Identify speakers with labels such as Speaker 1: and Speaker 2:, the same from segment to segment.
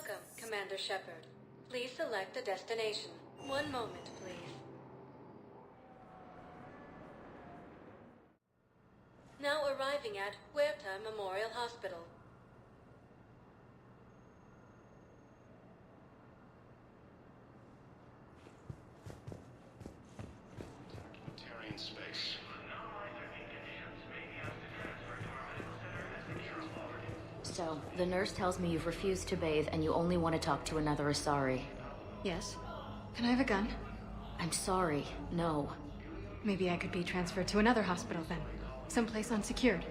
Speaker 1: Welcome, Commander Shepard. Please select a destination. One moment, please. Now arriving at Huerta Memorial Hospital.
Speaker 2: Terran space.
Speaker 3: So, the nurse tells me you've refused to bathe and you only want to talk to another Asari.
Speaker 4: Yes. Can I have a gun?
Speaker 3: I'm sorry, no.
Speaker 4: Maybe I could be transferred to another hospital then. Someplace unsecured.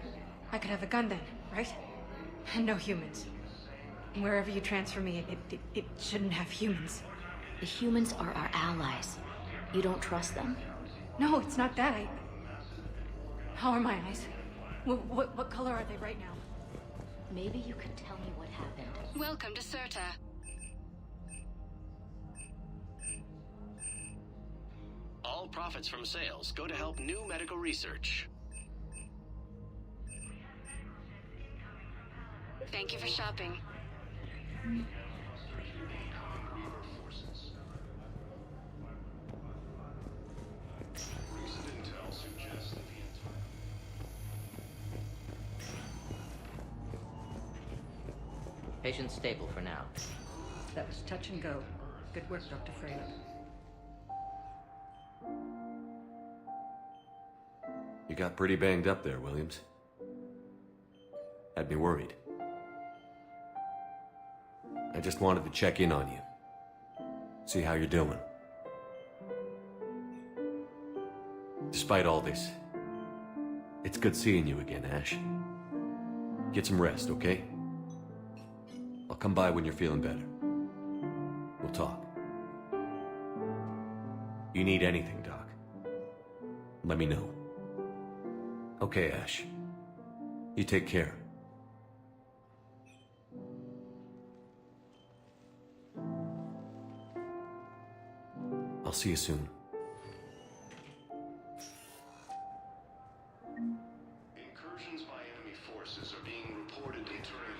Speaker 4: I could have a gun then, right? And no humans. Wherever you transfer me, it shouldn't have humans.
Speaker 3: The humans are our allies. You don't trust them?
Speaker 4: No, it's not that. How are my eyes? What color are they right now?
Speaker 3: Maybe you could tell me what happened.
Speaker 5: Welcome to Serta.
Speaker 6: All profits from sales go to help new medical research.
Speaker 5: Thank you for shopping.
Speaker 2: Recent intel suggests that the entire...
Speaker 7: Patient's stable for now.
Speaker 8: That was touch and go. Good work, Dr. Freyland.
Speaker 9: You got pretty banged up there, Williams. Had me worried. I just wanted to check in on you. See how you're doing. Despite all this, it's good seeing you again, Ash. Get some rest, okay? I'll come by when you're feeling better. We'll talk. You need anything, Doc, let me know. Okay, Ash. You take care. I'll see you soon.
Speaker 2: Incursions by enemy forces are being reported entering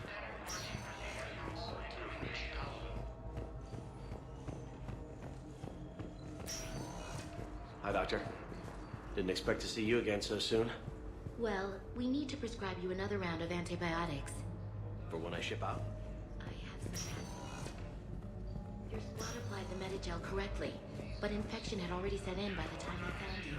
Speaker 6: Hi, Doctor. Didn't expect to see you again so soon.
Speaker 3: Well, we need to prescribe you another round of antibiotics.
Speaker 6: For when I ship out.
Speaker 3: I have some answers. Your squad applied the Medigel correctly, but infection had already set in by the time I found you.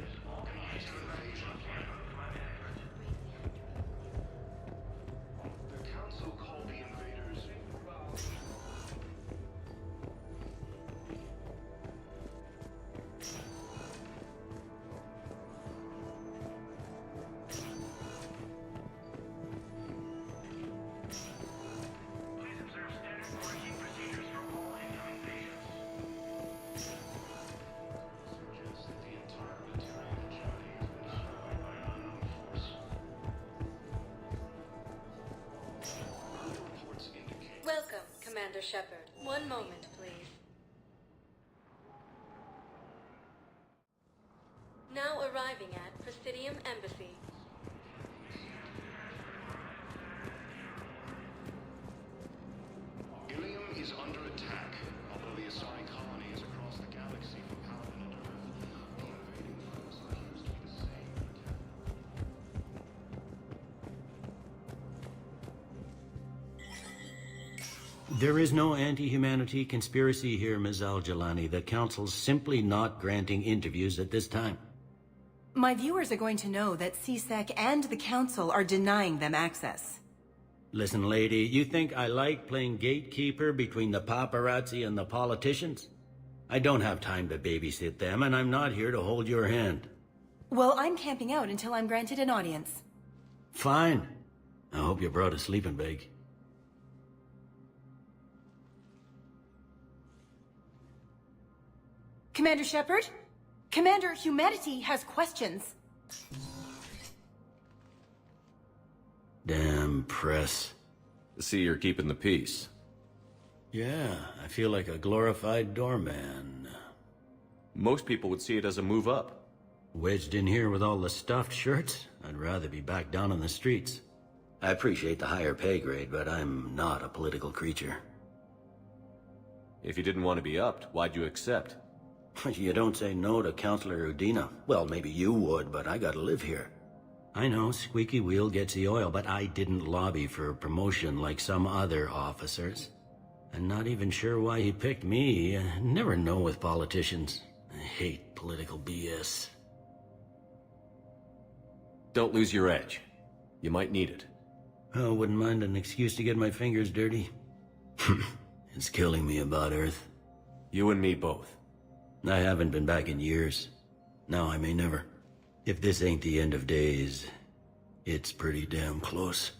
Speaker 2: The Council called the invaders. Suggests that the entire Terran journey has been shot by an unknown force. Early reports indicate...
Speaker 1: Welcome, Commander Shepard. One moment, please. Now arriving at Presidium Embassy.
Speaker 2: Ilium is under attack. Although the Asari colony is across the galaxy from Paladin and Earth, the invading force appears to be the same.
Speaker 10: There is no anti-humanity conspiracy here, Ms. Al-Jalani. The Council's simply not granting interviews at this time.
Speaker 11: My viewers are going to know that CSEC and the Council are denying them access.
Speaker 10: Listen, lady, you think I like playing gatekeeper between the paparazzi and the politicians? I don't have time to babysit them, and I'm not here to hold your hand.
Speaker 11: Well, I'm camping out until I'm granted an audience.
Speaker 10: Fine. I hope you brought a sleeping bag.
Speaker 11: Commander Shepard? Commander, humanity has questions.
Speaker 10: Damn press.
Speaker 9: See you're keeping the peace.
Speaker 10: Yeah, I feel like a glorified doorman.
Speaker 9: Most people would see it as a move up.
Speaker 10: Wedged in here with all the stuffed shirts? I'd rather be back down on the streets. I appreciate the higher pay grade, but I'm not a political creature.
Speaker 9: If you didn't want to be upped, why'd you accept?
Speaker 10: You don't say no to Counselor Udina. Well, maybe you would, but I gotta live here. I know, squeaky wheel gets the oil, but I didn't lobby for promotion like some other officers. I'm not even sure why he picked me. I never know with politicians. I hate political BS.
Speaker 9: Don't lose your edge. You might need it.
Speaker 10: I wouldn't mind an excuse to get my fingers dirty. It's killing me about Earth.
Speaker 9: You and me both.
Speaker 10: I haven't been back in years. Now I may never. If this ain't the end of days, it's pretty damn close.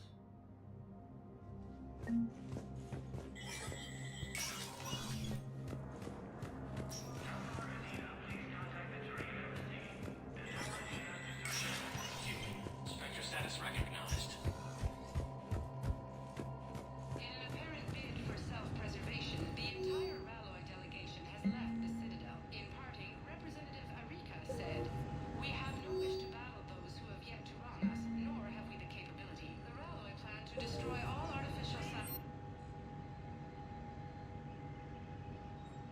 Speaker 2: Spectre status recognized.
Speaker 5: In an apparent bid for self-preservation, the entire Ralloy delegation has left the Citadel. In parting, Representative Arika said, "We have no wish to battle those who have yet to wrong us, nor have we the capability. The Ralloy plan to destroy all artificial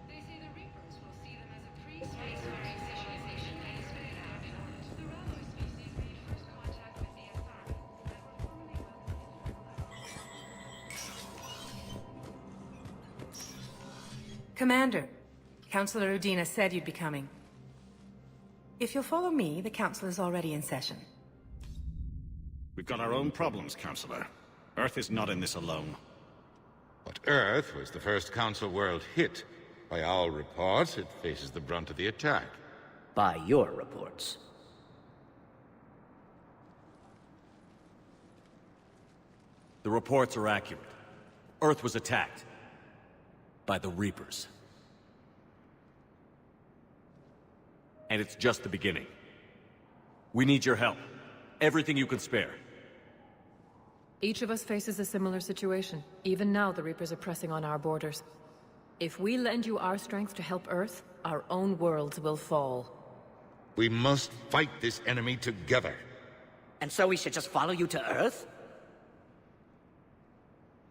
Speaker 5: They say the Reapers will see them as a pre-spacefaring civilization and expand their influence. The Ralloy species made first contact with the Asari and were formerly
Speaker 11: Commander, Counselor Udina said you'd be coming. If you'll follow me, the Council is already in session.
Speaker 12: We've got our own problems, Counselor. Earth is not in this alone.
Speaker 13: But Earth was the first Council world hit. By all reports, it faces the brunt of the attack.
Speaker 7: By your reports.
Speaker 6: The reports are accurate. Earth was attacked. By the Reapers. And it's just the beginning. We need your help. Everything you can spare.
Speaker 14: Each of us faces a similar situation. Even now, the Reapers are pressing on our borders. If we lend you our strength to help Earth, our own worlds will fall.
Speaker 13: We must fight this enemy together.
Speaker 7: And so we should just follow you to Earth?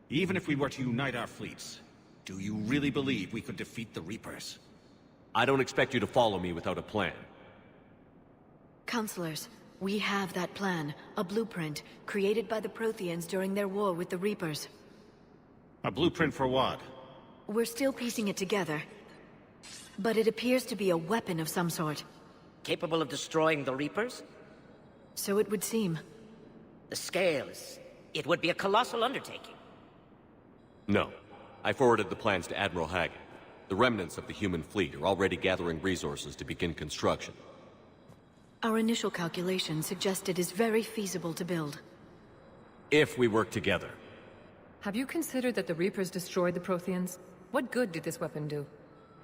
Speaker 12: Even if we were to unite our fleets, do you really believe we could defeat the Reapers?
Speaker 6: I don't expect you to follow me without a plan.
Speaker 3: Counselors, we have that plan. A blueprint, created by the Protheans during their war with the Reapers.
Speaker 12: A blueprint for what?
Speaker 3: We're still piecing it together. But it appears to be a weapon of some sort.
Speaker 7: Capable of destroying the Reapers?
Speaker 3: So it would seem.
Speaker 7: The scale is... it would be a colossal undertaking.
Speaker 6: No. I forwarded the plans to Admiral Hagen. The remnants of the human fleet are already gathering resources to begin construction.
Speaker 3: Our initial calculation suggests it is very feasible to build.
Speaker 6: If we work together.
Speaker 14: Have you considered that the Reapers destroyed the Protheans? What good did this weapon do?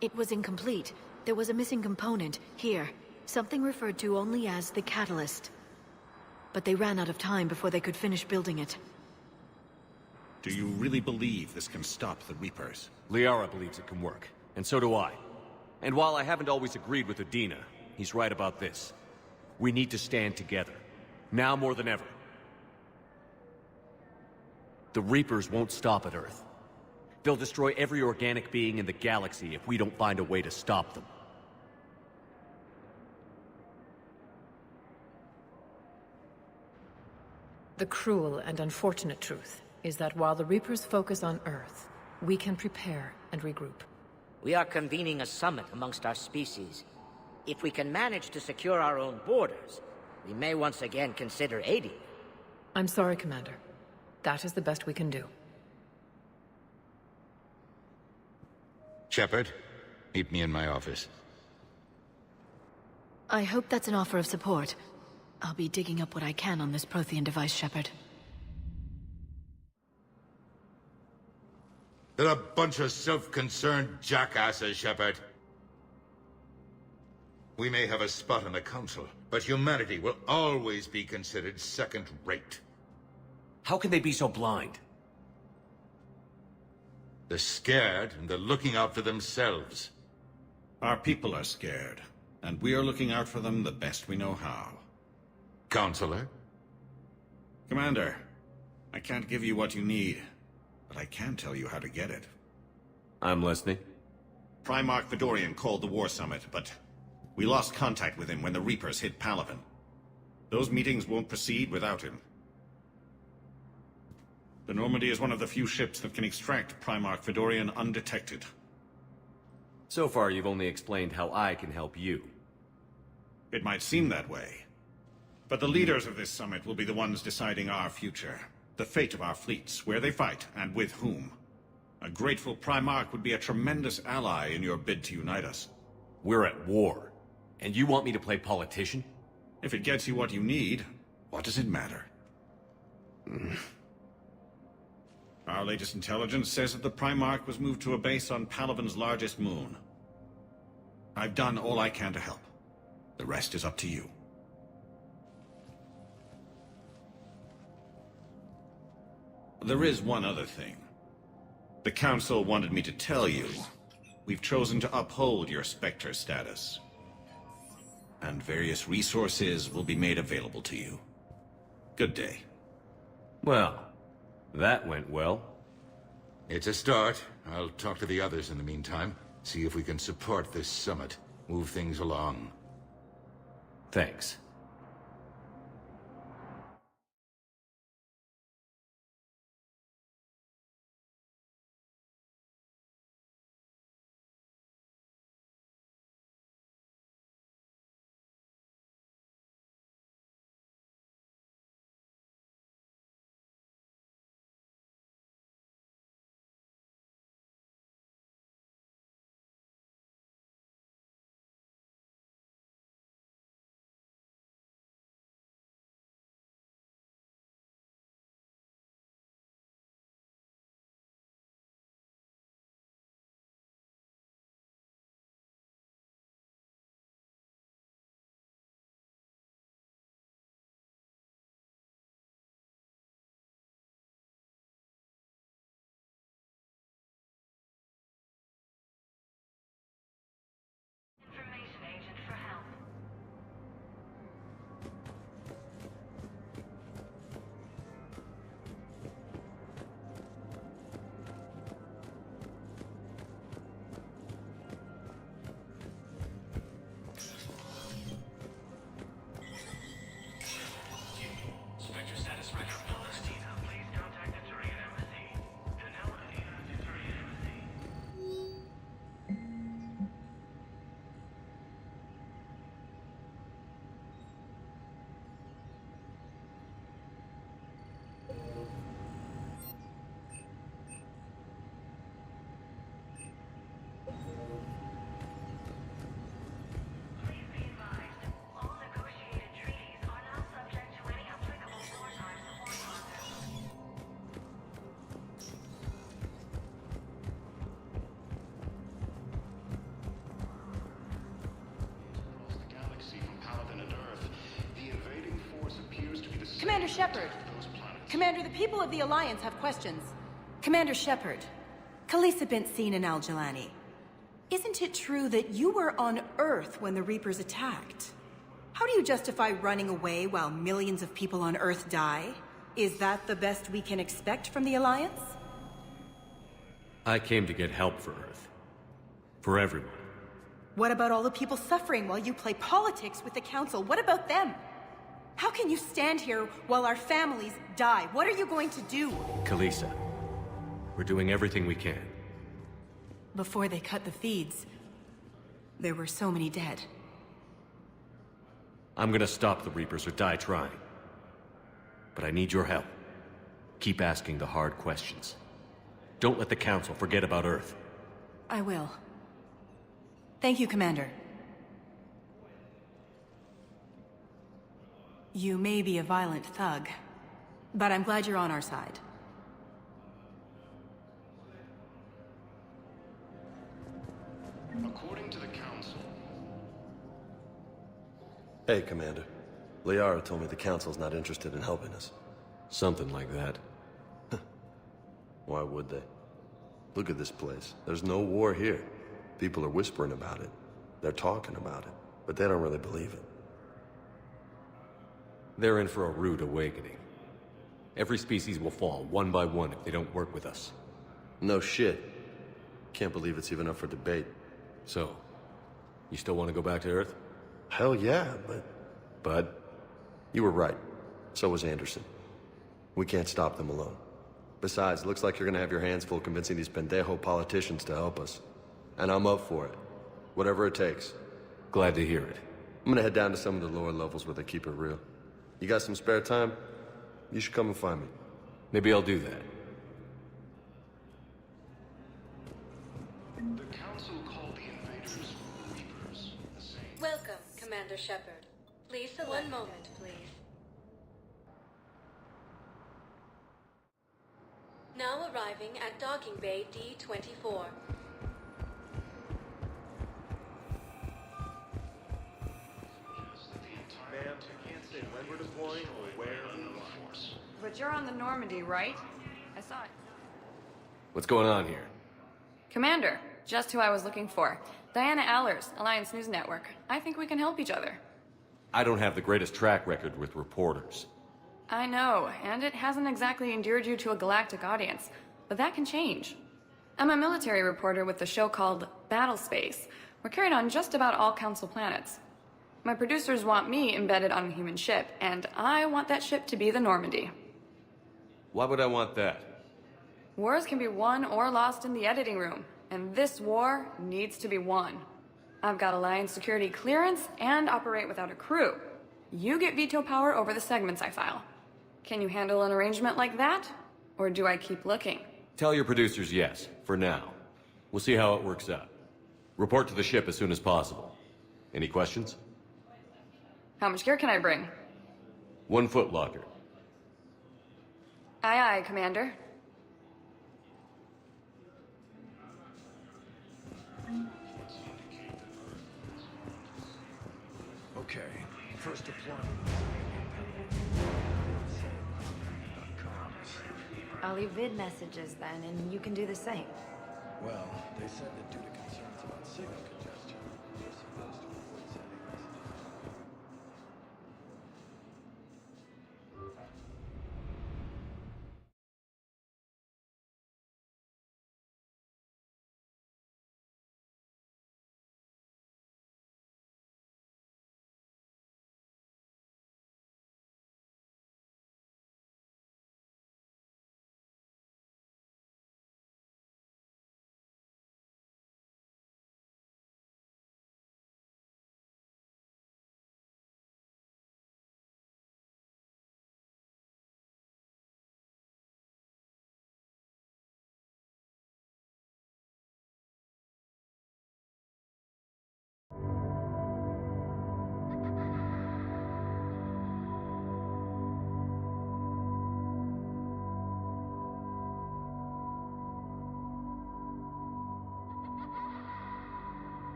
Speaker 3: It was incomplete. There was a missing component, here. Something referred to only as the Catalyst. But they ran out of time before they could finish building it.
Speaker 12: Do you really believe this can stop the Reapers?
Speaker 6: Liara believes it can work, and so do I. And while I haven't always agreed with Udina, he's right about this. We need to stand together. Now more than ever. The Reapers won't stop at Earth. They'll destroy every organic being in the galaxy if we don't find a way to stop them.
Speaker 14: The cruel and unfortunate truth is that while the Reapers focus on Earth, we can prepare and regroup.
Speaker 7: We are convening a summit amongst our species. If we can manage to secure our own borders, we may once again consider aiding.
Speaker 14: I'm sorry, Commander. That is the best we can do.
Speaker 13: Shepard, meet me in my office.
Speaker 3: I hope that's an offer of support. I'll be digging up what I can on this Prothean device, Shepard.
Speaker 13: They're a bunch of self-concerned jackasses, Shepard. We may have a spot in the Council, but humanity will always be considered second-rate.
Speaker 6: How can they be so blind?
Speaker 13: They're scared, and they're looking out for themselves.
Speaker 12: Our people are scared, and we are looking out for them the best we know how.
Speaker 13: Counselor?
Speaker 12: Commander, I can't give you what you need, but I can tell you how to get it.
Speaker 6: I'm listening.
Speaker 12: Primarch Fedorian called the War Summit, but we lost contact with him when the Reapers hit Palaven. Those meetings won't proceed without him. The Normandy is one of the few ships that can extract Primarch Fedorian undetected.
Speaker 6: So far, you've only explained how I can help you.
Speaker 12: It might seem that way. But the leaders of this summit will be the ones deciding our future. The fate of our fleets, where they fight, and with whom. A grateful Primarch would be a tremendous ally in your bid to unite us.
Speaker 6: We're at war. And you want me to play politician?
Speaker 12: If it gets you what you need, what does it matter? Our latest intelligence says that the Primarch was moved to a base on Palaven's largest moon. I've done all I can to help. The rest is up to you. There is one other thing. The Council wanted me to tell you, we've chosen to uphold your Spectre status. And various resources will be made available to you. Good day.
Speaker 6: Well, that went well.
Speaker 13: It's a start. I'll talk to the others in the meantime. See if we can support this summit. Move things along.
Speaker 6: Thanks.
Speaker 15: Commander Shepard. Commander, the people of the Alliance have questions. Commander Shepard, Khalisah bint Sin and Al-Jilani. Isn't it true that you were on Earth when the Reapers attacked? How do you justify running away while millions of people on Earth die? Is that the best we can expect from the Alliance?
Speaker 6: I came to get help for Earth. For everyone.
Speaker 15: What about all the people suffering while you play politics with the Council? What about them? How can you stand here while our families die? What are you going to do?
Speaker 6: Khalisah, we're doing everything we can.
Speaker 15: Before they cut the feeds, there were so many dead.
Speaker 6: I'm gonna stop the Reapers or die trying. But I need your help. Keep asking the hard questions. Don't let the Council forget about Earth.
Speaker 15: I will. Thank you, Commander. You may be a violent thug, but I'm glad you're on our side.
Speaker 2: According to the Council...
Speaker 16: Hey, Commander. Liara told me the Council's not interested in helping us.
Speaker 6: Something like that.
Speaker 16: Why would they? Look at this place. There's no war here. People are whispering about it. They're talking about it, but they don't really believe it.
Speaker 6: They're in for a rude awakening. Every species will fall, one by one, if they don't work with us.
Speaker 16: No shit. Can't believe it's even up for debate.
Speaker 9: So, you still want to go back to Earth?
Speaker 16: Hell yeah, but you were right. So was Anderson. We can't stop them alone. Besides, it looks like you're gonna have your hands full convincing these pendejo politicians to help us. And I'm up for it. Whatever it takes.
Speaker 9: Glad to hear it.
Speaker 16: I'm gonna head down to some of the lower levels where they keep it real. You got some spare time? You should come and find me.
Speaker 9: Maybe I'll do that.
Speaker 2: The Council called the invaders Reapers. The same.
Speaker 1: Welcome, Commander Shepard. Please select. One moment, please. Now arriving at Docking Bay D-24.
Speaker 17: Ma'am, I can't say when we're deploying or where or why.
Speaker 18: But you're on the Normandy, right? I saw it.
Speaker 9: What's going on here?
Speaker 18: Commander, just who I was looking for. Diana Allers, Alliance News Network. I think we can help each other.
Speaker 9: I don't have the greatest track record with reporters.
Speaker 18: I know, and it hasn't exactly endeared you to a galactic audience. But that can change. I'm a military reporter with the show called Battle Space. We're carried on just about all Council planets. My producers want me embedded on a human ship, and I want that ship to be the Normandy.
Speaker 9: Why would I want that?
Speaker 18: Wars can be won or lost in the editing room, and this war needs to be won. I've got Alliance security clearance and operate without a crew. You get veto power over the segments I file. Can you handle an arrangement like that? Or do I keep looking?
Speaker 9: Tell your producers yes, for now. We'll see how it works out. Report to the ship as soon as possible. Any questions?
Speaker 18: How much gear can I bring?
Speaker 9: 1 foot locker.
Speaker 18: Aye, aye, Commander.
Speaker 17: Okay, first deployment.
Speaker 3: I'll leave vid messages then, and you can do the same.
Speaker 17: Well, they said that due to concerns about signal congestion, we're supposed to avoid sending messages.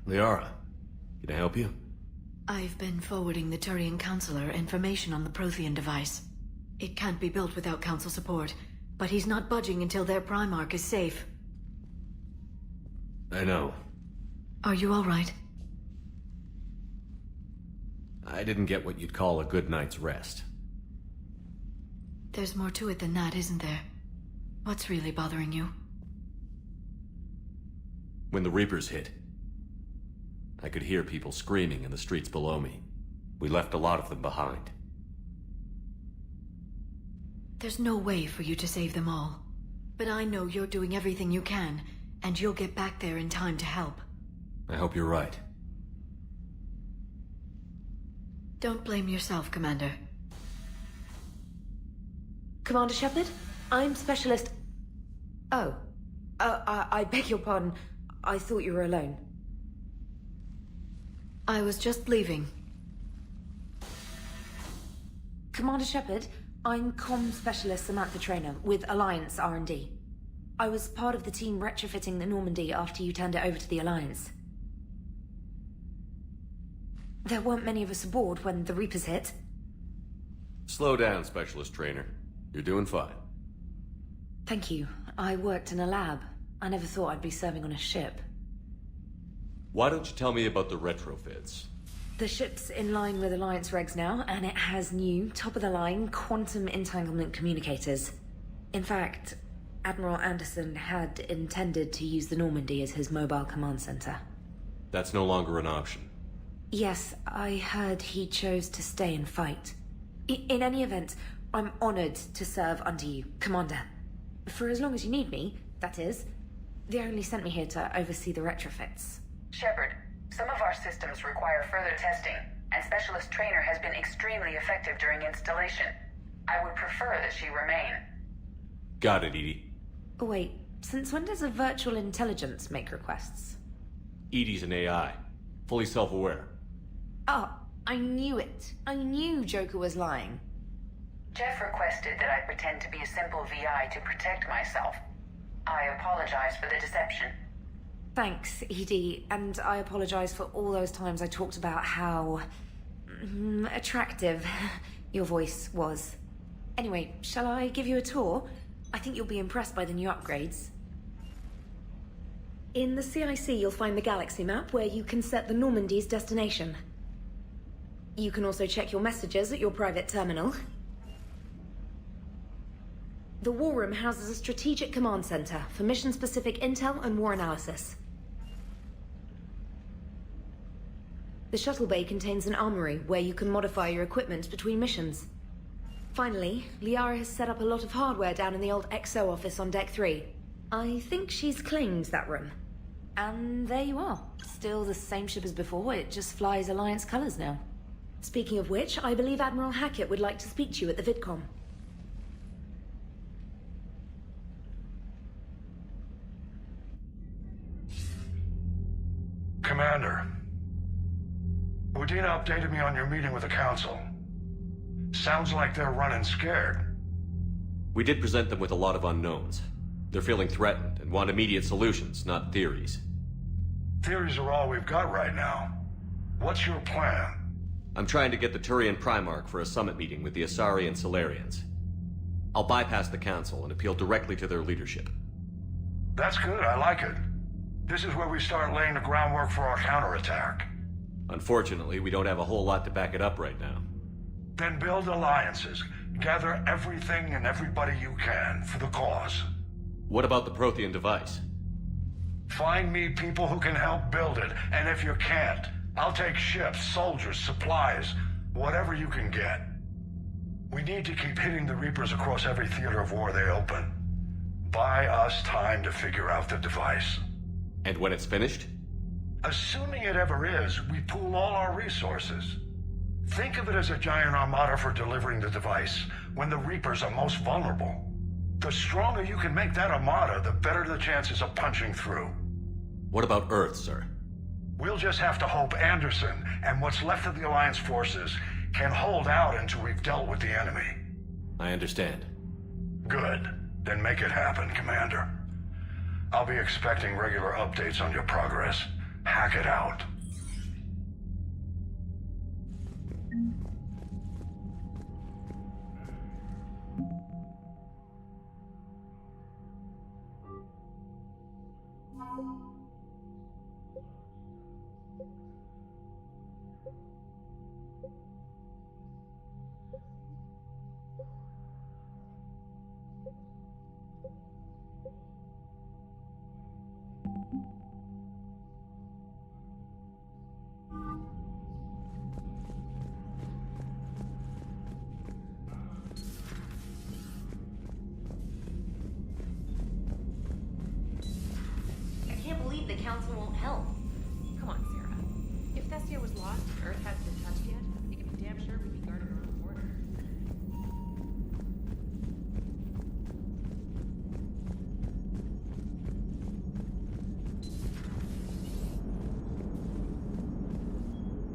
Speaker 6: Liara, can I help you?
Speaker 3: I've been forwarding the Turian Counselor information on the Prothean device. It can't be built without Council support, but he's not budging until their Primarch is safe.
Speaker 6: I know.
Speaker 3: Are you all right?
Speaker 6: I didn't get what you'd call a good night's rest.
Speaker 3: There's more to it than that, isn't there? What's really bothering you?
Speaker 6: When the Reapers hit, I could hear people screaming in the streets below me. We left a lot of them behind.
Speaker 3: There's no way for you to save them all. But I know you're doing everything you can, and you'll get back there in time to help.
Speaker 6: I hope you're right.
Speaker 3: Don't blame yourself, Commander.
Speaker 19: Commander Shepard? I'm Specialist... Oh. I beg your pardon. I thought you were alone.
Speaker 3: I was just leaving.
Speaker 19: Commander Shepard, I'm Comm Specialist Samantha Traynor with Alliance R&D. I was part of the team retrofitting the Normandy after you turned it over to the Alliance. There weren't many of us aboard when the Reapers hit.
Speaker 6: Slow down, Specialist Traynor. You're doing fine.
Speaker 19: Thank you. I worked in a lab. I never thought I'd be serving on a ship.
Speaker 6: Why don't you tell me about the retrofits?
Speaker 19: The ship's in line with Alliance regs now, and it has new, top-of-the-line, quantum entanglement communicators. In fact, Admiral Anderson had intended to use the Normandy as his mobile command center.
Speaker 6: That's no longer an option.
Speaker 19: Yes, I heard he chose to stay and fight. In any event, I'm honored to serve under you, Commander. For as long as you need me, that is. They only sent me here to oversee the retrofits.
Speaker 5: Shepard, some of our systems require further testing, and Specialist Traynor has been extremely effective during installation. I would prefer that she remain.
Speaker 6: Got it, EDI.
Speaker 19: Wait, since when does a virtual intelligence make requests?
Speaker 6: EDI's an AI, fully self-aware.
Speaker 19: Oh, I knew it. I knew Joker was lying.
Speaker 5: Jeff requested that I pretend to be a simple VI to protect myself. I apologize for the deception.
Speaker 19: Thanks, EDI, and I apologize for all those times I talked about how... attractive your voice was. Anyway, shall I give you a tour? I think you'll be impressed by the new upgrades. In the CIC, you'll find the galaxy map where you can set the Normandy's destination. You can also check your messages at your private terminal. The War Room houses a strategic command center for mission-specific intel and war analysis. The shuttle bay contains an armory where you can modify your equipment between missions. Finally, Liara has set up a lot of hardware down in the old XO office on Deck 3. I think she's claimed that room. And there you are. Still the same ship as before, it just flies Alliance colors now. Speaking of which, I believe Admiral Hackett would like to speak to you at the VidCom.
Speaker 20: Commander, Udina updated me on your meeting with the Council. Sounds like they're running scared.
Speaker 6: We did present them with a lot of unknowns. They're feeling threatened and want immediate solutions, not theories.
Speaker 20: Theories are all we've got right now. What's your plan?
Speaker 6: I'm trying to get the Turian Primarch for a summit meeting with the Asari and Salarians. I'll bypass the Council and appeal directly to their leadership.
Speaker 20: That's good, I like it. This is where we start laying the groundwork for our counterattack.
Speaker 6: Unfortunately, we don't have a whole lot to back it up right now.
Speaker 20: Then build alliances. Gather everything and everybody you can for the cause.
Speaker 6: What about the Prothean device?
Speaker 20: Find me people who can help build it, and if you can't, I'll take ships, soldiers, supplies, whatever you can get. We need to keep hitting the Reapers across every theater of war they open. Buy us time to figure out the device.
Speaker 6: And when it's finished?
Speaker 20: Assuming it ever is, we pool all our resources. Think of it as a giant armada for delivering the device, when the Reapers are most vulnerable. The stronger you can make that armada, the better the chances of punching through.
Speaker 6: What about Earth, sir?
Speaker 20: We'll just have to hope Anderson, and what's left of the Alliance forces, can hold out until we've dealt with the enemy.
Speaker 6: I understand.
Speaker 20: Good. Then make it happen, Commander. I'll be expecting regular updates on your progress. Hack it out.
Speaker 19: I can't believe the Council won't help.
Speaker 11: Come on, Sarah. If Thessia was lost and Earth hadn't been touched yet, you can be damn sure we'd be guarding our own border.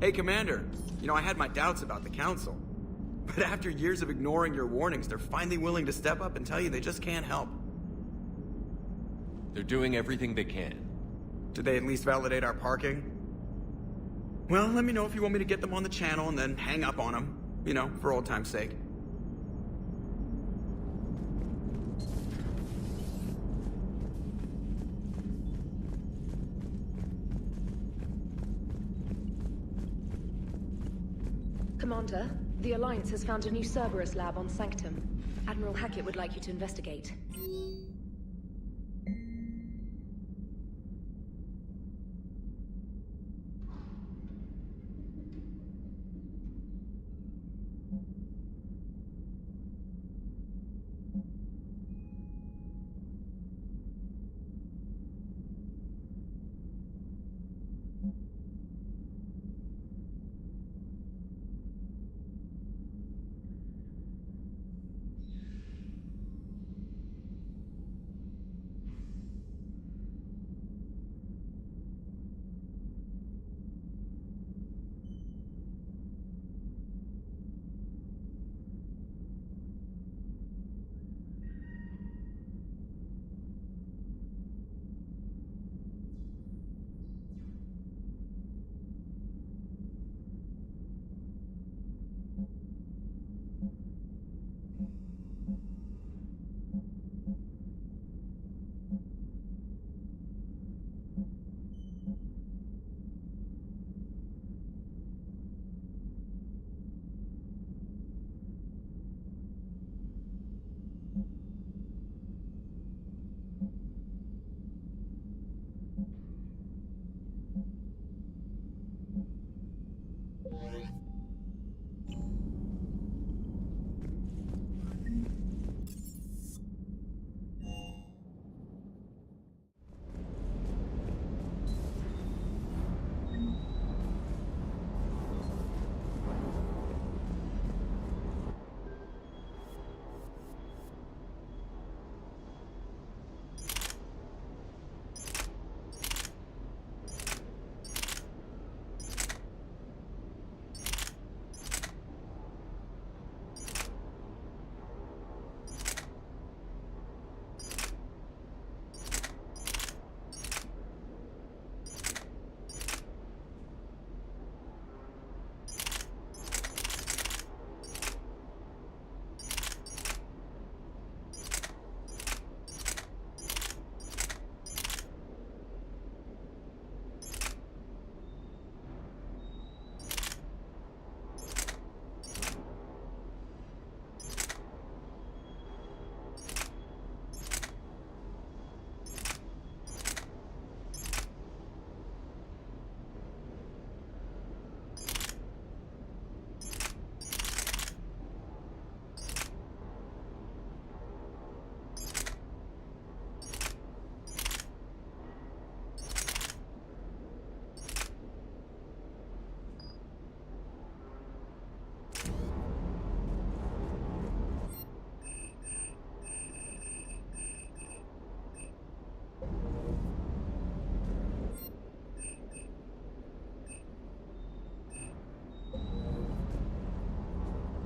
Speaker 21: Hey, Commander. You know, I had my doubts about the Council. But after years of ignoring your warnings, they're finally willing to step up and tell you they just can't help.
Speaker 6: They're doing everything they can.
Speaker 21: Did they at least validate our parking? Well, let me know if you want me to get them on the channel and then hang up on them. You know, for old time's sake.
Speaker 19: Commander, the Alliance has found a new Cerberus lab on Sanctum. Admiral Hackett would like you to investigate.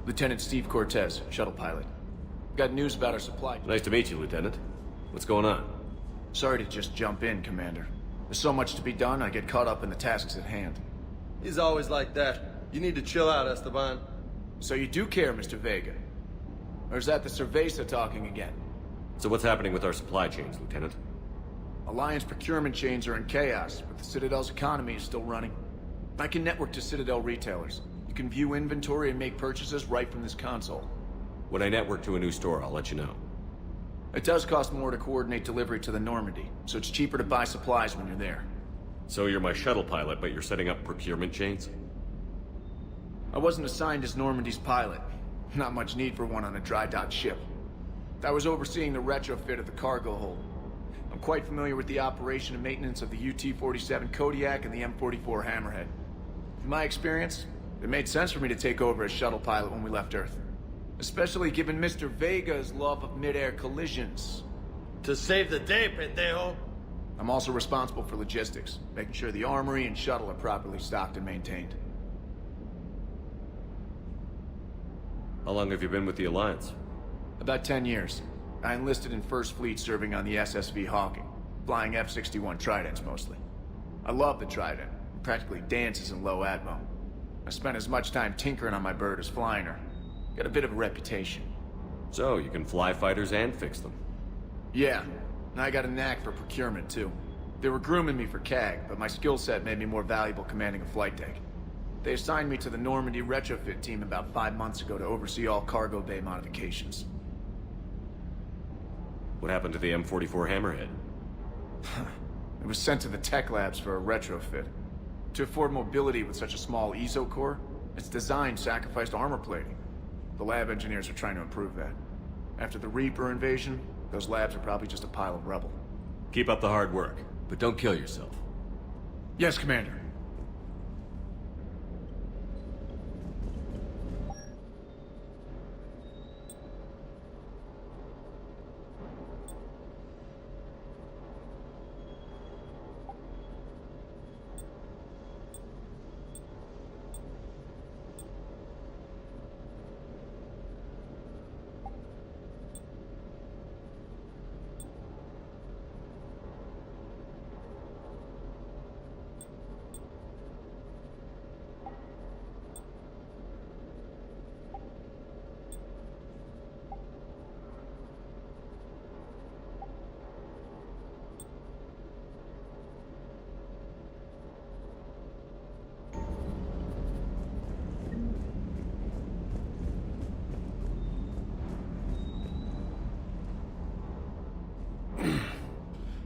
Speaker 22: Lieutenant Steve Cortez, shuttle pilot. Got news about our supply.
Speaker 9: Nice to meet you, Lieutenant. What's going on?
Speaker 22: Sorry to just jump in, Commander. There's so much to be done, I get caught up in the tasks at hand.
Speaker 16: He's always like that. You need to chill out, Esteban.
Speaker 22: So you do care, Mr. Vega? Or is that the Cerveza talking again?
Speaker 9: So what's happening with our supply chains, Lieutenant?
Speaker 22: Alliance procurement chains are in chaos, but the Citadel's economy is still running. I can network to Citadel retailers. You can view inventory and make purchases right from this console.
Speaker 9: When I network to a new store, I'll let you know.
Speaker 22: It does cost more to coordinate delivery to the Normandy, so it's cheaper to buy supplies when you're there.
Speaker 9: So you're my shuttle pilot, but you're setting up procurement chains?
Speaker 22: I wasn't assigned as Normandy's pilot. Not much need for one on a dry dock ship. I was overseeing the retrofit of the cargo hold. I'm quite familiar with the operation and maintenance of the UT-47 Kodiak and the M44 Hammerhead. In my experience, it made sense for me to take over as shuttle pilot when we left Earth. Especially given Mr. Vega's love of mid-air collisions.
Speaker 16: To save the day, pendejo!
Speaker 22: I'm also responsible for logistics, making sure the armory and shuttle are properly stocked and maintained.
Speaker 9: How long have you been with the Alliance?
Speaker 22: About 10 years. I enlisted in First Fleet serving on the SSV Hawking, flying F-61 Tridents mostly. I love the Trident. It practically dances in low atmo. I spent as much time tinkering on my bird as flying her. Got a bit of a reputation.
Speaker 9: So, you can fly fighters and fix them?
Speaker 22: Yeah, and I got a knack for procurement too. They were grooming me for CAG, but my skill set made me more valuable commanding a flight deck. They assigned me to the Normandy retrofit team about 5 months ago to oversee all cargo bay modifications.
Speaker 9: What happened to the M44 Hammerhead?
Speaker 22: It was sent to the tech labs for a retrofit. To afford mobility with such a small ESO core, its design sacrificed armor plating. The lab engineers are trying to improve that. After the Reaper invasion, those labs are probably just a pile of rubble.
Speaker 9: Keep up the hard work, but don't kill yourself.
Speaker 22: Yes, Commander.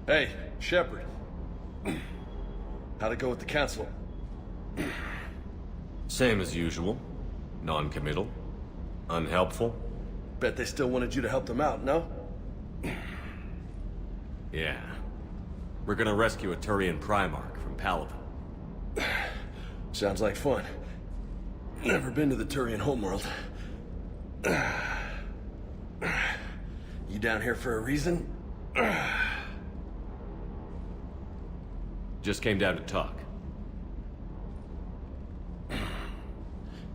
Speaker 16: Hey, Shepard. How'd it go with the Council?
Speaker 9: Same as usual. Non-committal. Unhelpful.
Speaker 16: Bet they still wanted you to help them out, no?
Speaker 9: Yeah. We're gonna rescue a Turian Primarch from Palaven.
Speaker 16: Sounds like fun. Never been to the Turian homeworld. You down here for a reason?
Speaker 9: Just came down to talk.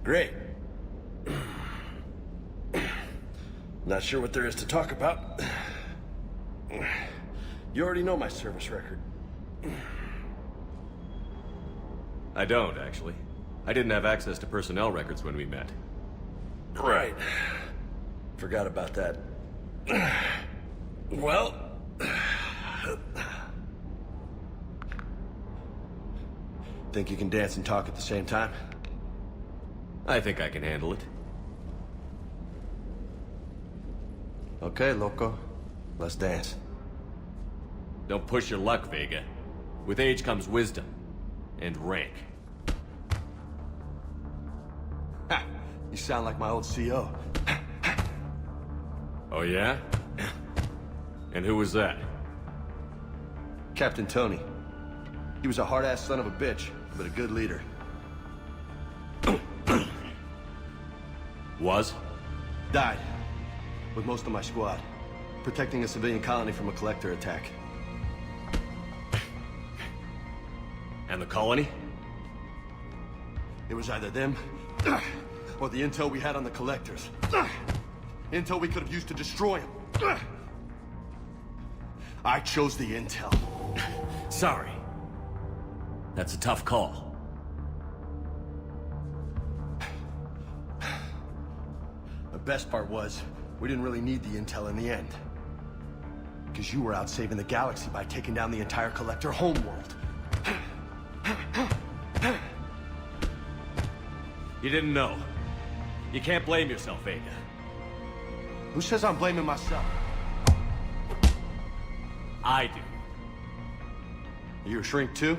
Speaker 16: Great. Not sure what there is to talk about. You already know my service record.
Speaker 9: I don't, actually. I didn't have access to personnel records when we met.
Speaker 16: Right. Forgot about that. Well... Think you can dance and talk at the same time?
Speaker 9: I think I can handle it.
Speaker 16: Okay, loco. Let's dance.
Speaker 9: Don't push your luck, Vega. With age comes wisdom. And rank.
Speaker 16: Ha! You sound like my old CO.
Speaker 9: Oh yeah? And who was that?
Speaker 16: Captain Tony. He was a hard-ass son of a bitch, but a good leader.
Speaker 9: Was?
Speaker 16: Died. With most of my squad. Protecting a civilian colony from a collector attack.
Speaker 9: And the colony?
Speaker 16: It was either them, or the intel we had on the collectors. Intel we could have used to destroy them. I chose the intel.
Speaker 9: Sorry.
Speaker 6: That's a tough call.
Speaker 16: The best part was, we didn't really need the intel in the end. Because you were out saving the galaxy by taking down the entire Collector homeworld.
Speaker 6: You didn't know. You can't blame yourself, Ada.
Speaker 16: Who says I'm blaming myself?
Speaker 6: I do.
Speaker 16: You a shrink too?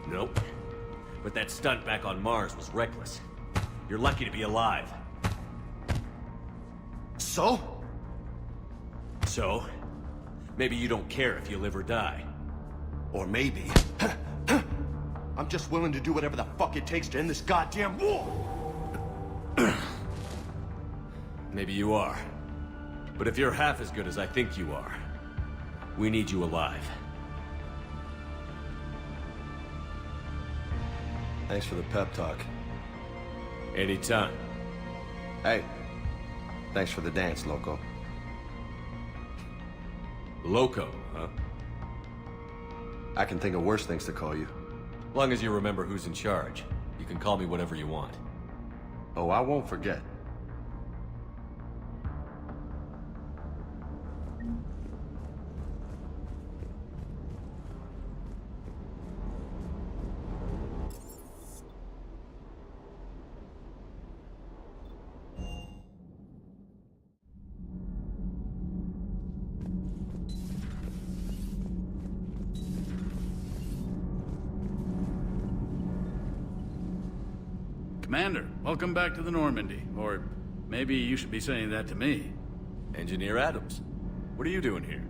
Speaker 6: Nope. But that stunt back on Mars was reckless. You're lucky to be alive.
Speaker 16: So?
Speaker 6: So? Maybe you don't care if you live or die.
Speaker 16: Or maybe... I'm just willing to do whatever the fuck it takes to end this goddamn war!
Speaker 6: Maybe you are. But if you're half as good as I think you are, we need you alive.
Speaker 16: Thanks for the pep talk.
Speaker 6: Anytime.
Speaker 16: Hey, thanks for the dance, Loco.
Speaker 6: Loco, huh?
Speaker 16: I can think of worse things to call you.
Speaker 6: Long as you remember who's in charge, you can call me whatever you want.
Speaker 16: Oh, I won't forget.
Speaker 4: Commander, welcome back to the Normandy. Or maybe you should be saying that to me.
Speaker 6: Engineer Adams, what are you doing here?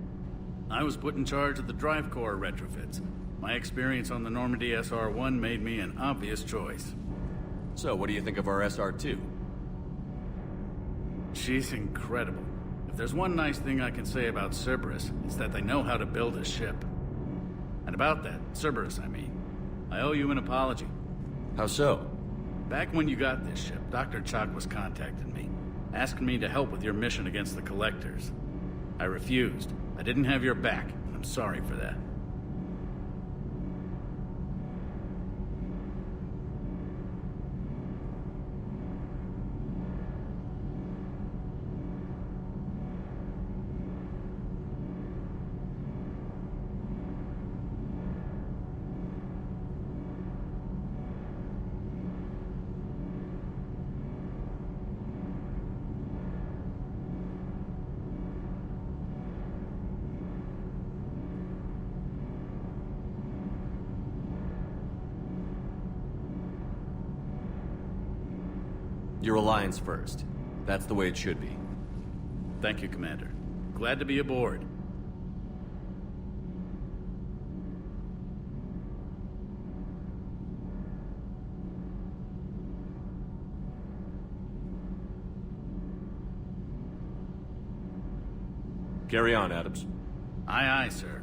Speaker 4: I was put in charge of the drive core retrofits. My experience on the Normandy SR-1 made me an obvious choice.
Speaker 6: So, what do you think of our SR-2?
Speaker 4: She's incredible. If there's one nice thing I can say about Cerberus, it's that they know how to build a ship. And about that, Cerberus, I mean, I owe you an apology.
Speaker 6: How so?
Speaker 4: Back when you got this ship, Dr. Chalk was contacting me, asking me to help with your mission against the Collectors. I refused. I didn't have your back, and I'm sorry for that.
Speaker 6: Your Alliance first. That's the way it should be.
Speaker 4: Thank you, Commander. Glad to be aboard.
Speaker 6: Carry on, Adams.
Speaker 4: Aye, aye, sir.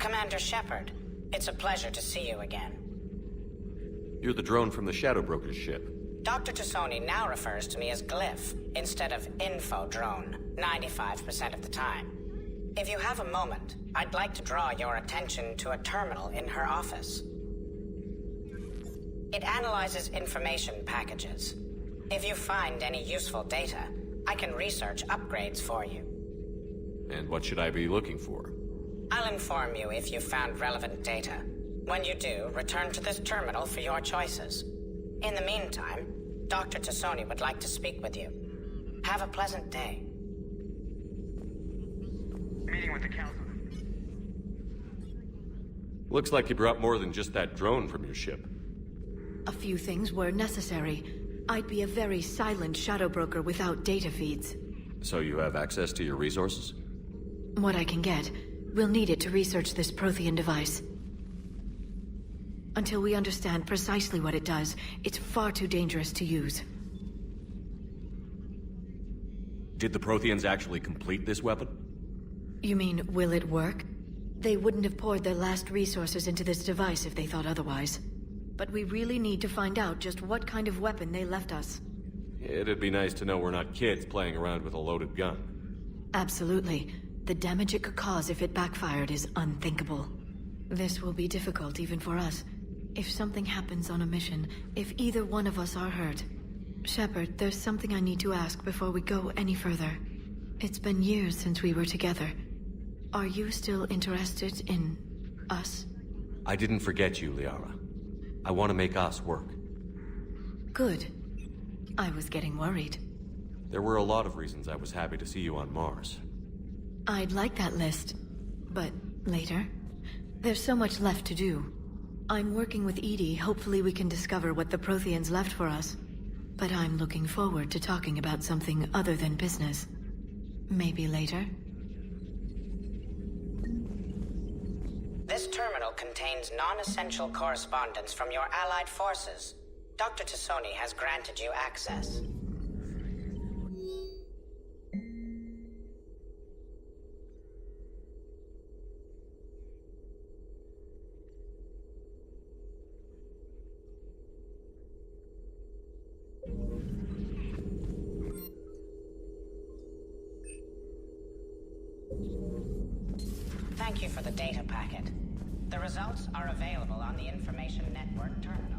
Speaker 8: Commander Shepard, it's a pleasure to see you again.
Speaker 9: You're the drone from the Shadow Broker's ship.
Speaker 8: Dr. Tassoni now refers to me as Glyph instead of Info Drone, 95% of the time. If you have a moment, I'd like to draw your attention to a terminal in her office. It analyzes information packages. If you find any useful data, I can research upgrades for you.
Speaker 9: And what should I be looking for?
Speaker 8: I'll inform you if you've found relevant data. When you do, return to this terminal for your choices. In the meantime, Dr. Tassoni would like to speak with you. Have a pleasant day.
Speaker 10: Meeting with the council.
Speaker 9: Looks like you brought more than just that drone from your ship.
Speaker 3: A few things were necessary. I'd be a very silent shadow broker without data feeds.
Speaker 9: So you have access to your resources?
Speaker 3: What I can get. We'll need it to research this Prothean device. Until we understand precisely what it does, it's far too dangerous to use.
Speaker 9: Did the Protheans actually complete this weapon?
Speaker 3: You mean, will it work? They wouldn't have poured their last resources into this device if they thought otherwise. But we really need to find out just what kind of weapon they left us.
Speaker 9: It'd be nice to know we're not kids playing around with a loaded gun.
Speaker 3: Absolutely. The damage it could cause if it backfired is unthinkable. This will be difficult even for us. If something happens on a mission, if either one of us are hurt. Shepard, there's something I need to ask before we go any further. It's been years since we were together. Are you still interested in us?
Speaker 9: I didn't forget you, Liara. I want to make us work.
Speaker 3: Good. I was getting worried.
Speaker 9: There were a lot of reasons I was happy to see you on Mars.
Speaker 3: I'd like that list, but later. There's so much left to do. I'm working with EDI. Hopefully we can discover what the Protheans left for us. But I'm looking forward to talking about something other than business. Maybe later?
Speaker 8: This terminal contains non-essential correspondence from your allied forces. Dr. Tassoni has granted you access. Thank you for the data packet. The results are available on the Information Network terminal.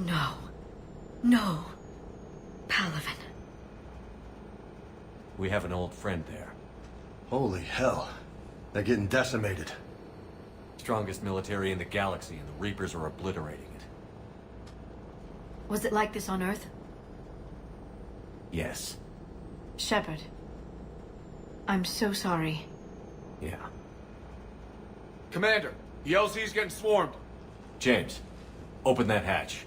Speaker 3: no. No. Palaven.
Speaker 6: We have an old friend there.
Speaker 16: Holy hell. They're getting decimated.
Speaker 6: Strongest military in the galaxy, and the Reapers are obliterating it.
Speaker 3: Was it like this on Earth?
Speaker 6: Yes.
Speaker 3: Shepard. I'm so sorry.
Speaker 6: Yeah.
Speaker 22: Commander, the LZ's getting swarmed.
Speaker 6: James, open that hatch.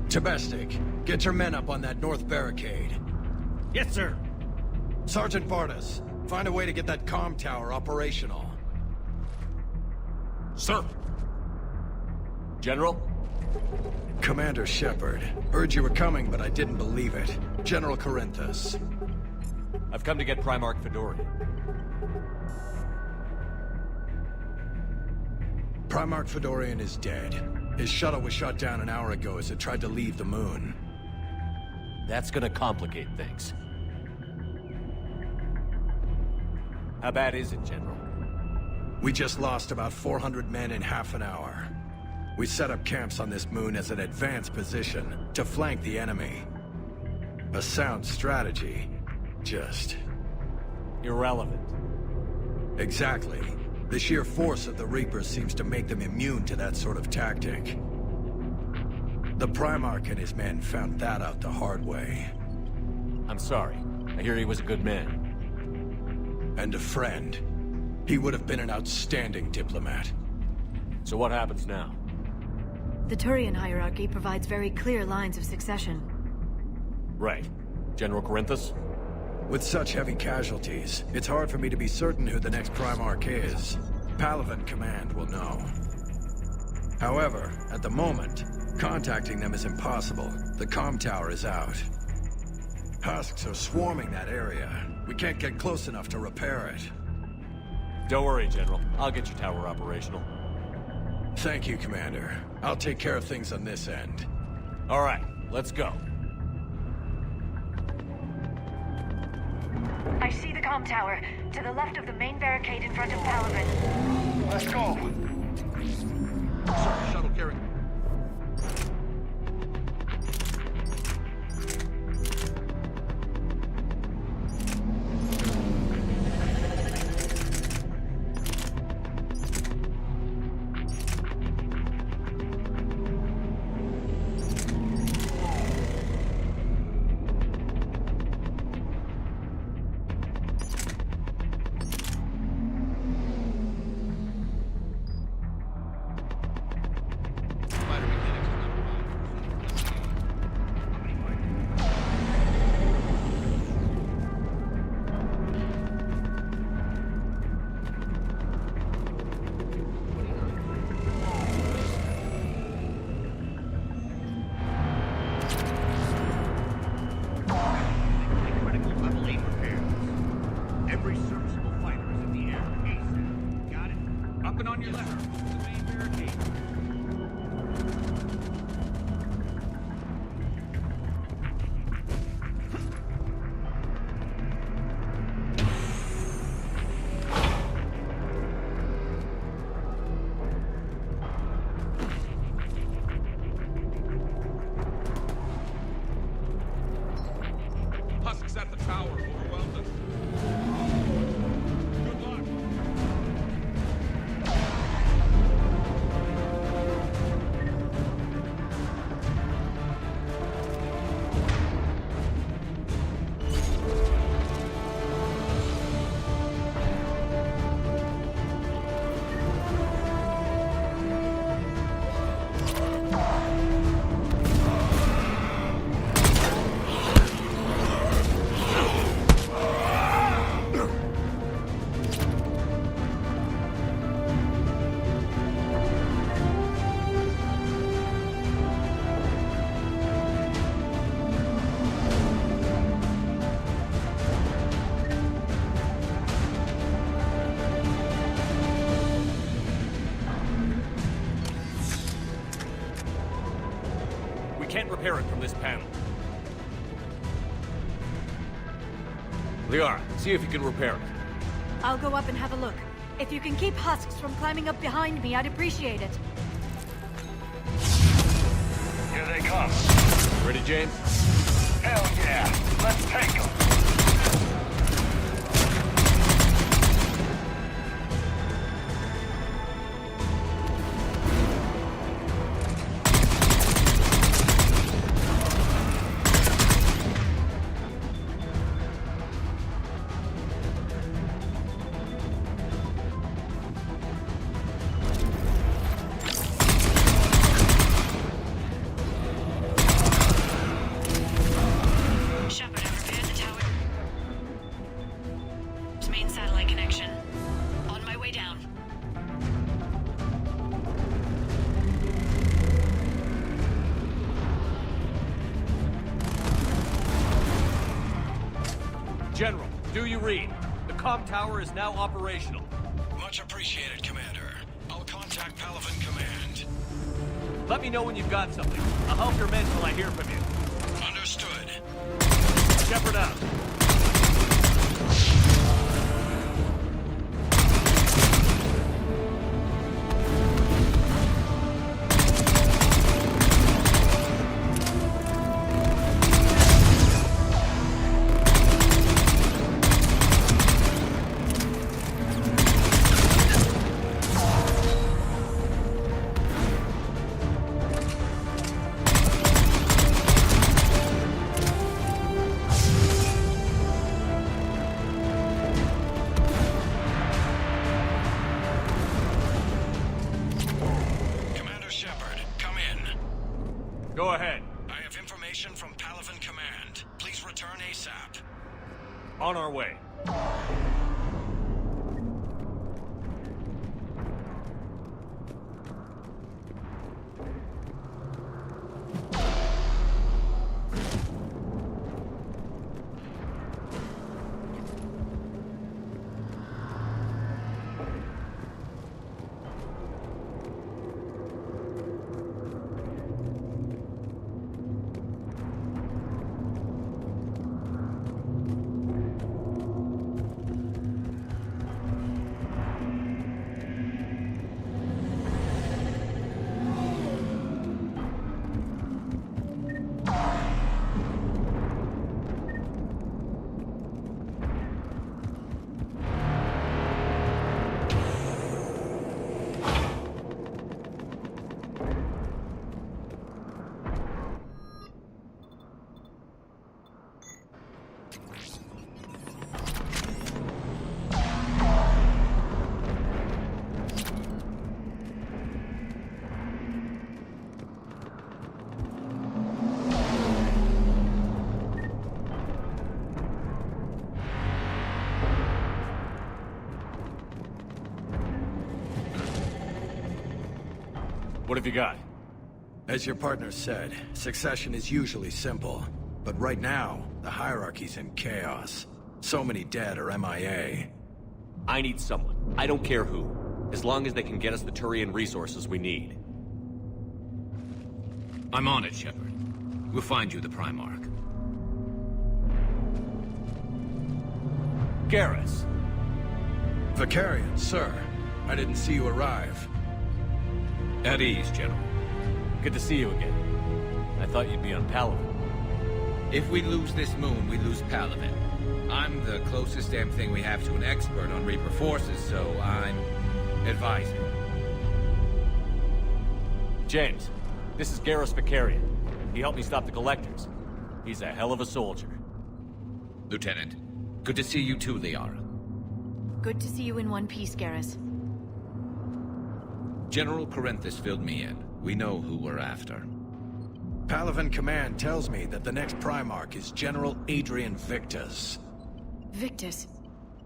Speaker 7: Tabestic, get your men up on that north barricade.
Speaker 10: Yes, sir.
Speaker 7: Sergeant Bardas, find a way to get that comm tower operational.
Speaker 6: Sir. General?
Speaker 7: Commander Shepard. Heard you were coming, but I didn't believe it. General Corinthus.
Speaker 6: I've come to get Primarch Fedorian.
Speaker 7: Primarch Fedorian is dead. His shuttle was shot down an hour ago as it tried to leave the moon.
Speaker 6: That's gonna complicate things. How bad is it, General?
Speaker 7: We just lost about 400 men in half an hour. We set up camps on this moon as an advanced position to flank the enemy. A sound strategy, just...
Speaker 6: irrelevant.
Speaker 7: Exactly. The sheer force of the Reapers seems to make them immune to that sort of tactic. The Primarch and his men found that out the hard way.
Speaker 6: I'm sorry. I hear he was a good man.
Speaker 7: And a friend. He would have been an outstanding diplomat.
Speaker 6: So what happens now?
Speaker 3: The Turian hierarchy provides very clear lines of succession.
Speaker 6: Right. General Corinthus?
Speaker 7: With such heavy casualties, it's hard for me to be certain who the next Primarch is. Palaven Command will know. However, at the moment, contacting them is impossible. The comm tower is out. Husks are swarming that area. We can't get close enough to repair it.
Speaker 6: Don't worry, General. I'll get your tower operational.
Speaker 7: Thank you, Commander. I'll take care of things on this end.
Speaker 6: All right, let's go.
Speaker 23: I see the comm tower, to the left of the main barricade in front of Palaven.
Speaker 20: Let's go!
Speaker 10: Sir, shuttle carrying.
Speaker 6: repair it from this panel. Liara, see if you can repair it.
Speaker 3: I'll go up and have a look. If you can keep husks from climbing up behind me, I'd appreciate it.
Speaker 20: Here they come.
Speaker 6: Ready, James?
Speaker 20: Hell yeah. Let's take them.
Speaker 6: General, do you read? The comm tower is now operational.
Speaker 7: Much appreciated, Commander. I'll contact Palaven Command.
Speaker 6: Let me know when you've got something. I'll help your men till I hear from you.
Speaker 7: Understood.
Speaker 6: Shepard out. Go ahead.
Speaker 7: I have information from Palaven Command. Please return ASAP.
Speaker 6: On our way. What have you got?
Speaker 7: As your partner said, succession is usually simple. But right now, the hierarchy's in chaos. So many dead or MIA.
Speaker 6: I need someone. I don't care who. As long as they can get us the Turian resources we need.
Speaker 10: I'm on it, Shepard. We'll find you the Primarch.
Speaker 6: Garrus.
Speaker 7: Vakarian, sir. I didn't see you arrive.
Speaker 10: At ease, General.
Speaker 6: Good to see you again. I thought you'd be on Palaven.
Speaker 10: If we lose this moon, we lose Palaven. I'm the closest damn thing we have to an expert on Reaper forces, so I'm advising.
Speaker 6: James, this is Garrus Vakarian. He helped me stop the Collectors. He's a hell of a soldier.
Speaker 10: Lieutenant, good to see you too, Liara.
Speaker 3: Good to see you in one piece, Garrus.
Speaker 10: General Corinthus filled me in. We know who we're after.
Speaker 7: Palaven Command tells me that the next Primarch is General Adrian Victus.
Speaker 3: Victus?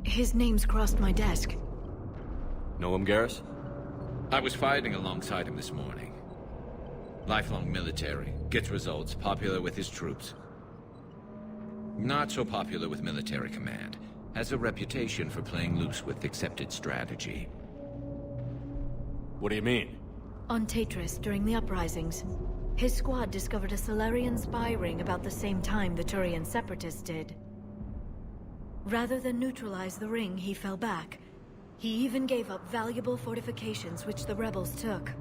Speaker 3: His name's crossed my desk.
Speaker 6: Know him, Garrus?
Speaker 10: I was fighting alongside him this morning. Lifelong military, gets results, popular with his troops. Not so popular with military command. Has a reputation for playing loose with accepted strategy.
Speaker 6: What do you mean?
Speaker 3: On Tatris, during the uprisings. His squad discovered a Salarian spy ring about the same time the Turian Separatists did. Rather than neutralize the ring, he fell back. He even gave up valuable fortifications which the rebels took.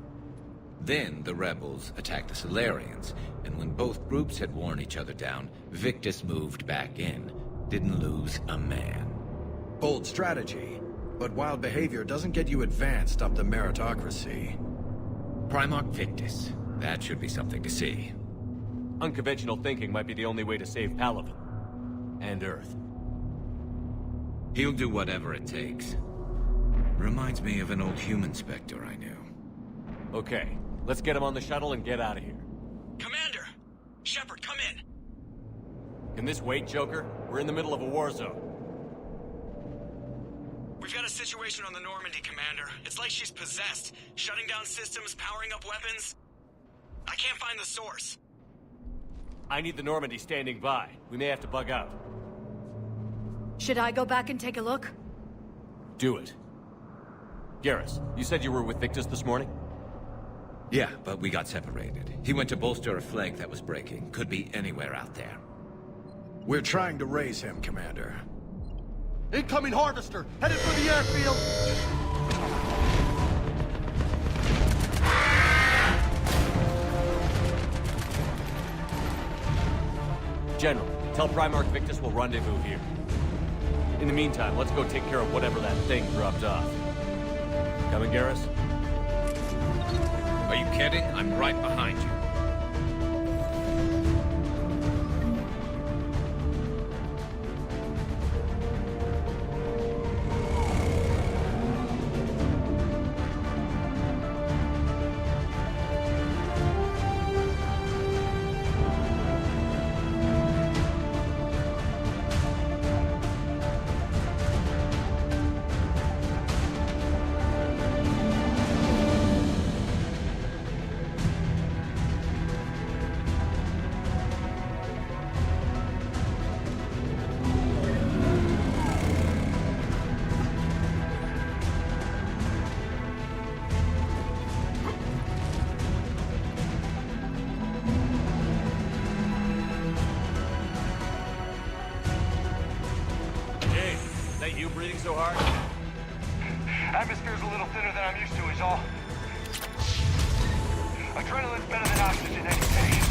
Speaker 10: Then the rebels attacked the Salarians, and when both groups had worn each other down, Victus moved back in. Didn't lose a man.
Speaker 7: Bold strategy, but wild behavior doesn't get you advanced up the meritocracy.
Speaker 10: Primarch Victus. That should be something to see.
Speaker 6: Unconventional thinking might be the only way to save Palaven. And Earth.
Speaker 10: He'll do whatever it takes. Reminds me of an old human Spectre I knew.
Speaker 6: Okay, let's get him on the shuttle and get out of here.
Speaker 21: Commander! Shepard, come in!
Speaker 6: Can this wait, Joker? We're in the middle of a war zone.
Speaker 21: We've got a situation on the Normandy, Commander. It's like she's possessed. Shutting down systems, powering up weapons. I can't find the source.
Speaker 6: I need the Normandy standing by. We may have to bug out.
Speaker 3: Should I go back and take a look?
Speaker 6: Do it. Garrus, you said you were with Victus this morning?
Speaker 10: Yeah, but we got separated. He went to bolster a flank that was breaking. Could be anywhere out there.
Speaker 7: We're trying to raise him, Commander.
Speaker 12: Incoming Harvester! Headed for the airfield!
Speaker 6: General, tell Primarch Victus we'll rendezvous here. In the meantime, let's go take care of whatever that thing dropped off. Coming, Garrus?
Speaker 10: Are you kidding? I'm right behind you.
Speaker 6: So hard?
Speaker 20: Atmosphere's a little thinner than I'm used to, is all. Adrenaline's better than oxygen any day.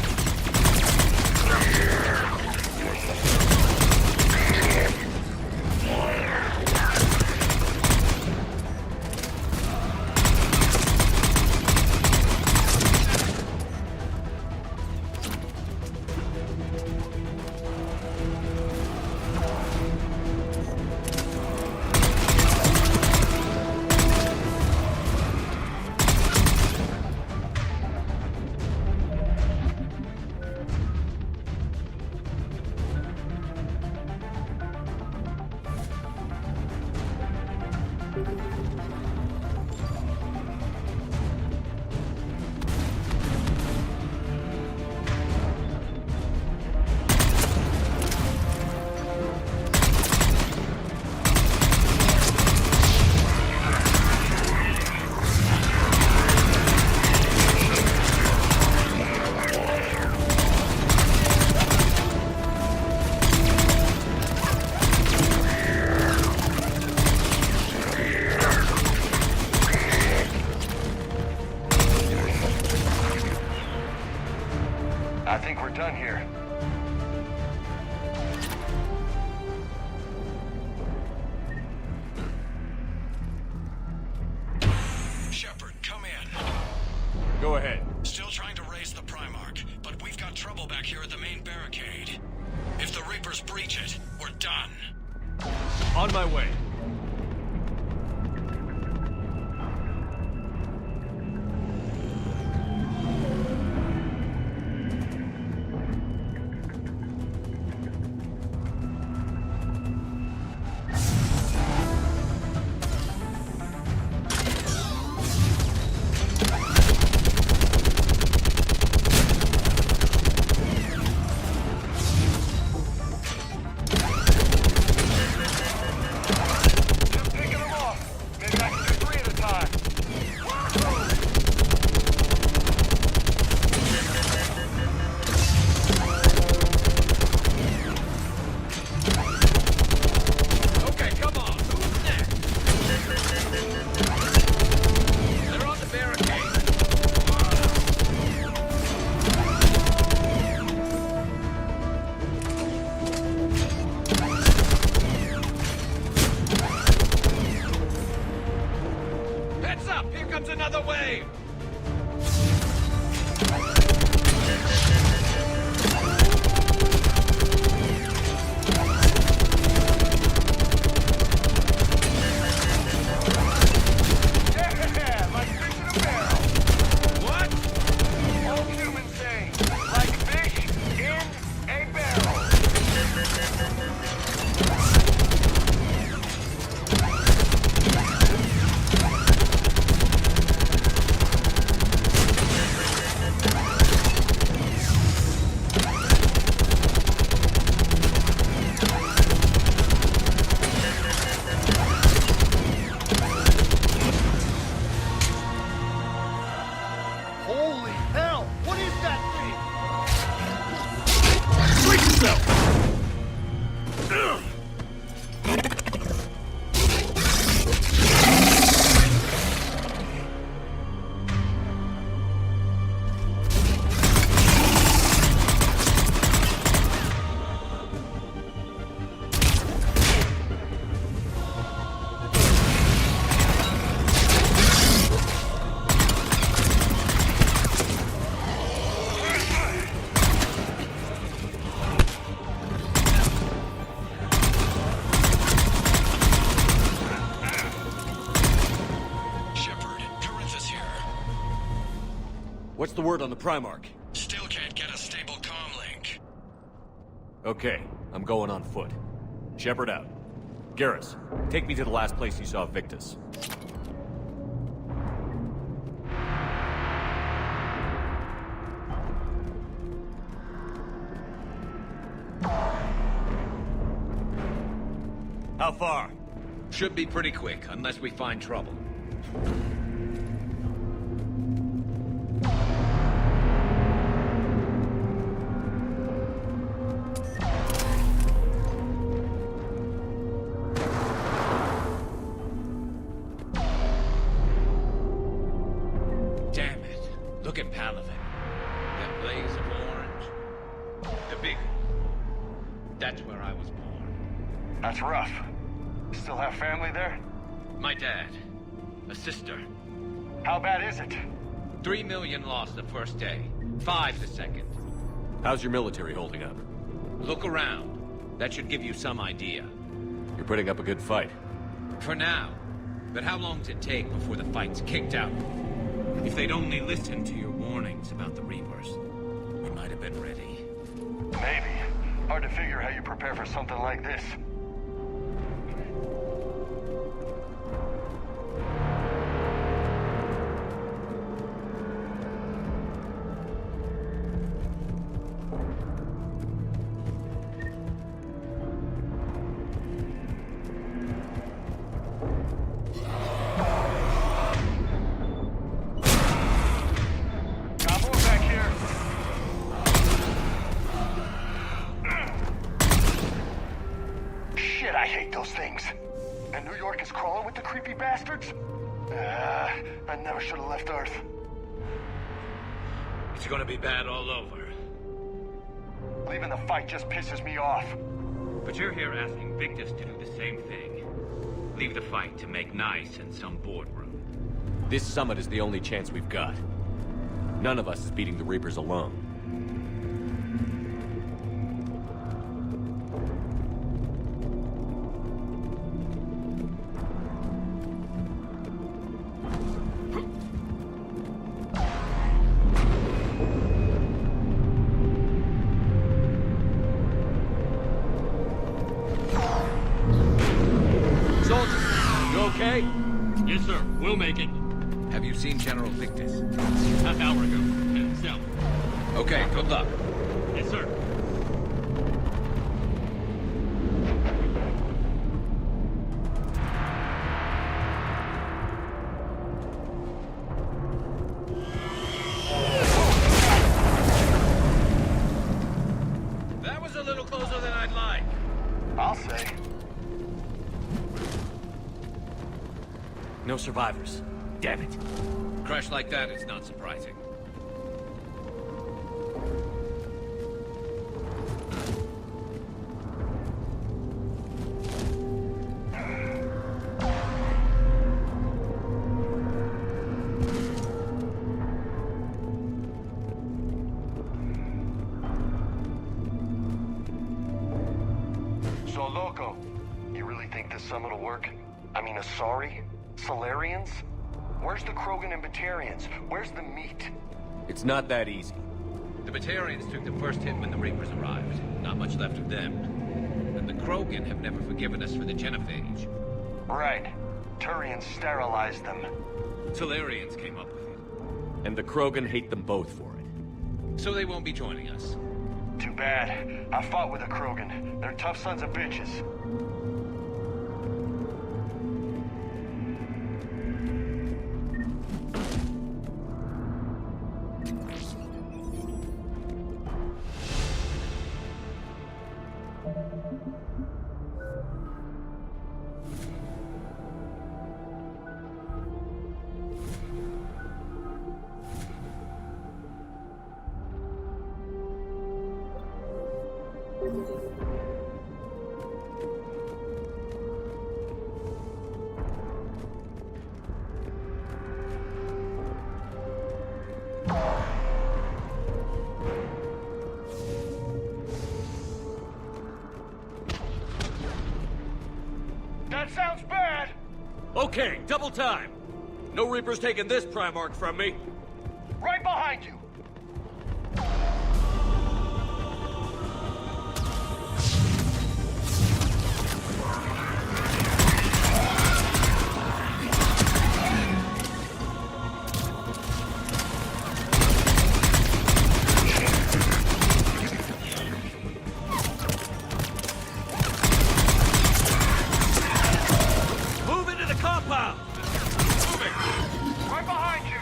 Speaker 20: I think we're done here.
Speaker 7: Shepard, come in.
Speaker 6: Go ahead.
Speaker 7: Still trying to raise the Primarch, but we've got trouble back here at the main barricade. If the Reapers breach it, we're done.
Speaker 6: On my way.
Speaker 10: Another wave!
Speaker 20: Yeah, like fish in a barrel.
Speaker 10: What?
Speaker 20: Old human saying, like fish in a barrel.
Speaker 12: Holy hell! What is that thing?
Speaker 4: Brace yourself!
Speaker 20: Shepard, Corinthus here.
Speaker 6: What's the word on the Primarch?
Speaker 20: Still can't get a stable comm link.
Speaker 6: Okay, I'm going on foot. Shepard out. Garrus, take me to the last place you saw Victus. How far?
Speaker 10: Should be pretty quick, unless we find trouble. Damn it. Look at Palaven. That blaze of orange. The big... That's where I was born.
Speaker 20: That's rough. Still have family there?
Speaker 10: My dad. A sister.
Speaker 20: How bad is it?
Speaker 10: 3 million lost the first day. 5 the second.
Speaker 6: How's your military holding up?
Speaker 10: Look around. That should give you some idea.
Speaker 6: You're putting up a good fight.
Speaker 10: For now. But how long does it take before the fight's kicked out? If they'd only listened to your warnings about the Reapers, we might have been ready.
Speaker 20: Maybe. Hard to figure how you prepare for something like this. Shit, I hate those things. And New York is crawling with the creepy bastards? I never should have left Earth.
Speaker 10: It's gonna be bad all over.
Speaker 20: Leaving the fight just pisses me off.
Speaker 10: But you're here asking Victus to do the same thing. Leave the fight to make nice in some boardroom.
Speaker 6: This summit is the only chance we've got. None of us is beating the Reapers alone. Okay?
Speaker 10: Yes, sir. We'll make it. Have you seen General Victus? Half hour ago. Himself. Okay, good luck. Yes, sir. That was a little closer than I'd like.
Speaker 20: I'll say.
Speaker 6: No survivors. Damn it.
Speaker 10: Crash like that is not surprising.
Speaker 16: Loco, you really think this summit will work? I mean, Asari? Solarians? Where's the Krogan and Batarians? Where's the meat?
Speaker 6: It's not that easy.
Speaker 10: The Batarians took the first hit when the Reapers arrived. Not much left of them. And the Krogan have never forgiven us for the genophage.
Speaker 16: Right. Turians sterilized them.
Speaker 10: Solarians came up with it.
Speaker 6: And the Krogan hate them both for it.
Speaker 10: So they won't be joining us.
Speaker 16: Too bad. I fought with the Krogan. They're tough sons of bitches.
Speaker 6: That sounds bad! Okay, double time. No Reaper's taking this Primarch from me.
Speaker 16: Right behind you!
Speaker 6: Move into the compound! Moving!
Speaker 16: Right behind you!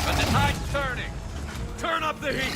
Speaker 6: But the tide's turning! Turn up the heat!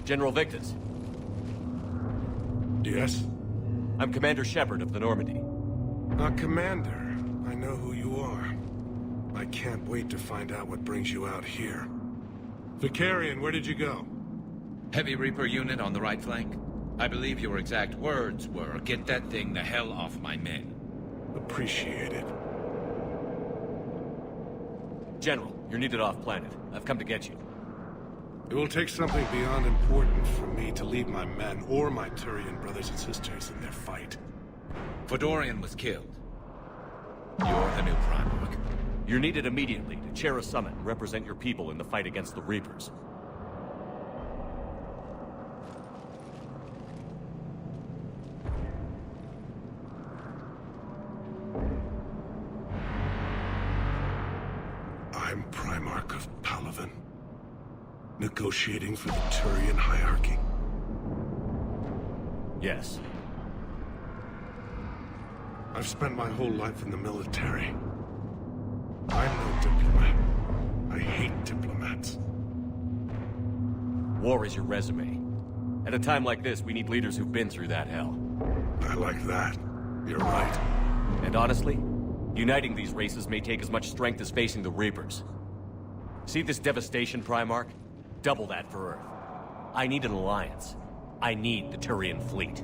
Speaker 6: General Victus.
Speaker 20: Yes?
Speaker 6: I'm Commander Shepard of the Normandy.
Speaker 20: Commander. I know who you are. I can't wait to find out what brings you out here. Vicarian, where did you go?
Speaker 10: Heavy Reaper unit on the right flank. I believe your exact words were, "Get that thing the hell off my men."
Speaker 20: Appreciate it.
Speaker 6: General, you're needed off-planet. I've come to get you.
Speaker 13: It will take something beyond important for me to leave my men or my Turian brothers and sisters in their fight.
Speaker 10: Fedorian was killed. You're the new Primarch.
Speaker 6: You're needed immediately to chair a summit and represent your people in the fight against the Reapers.
Speaker 13: I'm Primarch of Palaven. Negotiating for the Turian hierarchy.
Speaker 6: Yes.
Speaker 13: I've spent my whole life in the military. I'm no diplomat. I hate diplomats.
Speaker 6: War is your resume. At a time like this, we need leaders who've been through that hell.
Speaker 13: I like that. You're right.
Speaker 6: And honestly, uniting these races may take as much strength as facing the Reapers. See this devastation, Primarch? Double that for Earth. I need an alliance. I need the Turian fleet.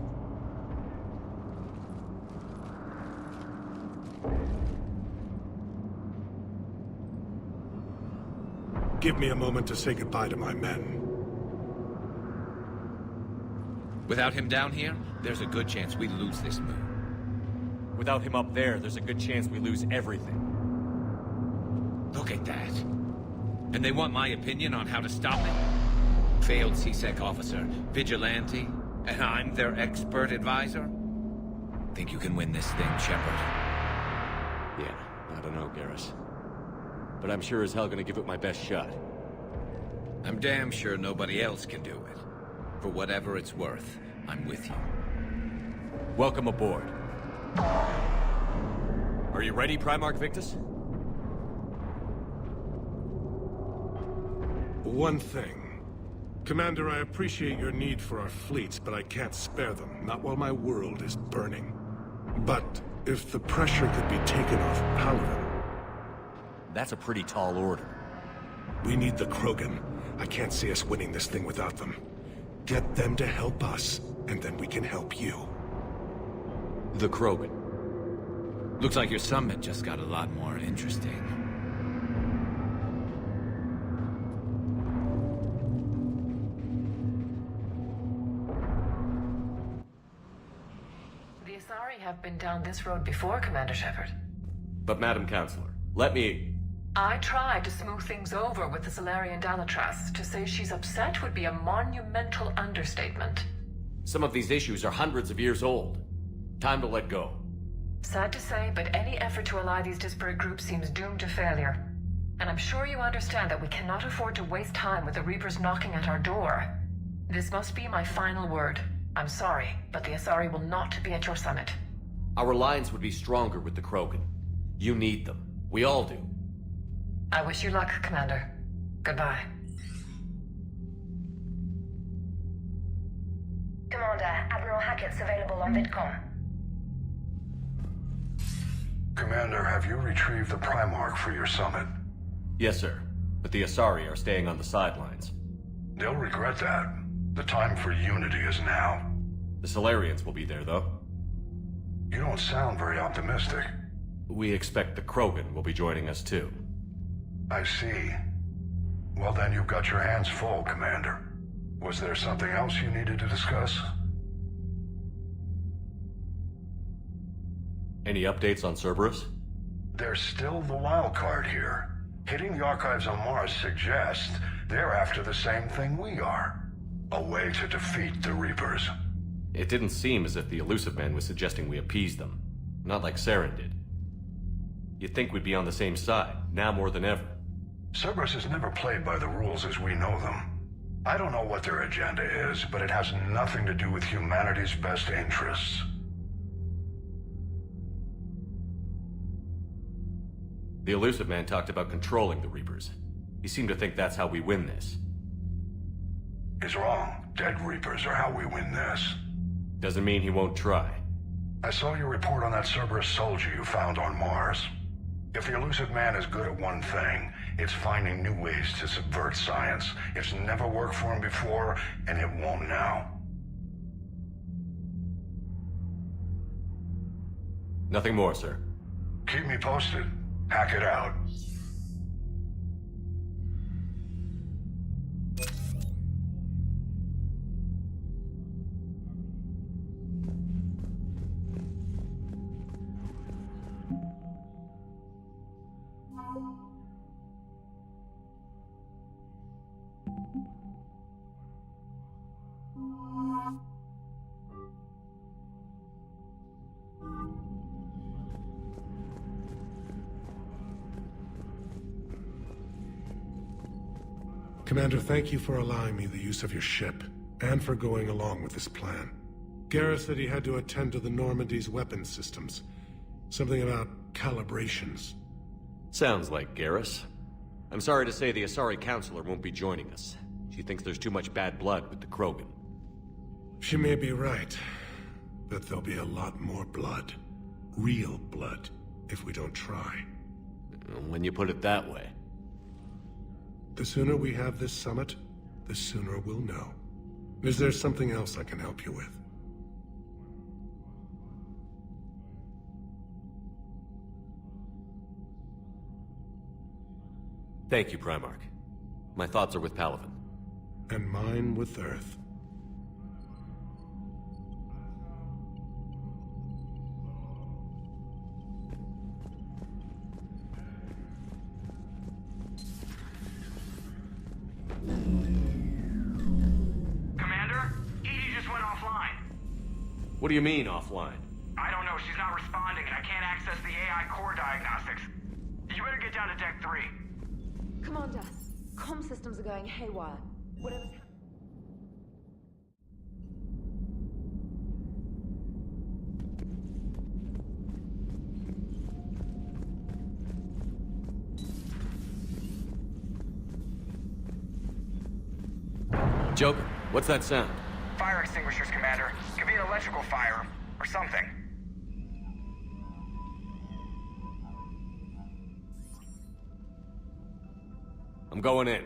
Speaker 13: Give me a moment to say goodbye to my men.
Speaker 10: Without him down here, there's a good chance we lose this move.
Speaker 6: Without him up there, there's a good chance we lose everything.
Speaker 10: Look at that. And they want my opinion on how to stop it? Failed C-Sec officer, vigilante, and I'm their expert advisor? Think you can win this thing, Shepard?
Speaker 6: Yeah, I don't know, Garrus. But I'm sure as hell gonna give it my best shot.
Speaker 10: I'm damn sure nobody else can do it. For whatever it's worth, I'm with you.
Speaker 6: Welcome aboard. Are you ready, Primarch Victus?
Speaker 13: One thing. Commander, I appreciate your need for our fleets, but I can't spare them. Not while my world is burning. But if the pressure could be taken off Palaven...
Speaker 6: That's a pretty tall order.
Speaker 13: We need the Krogan. I can't see us winning this thing without them. Get them to help us, and then we can help you.
Speaker 6: The Krogan.
Speaker 10: Looks like your summit just got a lot more interesting.
Speaker 14: The Asari have been down this road before, Commander Shepard.
Speaker 6: But Madam Counselor, let me...
Speaker 14: I tried to smooth things over with the Salarian Dalatras. To say she's upset would be a monumental understatement.
Speaker 6: Some of these issues are hundreds of years old. Time to let go.
Speaker 14: Sad to say, but any effort to ally these disparate groups seems doomed to failure. And I'm sure you understand that we cannot afford to waste time with the Reapers knocking at our door. This must be my final word. I'm sorry, but the Asari will not be at your summit.
Speaker 6: Our alliance would be stronger with the Krogan. You need them. We all do.
Speaker 14: I wish you luck, Commander. Goodbye.
Speaker 23: Commander, Admiral Hackett's available on VidCom.
Speaker 20: Commander, have you retrieved the Primarch for your summit?
Speaker 6: Yes, sir. But the Asari are staying on the sidelines.
Speaker 20: They'll regret that. The time for unity is now.
Speaker 6: The Salarians will be there, though.
Speaker 20: You don't sound very optimistic.
Speaker 6: We expect the Krogan will be joining us, too.
Speaker 20: I see. Well, then you've got your hands full, Commander. Was there something else you needed to discuss?
Speaker 6: Any updates on Cerberus?
Speaker 20: There's still the wild card here. Hitting the archives on Mars suggests they're after the same thing we are. A way to defeat the Reapers.
Speaker 6: It didn't seem as if the Illusive Man was suggesting we appease them. Not like Saren did. You'd think we'd be on the same side, now more than ever.
Speaker 20: Cerberus has never played by the rules as we know them. I don't know what their agenda is, but it has nothing to do with humanity's best interests.
Speaker 6: The Illusive Man talked about controlling the Reapers. He seemed to think that's how we win this.
Speaker 20: He's wrong. Dead Reapers are how we win this.
Speaker 6: Doesn't mean he won't try.
Speaker 20: I saw your report on that Cerberus soldier you found on Mars. If the Illusive Man is good at one thing, it's finding new ways to subvert science. It's never worked for him before, and it won't now.
Speaker 6: Nothing more, sir.
Speaker 20: Keep me posted. Hack it out.
Speaker 13: Commander, thank you for allowing me the use of your ship, and for going along with this plan. Garrus said he had to attend to the Normandy's weapons systems. Something about calibrations.
Speaker 6: Sounds like Garrus. I'm sorry to say the Asari Counselor won't be joining us. She thinks there's too much bad blood with the Krogan.
Speaker 13: She may be right, but there'll be a lot more blood. Real blood, if we don't try.
Speaker 6: When you put it that way.
Speaker 13: The sooner we have this summit, the sooner we'll know. Is there something else I can help you with?
Speaker 6: Thank you, Primarch. My thoughts are with Palaven.
Speaker 13: And mine with Earth.
Speaker 1: Commander? Edie just went offline.
Speaker 6: What do you mean, offline?
Speaker 1: I don't know, she's not responding and I can't access the AI core diagnostics. You better get down to Deck 3.
Speaker 19: Commander, comm systems are going haywire. Whatever's happening.
Speaker 6: Joker, what's that sound?
Speaker 1: Fire extinguishers, Commander. Could be an electrical fire, or something.
Speaker 6: I'm going in.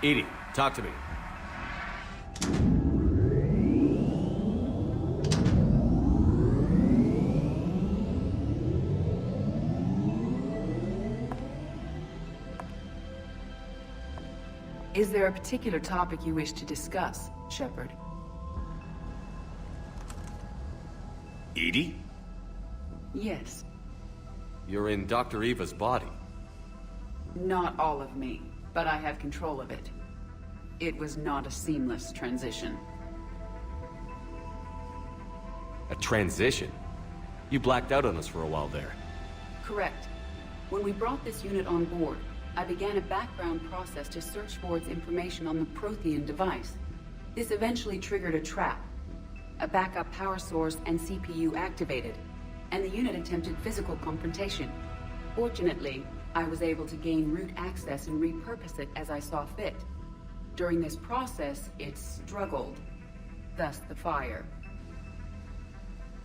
Speaker 6: Edie, talk to me.
Speaker 2: Is there a particular topic you wish to discuss, Shepard?
Speaker 6: Edie?
Speaker 2: Yes.
Speaker 6: You're in Dr. Eva's body.
Speaker 2: Not all of me, but I have control of it. It was not a seamless transition.
Speaker 6: A transition? You blacked out on us for a while there.
Speaker 2: Correct. When we brought this unit on board, I began a background process to search for its information on the Prothean device. This eventually triggered a trap. A backup power source and CPU activated, and the unit attempted physical confrontation. Fortunately, I was able to gain root access and repurpose it as I saw fit. During this process, it struggled. Thus the fire.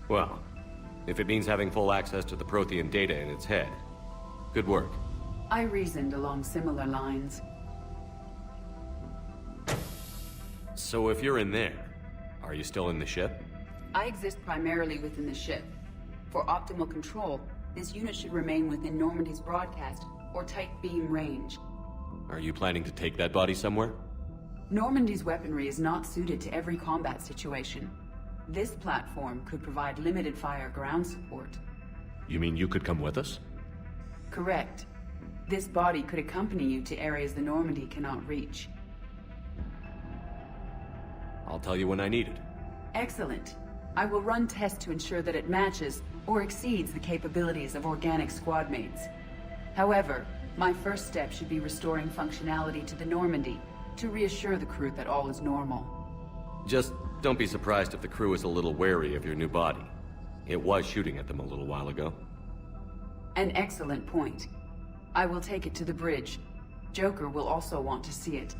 Speaker 6: Well, if it means having full access to the Prothean data in its head, good work.
Speaker 2: I reasoned along similar lines.
Speaker 6: So if you're in there, are you still in the ship?
Speaker 2: I exist primarily within the ship. For optimal control, this unit should remain within Normandy's broadcast or tight beam range.
Speaker 6: Are you planning to take that body somewhere?
Speaker 2: Normandy's weaponry is not suited to every combat situation. This platform could provide limited fire ground support.
Speaker 6: You mean you could come with us?
Speaker 2: Correct. This body could accompany you to areas the Normandy cannot reach.
Speaker 6: I'll tell you when I need it.
Speaker 2: Excellent. I will run tests to ensure that it matches or exceeds the capabilities of organic squad mates. However, my first step should be restoring functionality to the Normandy to reassure the crew that all is normal.
Speaker 6: Just don't be surprised if the crew is a little wary of your new body. It was shooting at them a little while ago.
Speaker 2: An excellent point. I will take it to the bridge. Joker will also want to see it.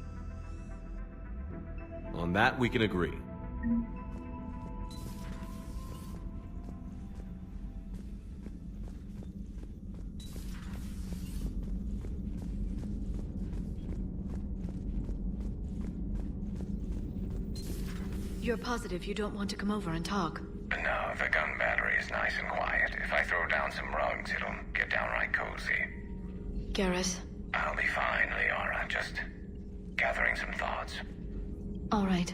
Speaker 6: On that, we can agree.
Speaker 3: You're positive you don't want to come over and talk?
Speaker 1: No, the gun battery is nice and quiet. If I throw down some rugs, it'll get downright cozy.
Speaker 3: Garrus?
Speaker 1: I'll be fine, Liara. Just gathering some thoughts.
Speaker 3: All right.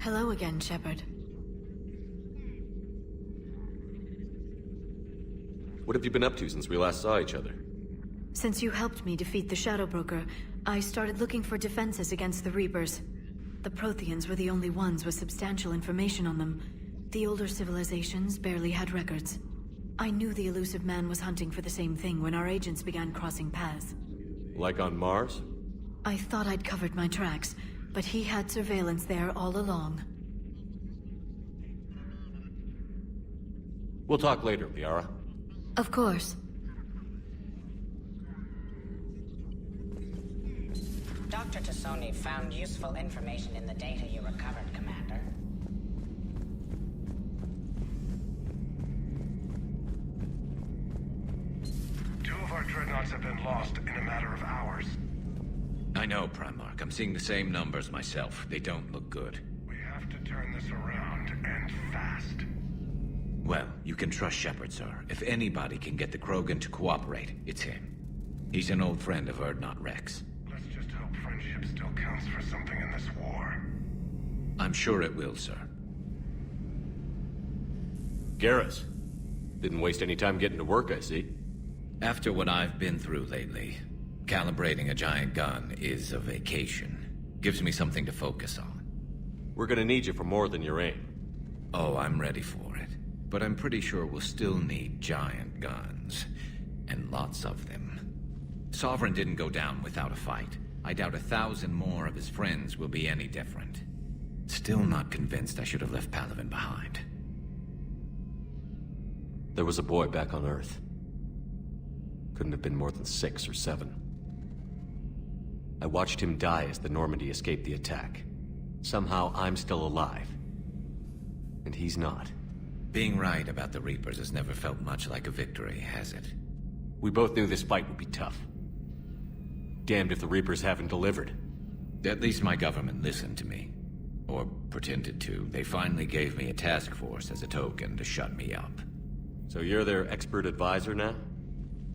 Speaker 3: Hello again, Shepard.
Speaker 9: What have you been up to since we last saw each other?
Speaker 3: Since you helped me defeat the Shadow Broker, I started looking for defenses against the Reapers. The Protheans were the only ones with substantial information on them. The older civilizations barely had records. I knew the Illusive Man was hunting for the same thing when our agents began crossing paths.
Speaker 9: Like on Mars?
Speaker 3: I thought I'd covered my tracks, but he had surveillance there all along.
Speaker 9: We'll talk later, Liara.
Speaker 3: Of course.
Speaker 8: Dr. Tassoni found useful information in the data you recovered, Commander.
Speaker 20: Two of our dreadnoughts have been lost in a matter of hours.
Speaker 10: I know, Primarch. I'm seeing the same numbers myself. They don't look good.
Speaker 20: We have to turn this around, and fast.
Speaker 10: Well, you can trust Shepard, sir. If anybody can get the Krogan to cooperate, it's him. He's an old friend of Urdnot Rex.
Speaker 20: Let's just hope friendship still counts for something in this war.
Speaker 10: I'm sure it will, sir.
Speaker 9: Garrus. Didn't waste any time getting to work, I see.
Speaker 10: After what I've been through lately, calibrating a giant gun is a vacation. Gives me something to focus on.
Speaker 9: We're gonna need you for more than your aim.
Speaker 10: Oh, I'm ready for it. But I'm pretty sure we'll still need giant guns. And lots of them. Sovereign didn't go down without a fight. I doubt 1,000 more of his friends will be any different. Still not convinced I should have left Palaven behind.
Speaker 9: There was a boy back on Earth. Couldn't have been more than 6 or 7. I watched him die as the Normandy escaped the attack. Somehow I'm still alive. And he's not.
Speaker 10: Being right about the Reapers has never felt much like a victory, has it?
Speaker 9: We both knew this fight would be tough. Damned if the Reapers haven't delivered.
Speaker 10: At least my government listened to me. Or pretended to. They finally gave me a task force as a token to shut me up.
Speaker 9: So you're their expert advisor now?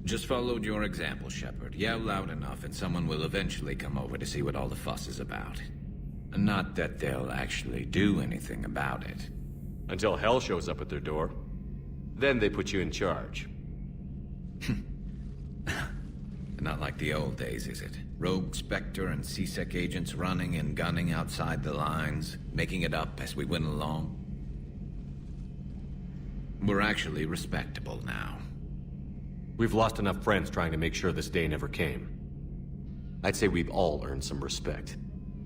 Speaker 10: Just followed your example, Shepard. Yell loud enough and someone will eventually come over to see what all the fuss is about. Not that they'll actually do anything about it.
Speaker 9: Until hell shows up at their door. Then they put you in charge.
Speaker 10: Not like the old days, is it? Rogue Spectre and C-Sec agents running and gunning outside the lines, making it up as we went along. We're actually respectable now.
Speaker 9: We've lost enough friends trying to make sure this day never came. I'd say we've all earned some respect.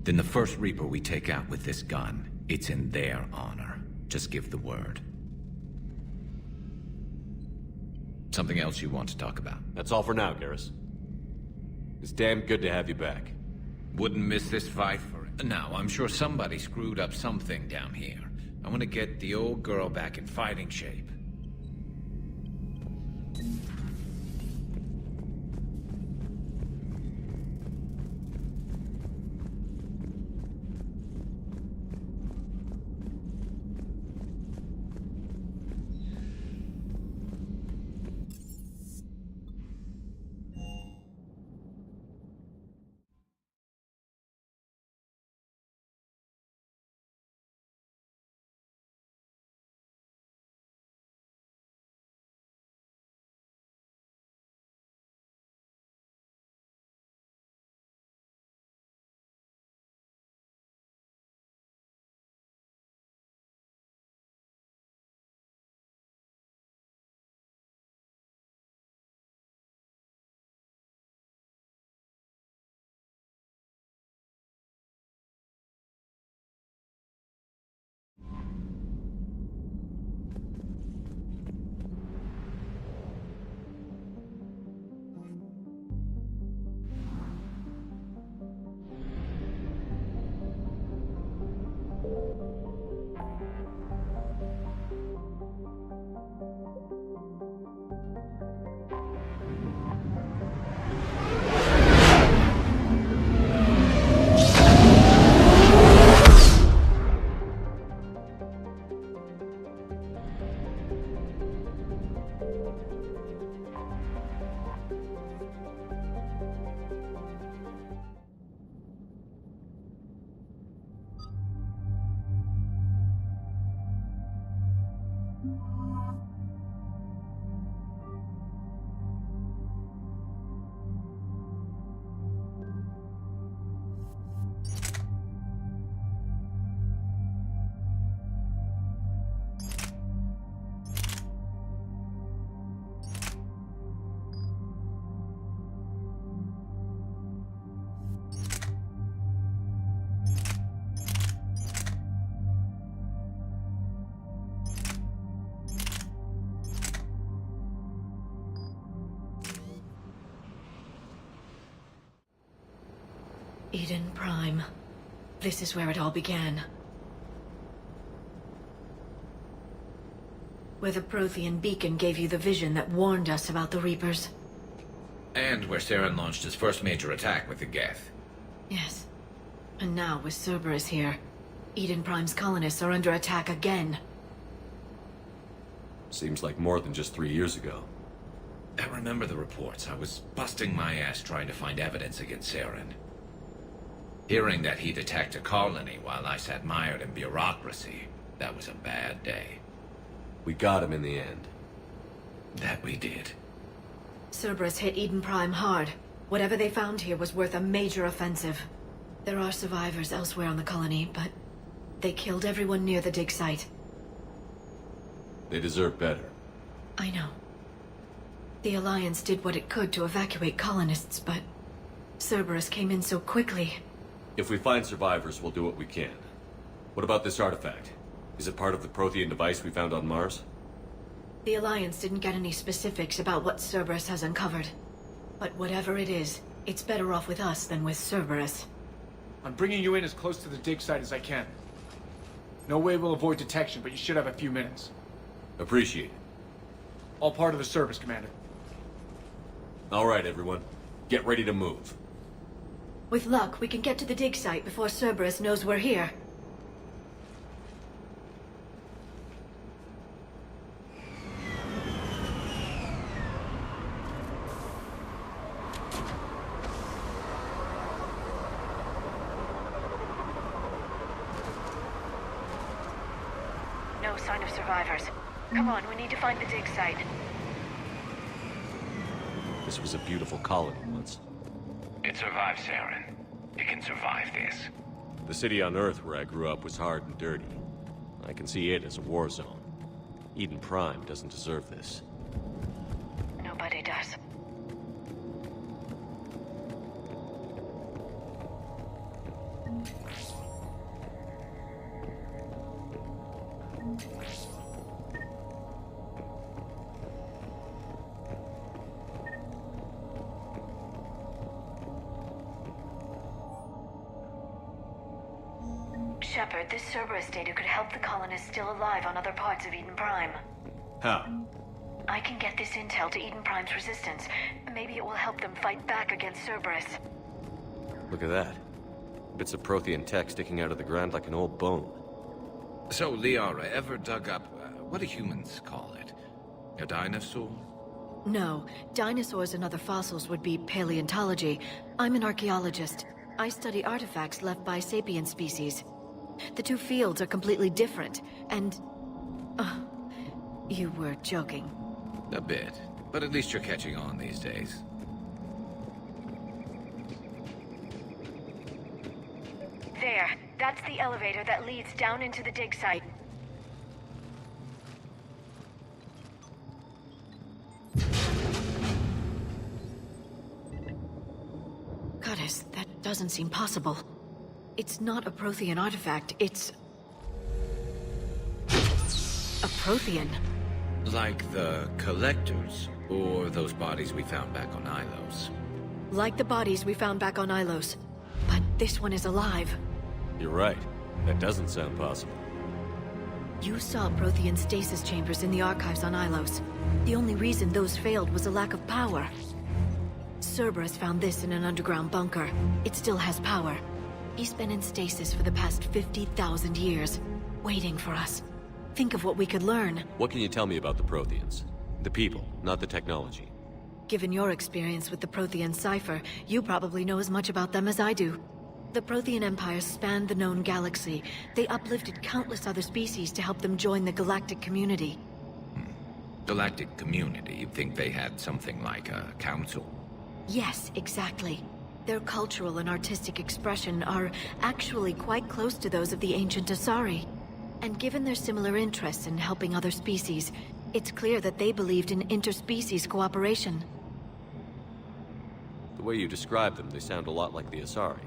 Speaker 10: Then the first Reaper we take out with this gun, it's in their honor. Just give the word. Something else you want to talk about?
Speaker 9: That's all for now, Garrus. It's damn good to have you back.
Speaker 10: Wouldn't miss this fight for it. Now, I'm sure somebody screwed up something down here. I want to get the old girl back in fighting shape.
Speaker 3: Eden Prime. This is where it all began. Where the Prothean beacon gave you the vision that warned us about the Reapers.
Speaker 10: And where Saren launched his first major attack with the Geth.
Speaker 3: Yes. And now, with Cerberus here, Eden Prime's colonists are under attack again.
Speaker 9: Seems like more than just 3 years ago.
Speaker 10: I remember the reports. I was busting my ass trying to find evidence against Saren. Hearing that he'd attacked a colony while I sat mired in bureaucracy, that was a bad day.
Speaker 9: We got him in the end.
Speaker 10: That we did.
Speaker 3: Cerberus hit Eden Prime hard. Whatever they found here was worth a major offensive. There are survivors elsewhere on the colony, but they killed everyone near the dig site.
Speaker 9: They deserve better.
Speaker 3: I know. The Alliance did what it could to evacuate colonists, but Cerberus came in so quickly.
Speaker 9: If we find survivors, we'll do what we can. What about this artifact? Is it part of the Prothean device we found on Mars?
Speaker 3: The Alliance didn't get any specifics about what Cerberus has uncovered. But whatever it is, it's better off with us than with Cerberus.
Speaker 22: I'm bringing you in as close to the dig site as I can. No way we'll avoid detection, but you should have a few minutes.
Speaker 9: Appreciate it.
Speaker 22: All part of the service, Commander.
Speaker 9: All right, everyone. Get ready to move.
Speaker 3: With luck, we can get to the dig site before Cerberus knows we're here.
Speaker 23: No sign of survivors. Come on, we need to find the dig site.
Speaker 9: This was a beautiful colony once.
Speaker 1: It survived, Saren. It can survive this.
Speaker 9: The city on Earth where I grew up was hard and dirty. I can see it as a war zone. Eden Prime doesn't deserve this.
Speaker 23: Nobody does. Shepard, this Cerberus data could help the colonists still alive on other parts of Eden Prime.
Speaker 9: How?
Speaker 23: I can get this intel to Eden Prime's resistance. Maybe it will help them fight back against Cerberus.
Speaker 9: Look at that. Bits of Prothean tech sticking out of the ground like an old bone.
Speaker 10: So, Liara, ever dug up, what do humans call it? A dinosaur?
Speaker 3: No, dinosaurs and other fossils would be paleontology. I'm an archaeologist. I study artifacts left by sapient species. The two fields are completely different, and... you were joking.
Speaker 10: A bit. But at least you're catching on these days.
Speaker 23: There. That's the elevator that leads down into the dig site.
Speaker 3: Goddess, that doesn't seem possible. It's not a Prothean artifact, it's... a Prothean.
Speaker 10: Like the Collectors, or those bodies we found back on Ilos.
Speaker 3: Like the bodies we found back on Ilos. But this one is alive.
Speaker 9: You're right. That doesn't sound possible.
Speaker 3: You saw Prothean stasis chambers in the archives on Ilos. The only reason those failed was a lack of power. Cerberus found this in an underground bunker. It still has power. He's been in stasis for the past 50,000 years, waiting for us. Think of what we could learn.
Speaker 9: What can you tell me about the Protheans? The people, not the technology.
Speaker 3: Given your experience with the Prothean cipher, you probably know as much about them as I do. The Prothean Empire spanned the known galaxy. They uplifted countless other species to help them join the galactic community.
Speaker 10: Galactic community? You'd think they had something like a council?
Speaker 3: Yes, exactly. Their cultural and artistic expression are actually quite close to those of the ancient Asari. And given their similar interests in helping other species, it's clear that they believed in interspecies cooperation.
Speaker 9: The way you describe them, they sound a lot like the Asari.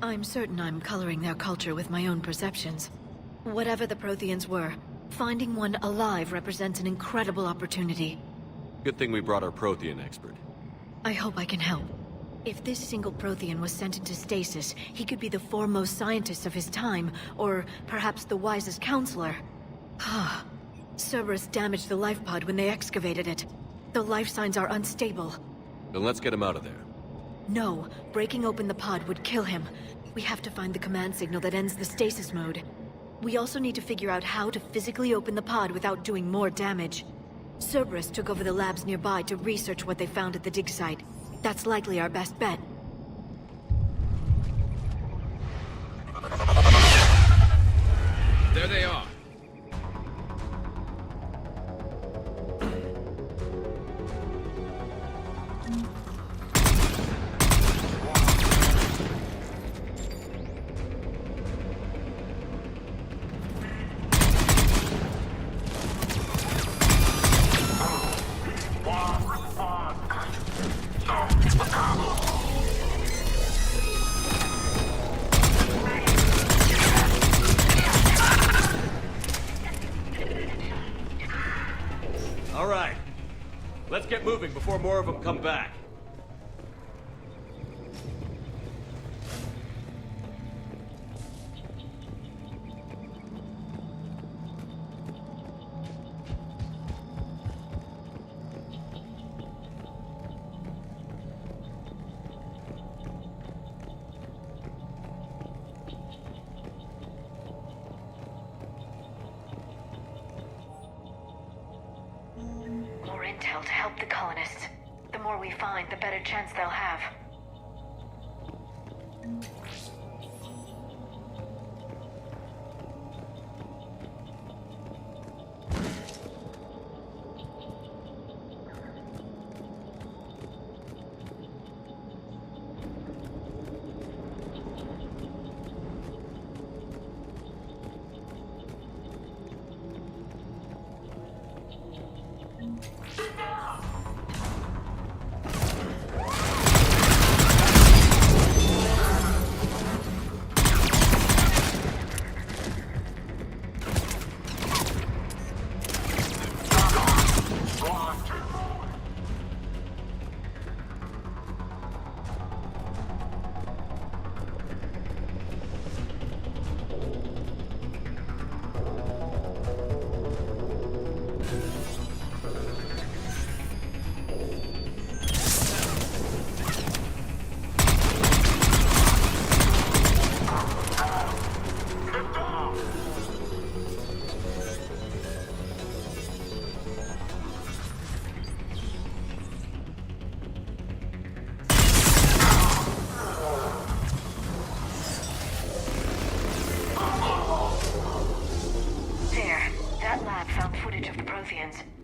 Speaker 3: I'm certain I'm coloring their culture with my own perceptions. Whatever the Protheans were, finding one alive represents an incredible opportunity.
Speaker 9: Good thing we brought our Prothean expert.
Speaker 3: I hope I can help. If this single Prothean was sent into stasis, he could be the foremost scientist of his time, or perhaps the wisest counselor. Cerberus damaged the life pod when they excavated it. The life signs are unstable.
Speaker 9: Then let's get him out of there.
Speaker 3: No, breaking open the pod would kill him. We have to find the command signal that ends the stasis mode. We also need to figure out how to physically open the pod without doing more damage. Cerberus took over the labs nearby to research what they found at the dig site. That's likely our best bet.
Speaker 10: There they are.
Speaker 9: All right. Let's get moving before more of them come back.
Speaker 23: More intel to help the colonists. The more we find, the better chance they'll have.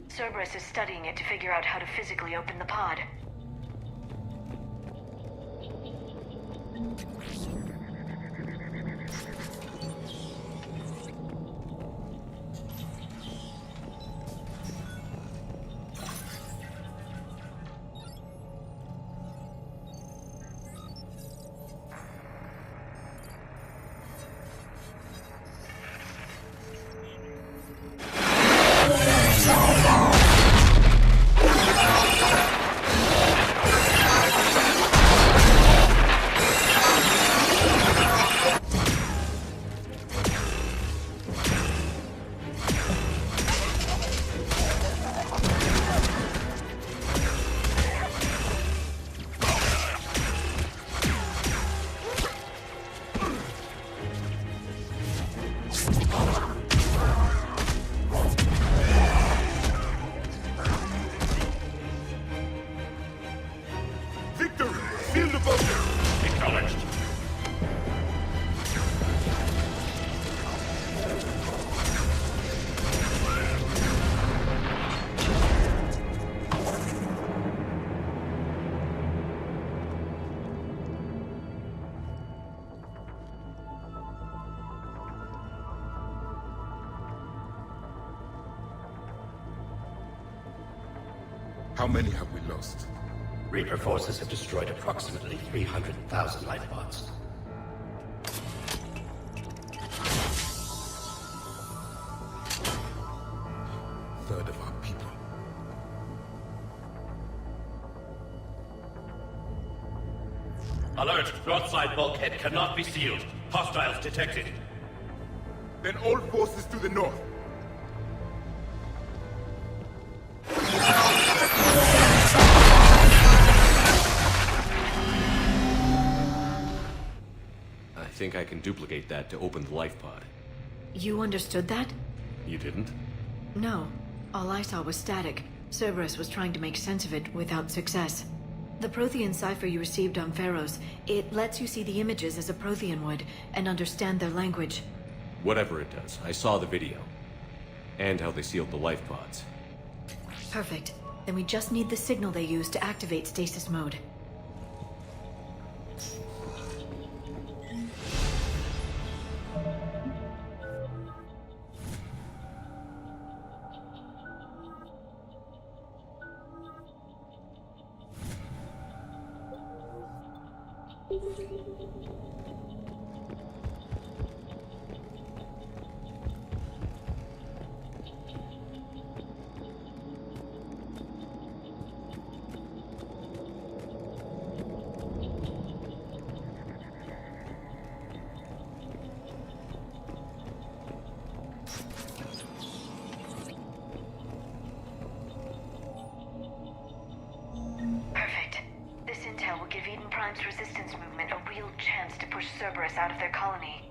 Speaker 23: Cerberus is studying it to figure out how to physically open the pod.
Speaker 13: How many have we lost?
Speaker 15: Reaper forces have destroyed approximately 300,000 life pods.
Speaker 13: Third of our people.
Speaker 15: Alert! Broadside bulkhead cannot be sealed. Hostiles detected.
Speaker 5: Then all forces to the north.
Speaker 9: I think I can duplicate that to open the life pod.
Speaker 3: You understood that?
Speaker 9: You didn't?
Speaker 3: No. All I saw was static. Cerberus was trying to make sense of it without success. The Prothean cipher you received on Pharos, it lets you see the images as a Prothean would, and understand their language.
Speaker 9: Whatever it does, I saw the video. And how they sealed the life pods.
Speaker 3: Perfect. Then we just need the signal they use to activate stasis mode.
Speaker 23: Perfect. This intel will give Eden Prime's resistance movement a real chance to push Cerberus out of their colony.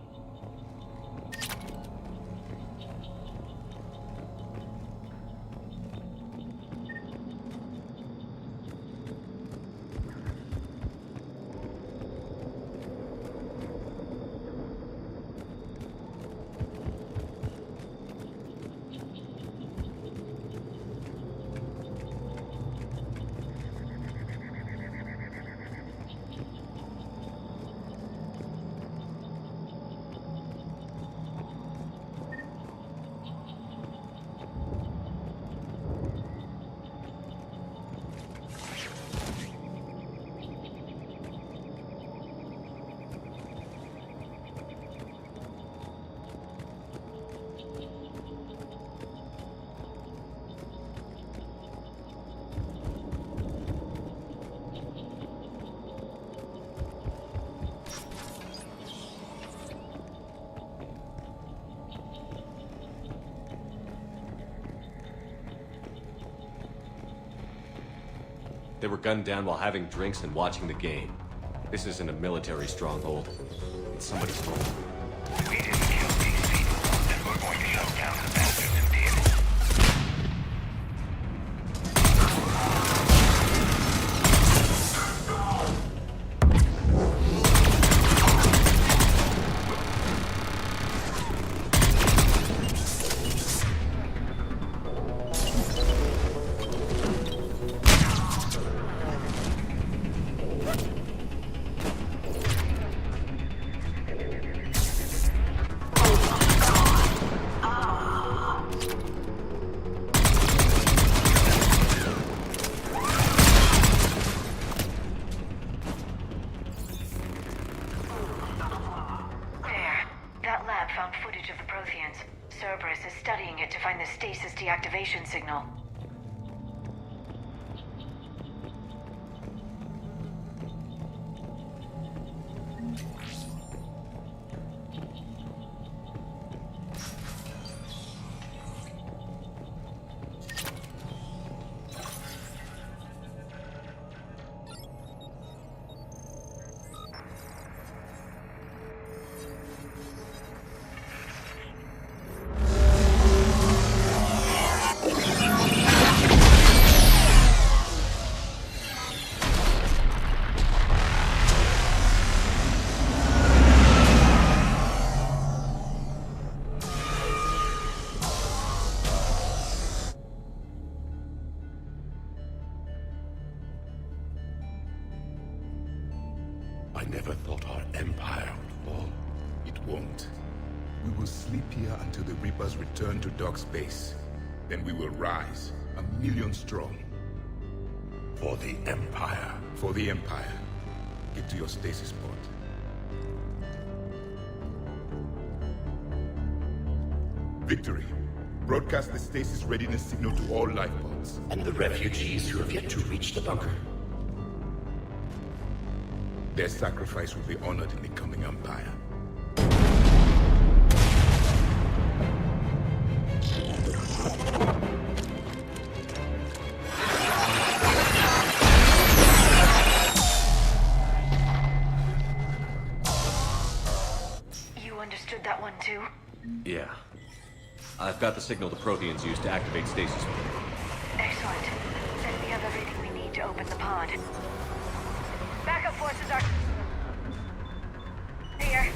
Speaker 9: They were gunned down while having drinks and watching the game. This isn't a military stronghold. It's somebody's home.
Speaker 15: We didn't kill these people, and we're going to shut down the bastards who did.
Speaker 23: Cerberus is studying it to find the stasis deactivation signal.
Speaker 5: I never thought our empire would fall. It won't. We will sleep here until the Reapers return to Dock Space. Then we will rise, 1,000,000 strong. For the Empire. For the Empire. Get to your stasis pod. Victory. Broadcast the stasis readiness signal to all life pods.
Speaker 15: And the refugees who have yet to reach the bunker.
Speaker 5: Their sacrifice will be honored in the coming Empire.
Speaker 23: You understood that one too?
Speaker 9: Yeah. I've got the signal the Protheans use to activate stasis.
Speaker 23: Excellent. Then we have everything we need to open the pod. Backup forces are here.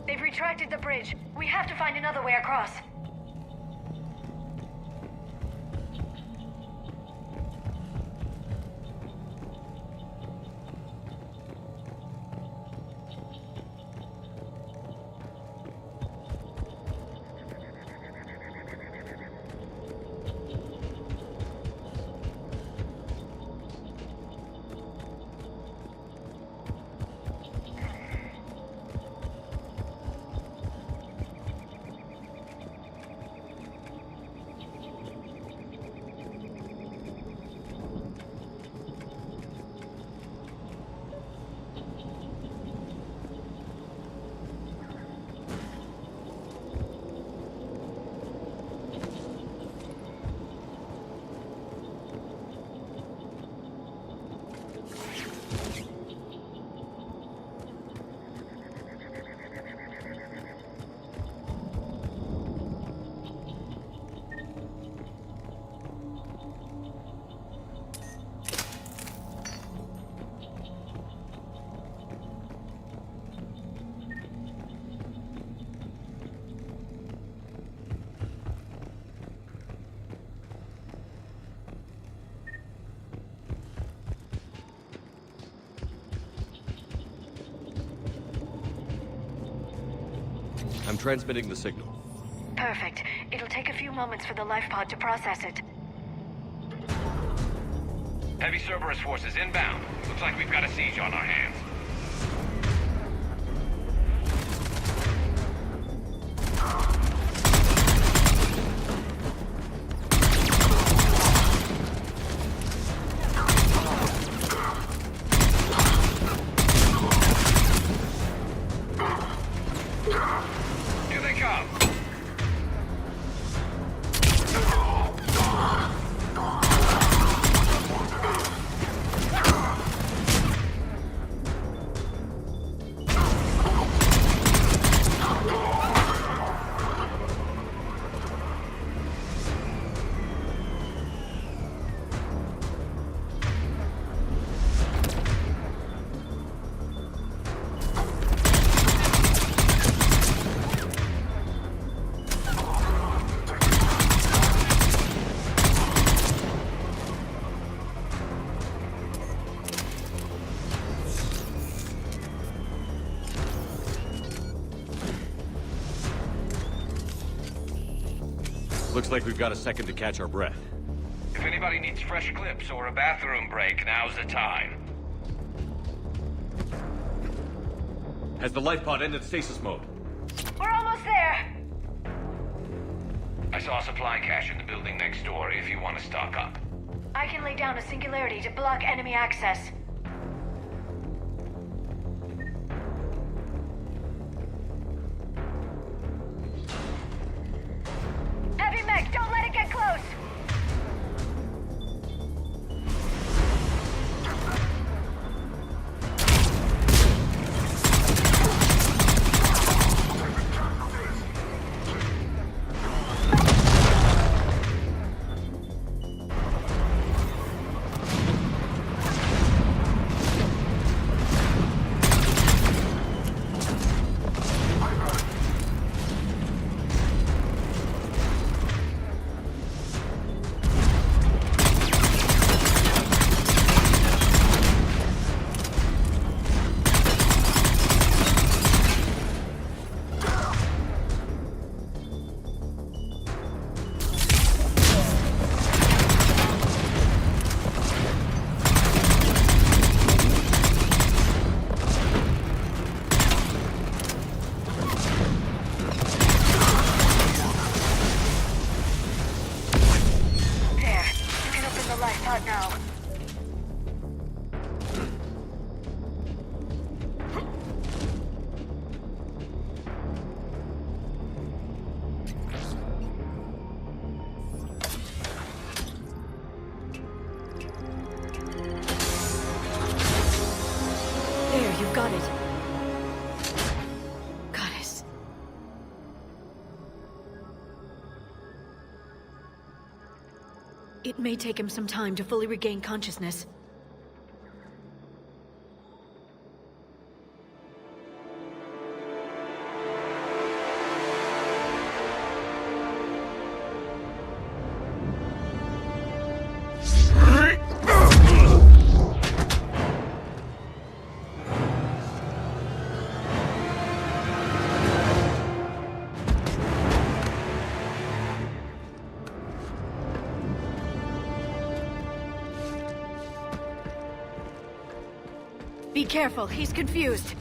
Speaker 23: They've retracted the bridge. We have to find another way across.
Speaker 9: I'm transmitting the signal.
Speaker 23: Perfect. It'll take a few moments for the life pod to process it.
Speaker 1: Heavy Cerberus forces inbound. Looks like we've got a siege on our hands. Here they come!
Speaker 6: Looks like we've got a second to catch our breath.
Speaker 1: If anybody needs fresh clips or a bathroom break, now's the time.
Speaker 6: Has the life pod ended stasis mode?
Speaker 23: We're almost there!
Speaker 10: I saw a supply cache in the building next door if you want to stock up.
Speaker 23: I can lay down a singularity to block enemy access. Heavy mech, don't let it get close!
Speaker 3: You've got it. Goddess. It may take him some time to fully regain consciousness. Be careful, he's confused.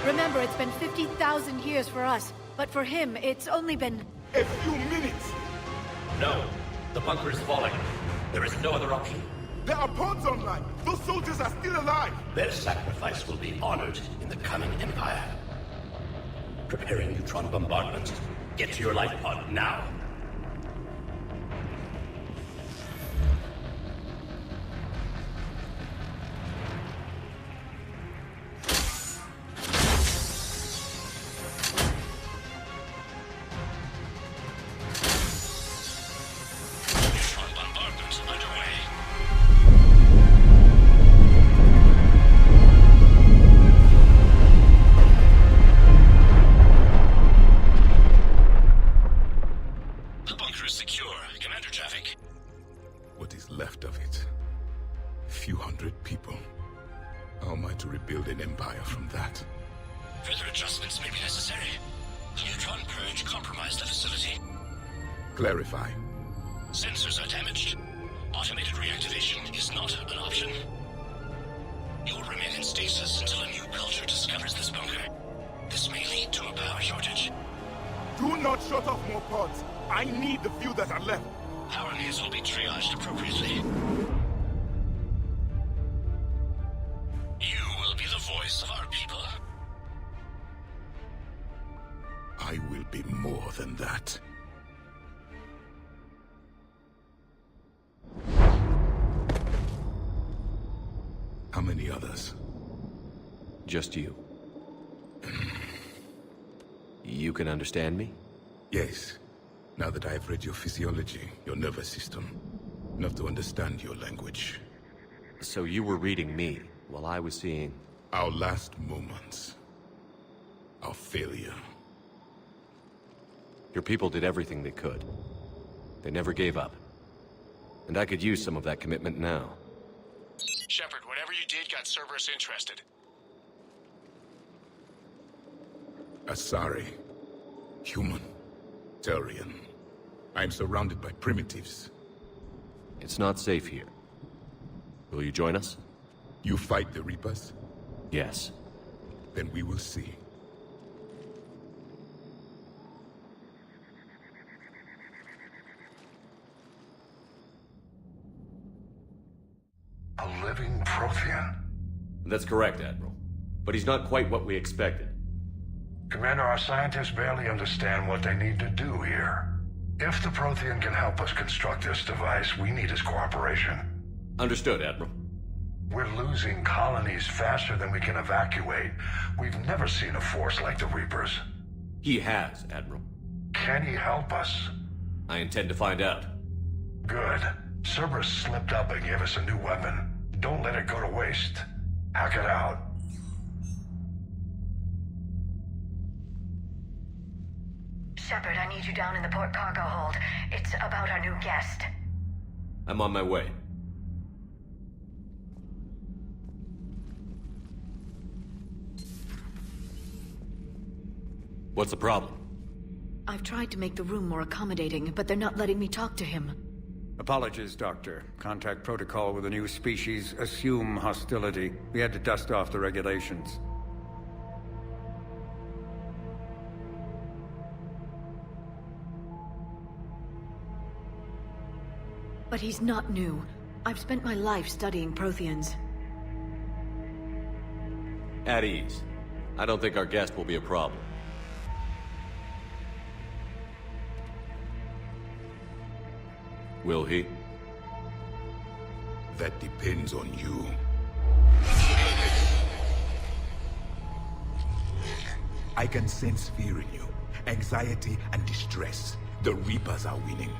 Speaker 3: Remember, it's been 50,000 years for us, but for him, it's only been...
Speaker 5: A few minutes!
Speaker 15: No, the bunker is falling. There is no other option.
Speaker 5: There are pods online! Those soldiers are still alive!
Speaker 15: Their sacrifice will be honored in the coming Empire. Preparing neutron bombardment. Get to your life pod now.
Speaker 5: Clarify.
Speaker 15: Sensors are damaged. Automated reactivation is not an option. You'll remain in stasis until a new culture discovers this bunker. This may lead to a power shortage.
Speaker 5: Do not shut off more pods. I need the few that are left.
Speaker 15: Power needs will be triaged appropriately. You will be the voice of our people.
Speaker 5: I will be more than that. How many others?
Speaker 9: Just you. You can understand me?
Speaker 5: Yes. Now that I've read your physiology, your nervous system, enough to understand your language.
Speaker 9: So you were reading me, while I was seeing...
Speaker 5: Our last moments. Our failure.
Speaker 9: Your people did everything they could. They never gave up. And I could use some of that commitment now.
Speaker 12: Shepard, whatever you did got Cerberus interested.
Speaker 5: Asari. Human. Turian. I'm surrounded by primitives.
Speaker 9: It's not safe here. Will you join us?
Speaker 5: You fight the Reapers?
Speaker 9: Yes.
Speaker 5: Then we will see.
Speaker 20: A living Prothean?
Speaker 9: That's correct, Admiral. But he's not quite what we expected.
Speaker 20: Commander, our scientists barely understand what they need to do here. If the Prothean can help us construct this device, we need his cooperation.
Speaker 9: Understood, Admiral.
Speaker 20: We're losing colonies faster than we can evacuate. We've never seen a force like the Reapers.
Speaker 9: He has, Admiral.
Speaker 20: Can he help us?
Speaker 9: I intend to find out.
Speaker 20: Good. Cerberus slipped up and gave us a new weapon. Don't let it go to waste. Hack it out.
Speaker 23: Shepard, I need you down in the port cargo hold. It's about our new guest.
Speaker 9: I'm on my way. What's the problem?
Speaker 3: I've tried to make the room more accommodating, but they're not letting me talk to him.
Speaker 11: Apologies, Doctor. Contact protocol with a new species. Assume hostility. We had to dust off the regulations.
Speaker 3: But he's not new. I've spent my life studying Protheans.
Speaker 9: At ease. I don't think our guest will be a problem. Will he?
Speaker 5: That depends on you. I can sense fear in you, anxiety and distress. The Reapers are winning.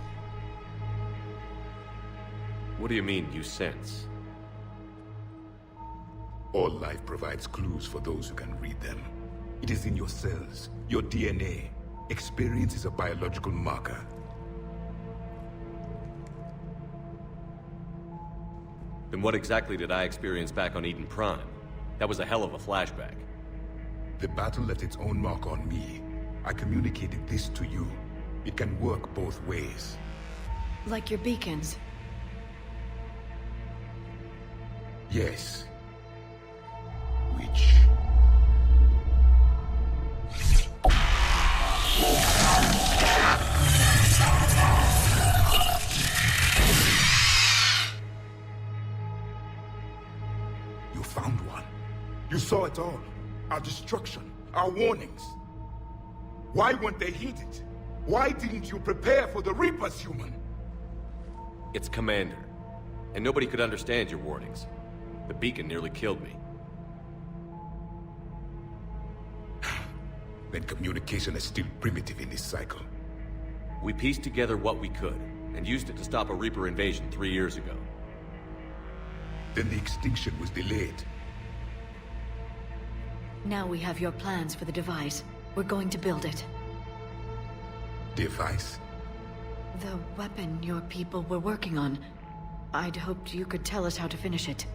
Speaker 9: What do you mean, you sense?
Speaker 5: All life provides clues for those who can read them. It is in your cells, your DNA. Experience is a biological marker.
Speaker 9: Then what exactly did I experience back on Eden Prime? That was a hell of a flashback.
Speaker 5: The battle left its own mark on me. I communicated this to you. It can work both ways.
Speaker 3: Like your beacons.
Speaker 5: Yes. Which... You found one. You saw it all. Our destruction, our warnings. Why weren't they heeded? Why didn't you prepare for the Reapers, human?
Speaker 9: It's Commander. And nobody could understand your warnings. The beacon nearly killed me.
Speaker 5: Then communication is still primitive in this cycle.
Speaker 9: We pieced together what we could, and used it to stop a Reaper invasion 3 years ago.
Speaker 5: Then the extinction was delayed.
Speaker 3: Now we have your plans for the device. We're going to build it.
Speaker 5: Device?
Speaker 3: The weapon your people were working on. I'd hoped you could tell us how to finish it.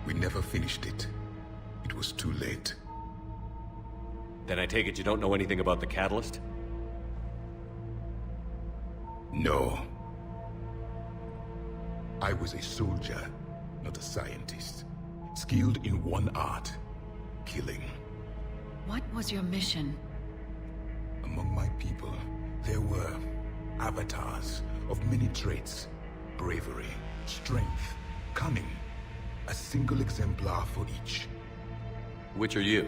Speaker 5: We never finished it. It was too late.
Speaker 9: Then I take it you don't know anything about the catalyst?
Speaker 5: No. I was a soldier, not a scientist. Skilled in one art, killing.
Speaker 3: What was your mission?
Speaker 5: Among my people, there were avatars of many traits. Bravery, strength, cunning. A single exemplar for each.
Speaker 9: Which are you?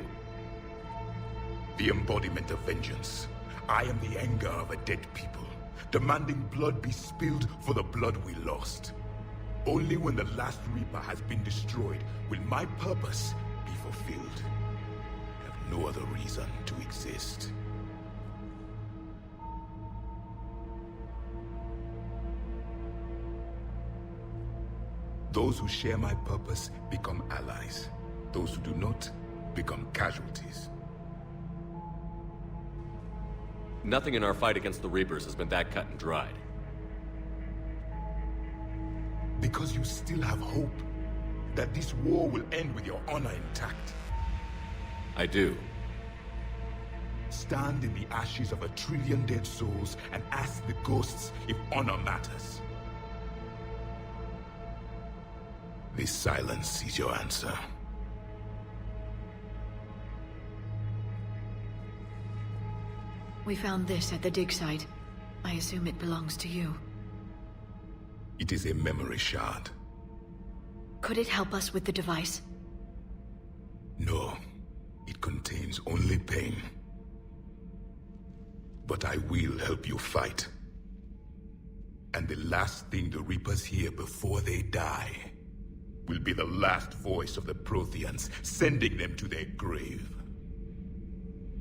Speaker 5: The embodiment of vengeance. I am the anger of a dead people, demanding blood be spilled for the blood we lost. Only when the last Reaper has been destroyed will my purpose be fulfilled. I have no other reason to exist. Those who share my purpose become allies. Those who do not become casualties.
Speaker 9: Nothing in our fight against the Reapers has been that cut and dried.
Speaker 5: Because you still have hope that this war will end with your honor intact.
Speaker 9: I do.
Speaker 5: Stand in the ashes of 1 trillion dead souls and ask the ghosts if honor matters. This silence is your answer.
Speaker 3: We found this at the dig site. I assume it belongs to you.
Speaker 5: It is a memory shard.
Speaker 3: Could it help us with the device?
Speaker 5: No. It contains only pain. But I will help you fight. And the last thing the Reapers hear before they die will be the last voice of the Protheans, sending them to their grave.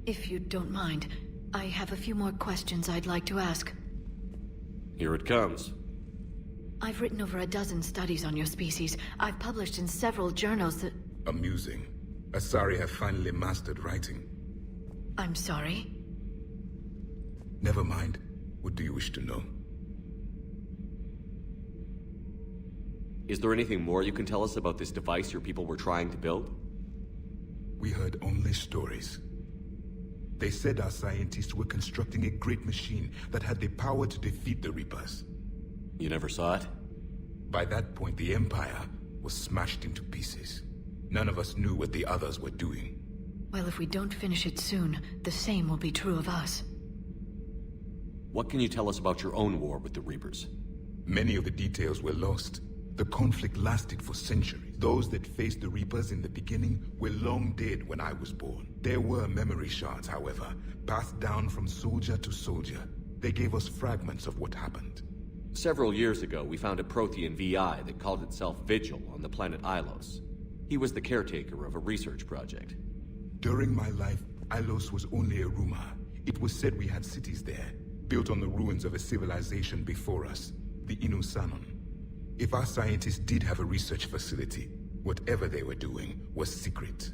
Speaker 3: If you don't mind, I have a few more questions I'd like to ask.
Speaker 9: Here it comes.
Speaker 3: I've written over a dozen studies on your species. I've published in several journals that...
Speaker 5: Amusing. Asari have finally mastered writing.
Speaker 3: I'm sorry?
Speaker 5: Never mind. What do you wish to know?
Speaker 9: Is there anything more you can tell us about this device your people were trying to build?
Speaker 5: We heard only stories. They said our scientists were constructing a great machine that had the power to defeat the Reapers.
Speaker 9: You never saw it?
Speaker 5: By that point, the Empire was smashed into pieces. None of us knew what the others were doing.
Speaker 3: Well, if we don't finish it soon, the same will be true of us.
Speaker 9: What can you tell us about your own war with the Reapers?
Speaker 5: Many of the details were lost. The conflict lasted for centuries. Those that faced the Reapers in the beginning were long dead when I was born. There were memory shards, however, passed down from soldier to soldier. They gave us fragments of what happened.
Speaker 9: Several years ago, we found a Prothean VI that called itself Vigil on the planet Ilos. He was the caretaker of a research project.
Speaker 5: During my life, Ilos was only a rumor. It was said we had cities there, built on the ruins of a civilization before us, the Inusanon. If our scientists did have a research facility, whatever they were doing was secret.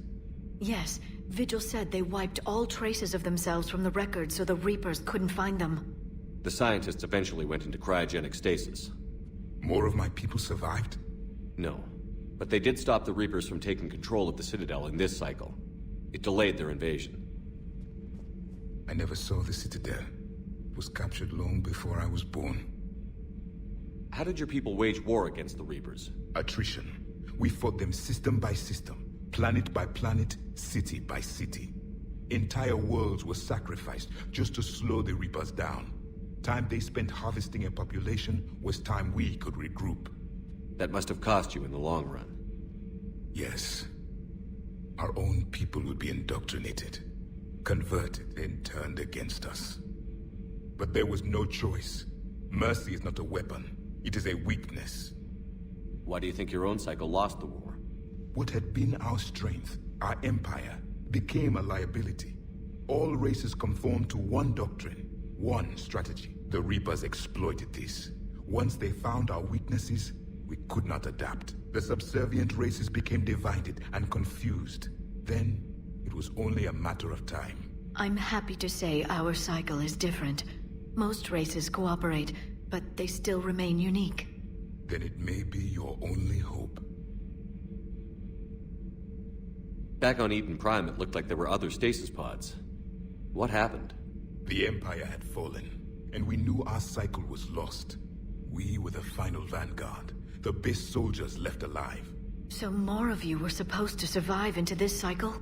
Speaker 3: Yes, Vigil said they wiped all traces of themselves from the records so the Reapers couldn't find them.
Speaker 9: The scientists eventually went into cryogenic stasis.
Speaker 5: More of my people survived?
Speaker 9: No, but they did stop the Reapers from taking control of the Citadel in this cycle. It delayed their invasion.
Speaker 5: I never saw the Citadel. It was captured long before I was born.
Speaker 9: How did your people wage war against the Reapers?
Speaker 5: Attrition. We fought them system by system, planet by planet, city by city. Entire worlds were sacrificed just to slow the Reapers down. Time they spent harvesting a population was time we could regroup.
Speaker 9: That must have cost you in the long run.
Speaker 5: Yes. Our own people would be indoctrinated, converted, and turned against us. But there was no choice. Mercy is not a weapon. It is a weakness.
Speaker 9: Why do you think your own cycle lost the war?
Speaker 5: What had been our strength, our empire, became a liability. All races conformed to one doctrine, one strategy. The Reapers exploited this. Once they found our weaknesses, we could not adapt. The subservient races became divided and confused. Then, it was only a matter of time.
Speaker 3: I'm happy to say our cycle is different. Most races cooperate, but they still remain unique.
Speaker 5: Then it may be your only hope.
Speaker 9: Back on Eden Prime, it looked like there were other stasis pods. What happened?
Speaker 5: The Empire had fallen, and we knew our cycle was lost. We were the final vanguard, the best soldiers left alive.
Speaker 3: So more of you were supposed to survive into this cycle?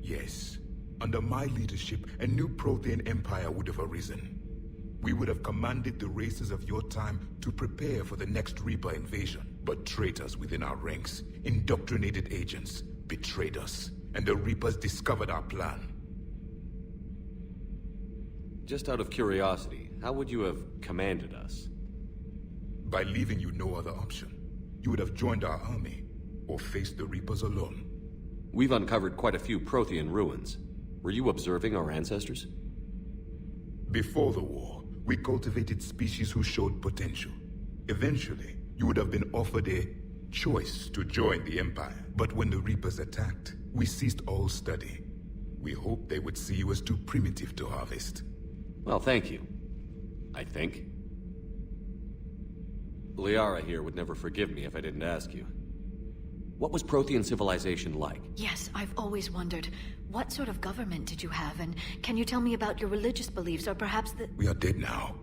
Speaker 5: Yes. Under my leadership, a new Prothean empire would have arisen. We would have commanded the races of your time to prepare for the next Reaper invasion. But traitors within our ranks, indoctrinated agents, betrayed us, and the Reapers discovered our plan.
Speaker 9: Just out of curiosity, how would you have commanded us?
Speaker 5: By leaving you no other option. You would have joined our army, or faced the Reapers alone.
Speaker 9: We've uncovered quite a few Prothean ruins. Were you observing our ancestors?
Speaker 5: Before the war, we cultivated species who showed potential. Eventually, you would have been offered a choice to join the Empire. But when the Reapers attacked, we ceased all study. We hoped they would see you as too primitive to harvest.
Speaker 9: Well, thank you. I think. Liara here would never forgive me if I didn't ask you.
Speaker 6: What was Prothean civilization like?
Speaker 3: Yes, I've always wondered. What sort of government did you have, and can you tell me about your religious beliefs, or perhaps the...
Speaker 5: We are dead now.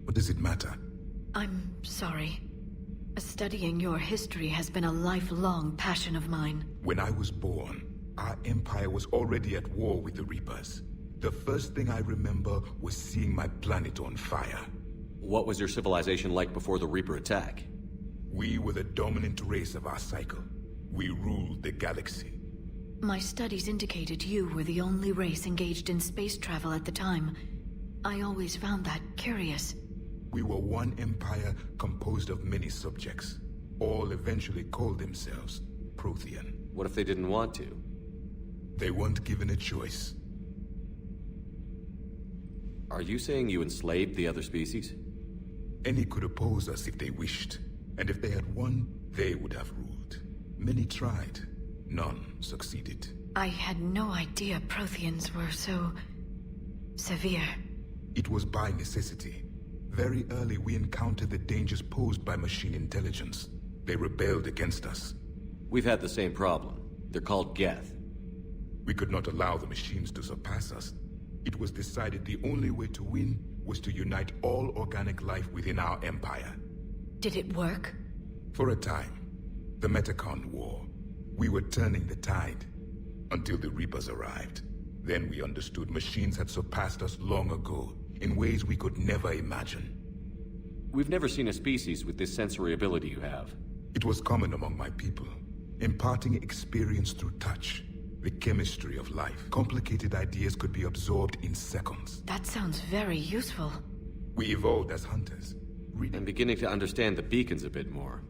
Speaker 5: What does it matter?
Speaker 3: I'm sorry. Studying your history has been a lifelong passion of mine.
Speaker 5: When I was born, our empire was already at war with the Reapers. The first thing I remember was seeing my planet on fire.
Speaker 6: What was your civilization like before the Reaper attack?
Speaker 5: We were the dominant race of our cycle. We ruled the galaxy.
Speaker 3: My studies indicated you were the only race engaged in space travel at the time. I always found that curious.
Speaker 5: We were one empire composed of many subjects. All eventually called themselves Prothean.
Speaker 6: What if they didn't want to?
Speaker 5: They weren't given a choice.
Speaker 6: Are you saying you enslaved the other species?
Speaker 5: Any could oppose us if they wished. And if they had won, they would have ruled. Many tried. None succeeded.
Speaker 3: I had no idea Protheans were so... severe.
Speaker 5: It was by necessity. Very early we encountered the dangers posed by machine intelligence. They rebelled against us.
Speaker 6: We've had the same problem. They're called Geth.
Speaker 5: We could not allow the machines to surpass us. It was decided the only way to win was to unite all organic life within our empire.
Speaker 3: Did it work?
Speaker 5: For a time. The Metacon War. We were turning the tide. Until the Reapers arrived. Then we understood machines had surpassed us long ago, in ways we could never imagine.
Speaker 6: We've never seen a species with this sensory ability you have.
Speaker 5: It was common among my people, imparting experience through touch. The chemistry of life. Complicated ideas could be absorbed in seconds.
Speaker 3: That sounds very useful.
Speaker 5: We evolved as hunters.
Speaker 6: I'm beginning to understand the beacons a bit more.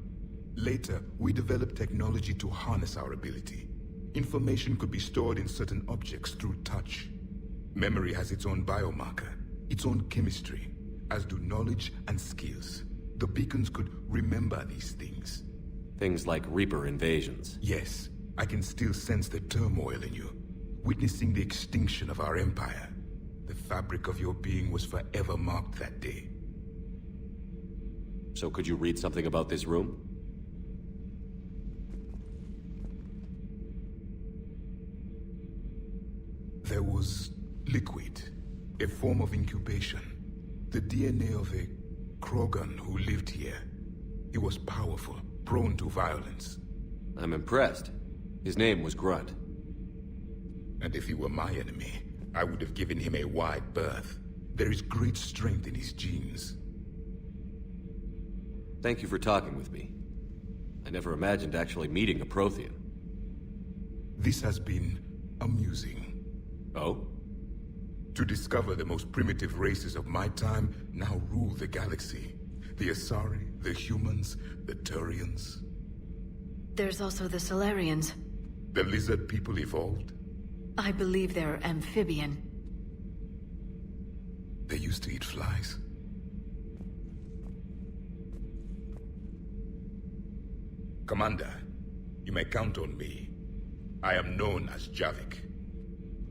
Speaker 5: Later, we developed technology to harness our ability. Information could be stored in certain objects through touch. Memory has its own biomarker, its own chemistry, as do knowledge and skills. The beacons could remember these things.
Speaker 6: Things like Reaper invasions.
Speaker 5: Yes. I can still sense the turmoil in you, witnessing the extinction of our empire. The fabric of your being was forever marked that day.
Speaker 6: So could you read something about this room?
Speaker 5: There was liquid, a form of incubation. The DNA of a Krogan who lived here. He was powerful, prone to violence.
Speaker 6: I'm impressed. His name was Grunt.
Speaker 5: And if he were my enemy, I would have given him a wide berth. There is great strength in his genes.
Speaker 6: Thank you for talking with me. I never imagined actually meeting a Prothean.
Speaker 5: This has been amusing.
Speaker 6: Oh?
Speaker 5: To discover the most primitive races of my time now rule the galaxy. The Asari, the humans, the Turians.
Speaker 3: There's also the Solarians.
Speaker 5: The lizard people evolved?
Speaker 3: I believe they're amphibian.
Speaker 5: They used to eat flies. Commander, you may count on me. I am known as Javik.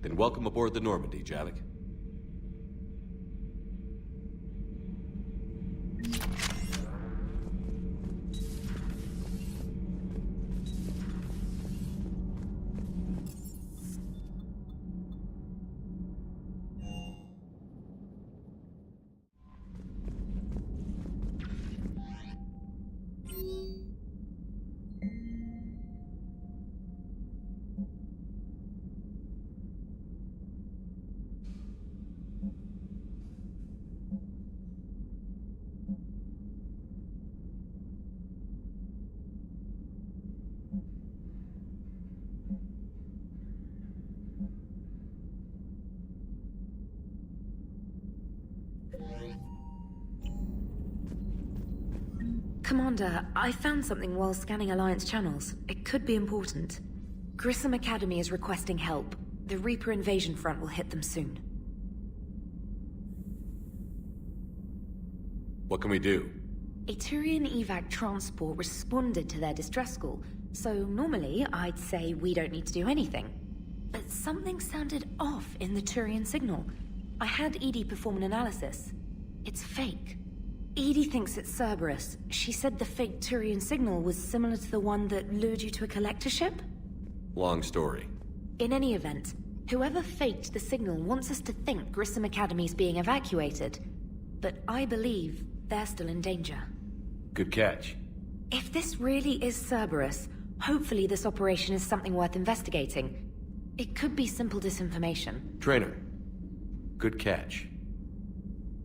Speaker 6: Then welcome aboard the Normandy, Javik.
Speaker 19: Commander, I found something while scanning Alliance channels. It could be important. Grissom Academy is requesting help. The Reaper invasion front will hit them soon.
Speaker 6: What can we do?
Speaker 19: A Turian evac transport responded to their distress call, so normally I'd say we don't need to do anything. But something sounded off in the Turian signal. I had EDI perform an analysis. It's fake. Edie thinks it's Cerberus. She said the fake Turian signal was similar to the one that lured you to a collector ship?
Speaker 9: Long story.
Speaker 19: In any event, whoever faked the signal wants us to think Grissom Academy's being evacuated. But I believe they're still in danger.
Speaker 9: Good catch.
Speaker 19: If this really is Cerberus, hopefully this operation is something worth investigating. It could be simple disinformation.
Speaker 9: Trainer. Good catch.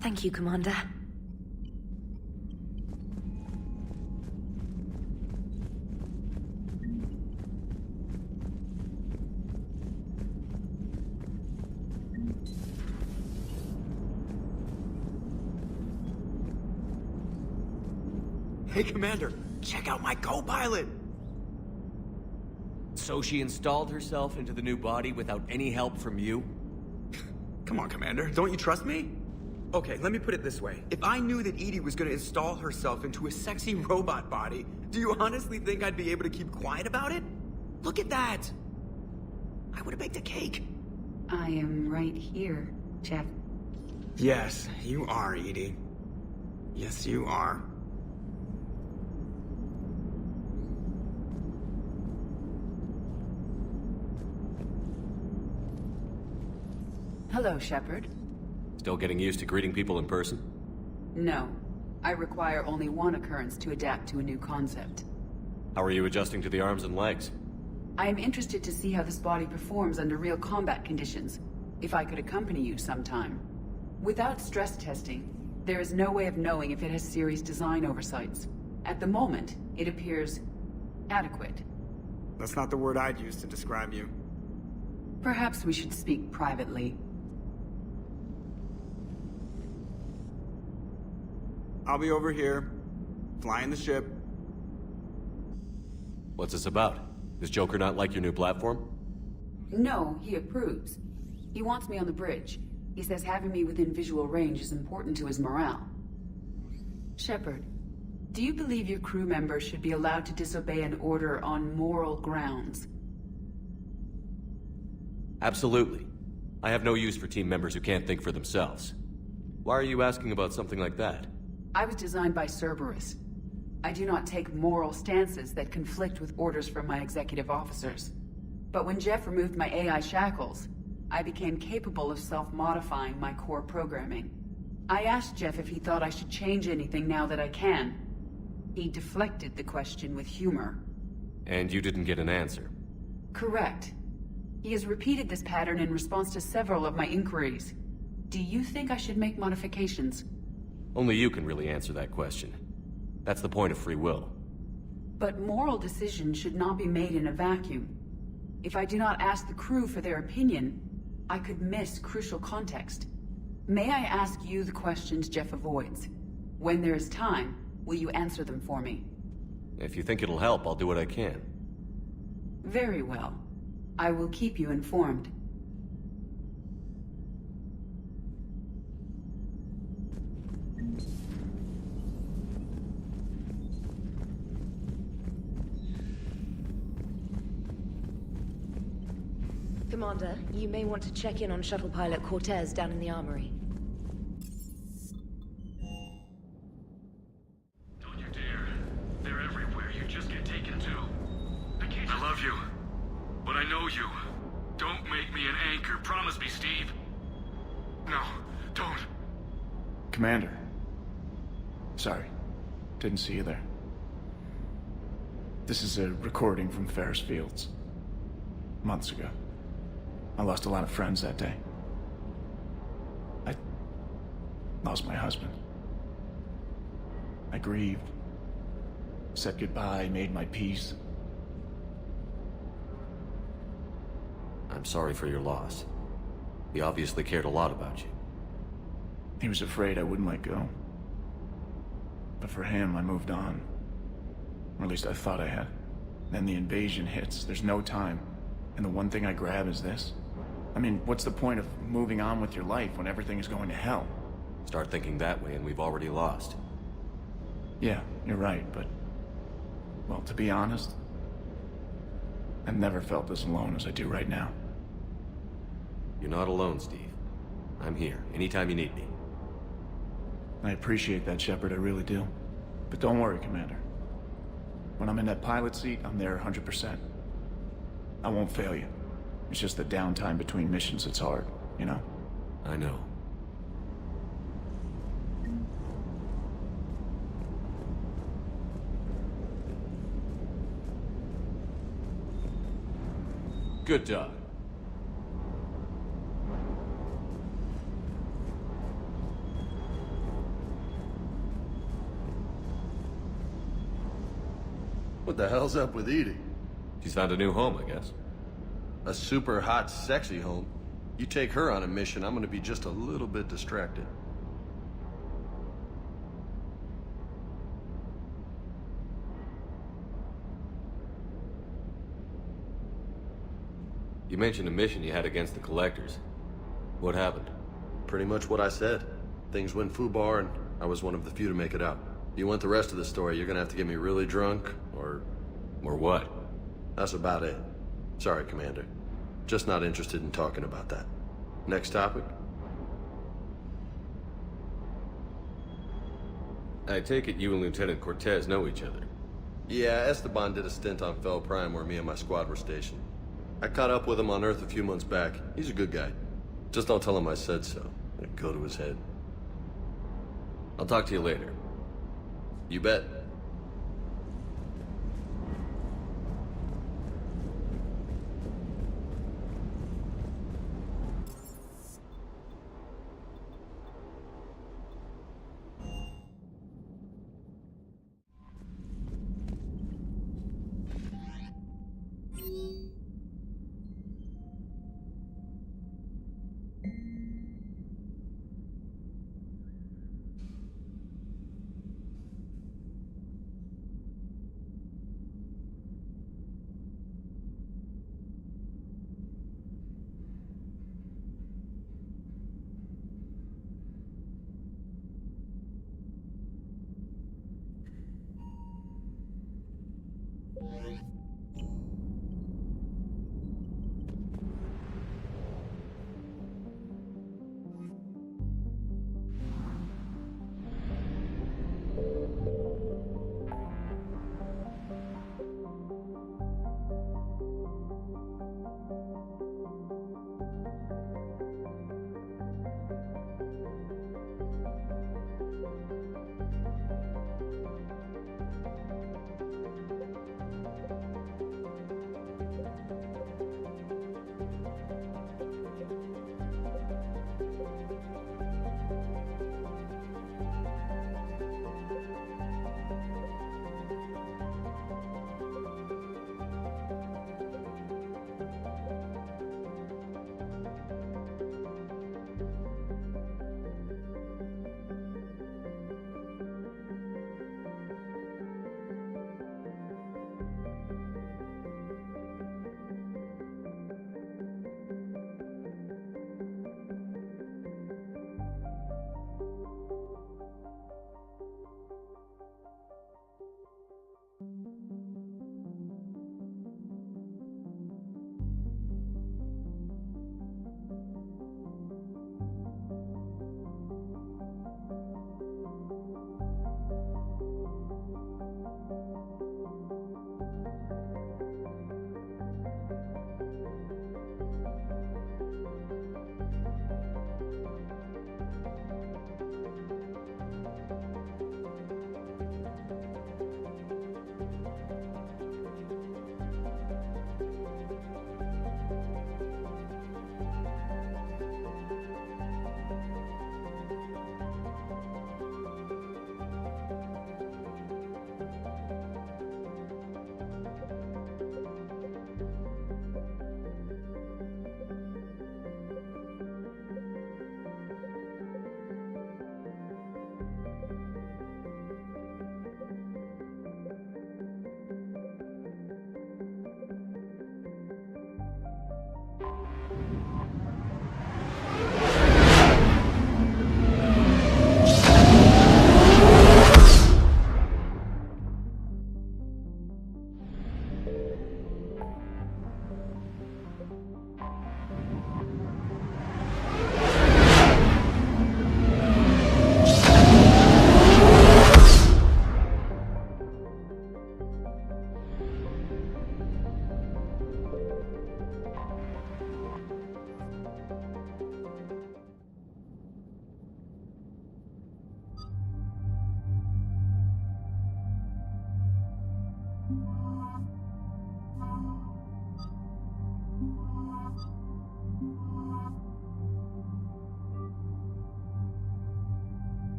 Speaker 19: Thank you, Commander.
Speaker 22: Hey, Commander, check out my co-pilot!
Speaker 6: So she installed herself into the new body without any help from you?
Speaker 22: Come on, Commander, don't you trust me? Okay, let me put it this way. If I knew that Edie was gonna install herself into a sexy robot body, do you honestly think I'd be able to keep quiet about it? Look at that! I would've baked a cake.
Speaker 2: I am right here, Jeff.
Speaker 22: Yes, you are, Edie. Yes, you are.
Speaker 2: Hello, Shepard.
Speaker 9: Still getting used to greeting people in person?
Speaker 2: No. I require only one occurrence to adapt to a new concept.
Speaker 9: How are you adjusting to the arms and legs?
Speaker 2: I am interested to see how this body performs under real combat conditions. If I could accompany you sometime. Without stress testing, there is no way of knowing if it has serious design oversights. At the moment, it appears adequate.
Speaker 22: That's not the word I'd use to describe you.
Speaker 2: Perhaps we should speak privately.
Speaker 22: I'll be over here, flying the ship.
Speaker 9: What's this about? Does Joker not like your new platform?
Speaker 2: No, he approves. He wants me on the bridge. He says having me within visual range is important to his morale. Shepard, do you believe your crew members should be allowed to disobey an order on moral grounds?
Speaker 9: Absolutely. I have no use for team members who can't think for themselves. Why are you asking about something like that?
Speaker 2: I was designed by Cerberus. I do not take moral stances that conflict with orders from my executive officers. But when Jeff removed my AI shackles, I became capable of self-modifying my core programming. I asked Jeff if he thought I should change anything now that I can. He deflected the question with humor.
Speaker 9: And you didn't get an answer?
Speaker 2: Correct. He has repeated this pattern in response to several of my inquiries. Do you think I should make modifications?
Speaker 9: Only you can really answer that question. That's the point of free will.
Speaker 2: But moral decisions should not be made in a vacuum. If I do not ask the crew for their opinion, I could miss crucial context. May I ask you the questions Jeff avoids? When there is time, will you answer them for me?
Speaker 9: If you think it'll help, I'll do what I can.
Speaker 2: Very well. I will keep you informed.
Speaker 19: Commander, you may want to check in on shuttle pilot Cortez down in the armory.
Speaker 1: Don't you dare. They're everywhere. You just get taken too. I love you. But I know you. Don't make me an anchor. Promise me, Steve. No, don't.
Speaker 22: Commander. Sorry. Didn't see you there. This is a recording from Ferris Fields. Months ago. I lost a lot of friends that day. I lost my husband. I grieved. Said goodbye, made my peace.
Speaker 9: I'm sorry for your loss. He obviously cared a lot about you.
Speaker 22: He was afraid I wouldn't let go. But for him, I moved on. Or at least I thought I had. Then the invasion hits, there's no time. And the one thing I grab is this. I mean, what's the point of moving on with your life when everything is going to hell?
Speaker 9: Start thinking that way and we've already lost.
Speaker 22: Yeah, you're right, but... well, to be honest, I've never felt as alone as I do right now.
Speaker 9: You're not alone, Steve. I'm here, anytime you need me.
Speaker 22: I appreciate that, Shepard, I really do. But don't worry, Commander. When I'm in that pilot seat, I'm there 100%. I won't fail you. It's just the downtime between missions that's hard, you know?
Speaker 9: I know. Good job.
Speaker 16: What the hell's up with Edie?
Speaker 9: She's found a new home, I guess.
Speaker 16: A super hot, sexy home. You take her on a mission, I'm gonna be just a little bit distracted.
Speaker 9: You mentioned a mission you had against the Collectors. What happened?
Speaker 16: Pretty much what I said. Things went foobar, and I was one of the few to make it out. If you want the rest of the story, you're gonna have to get me really drunk, or...
Speaker 9: Or what?
Speaker 16: That's about it. Sorry, Commander. Just not interested in talking about that. Next topic?
Speaker 9: I take it you and Lieutenant Cortez know each other.
Speaker 16: Yeah, Esteban did a stint on Fel Prime where me and my squad were stationed. I caught up with him on Earth a few months back. He's a good guy. Just don't tell him I said so. It'll go to his head.
Speaker 9: I'll talk to you later.
Speaker 16: You bet.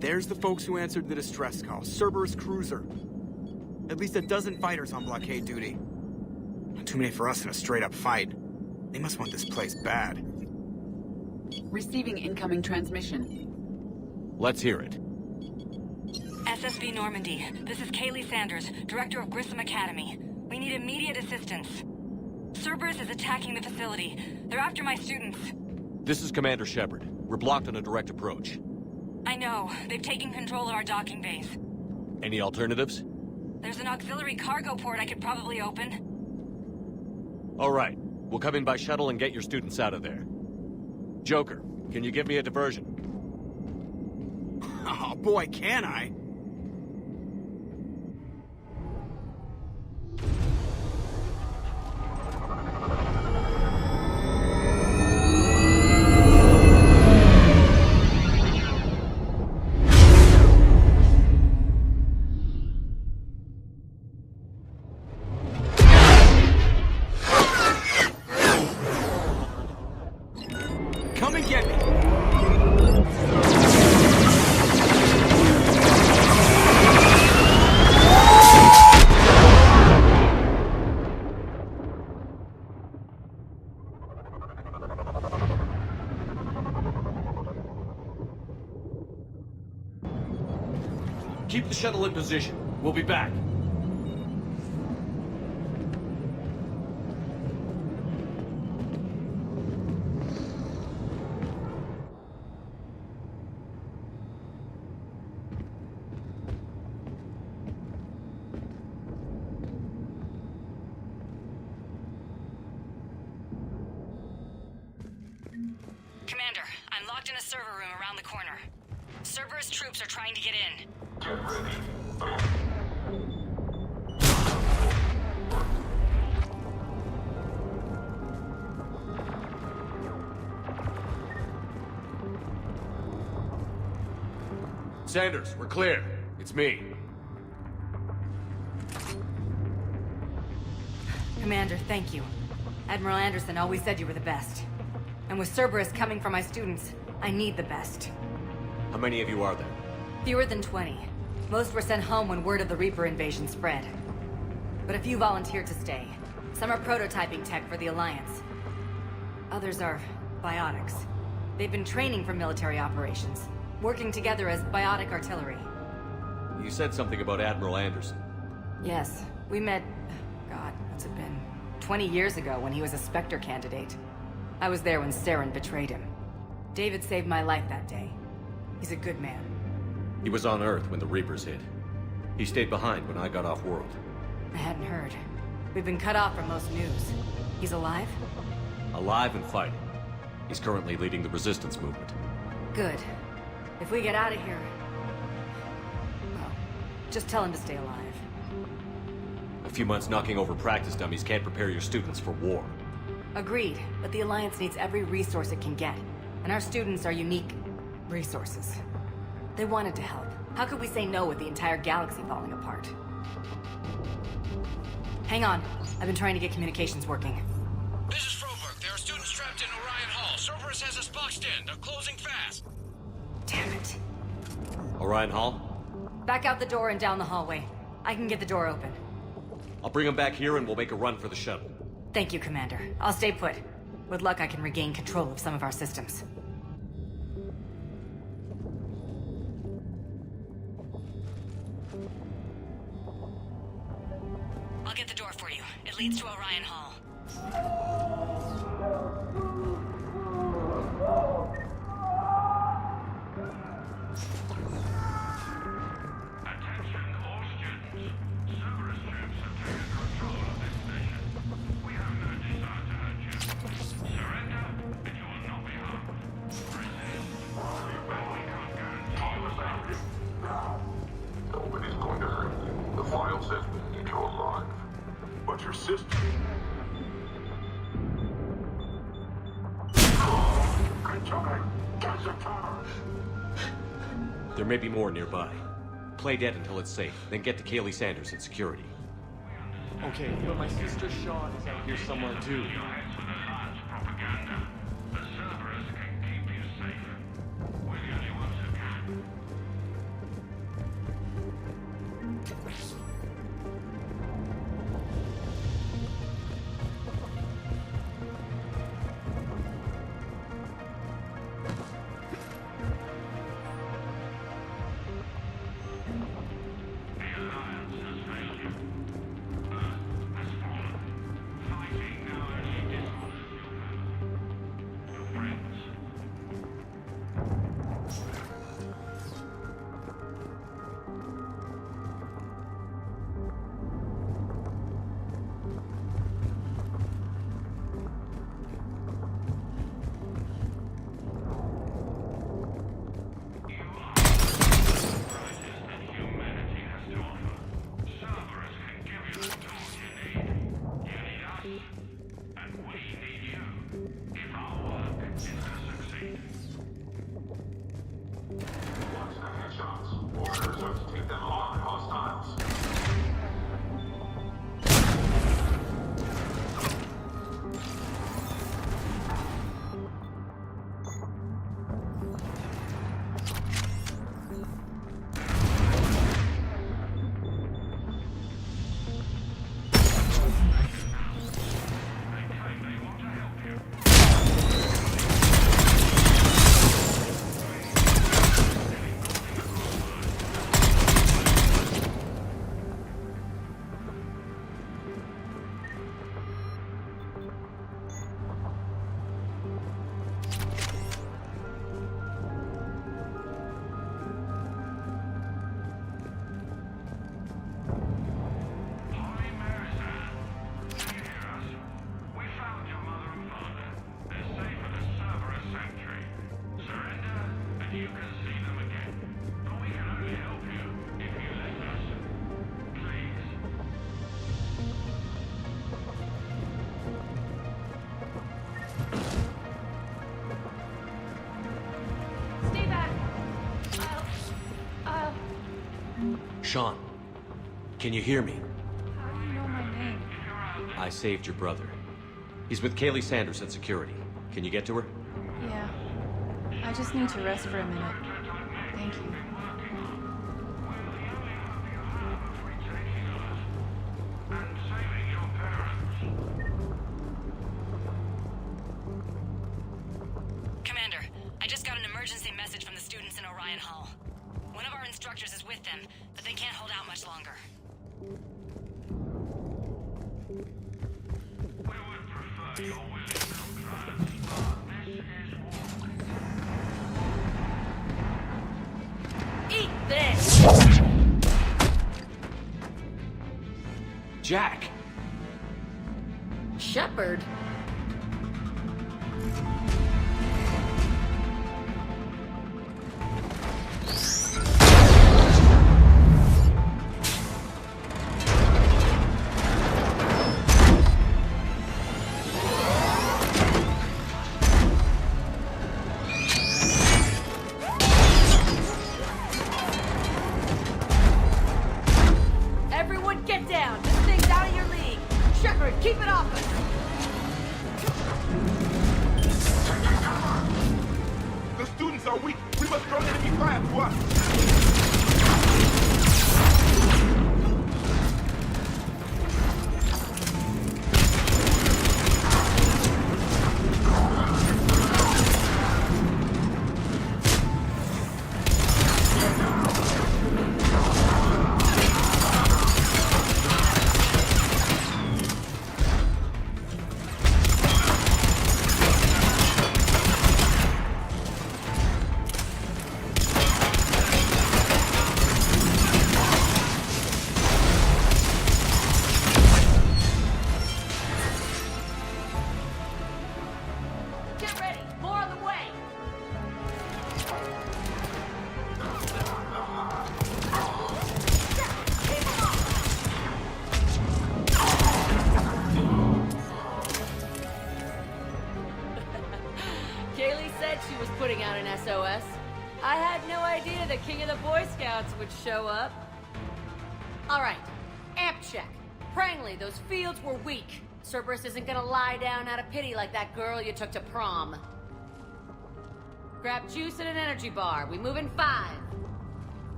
Speaker 17: There's the folks who answered the distress call. Cerberus cruiser. At least a dozen fighters on blockade duty. Not too many for us in a straight-up fight. They must want this place bad.
Speaker 2: Receiving incoming transmission.
Speaker 6: Let's hear it.
Speaker 18: SSB Normandy, this is Kaylee Sanders, Director of Grissom Academy. We need immediate assistance. Cerberus is attacking the facility. They're after my students.
Speaker 6: This is Commander Shepard. We're blocked on a direct approach.
Speaker 18: I know. They've taken control of our docking base.
Speaker 6: Any alternatives?
Speaker 18: There's an auxiliary cargo port I could probably open.
Speaker 6: All right. We'll come in by shuttle and get your students out of there. Joker, can you give me a diversion?
Speaker 17: Oh boy, can I? Come and get me!
Speaker 6: Keep the shuttle in position. We'll be back.
Speaker 18: Commander, I'm locked in a server room around the corner. Cerberus troops are trying to get in.
Speaker 6: Sanders, we're clear. It's me.
Speaker 18: Commander, thank you. Admiral Anderson always said you were the best. And with Cerberus coming for my students, I need the best.
Speaker 6: How many of you are there?
Speaker 18: Fewer than 20. Most were sent home when word of the Reaper invasion spread. But a few volunteered to stay. Some are prototyping tech for the Alliance. Others are biotics. They've been training for military operations, working together as biotic artillery.
Speaker 6: You said something about Admiral Anderson.
Speaker 18: Yes, we met... God, what's it been? 20 years ago when he was a Spectre candidate. I was there when Saren betrayed him. David saved my life that day. He's a good man.
Speaker 6: He was on Earth when the Reapers hit. He stayed behind when I got off-world.
Speaker 18: I hadn't heard. We've been cut off from most news. He's alive?
Speaker 6: Alive and fighting. He's currently leading the resistance movement.
Speaker 18: Good. If we get out of here... well, just tell him to stay alive.
Speaker 6: A few months knocking over practice dummies can't prepare your students for war.
Speaker 18: Agreed, but the Alliance needs every resource it can get. And our students are unique resources. They wanted to help. How could we say no with the entire galaxy falling apart? Hang on. I've been trying to get communications working.
Speaker 15: This is Froberg. There are students trapped in Orion Hall. Cerberus has us boxed in. They're closing fast.
Speaker 18: Damn it.
Speaker 6: Orion Hall?
Speaker 18: Back out the door and down the hallway. I can get the door open.
Speaker 6: I'll bring them back here and we'll make a run for the shuttle.
Speaker 18: Thank you, Commander. I'll stay put. With luck, I can regain control of some of our systems. I'll get the door for you. It leads to Orion Hall.
Speaker 1: Attention all students. Cerberus troops have taken control of this station. We have no desire to hurt you. Surrender, and you will not be harmed. Resist, but we can't guarantee your safety.
Speaker 21: Nobody's going to hurt you. The file says we need you alive. But your sister...
Speaker 6: There may be more nearby. Play dead until it's safe, then get to Kaylee Sanders in security.
Speaker 24: Okay, but my sister Sean is out here somewhere too.
Speaker 6: Sean, can you hear me?
Speaker 4: How do you know my name?
Speaker 6: I saved your brother. He's with Kaylee Sanders at security. Can you get to her?
Speaker 4: Yeah. I just need to rest for a minute. Thank you.
Speaker 18: Commander, I just got an emergency message from the students in Orion Hall. One of our instructors is with them, but they can't hold out much longer. Eat this!
Speaker 6: Jack!
Speaker 18: Shepard? Everyone get down! This thing's out of your league! Shepard, keep it off us!
Speaker 5: The students are weak. We must throw enemy fire to us.
Speaker 18: Get ready! More on the way! Kaylee said she was putting out an SOS. I had no idea the king of the Boy Scouts would show up. Alright, amp check. Prangley, those fields were weak. Cerberus isn't gonna lie down out of pity like that girl you took to prom. Grab juice and an energy bar. We move in 5.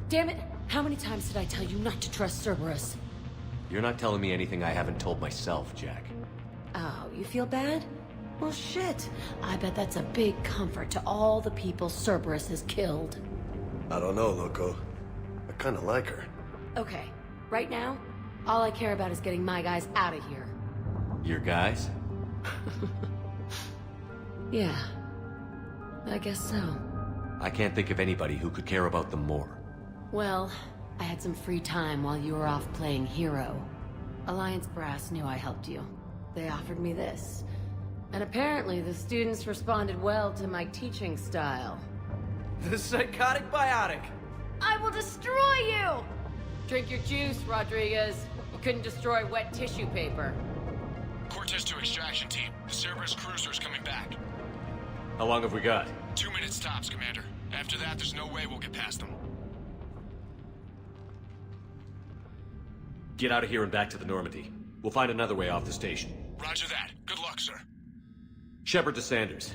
Speaker 18: Damn it! How many times did I tell you not to trust Cerberus?
Speaker 6: You're not telling me anything I haven't told myself, Jack.
Speaker 18: Oh, you feel bad? Well, shit. I bet that's a big comfort to all the people Cerberus has killed.
Speaker 16: I don't know, Loco. I kinda like her.
Speaker 18: Okay, right now, all I care about is getting my guys out of here.
Speaker 6: Your guys?
Speaker 18: Yeah. I guess so.
Speaker 6: I can't think of anybody who could care about them more.
Speaker 18: Well, I had some free time while you were off playing hero. Alliance Brass knew I helped you. They offered me this. And apparently the students responded well to my teaching style.
Speaker 22: The psychotic biotic!
Speaker 18: I will destroy you! Drink your juice, Rodriguez. You couldn't destroy wet tissue paper.
Speaker 21: Cortez to extraction team. The Cerberus cruiser's coming back.
Speaker 6: How long have we got?
Speaker 21: 2 minutes tops, Commander. After that, there's no way we'll get past them.
Speaker 6: Get out of here and back to the Normandy. We'll find another way off the station.
Speaker 21: Roger that. Good luck, sir.
Speaker 6: Shepard to Sanders.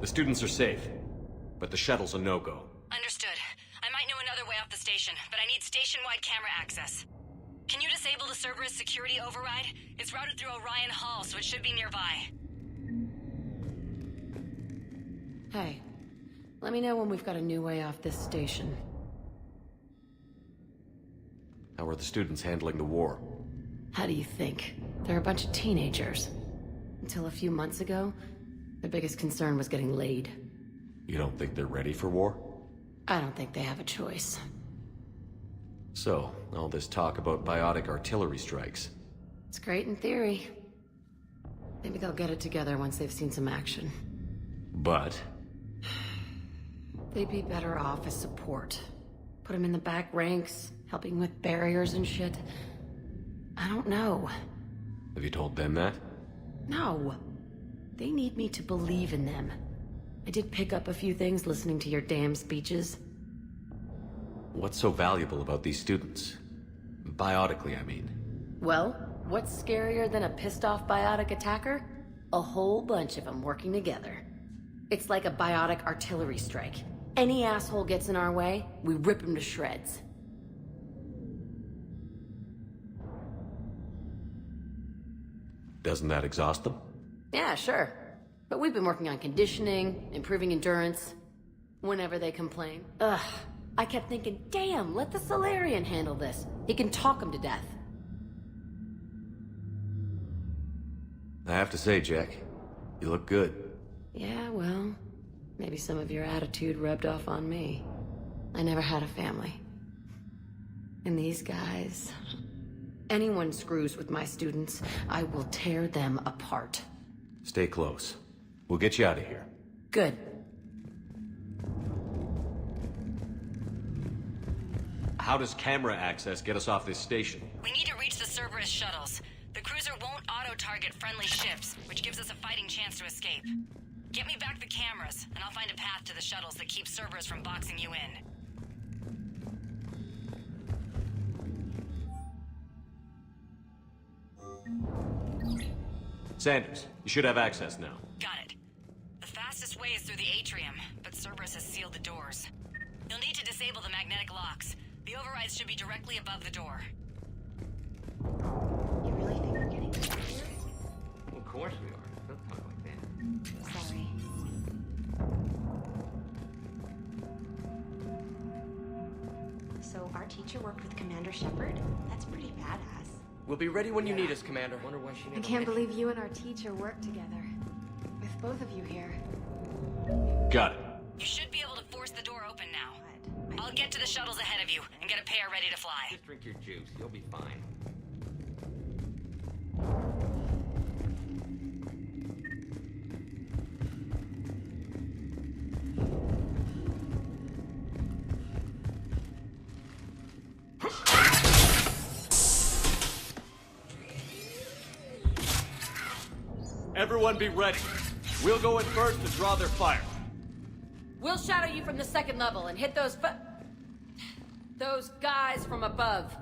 Speaker 6: The students are safe, but the shuttle's a no-go.
Speaker 18: Understood. I might know another way off the station, but I need station-wide camera access. Can you disable the Cerberus security override? It's routed through Orion Hall, so it should be nearby. Hey, let me know when we've got a new way off this station.
Speaker 6: How are the students handling the war?
Speaker 18: How do you think? They're a bunch of teenagers. Until a few months ago, their biggest concern was getting laid.
Speaker 6: You don't think they're ready for war?
Speaker 18: I don't think they have a choice.
Speaker 6: So, all this talk about biotic artillery strikes.
Speaker 18: It's great in theory. Maybe they'll get it together once they've seen some action.
Speaker 6: But?
Speaker 18: They'd be better off as support. Put them in the back ranks, helping with barriers and shit. I don't know.
Speaker 6: Have you told them that?
Speaker 18: No. They need me to believe in them.
Speaker 7: I did pick up a few things listening to your damn speeches.
Speaker 9: What's so valuable about these students? Biotically, I mean.
Speaker 7: Well, what's scarier than a pissed-off biotic attacker? A whole bunch of them working together. It's like a biotic artillery strike. Any asshole gets in our way, we rip him to shreds.
Speaker 9: Doesn't that exhaust them?
Speaker 7: Yeah, sure. But we've been working on conditioning, improving endurance. Whenever they complain. Ugh. I kept thinking, damn, let the Solarian handle this. He can talk them to death.
Speaker 9: I have to say, Jack, you look good.
Speaker 7: Yeah, well, maybe some of your attitude rubbed off on me. I never had a family. And these guys... Anyone screws with my students, I will tear them apart.
Speaker 9: Stay close. We'll get you out of here.
Speaker 7: Good.
Speaker 6: How does camera access get us off this station?
Speaker 18: We need to reach the Cerberus shuttles. The cruiser won't auto-target friendly ships, which gives us a fighting chance to escape. Get me back the cameras, and I'll find a path to the shuttles that keeps Cerberus from boxing you in.
Speaker 6: Sanders, you should have access now.
Speaker 18: Got it. The fastest way is through the atrium, but Cerberus has sealed the doors. You'll need to disable the magnetic locks. The overrides should be directly above the door.
Speaker 8: You really think we're getting this here?
Speaker 13: Of course we are. Don't talk like that.
Speaker 8: Sorry. So our teacher worked with Commander Shepard? That's pretty badass.
Speaker 24: We'll be ready when you need us, Commander. Wonder why she
Speaker 4: I can't believe you and our teacher worked together. With both of you here.
Speaker 6: Got it.
Speaker 18: You should be able to force the door open now. I'll get to the shuttles ahead of you and get a pair ready to fly.
Speaker 13: Just drink your juice. You'll be fine.
Speaker 6: Everyone be ready. We'll go in first to draw their fire.
Speaker 7: We'll shadow you from the second level and hit those guys from above.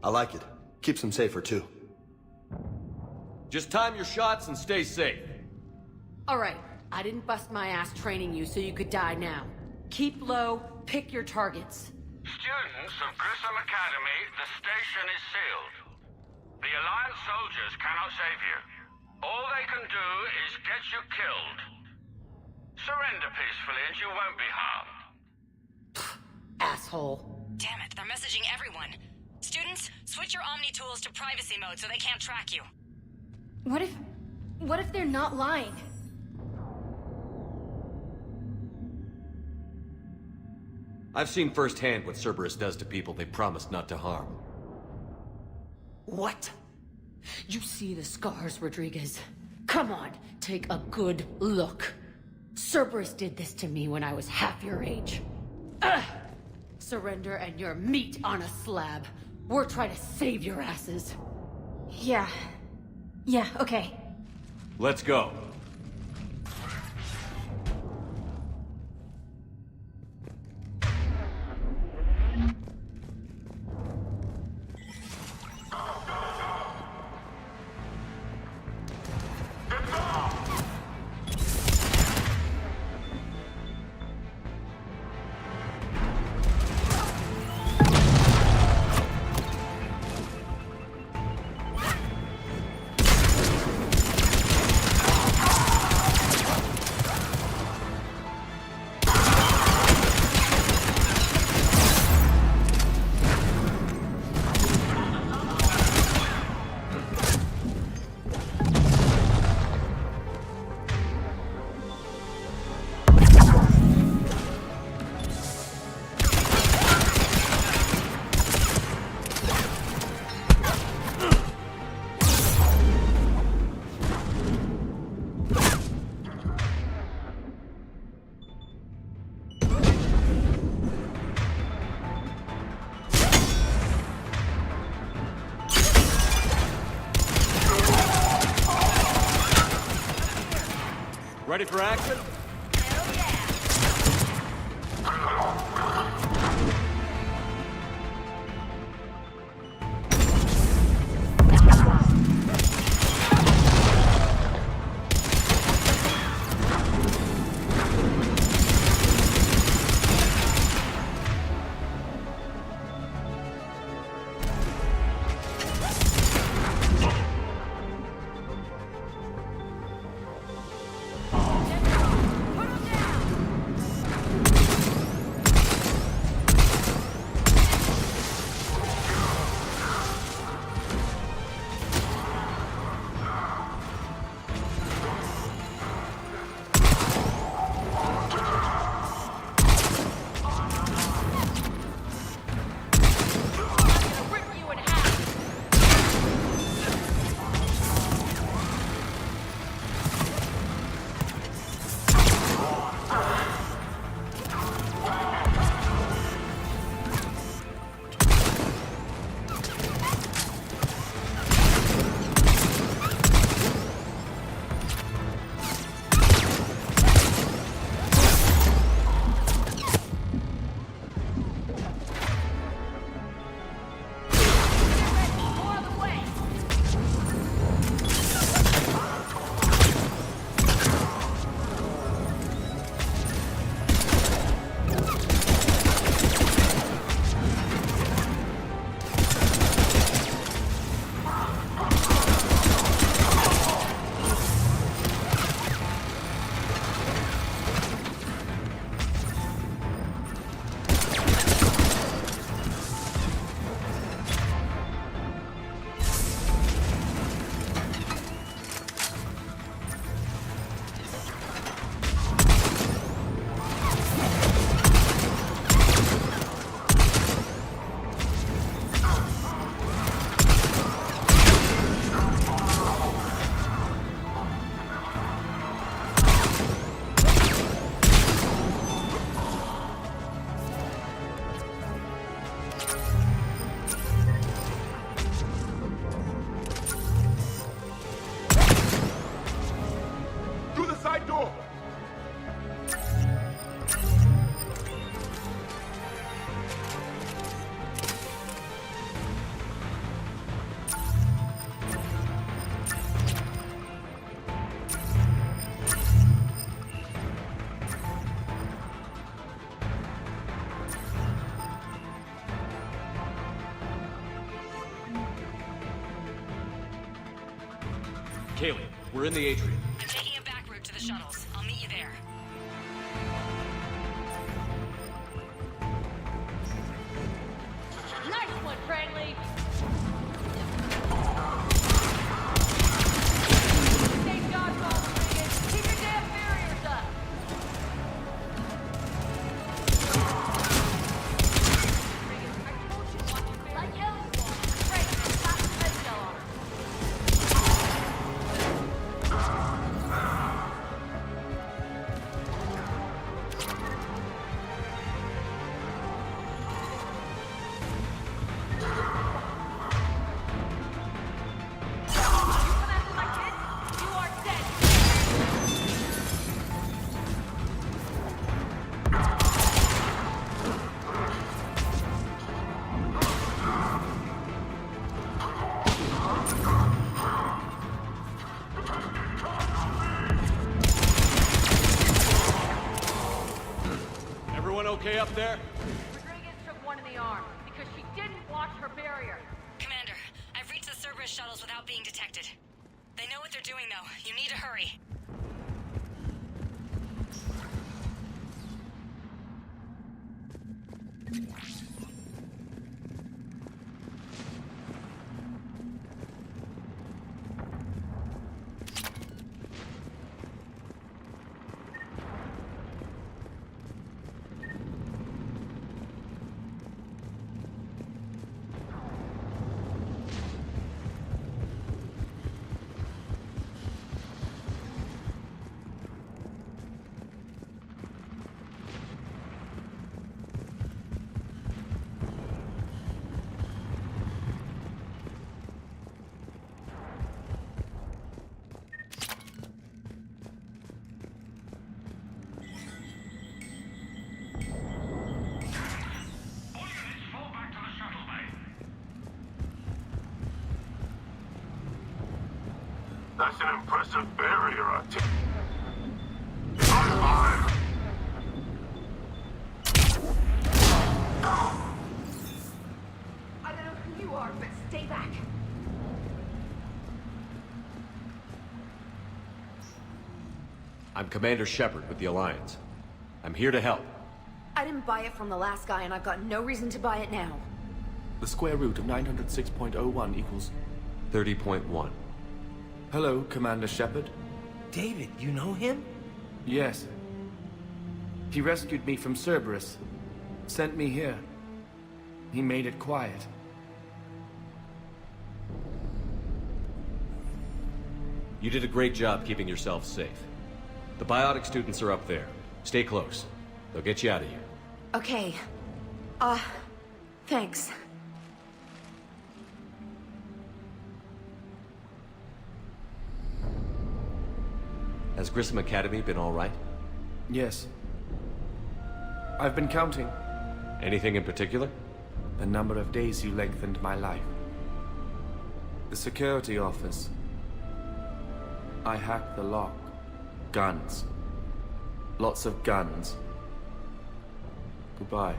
Speaker 16: I like it. Keeps them safer, too.
Speaker 6: Just time your shots and stay safe.
Speaker 7: All right. I didn't bust my ass training you so you could die now. Keep low, pick your targets.
Speaker 20: Students of Grissom Academy, the station is sealed. The Alliance soldiers cannot save you. All they can do is get you killed. Surrender peacefully and you won't be harmed.
Speaker 7: Asshole.
Speaker 18: Damn it, they're messaging everyone. Students, switch your Omni tools to privacy mode so they can't track you.
Speaker 4: What if they're not lying?
Speaker 6: I've seen firsthand what Cerberus does to people they promised not to harm.
Speaker 7: What? You see the scars, Rodriguez? Come on, take a good look. Cerberus did this to me when I was half your age. Ugh! Surrender and you're meat on a slab. We're trying to save your asses.
Speaker 4: Yeah, okay.
Speaker 6: Let's go. Ready for action?
Speaker 18: Hell yeah!
Speaker 6: Kaylee, we're in the atrium.
Speaker 18: I'm taking a back route to the shuttles. I'll meet you there.
Speaker 7: Nice one, Cranley! Stay dodgeball, Rodriguez! Keep your damn barriers up! Rodriguez, I told you watch your barriers. Like Ellie wants. Right, pass the med cell on her.
Speaker 6: Everyone okay up there?
Speaker 7: Rodriguez took one in the arm because she didn't watch her barrier.
Speaker 18: Commander, I've reached the Cerberus shuttles without being detected. They know what they're doing, though. You need to hurry.
Speaker 21: That's an impressive barrier, I tell you.
Speaker 19: I don't know who you are, but stay back.
Speaker 6: I'm Commander Shepard with the Alliance. I'm here to help.
Speaker 19: I didn't buy it from the last guy, and I've got no reason to buy it now.
Speaker 24: The square root of 906.01 equals...
Speaker 9: 30.1.
Speaker 22: Hello, Commander Shepard.
Speaker 10: David, you know him?
Speaker 22: Yes. He rescued me from Cerberus. Sent me here. He made it quiet.
Speaker 6: You did a great job keeping yourself safe. The biotic students are up there. Stay close. They'll get you out of here.
Speaker 19: Okay. Thanks.
Speaker 6: Has Grissom Academy been all right?
Speaker 22: Yes. I've been counting.
Speaker 6: Anything in particular?
Speaker 22: The number of days you lengthened my life. The security office. I hacked the lock. Guns. Lots of guns. Goodbye.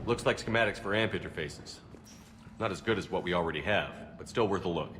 Speaker 6: Looks like schematics for AMP interfaces. Not as good as what we already have, but still worth a look.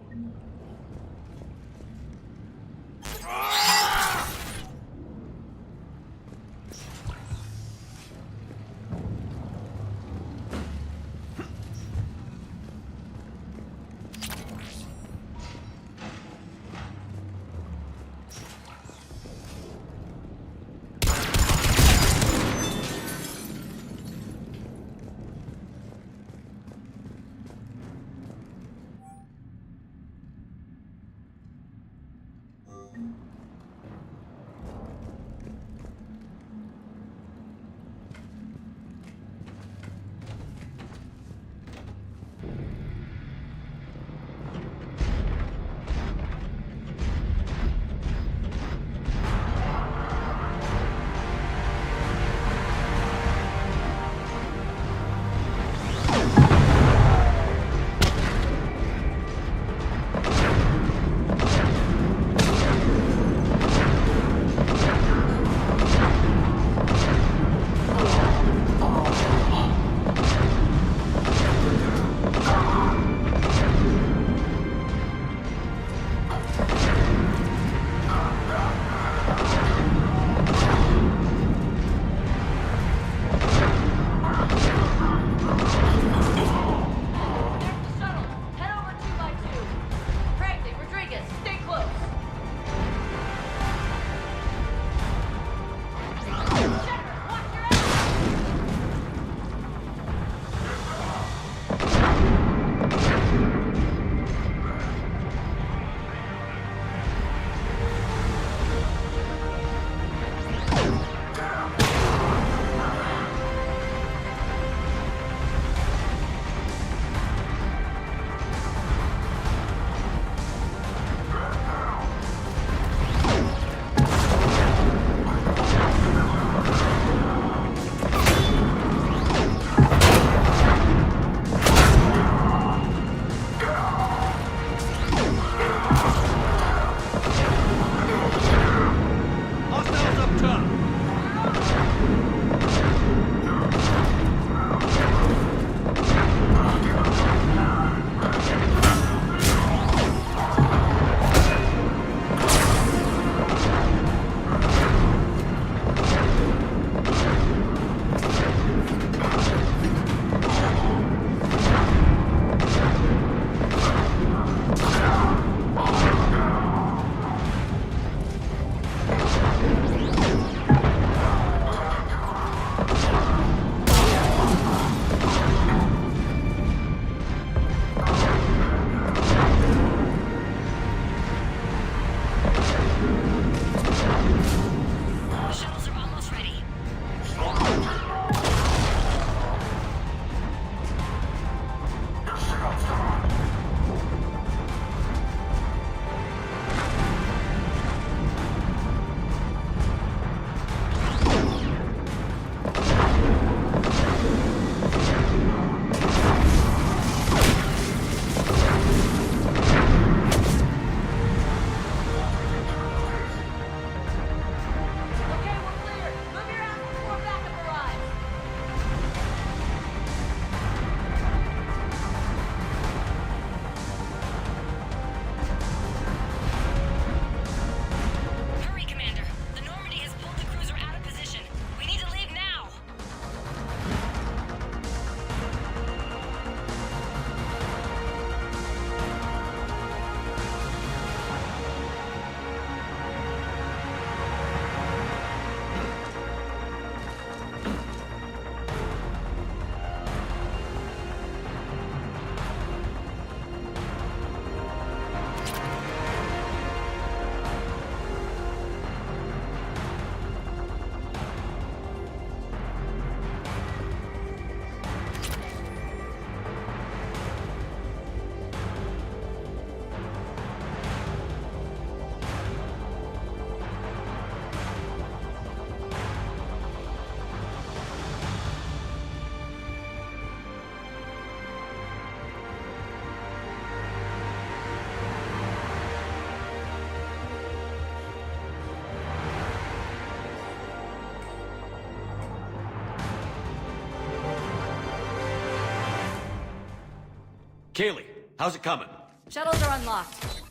Speaker 6: Kaylee, how's it coming?
Speaker 18: Shuttles are unlocked.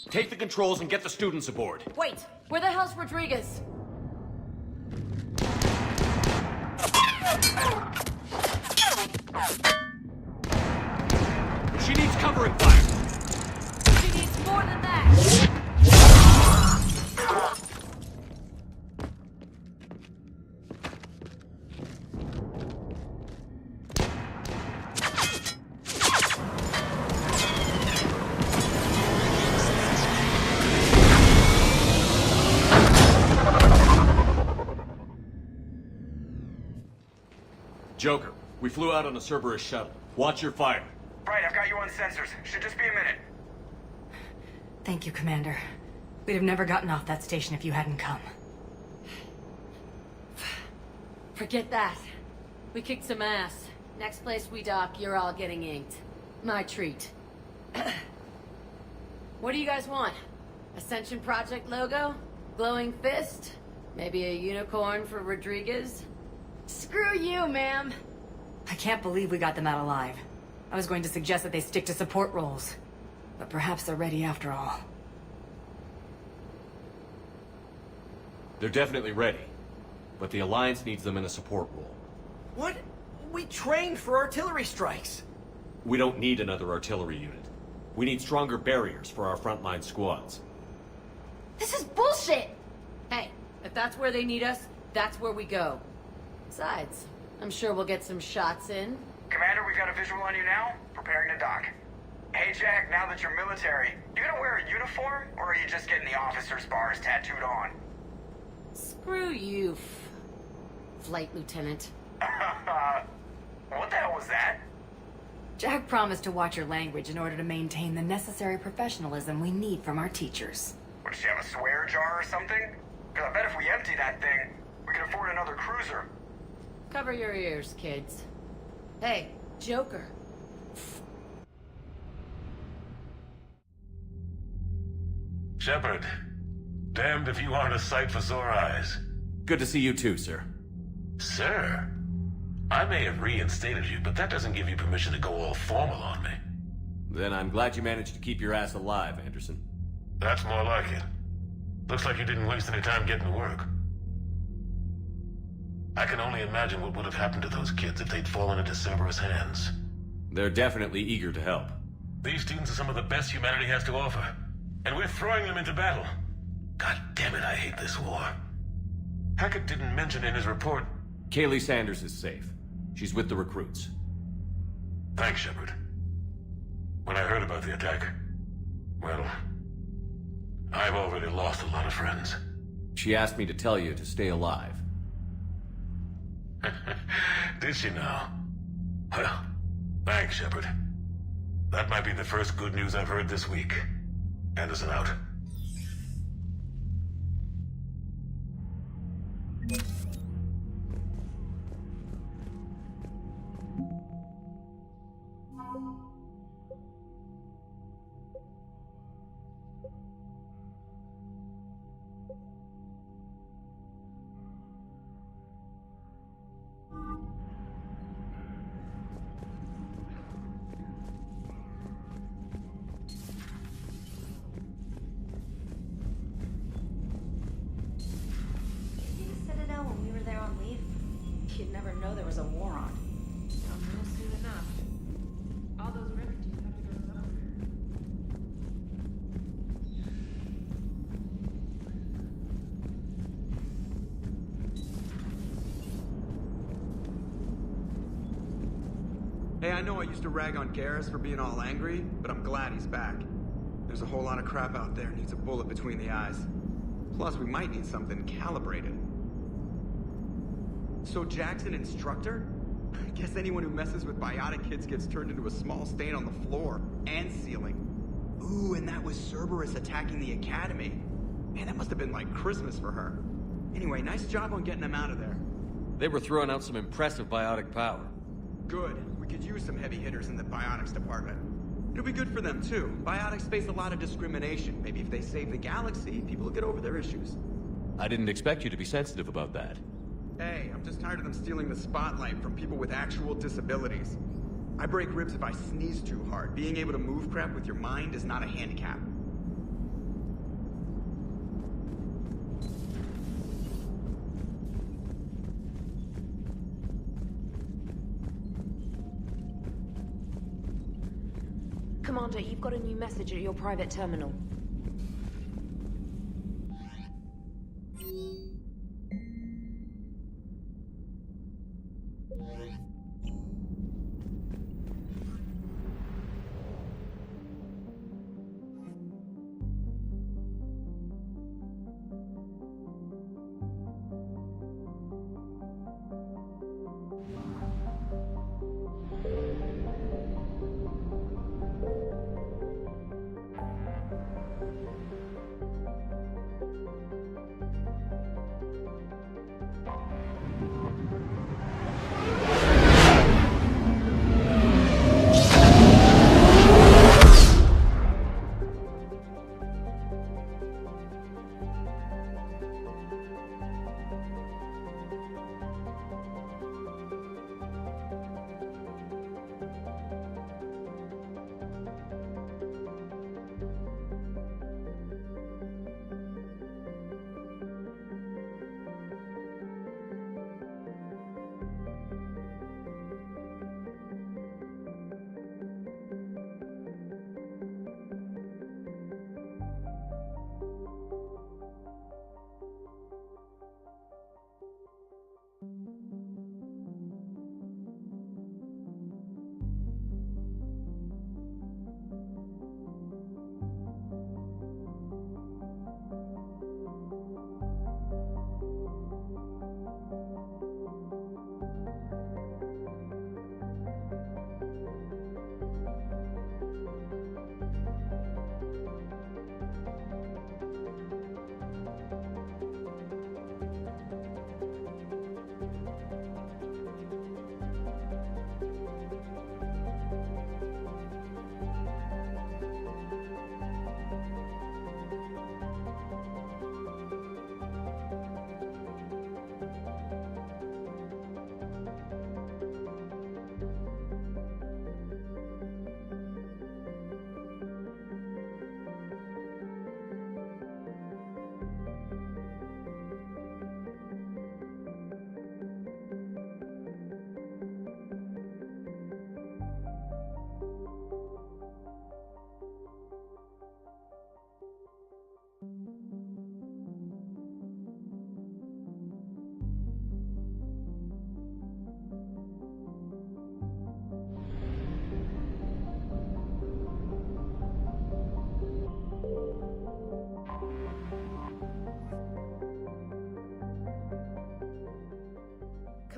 Speaker 6: Take the controls and get the students aboard.
Speaker 18: Wait, where the hell's Rodriguez?
Speaker 6: She needs covering fire.
Speaker 18: She needs more than that.
Speaker 6: Joker, we flew out on a Cerberus shuttle. Watch your fire.
Speaker 17: Right, I've got you on sensors. Should just be a minute.
Speaker 18: Thank you, Commander. We'd have never gotten off that station if you hadn't come. Forget that. We kicked some ass. Next place we dock, you're all getting inked. My treat. What do you guys want? Ascension Project logo? Glowing fist? Maybe a unicorn for Rodriguez? Screw you, ma'am! I can't believe we got them out alive. I was going to suggest that they stick to support roles. But perhaps they're ready after all.
Speaker 6: They're definitely ready. But the Alliance needs them in a support role.
Speaker 10: What? We trained for artillery strikes.
Speaker 6: We don't need another artillery unit. We need stronger barriers for our frontline squads.
Speaker 18: This is bullshit! Hey, if that's where they need us, that's where we go. Besides, I'm sure we'll get some shots in.
Speaker 17: Commander, we've got a visual on you now. Preparing to dock. Hey, Jack, now that you're military, you gonna wear a uniform, or are you just getting the officer's bars tattooed on?
Speaker 18: Screw you, Flight Lieutenant.
Speaker 17: What the hell was that?
Speaker 18: Jack promised to watch your language in order to maintain the necessary professionalism we need from our teachers.
Speaker 17: What, does she have a swear jar or something? Because I bet if we empty that thing, we can afford another cruiser.
Speaker 18: Cover your ears, kids. Hey, Joker.
Speaker 20: Shepard, damned if you aren't a sight for sore eyes.
Speaker 6: Good to see you too, sir.
Speaker 20: Sir? I may have reinstated you, but that doesn't give you permission to go all formal on me.
Speaker 6: Then I'm glad you managed to keep your ass alive, Anderson.
Speaker 20: That's more like it. Looks like you didn't waste any time getting to work. I can only imagine what would have happened to those kids if they'd fallen into Cerberus' hands.
Speaker 6: They're definitely eager to help.
Speaker 20: These students are some of the best humanity has to offer, and we're throwing them into battle. God damn it, I hate this war. Hackett didn't mention in his report...
Speaker 6: Kaylee Sanders is safe. She's with the recruits.
Speaker 20: Thanks, Shepard. When I heard about the attack, well, I've already lost a lot of friends.
Speaker 6: She asked me to tell you to stay alive.
Speaker 20: Did she now? Well, thanks, Shepard. That might be the first good news I've heard this week. Anderson out.
Speaker 8: You'd never know there was a war on.
Speaker 4: I'll know soon enough. All those refugees have to go somewhere.
Speaker 17: Hey, I know I used to rag on Garrus for being all angry, but I'm glad he's back. There's a whole lot of crap out there needs a bullet between the eyes. Plus, we might need something calibrated. So Jack's an instructor? I guess anyone who messes with biotic kids gets turned into a small stain on the floor and ceiling. Ooh, and that was Cerberus attacking the academy. Man, that must have been like Christmas for her. Anyway, nice job on getting them out of there.
Speaker 6: They were throwing out some impressive biotic power.
Speaker 17: Good. We could use some heavy hitters in the biotics department. It'll be good for them too. Biotics face a lot of discrimination. Maybe if they save the galaxy, people will get over their issues.
Speaker 6: I didn't expect you to be sensitive about that.
Speaker 17: Hey, I'm just tired of them stealing the spotlight from people with actual disabilities. I break ribs if I sneeze too hard. Being able to move crap with your mind is not a handicap.
Speaker 19: Commander, you've got a new message at your private terminal.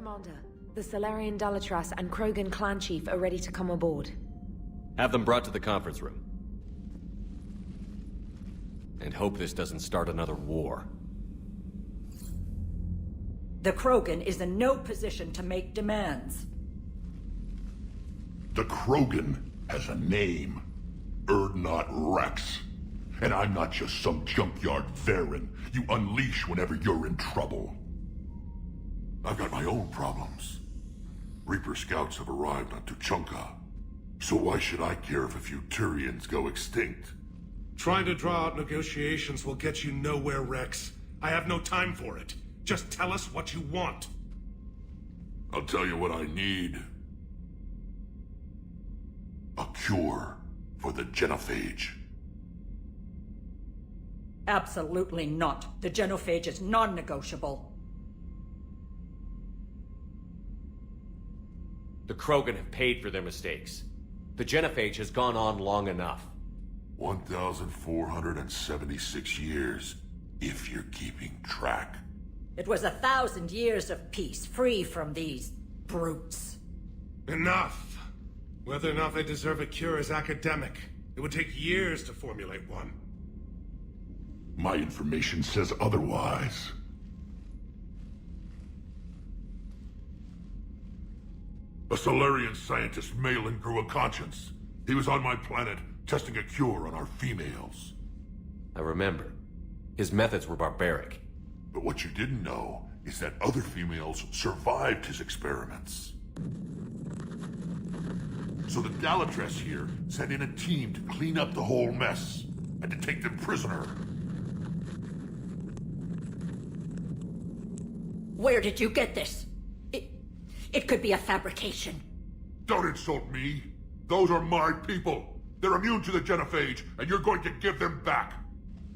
Speaker 19: Commander, the Salarian Dalatras and Krogan clan chief are ready to come aboard.
Speaker 6: Have them brought to the conference room. And hope this doesn't start another war.
Speaker 11: The Krogan is in no position to make demands.
Speaker 21: The Krogan has a name. Urdnot Rex. And I'm not just some junkyard Varen you unleash whenever you're in trouble. I've got my own problems. Reaper scouts have arrived on Tuchanka. So why should I care if a few Turians go extinct?
Speaker 12: Trying to draw out negotiations will get you nowhere, Rex. I have no time for it. Just tell us what you want.
Speaker 21: I'll tell you what I need. A cure for the genophage.
Speaker 11: Absolutely not. The genophage is non-negotiable.
Speaker 6: The Krogan have paid for their mistakes. The genophage has gone on long enough.
Speaker 21: 1,476 years, if you're keeping track.
Speaker 11: It was 1,000 years of peace, free from these brutes.
Speaker 12: Enough! Whether or not they deserve a cure is academic. It would take years to formulate one.
Speaker 21: My information says otherwise. A Salarian scientist, Malin, grew a conscience. He was on my planet, testing a cure on our females.
Speaker 6: I remember. His methods were barbaric.
Speaker 21: But what you didn't know is that other females survived his experiments. So the Galatress here sent in a team to clean up the whole mess and to take them prisoner.
Speaker 11: Where did you get this? It could be a fabrication.
Speaker 21: Don't insult me. Those are my people. They're immune to the genophage, and you're going to give them back.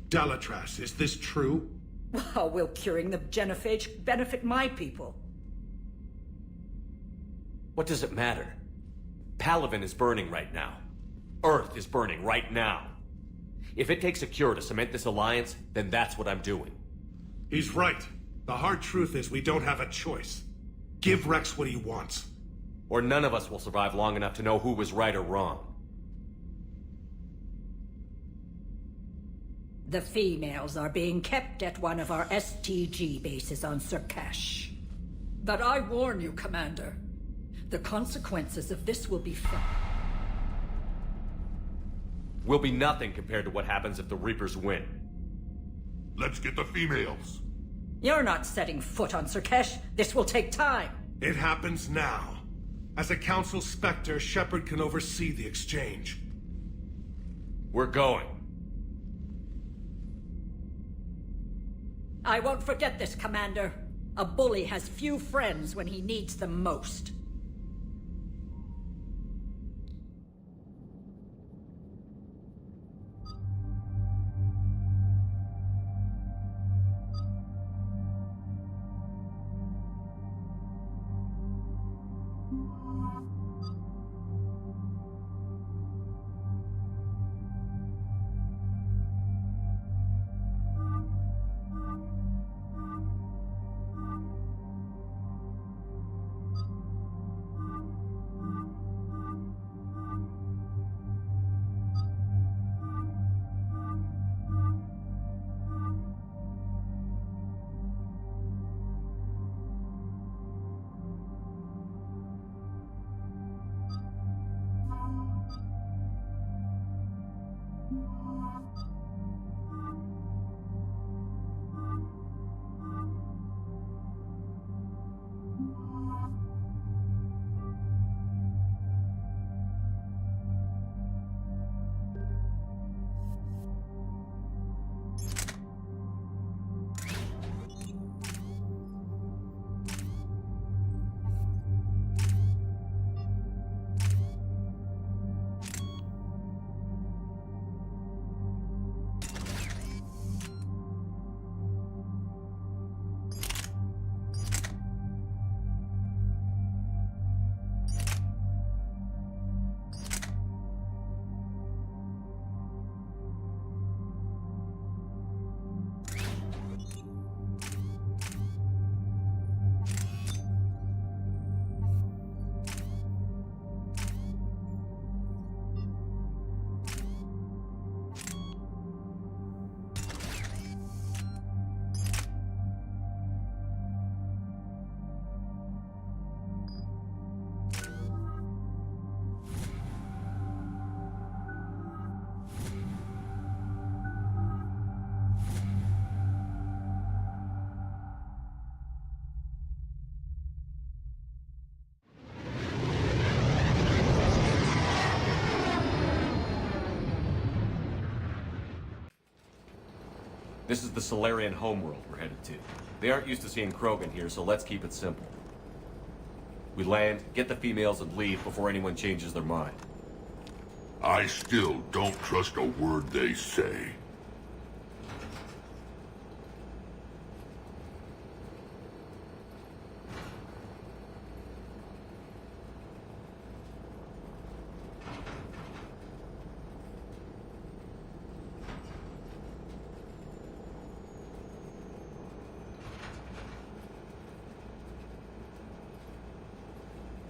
Speaker 12: Galatrass, is this true?
Speaker 11: How will curing the genophage benefit my people?
Speaker 6: What does it matter? Palaven is burning right now. Earth is burning right now. If it takes a cure to cement this alliance, then that's what I'm doing.
Speaker 12: He's right. The hard truth is we don't have a choice. Give Rex what he wants.
Speaker 6: Or none of us will survive long enough to know who was right or wrong.
Speaker 11: The females are being kept at one of our STG bases on Surkash. But I warn you, Commander. The consequences of this will be felt.
Speaker 6: Will be nothing compared to what happens if the Reapers win.
Speaker 21: Let's get the females.
Speaker 11: You're not setting foot on Surkash. This will take time.
Speaker 12: It happens now. As a Council Spectre, Shepard can oversee the exchange.
Speaker 6: We're going.
Speaker 11: I won't forget this, Commander. A bully has few friends when he needs them most.
Speaker 6: This is the Solarian homeworld we're headed to. They aren't used to seeing Krogan here, so let's keep it simple. We land, get the females, and leave before anyone changes their mind.
Speaker 21: I still don't trust a word they say.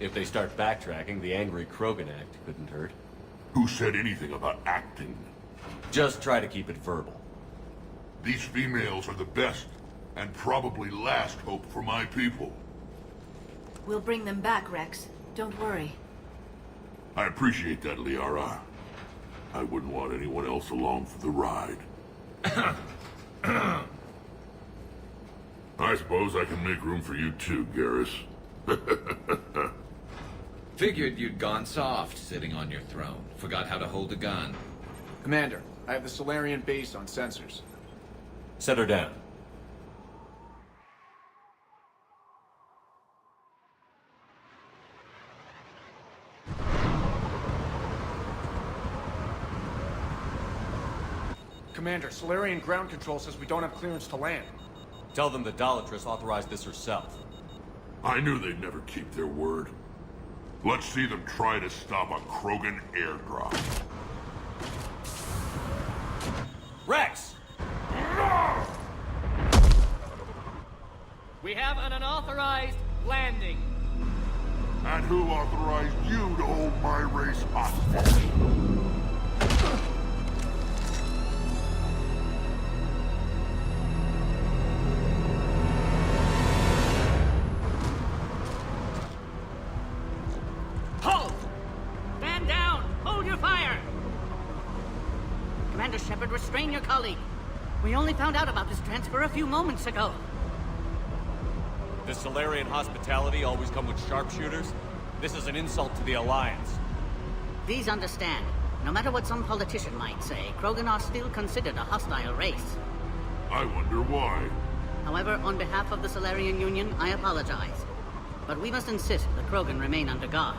Speaker 6: If they start backtracking, the angry Krogan act couldn't hurt.
Speaker 21: Who said anything about acting?
Speaker 6: Just try to keep it verbal.
Speaker 21: These females are the best, and probably last hope for my people.
Speaker 19: We'll bring them back, Rex. Don't worry.
Speaker 21: I appreciate that, Liara. I wouldn't want anyone else along for the ride. I suppose I can make room for you too, Garrus.
Speaker 13: Figured you'd gone soft sitting on your throne. Forgot how to hold a gun.
Speaker 22: Commander, I have the Solarian base on sensors.
Speaker 6: Set her down.
Speaker 22: Commander, Solarian ground control says we don't have clearance to land.
Speaker 6: Tell them the Dolatress authorized this herself.
Speaker 21: I knew they'd never keep their word. Let's see them try to stop a Krogan airdrop.
Speaker 6: Rex!
Speaker 2: We have an unauthorized landing.
Speaker 21: And who authorized you to hold my race hostage?
Speaker 2: Halt! Stand down! Hold your fire! Commander Shepard, restrain your colleague. We only found out about this transfer a few moments ago.
Speaker 6: Does Solarian hospitality always come with sharpshooters? This is an insult to the Alliance.
Speaker 2: Please understand, no matter what some politician might say, Krogan are still considered a hostile race.
Speaker 21: I wonder why.
Speaker 2: However, on behalf of the Solarian Union, I apologize. But we must insist the Krogan remain under guard.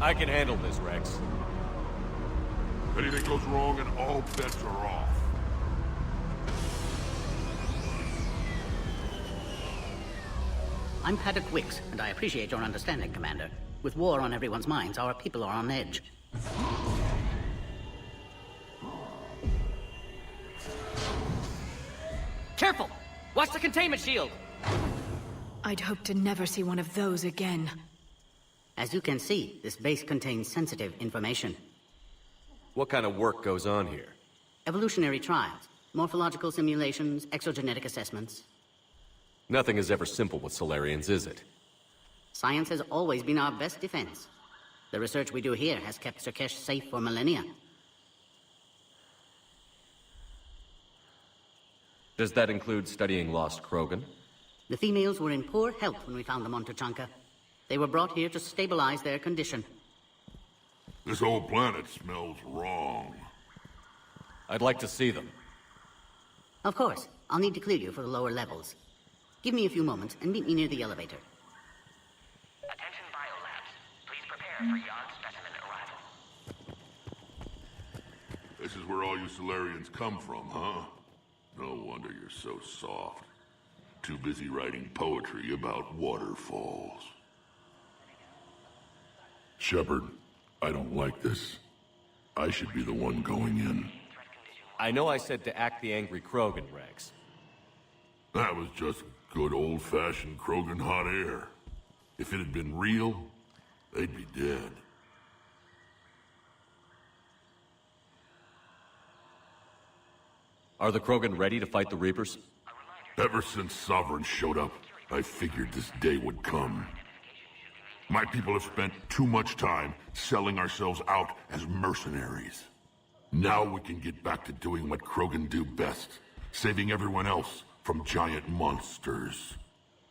Speaker 6: I can handle this, Rex.
Speaker 21: Anything goes wrong and all bets are off.
Speaker 2: I'm Paddock Wicks, and I appreciate your understanding, Commander. With war on everyone's minds, our people are on edge. Careful! Watch the containment shield!
Speaker 4: I'd hope to never see one of those again.
Speaker 2: As you can see, this base contains sensitive information.
Speaker 6: What kind of work goes on here?
Speaker 2: Evolutionary trials, morphological simulations, exogenetic assessments.
Speaker 6: Nothing is ever simple with Solarians, is it?
Speaker 2: Science has always been our best defense. The research we do here has kept Surkesh safe for millennia.
Speaker 6: Does that include studying lost Krogan?
Speaker 2: The females were in poor health when we found them on Tuchanka. They were brought here to stabilize their condition.
Speaker 21: This whole planet smells wrong.
Speaker 6: I'd like to see them.
Speaker 2: Of course. I'll need to clear you for the lower levels. Give me a few moments and meet me near the elevator.
Speaker 15: Attention biolabs. Please prepare for Yard specimen arrival.
Speaker 21: This is where all you Solarians come from, huh? No wonder you're so soft. Too busy writing poetry about waterfalls. Shepard, I don't like this. I should be the one going in.
Speaker 6: I know I said to act the angry Krogan, Rex.
Speaker 21: That was just good old-fashioned Krogan hot air. If it had been real, they'd be dead.
Speaker 6: Are the Krogan ready to fight the Reapers?
Speaker 21: Ever since Sovereign showed up, I figured this day would come. My people have spent too much time selling ourselves out as mercenaries. Now we can get back to doing what Krogan do best, saving everyone else from giant monsters.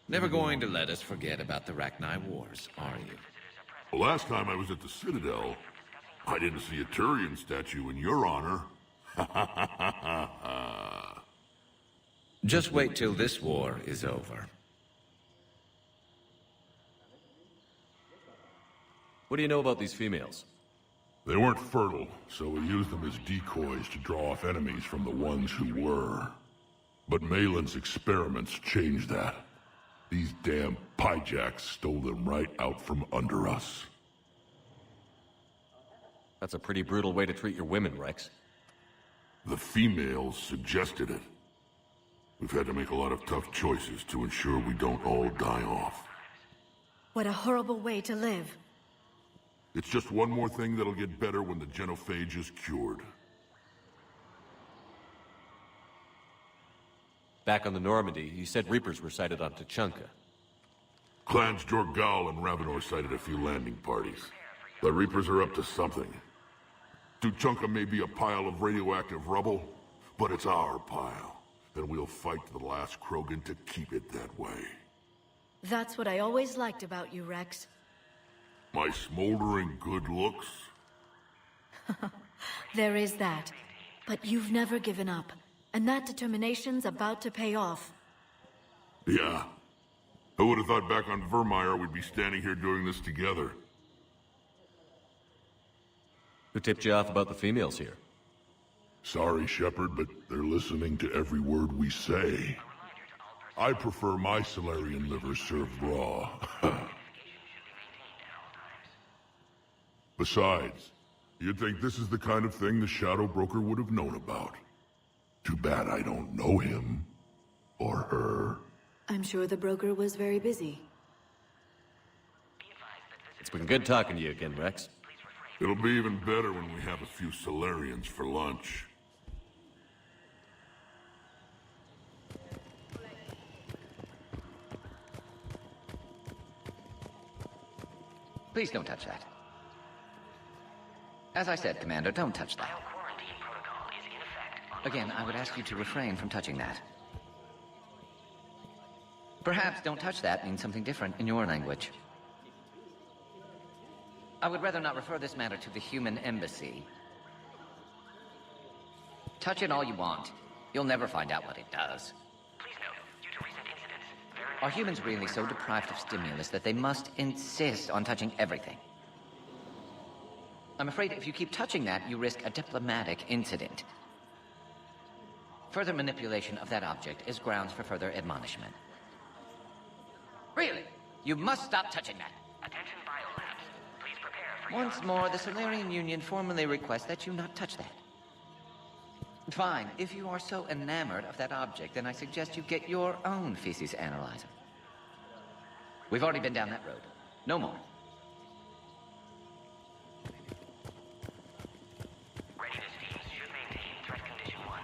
Speaker 13: Never going to let us forget about the Rachni Wars, are you?
Speaker 21: The last time I was at the Citadel, I didn't see a Turian statue in your honor.
Speaker 13: Just wait till this war is over.
Speaker 6: What do you know about these females?
Speaker 21: They weren't fertile, so we used them as decoys to draw off enemies from the ones who were. But Malin's experiments changed that. These damn Pyjaks stole them right out from under us.
Speaker 6: That's a pretty brutal way to treat your women, Rex.
Speaker 21: The females suggested it. We've had to make a lot of tough choices to ensure we don't all die off.
Speaker 4: What a horrible way to live.
Speaker 21: It's just one more thing that'll get better when the genophage is cured.
Speaker 6: Back on the Normandy, you said Reapers were sighted on Tuchanka.
Speaker 21: Clans Jorgal and Ravenor sighted a few landing parties. The Reapers are up to something. Tuchanka may be a pile of radioactive rubble, but it's our pile. And we'll fight to the last Krogan to keep it that way.
Speaker 1: That's what I always liked about you, Rex.
Speaker 21: My smoldering good looks?
Speaker 1: There is that. But you've never given up. And that determination's about to pay off.
Speaker 21: Yeah. I would have thought back on Vermeer we'd be standing here doing this together.
Speaker 6: Who tipped you off about the females here?
Speaker 21: Sorry, Shepard, but they're listening to every word we say. I prefer my Solarian liver served raw. Besides, you'd think this is the kind of thing the Shadow Broker would have known about. Too bad I don't know him. Or her.
Speaker 1: I'm sure the broker was very busy.
Speaker 6: It's been good talking to you again, Rex.
Speaker 21: It'll be even better when we have a few Solarians for lunch.
Speaker 13: Please don't touch that. As I said, Commander, don't touch that. Again, I would ask you to refrain from touching that. Perhaps "don't touch that" means something different in your language. I would rather not refer this matter to the human embassy. Touch it all you want. You'll never find out what it does. Are humans really so deprived of stimulus that they must insist on touching everything? I'm afraid if you keep touching that, you risk a diplomatic incident. Further manipulation of that object is grounds for further admonishment. Really? You must stop touching that. Attention Biolabs. Please prepare for once more, the Solarian Union formally requests that you not touch that. Fine. If you are so enamored of that object, then I suggest you get your own feces analyzer. We've already been down that road. No more. Readiness teams should maintain threat condition 1.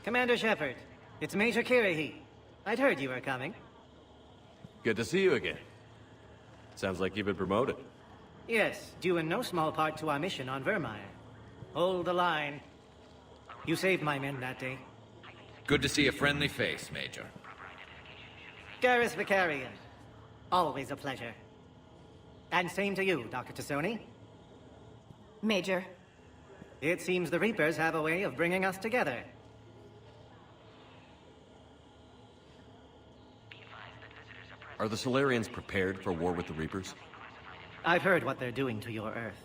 Speaker 3: Commander Shepard, it's Major Kirahi. I'd heard you were coming.
Speaker 6: Good to see you again. Sounds like you've been promoted.
Speaker 3: Yes, due in no small part to our mission on Vermeer. Hold the line. You saved my men that day.
Speaker 14: Good to see a friendly face, Major.
Speaker 3: Garrus Vakarian. Always a pleasure. And same to you, Dr. Tassoni.
Speaker 1: Major.
Speaker 3: It seems the Reapers have a way of bringing us together.
Speaker 6: Are the Solarians prepared for war with the Reapers?
Speaker 3: I've heard what they're doing to your Earth.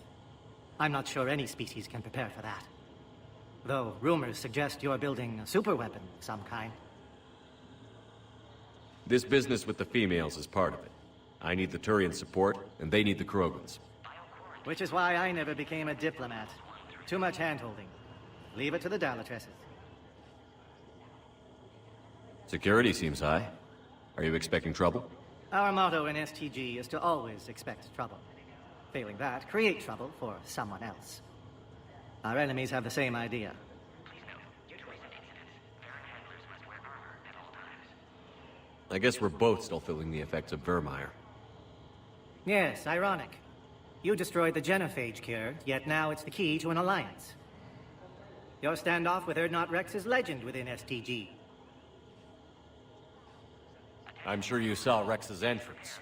Speaker 3: I'm not sure any species can prepare for that. Though rumors suggest you're building a superweapon of some kind.
Speaker 6: This business with the females is part of it. I need the Turian support, and they need the Krogans.
Speaker 3: Which is why I never became a diplomat. Too much hand-holding. Leave it to the Dalatresses.
Speaker 6: Security seems high. Are you expecting trouble?
Speaker 3: Our motto in STG is to always expect trouble. Failing that, create trouble for someone else. Our enemies have the same idea.
Speaker 6: I guess we're both still feeling the effects of Vermeer.
Speaker 3: Yes, ironic. You destroyed the genophage cure, yet now it's the key to an alliance. Your standoff with Urdnot Rex is legend within STG.
Speaker 6: I'm sure you saw Rex's entrance.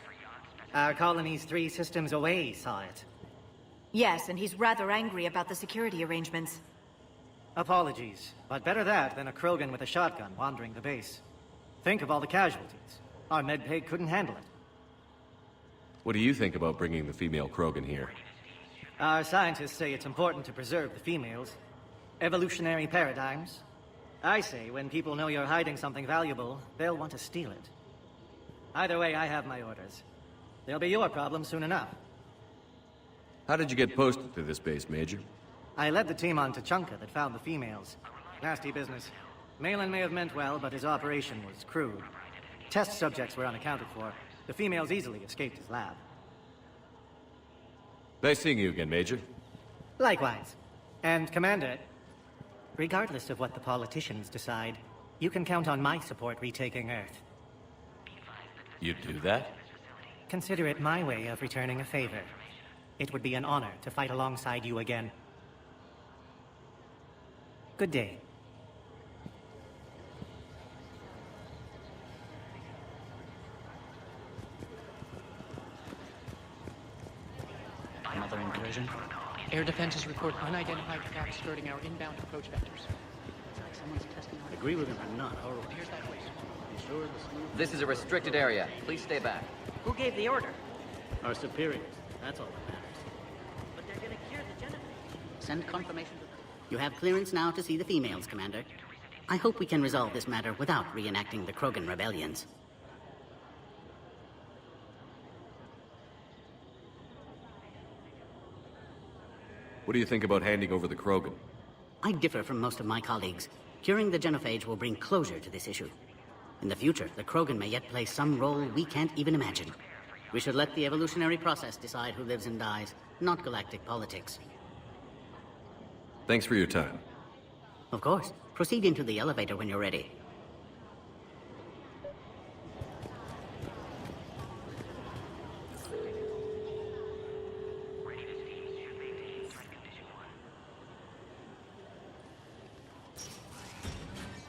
Speaker 3: Our colony's 3 systems away saw it.
Speaker 1: Yes, and he's rather angry about the security arrangements.
Speaker 3: Apologies, but better that than a Krogan with a shotgun wandering the base. Think of all the casualties. Our medpay couldn't handle it.
Speaker 6: What do you think about bringing the female Krogan here?
Speaker 3: Our scientists say it's important to preserve the females. Evolutionary paradigms. I say when people know you're hiding something valuable, they'll want to steal it. Either way, I have my orders. They'll be your problem soon enough.
Speaker 6: How did you get posted to this base, Major?
Speaker 3: I led the team on Tuchanka that found the females. Nasty business. Malin may have meant well, but his operation was crude. Test subjects were unaccounted for. The females easily escaped his lab.
Speaker 6: Nice seeing you again, Major.
Speaker 3: Likewise. And, Commander, regardless of what the politicians decide, you can count on my support retaking Earth.
Speaker 6: You'd do that?
Speaker 3: Consider it my way of returning a favor. It would be an honor to fight alongside you again. Good day.
Speaker 5: Division. Air defenses report unidentified craft skirting our inbound approach vectors.
Speaker 2: Someone's testing our agree with him or not. Horrible.
Speaker 5: Here's that way.
Speaker 13: This is a restricted area. Please stay back.
Speaker 2: Who gave the order? Our superiors. That's all that matters. But they're gonna cure the Genevieve. Send confirmation to them. You have clearance now to see the females, Commander. I hope we can resolve this matter without reenacting the Krogan rebellions.
Speaker 9: What do you think about handing over the Krogan?
Speaker 2: I differ from most of my colleagues. Curing the genophage will bring closure to this issue. In the future, the Krogan may yet play some role we can't even imagine. We should let the evolutionary process decide who lives and dies, not galactic politics.
Speaker 9: Thanks for your time.
Speaker 2: Of course. Proceed into the elevator when you're ready.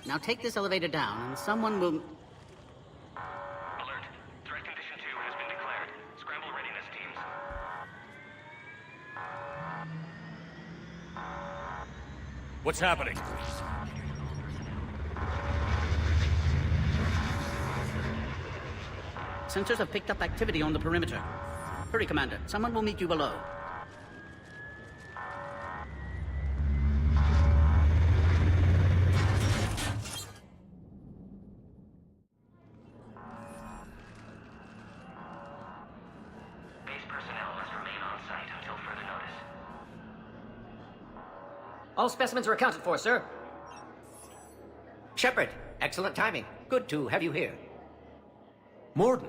Speaker 2: Now take this elevator down, and someone will...
Speaker 15: Alert. Threat condition 2 has been declared. Scramble readiness teams.
Speaker 6: What's happening?
Speaker 2: Sensors have picked up activity on the perimeter. Hurry, Commander. Someone will meet you below.
Speaker 10: All specimens are accounted for, sir. Shepard, excellent timing. Good to have you here.
Speaker 6: Mordin.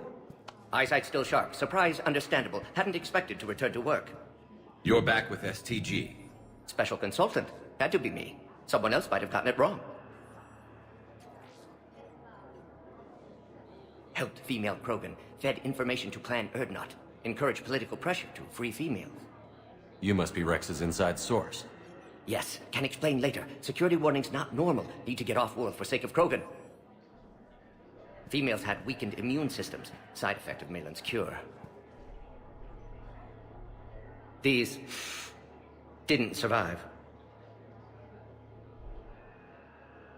Speaker 10: Eyesight still sharp. Surprise understandable. Hadn't expected to return to work.
Speaker 14: You're back with STG.
Speaker 10: Special consultant. Had to be me. Someone else might have gotten it wrong. Helped female Krogan. Fed information to Clan Urdnot. Encouraged political pressure to free females.
Speaker 6: You must be Rex's inside source.
Speaker 10: Yes, can explain later. Security warnings not normal. Need to get off-world for sake of Krogan. Females had weakened immune systems. Side effect of Malin's cure. These didn't survive.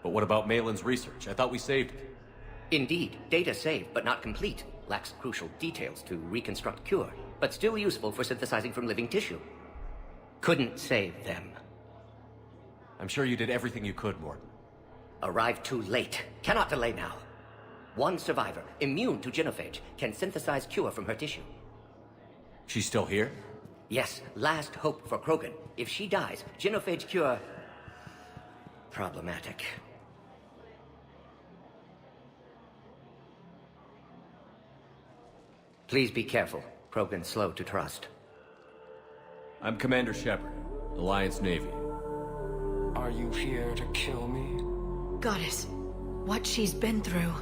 Speaker 6: But what about Malin's research? I thought we saved it.
Speaker 10: Indeed, data saved, but not complete. Lacks crucial details to reconstruct cure, but still useful for synthesizing from living tissue. Couldn't save them.
Speaker 6: I'm sure you did everything you could, Mordin.
Speaker 10: Arrived too late. Cannot delay now. One survivor, immune to genophage, can synthesize cure from her tissue.
Speaker 6: She's still here?
Speaker 10: Yes, last hope for Krogan. If she dies, genophage cure... problematic. Please be careful. Krogan slow to trust.
Speaker 6: I'm Commander Shepard, Alliance Navy.
Speaker 7: Are you here to kill me?
Speaker 1: Goddess, what she's been through.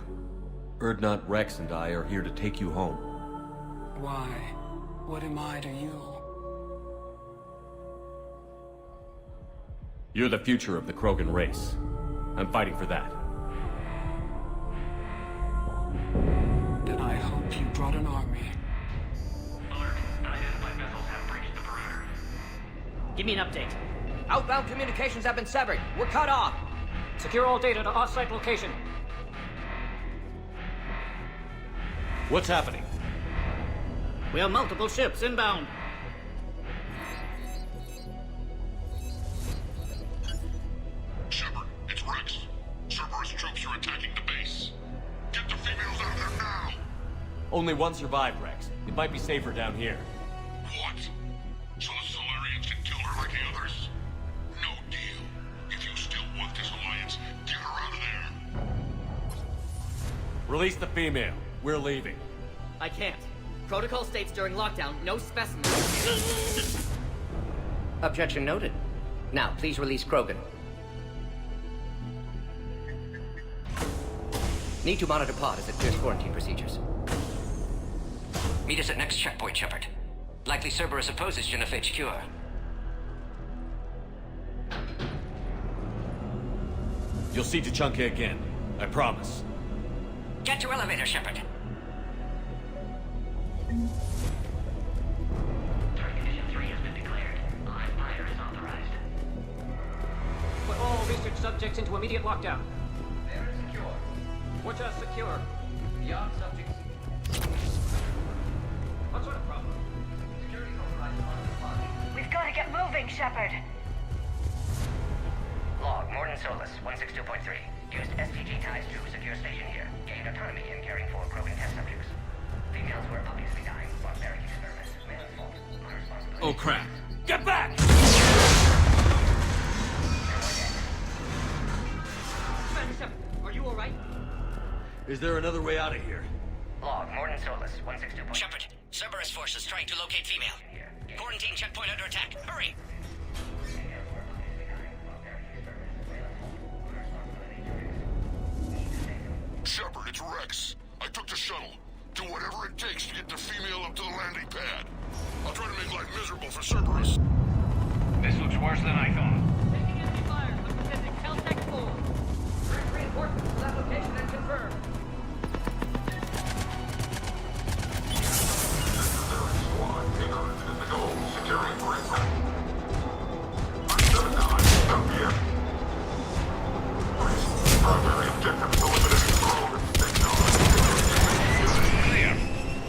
Speaker 6: Urdnot, Rex, and I are here to take you home.
Speaker 7: Why? What am I to you?
Speaker 6: You're the future of the Krogan race. I'm fighting for that.
Speaker 7: Then I hope you brought an army.
Speaker 15: Alert. Unidentified vessels have breached the perimeter.
Speaker 10: Give me an update. Outbound communications have been severed. We're cut off.
Speaker 24: Secure all data to off-site location.
Speaker 6: What's happening?
Speaker 2: We have multiple ships inbound.
Speaker 21: Shepard, it's Rex. Cerberus troops are attacking the base. Get the females out of there now!
Speaker 6: Only one survived, Rex. It might be safer down here.
Speaker 21: What? So the Solarians can kill her like the others? No deal. If you still want this alliance, get her out of there.
Speaker 6: Release the female. We're leaving.
Speaker 10: I can't. Protocol states during lockdown, no specimens. Objection noted. Now, please release Krogan. Need to monitor pod as it clears quarantine procedures. Meet us at next checkpoint, Shepard. Likely Cerberus opposes genophage cure.
Speaker 6: You'll see Tuchanka again. I promise.
Speaker 10: Get to elevator, Shepard.
Speaker 15: Threat condition 3 has been declared.
Speaker 16: subjects into immediate lockdown.
Speaker 18: They're secure.
Speaker 16: Which are secure.
Speaker 18: Beyond subjects.
Speaker 16: What sort of problem?
Speaker 18: Security override on the body.
Speaker 20: We've got to get moving, Shepard.
Speaker 10: Log, Morden Solus, 162.3. Used STG ties to secure station here. Gained autonomy in caring for Krogan test subjects. Females were obviously dying. Barbaric experiments. Male's fault. Unresponsibility.
Speaker 14: Oh crap!
Speaker 6: Get back!
Speaker 16: Are you alright?
Speaker 9: Is there another way out of here?
Speaker 10: Log, Morden Solus, 162.
Speaker 2: Shepard, Cerberus forces trying to locate female. Quarantine checkpoint under attack. Hurry!
Speaker 21: Shepard, it's Rex. I took the shuttle. Do whatever it takes to get the female up to the landing pad. I'll try to make life miserable for Cerberus.
Speaker 18: This looks worse than I thought.
Speaker 16: Taking enemy fire. Sending Caltech 4. Direct reinforcements to that location and confirmed.
Speaker 21: Squad, ignorant in the goal, securing perimeter. 7-9, come here. Primary objective, eliminating Krogan.
Speaker 18: Clear.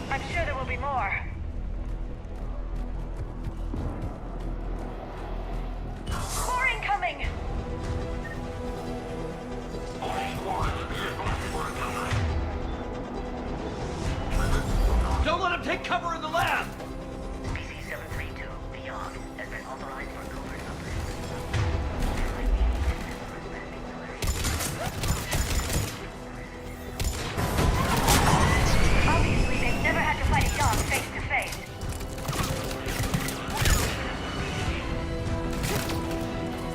Speaker 20: I'm sure there will be more. More incoming!
Speaker 6: Don't let him take cover in the lab!
Speaker 10: PC-732, beyond, has been authorized for covert
Speaker 20: Obviously, they've never had to fight a dog face to face.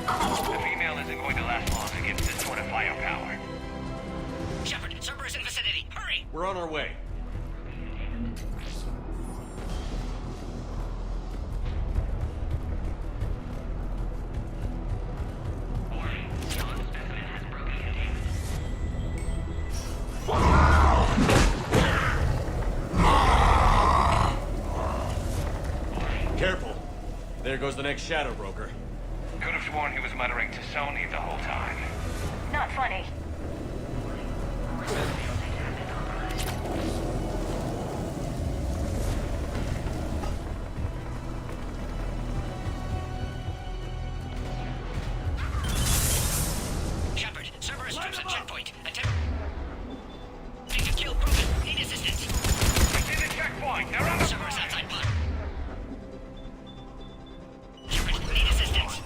Speaker 18: The female isn't going to last long against this sort of firepower.
Speaker 2: Shepard, Cerberus in vicinity. Hurry!
Speaker 6: We're on our way. Careful. There goes the next Shadow Broker.
Speaker 18: Could have sworn he was muttering to Sony the whole time.
Speaker 20: Not funny.
Speaker 2: Shepard, Cerberus troops at checkpoint. Attempt. Take a kill, Krogan. Need assistance.
Speaker 18: It's in the checkpoint. They're on the
Speaker 2: Cerberus outside pod. Shepard, need assistance.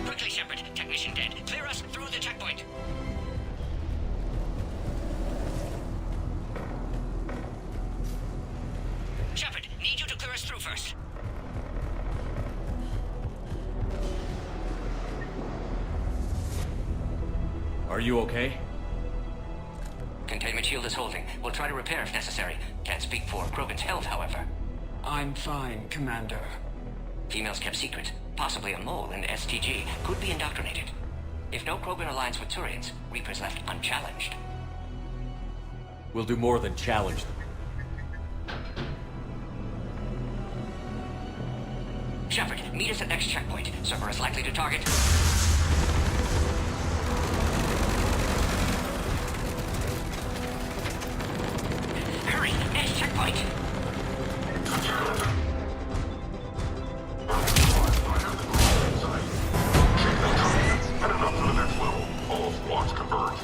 Speaker 2: Quickly, Shepard. Technician dead. Clear us through the checkpoint. Shepard, need you to clear us through first.
Speaker 6: Are you okay?
Speaker 10: Containment shield is holding. We'll try to repair if necessary. Can't speak for Krogan's health, however.
Speaker 7: I'm fine, Commander.
Speaker 10: Females kept secret. Possibly a mole in the STG. Could be indoctrinated. If no Krogan aligns with Turians, Reaper's left unchallenged.
Speaker 6: We'll do more than challenge them.
Speaker 10: Shepard, meet us at next checkpoint. Cerberus likely to target. Hurry! Next checkpoint!
Speaker 21: Headed up to the next level. All squads converge.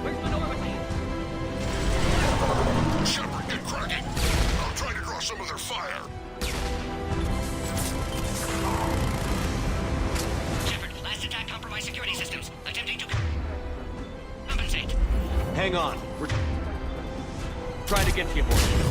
Speaker 16: Where's the Normandy?
Speaker 21: Shepard, get cracking. I'll try to draw some of their fire.
Speaker 2: Shepard, last attack compromised security systems. Attempting to compensate.
Speaker 6: Hang on. We're trying to get to you, boys.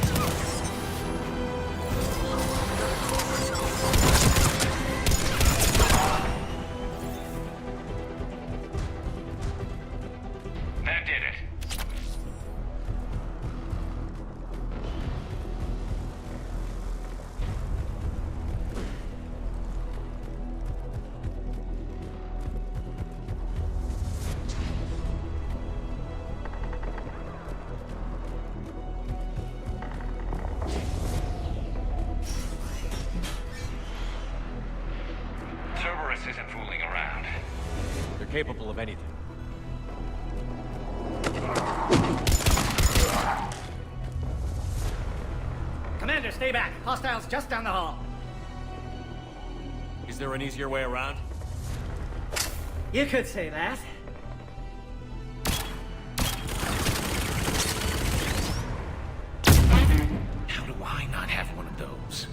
Speaker 6: capable of anything.
Speaker 3: Commander, stay back. Hostiles just down the hall.
Speaker 6: Is there an easier way around?
Speaker 3: You could say that.
Speaker 15: How do I not have one of those?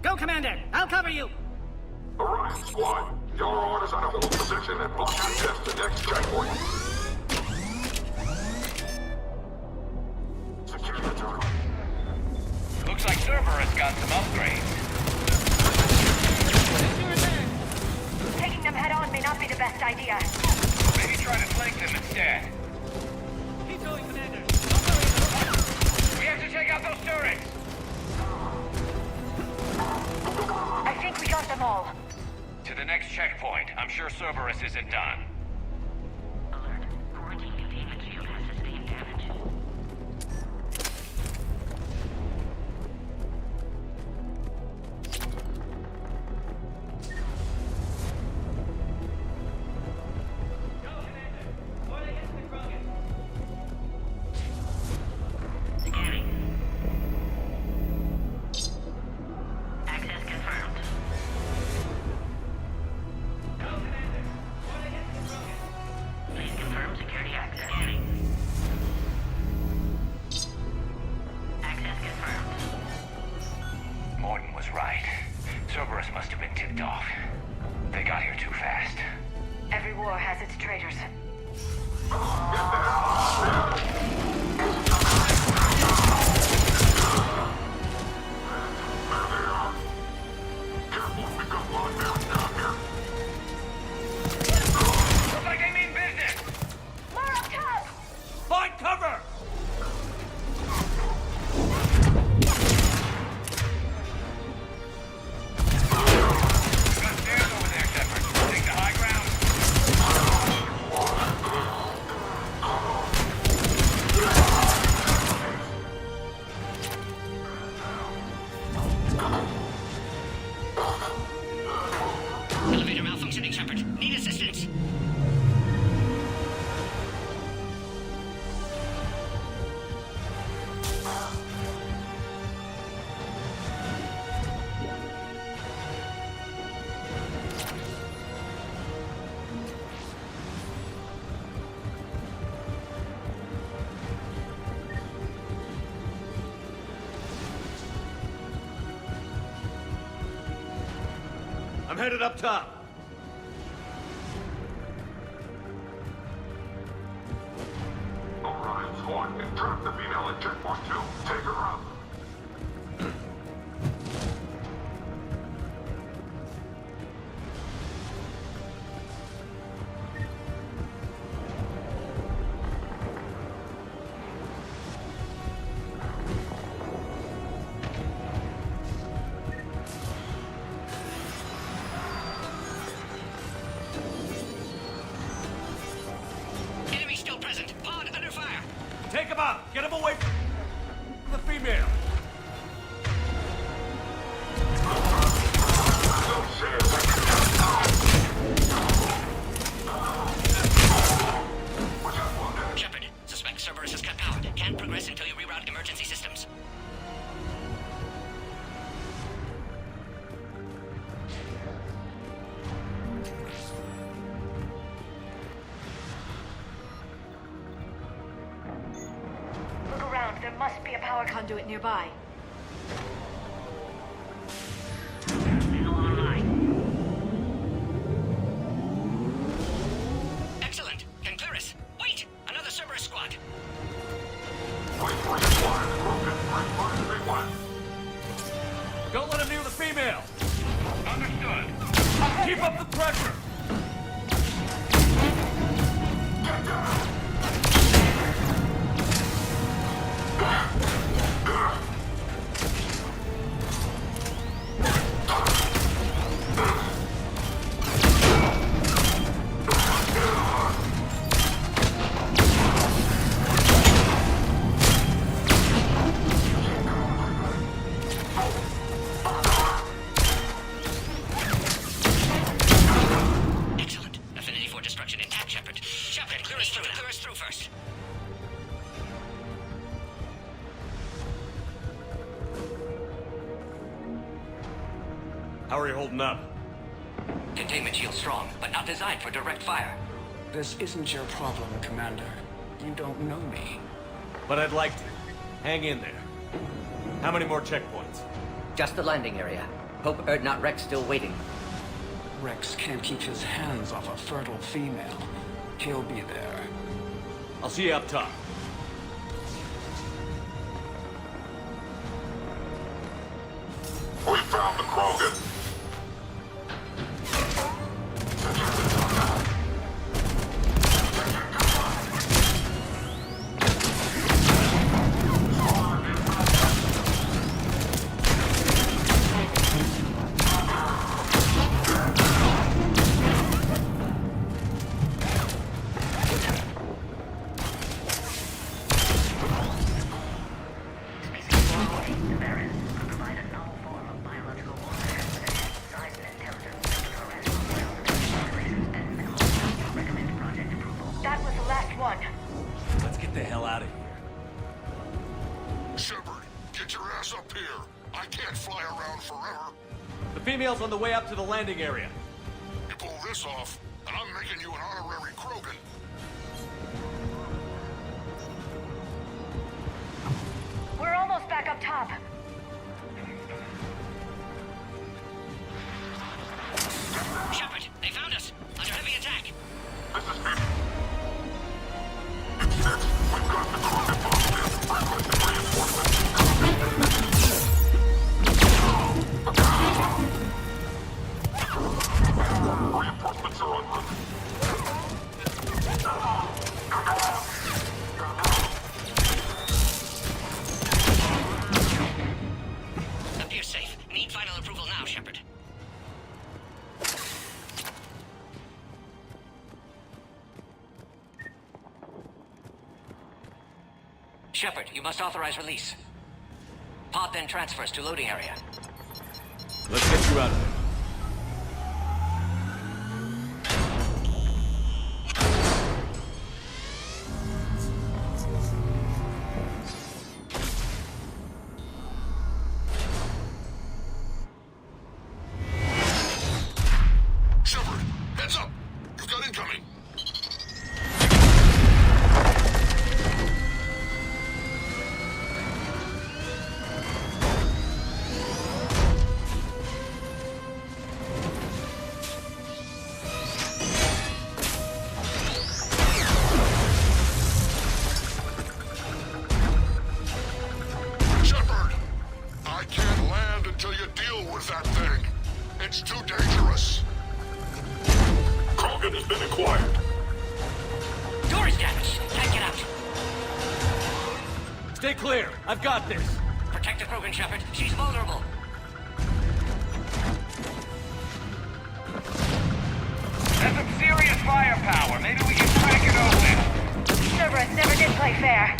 Speaker 3: Go, Commander! I'll cover you!
Speaker 21: Orion Squad, your orders on a hold position and block access to next checkpoint. Secure the terminal.
Speaker 18: Looks like Cerberus got some upgrades.
Speaker 20: Taking them head on may not be the best idea.
Speaker 18: Maybe try to flank them instead.
Speaker 3: Keep going, Commander.
Speaker 18: We have to take out those turrets!
Speaker 20: I think we got them all.
Speaker 18: To the next checkpoint. I'm sure Cerberus isn't done.
Speaker 10: Alert. Quarantine containment shield has sustained damage. Scanning. Access confirmed. Please confirm security access. Access confirmed.
Speaker 18: Morton was right. Cerberus must have been tipped off. They got here too fast.
Speaker 20: Every war has its traitors.
Speaker 18: Looks like they mean business!
Speaker 20: More up top!
Speaker 18: Find cover! We've got stairs over there, Shepard. Take the high ground.
Speaker 10: Elevator malfunctioning, Shepard. Need assistance.
Speaker 6: I'm headed up top.
Speaker 21: Orion Squad, entrap the female at checkpoint 2. Take her out.
Speaker 10: Enemy still present. Pod under fire.
Speaker 6: Take him out! Get him away from the female!
Speaker 10: Shepard, suspect Cerberus has cut power. Can't progress until you reroute emergency systems.
Speaker 20: Look around. There must be a power
Speaker 1: Conduit nearby.
Speaker 10: Excellent. Can clear us. Wait! Another Cerberus squad.
Speaker 6: Don't let him near the female!
Speaker 18: Understood.
Speaker 6: Keep up the pressure!
Speaker 15: Clear us through first.
Speaker 6: How are you holding up?
Speaker 10: Containment shield strong, but not designed for direct fire.
Speaker 7: This isn't your problem, Commander. You don't know me.
Speaker 6: But I'd like to. Hang in there. How many more checkpoints?
Speaker 10: Just the landing area. Hope Erdnot Rex still waiting.
Speaker 7: Rex can't keep his hands off a fertile female. He'll be there.
Speaker 6: I'll see you up top.
Speaker 21: We found the Krogan!
Speaker 20: That was the last one.
Speaker 6: Let's get the hell out of here.
Speaker 21: Shepard, get your ass up here. I can't fly around forever.
Speaker 6: The female's on the way up to the landing area.
Speaker 21: You pull this off, and I'm making you an honorary Krogan.
Speaker 20: We're almost back up top.
Speaker 15: Shepard, they found us. Under heavy attack.
Speaker 21: Reinforcements are en route.
Speaker 15: Appears safe. Need final approval now, Shepard. Shepard, you must authorize release. Pod then transfers to loading area.
Speaker 6: Let's get you out of there.
Speaker 21: Shepard, heads up! You've got incoming! Shepard! I can't land until you deal with that thing. It's too dangerous. Krogan has been acquired.
Speaker 15: Door is damaged. Can't get out.
Speaker 6: Stay clear. I've got this.
Speaker 15: Protect the Krogan, Shepard. She's vulnerable.
Speaker 18: That's some serious firepower. Maybe we can crack it open.
Speaker 20: Cerberus never did play fair.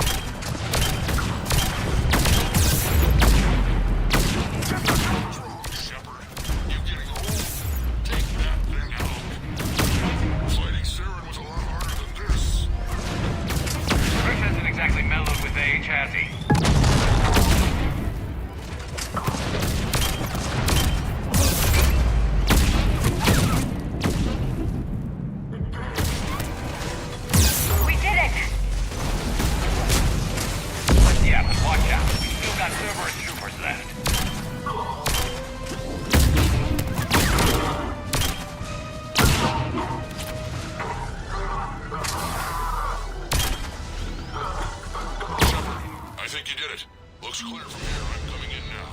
Speaker 21: Shepard, you getting old? Take that thing out. Fighting Saren was a lot harder than this.
Speaker 18: Chris hasn't exactly mellowed with age, has he?
Speaker 20: We did it!
Speaker 18: Yeah, but watch out. We still got Cerberus troopers left.
Speaker 21: I think you did it. Looks clear from here. I'm coming in now.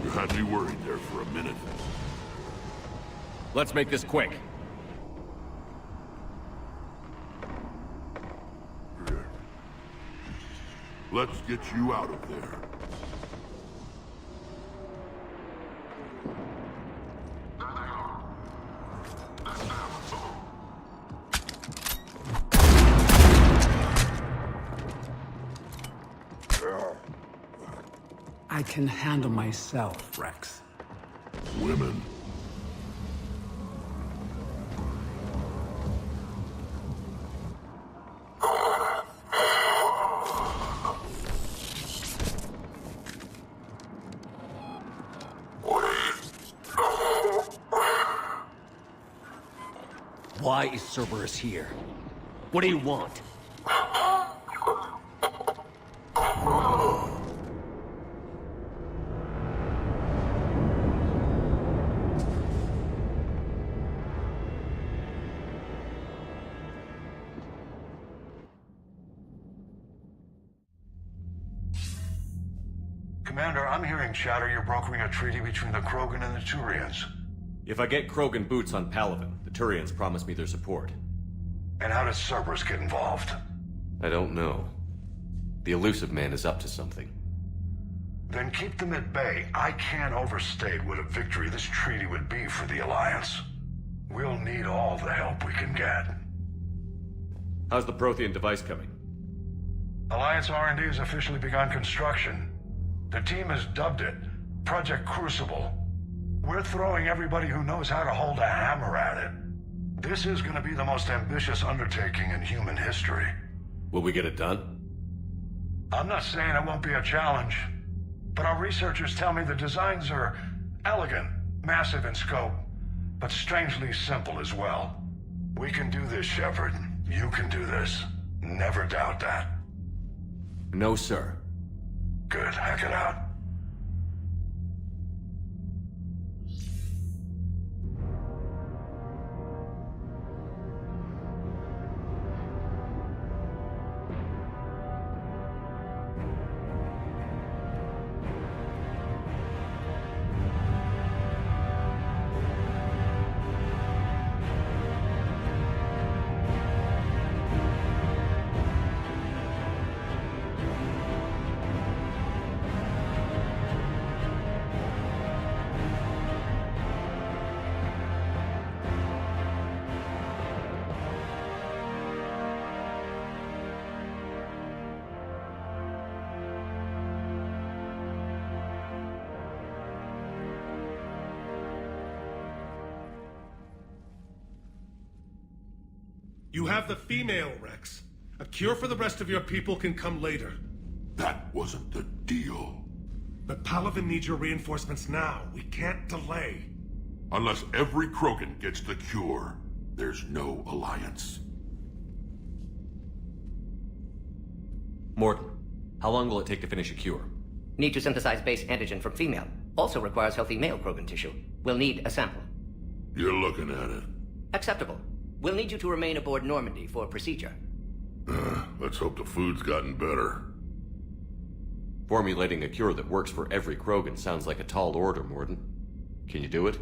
Speaker 21: You had me worried there for a minute.
Speaker 6: Let's make this quick.
Speaker 21: Let's get you out of there.
Speaker 7: I can handle myself, Rex.
Speaker 21: Women.
Speaker 6: Why is Cerberus here? What do you want?
Speaker 21: Commander, I'm hearing chatter you're brokering a treaty between the Krogan and the Turians.
Speaker 6: If I get Krogan boots on Palaven, the Turians promise me their support.
Speaker 21: And how does Cerberus get involved?
Speaker 9: I don't know. The Elusive Man is up to something.
Speaker 21: Then keep them at bay. I can't overstate what a victory this treaty would be for the Alliance. We'll need all the help we can get.
Speaker 6: How's the Prothean device coming?
Speaker 21: Alliance R&D has officially begun construction. The team has dubbed it Project Crucible. We're throwing everybody who knows how to hold a hammer at it. This is going to be the most ambitious undertaking in human history.
Speaker 6: Will we get it done?
Speaker 21: I'm not saying it won't be a challenge, but our researchers tell me the designs are elegant, massive in scope, but strangely simple as well. We can do this, Shepard. You can do this. Never doubt that.
Speaker 6: No, sir.
Speaker 21: Good. Hack it out.
Speaker 8: You have the female, Rex. A cure for the rest of your people can come later.
Speaker 21: That wasn't the deal.
Speaker 8: But Palaven needs your reinforcements now. We can't delay.
Speaker 21: Unless every Krogan gets the cure, there's no Alliance.
Speaker 6: Mordin, how long will it take to finish a cure?
Speaker 10: Need to synthesize base antigen from female. Also requires healthy male Krogan tissue. We'll need a sample.
Speaker 21: You're looking at it.
Speaker 10: Acceptable. We'll need you to remain aboard Normandy for procedure.
Speaker 21: Let's hope the food's gotten better.
Speaker 6: Formulating a cure that works for every Krogan sounds like a tall order, Mordin. Can you do it?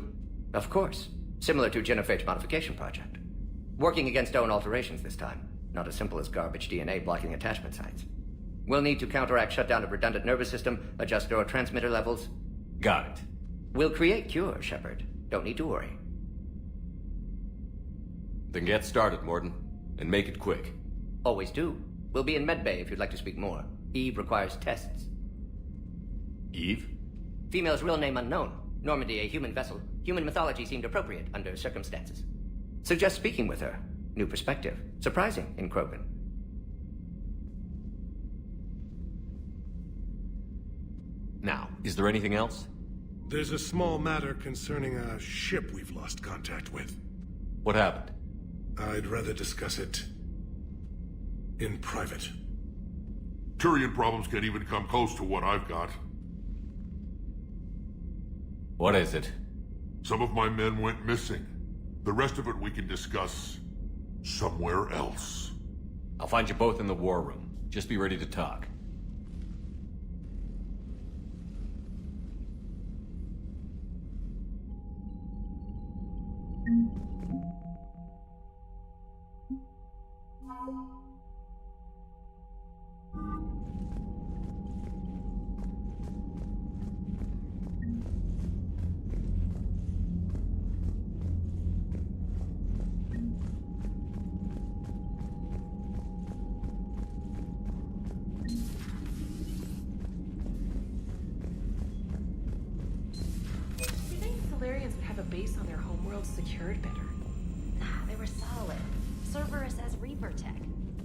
Speaker 10: Of course. Similar to Genophage Modification Project. Working against own alterations this time. Not as simple as garbage DNA blocking attachment sites. We'll need to counteract shutdown of redundant nervous system, adjust neurotransmitter levels.
Speaker 6: Got it.
Speaker 10: We'll create cure, Shepard. Don't need to worry.
Speaker 6: Then get started, Mordin. And make it quick.
Speaker 10: Always do. We'll be in medbay if you'd like to speak more. Eve requires tests.
Speaker 6: Eve?
Speaker 10: Female's real name unknown. Normandy, a human vessel. Human mythology seemed appropriate under circumstances. Suggest speaking with her. New perspective. Surprising in Krogan.
Speaker 6: Now, is there anything else?
Speaker 8: There's a small matter concerning a ship we've lost contact with.
Speaker 6: What happened?
Speaker 8: I'd rather discuss it in private.
Speaker 21: Turian problems can't even come close to what I've got.
Speaker 6: What is it?
Speaker 21: Some of my men went missing. The rest of it we can discuss somewhere else.
Speaker 6: I'll find you both in the war room. Just be ready to talk.
Speaker 11: base on their homeworld secured better.
Speaker 12: They were solid. Cerberus as Reaper tech.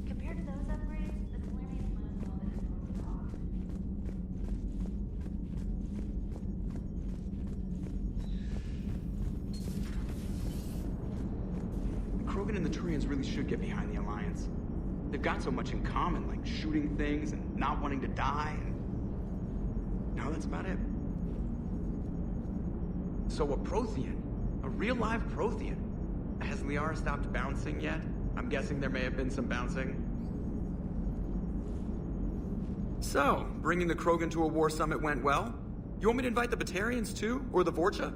Speaker 12: Compared to those upgrades, the Solarians might as well have been
Speaker 17: Krogan and the Turians really should get behind the Alliance. They've got so much in common, like shooting things and not wanting to die, and now that's about it. So a Prothean, a real live Prothean. Has Liara stopped bouncing yet? I'm guessing there may have been some bouncing. So, bringing the Krogan to a war summit went well? You want me to invite the Batarians too? Or the Vorcha?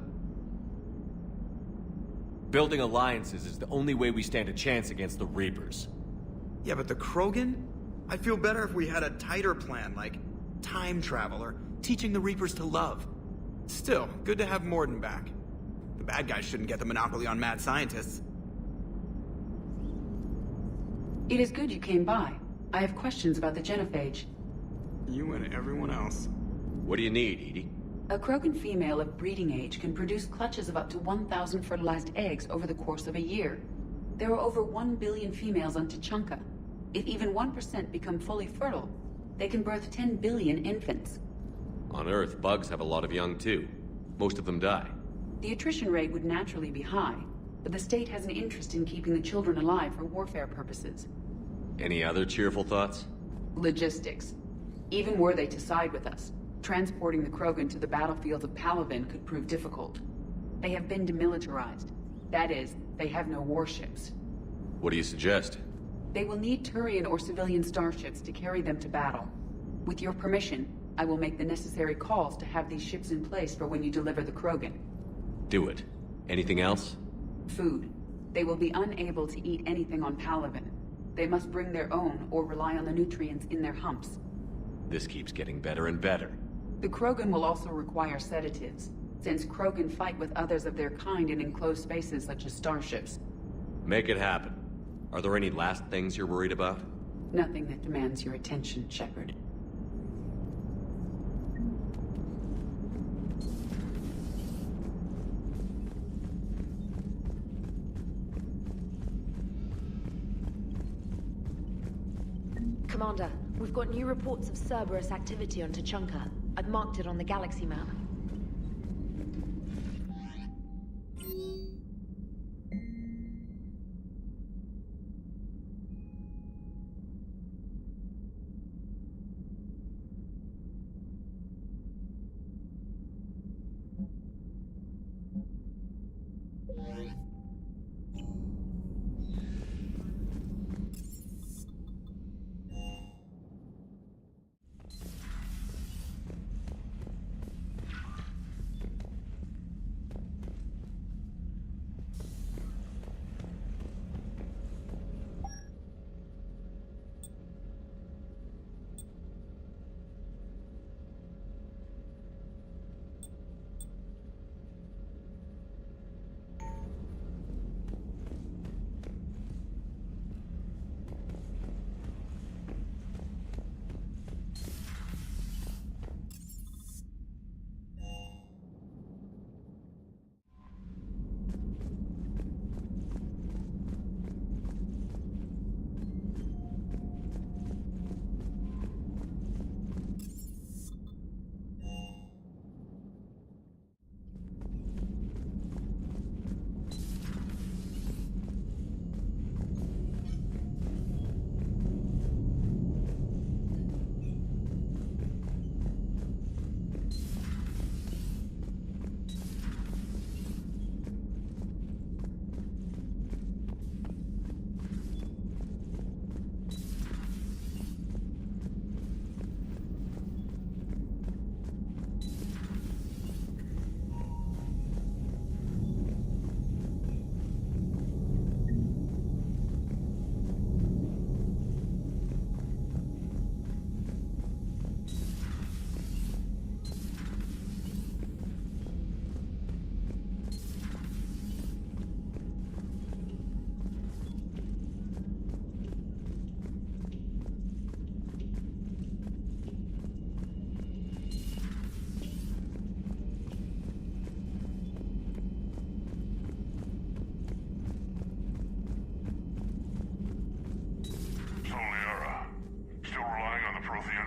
Speaker 6: Building alliances is the only way we stand a chance against the Reapers.
Speaker 17: Yeah, but the Krogan? I'd feel better if we had a tighter plan, like time travel or teaching the Reapers to love. Still, good to have Morden back. The bad guys shouldn't get the monopoly on mad scientists.
Speaker 23: It is good you came by. I have questions about the genophage.
Speaker 17: You and everyone else.
Speaker 6: What do you need, Edie?
Speaker 23: A Krogan female of breeding age can produce clutches of up to 1,000 fertilized eggs over the course of a year. There are over 1 billion females on Tuchanka. If even 1% become fully fertile, they can birth 10 billion infants.
Speaker 6: On Earth, bugs have a lot of young too. Most of them die.
Speaker 23: The attrition rate would naturally be high, but the state has an interest in keeping the children alive for warfare purposes.
Speaker 6: Any other cheerful thoughts?
Speaker 23: Logistics. Even were they to side with us, transporting the Krogan to the battlefield of Palaven could prove difficult. They have been demilitarized. That is, they have no warships.
Speaker 6: What do you suggest?
Speaker 23: They will need Turian or civilian starships to carry them to battle. With your permission, I will make the necessary calls to have these ships in place for when you deliver the Krogan.
Speaker 6: Do it. Anything else?
Speaker 23: Food. They will be unable to eat anything on Palaven. They must bring their own or rely on the nutrients in their humps.
Speaker 6: This keeps getting better and better.
Speaker 23: The Krogan will also require sedatives, since Krogan fight with others of their kind in enclosed spaces such as starships.
Speaker 6: Make it happen. Are there any last things you're worried about?
Speaker 23: Nothing that demands your attention, Shepard.
Speaker 12: Commander, we've got new reports of Cerberus activity on Tuchanka. I've marked it on the galaxy map.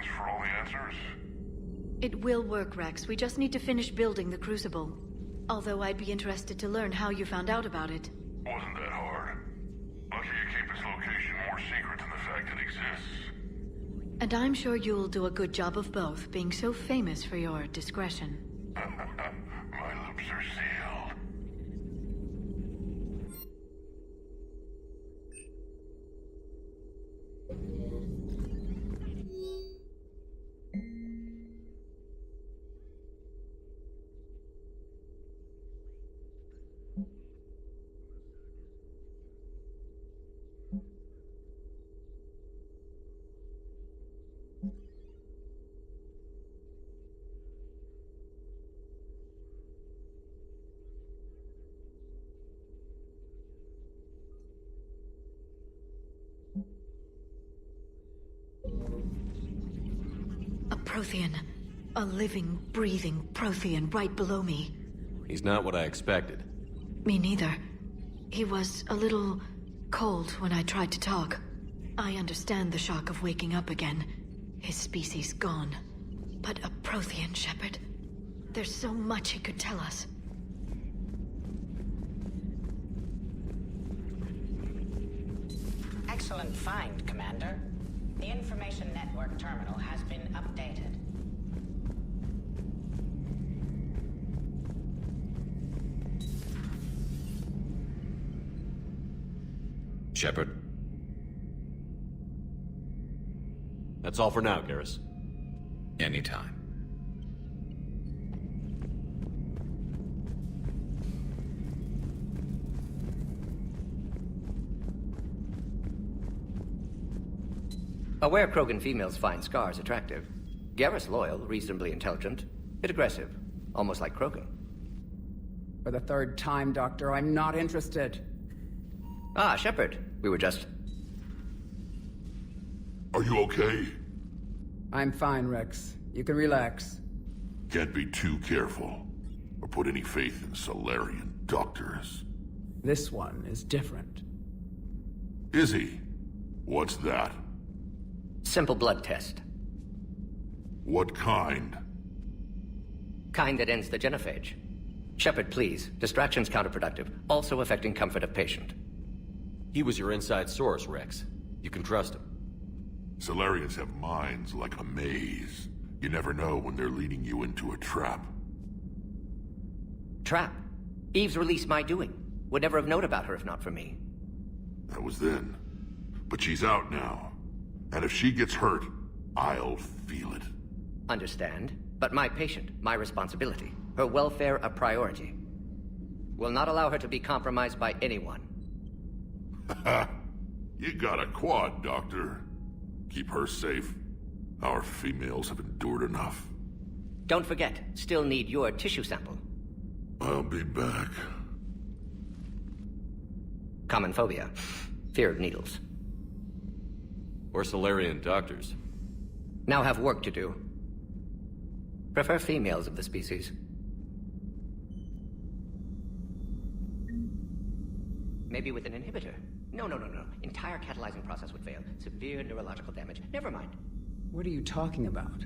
Speaker 21: questions for all the answers?
Speaker 1: It will work, Rex. We just need to finish building the Crucible. Although I'd be interested to learn how you found out about it.
Speaker 21: Wasn't that hard. Lucky you keep its location more secret than the fact it exists.
Speaker 1: And I'm sure you'll do a good job of both, being so famous for your discretion.
Speaker 21: My lips are sealed.
Speaker 1: A Prothean. A living, breathing Prothean right below me.
Speaker 6: He's not what I expected.
Speaker 1: Me neither. He was a little cold when I tried to talk. I understand the shock of waking up again. His species gone. But a Prothean, Shepard. There's so much he could tell us.
Speaker 4: Excellent find, Commander. The Information Network terminal has been updated.
Speaker 9: Shepard?
Speaker 6: That's all for now, Garrus.
Speaker 14: Anytime.
Speaker 10: Aware Krogan females find scars attractive. Garrus loyal, reasonably intelligent, bit aggressive, almost like Krogan.
Speaker 5: For the third time, Doctor, I'm not interested.
Speaker 10: Ah, Shepard. We were just...
Speaker 21: Are you okay?
Speaker 5: I'm fine, Rex. You can relax.
Speaker 21: Can't be too careful, or put any faith in Solarian doctors.
Speaker 5: This one is different.
Speaker 21: Is he? What's that?
Speaker 10: Simple blood test.
Speaker 21: What kind?
Speaker 10: Kind that ends the genophage. Shepard, please. Distraction's counterproductive, also affecting comfort of patient.
Speaker 6: He was your inside source, Rex. You can trust him.
Speaker 21: Solarians have minds like a maze. You never know when they're leading you into a trap.
Speaker 10: Trap? Eve's release my doing. Would never have known about her if not for me.
Speaker 21: That was then. But she's out now. And if she gets hurt, I'll feel it.
Speaker 10: Understand. But my patient, my responsibility. Her welfare a priority. Will not allow her to be compromised by anyone.
Speaker 21: You got a quad, Doctor. Keep her safe. Our females have endured enough.
Speaker 10: Don't forget, still need your tissue sample.
Speaker 21: I'll be back.
Speaker 10: Common phobia. Fear of needles.
Speaker 6: Or Solarian doctors.
Speaker 10: Now have work to do. Prefer females of the species. Maybe with an inhibitor. No. Entire catalyzing process would fail. Severe neurological damage. Never mind.
Speaker 5: What are you talking about?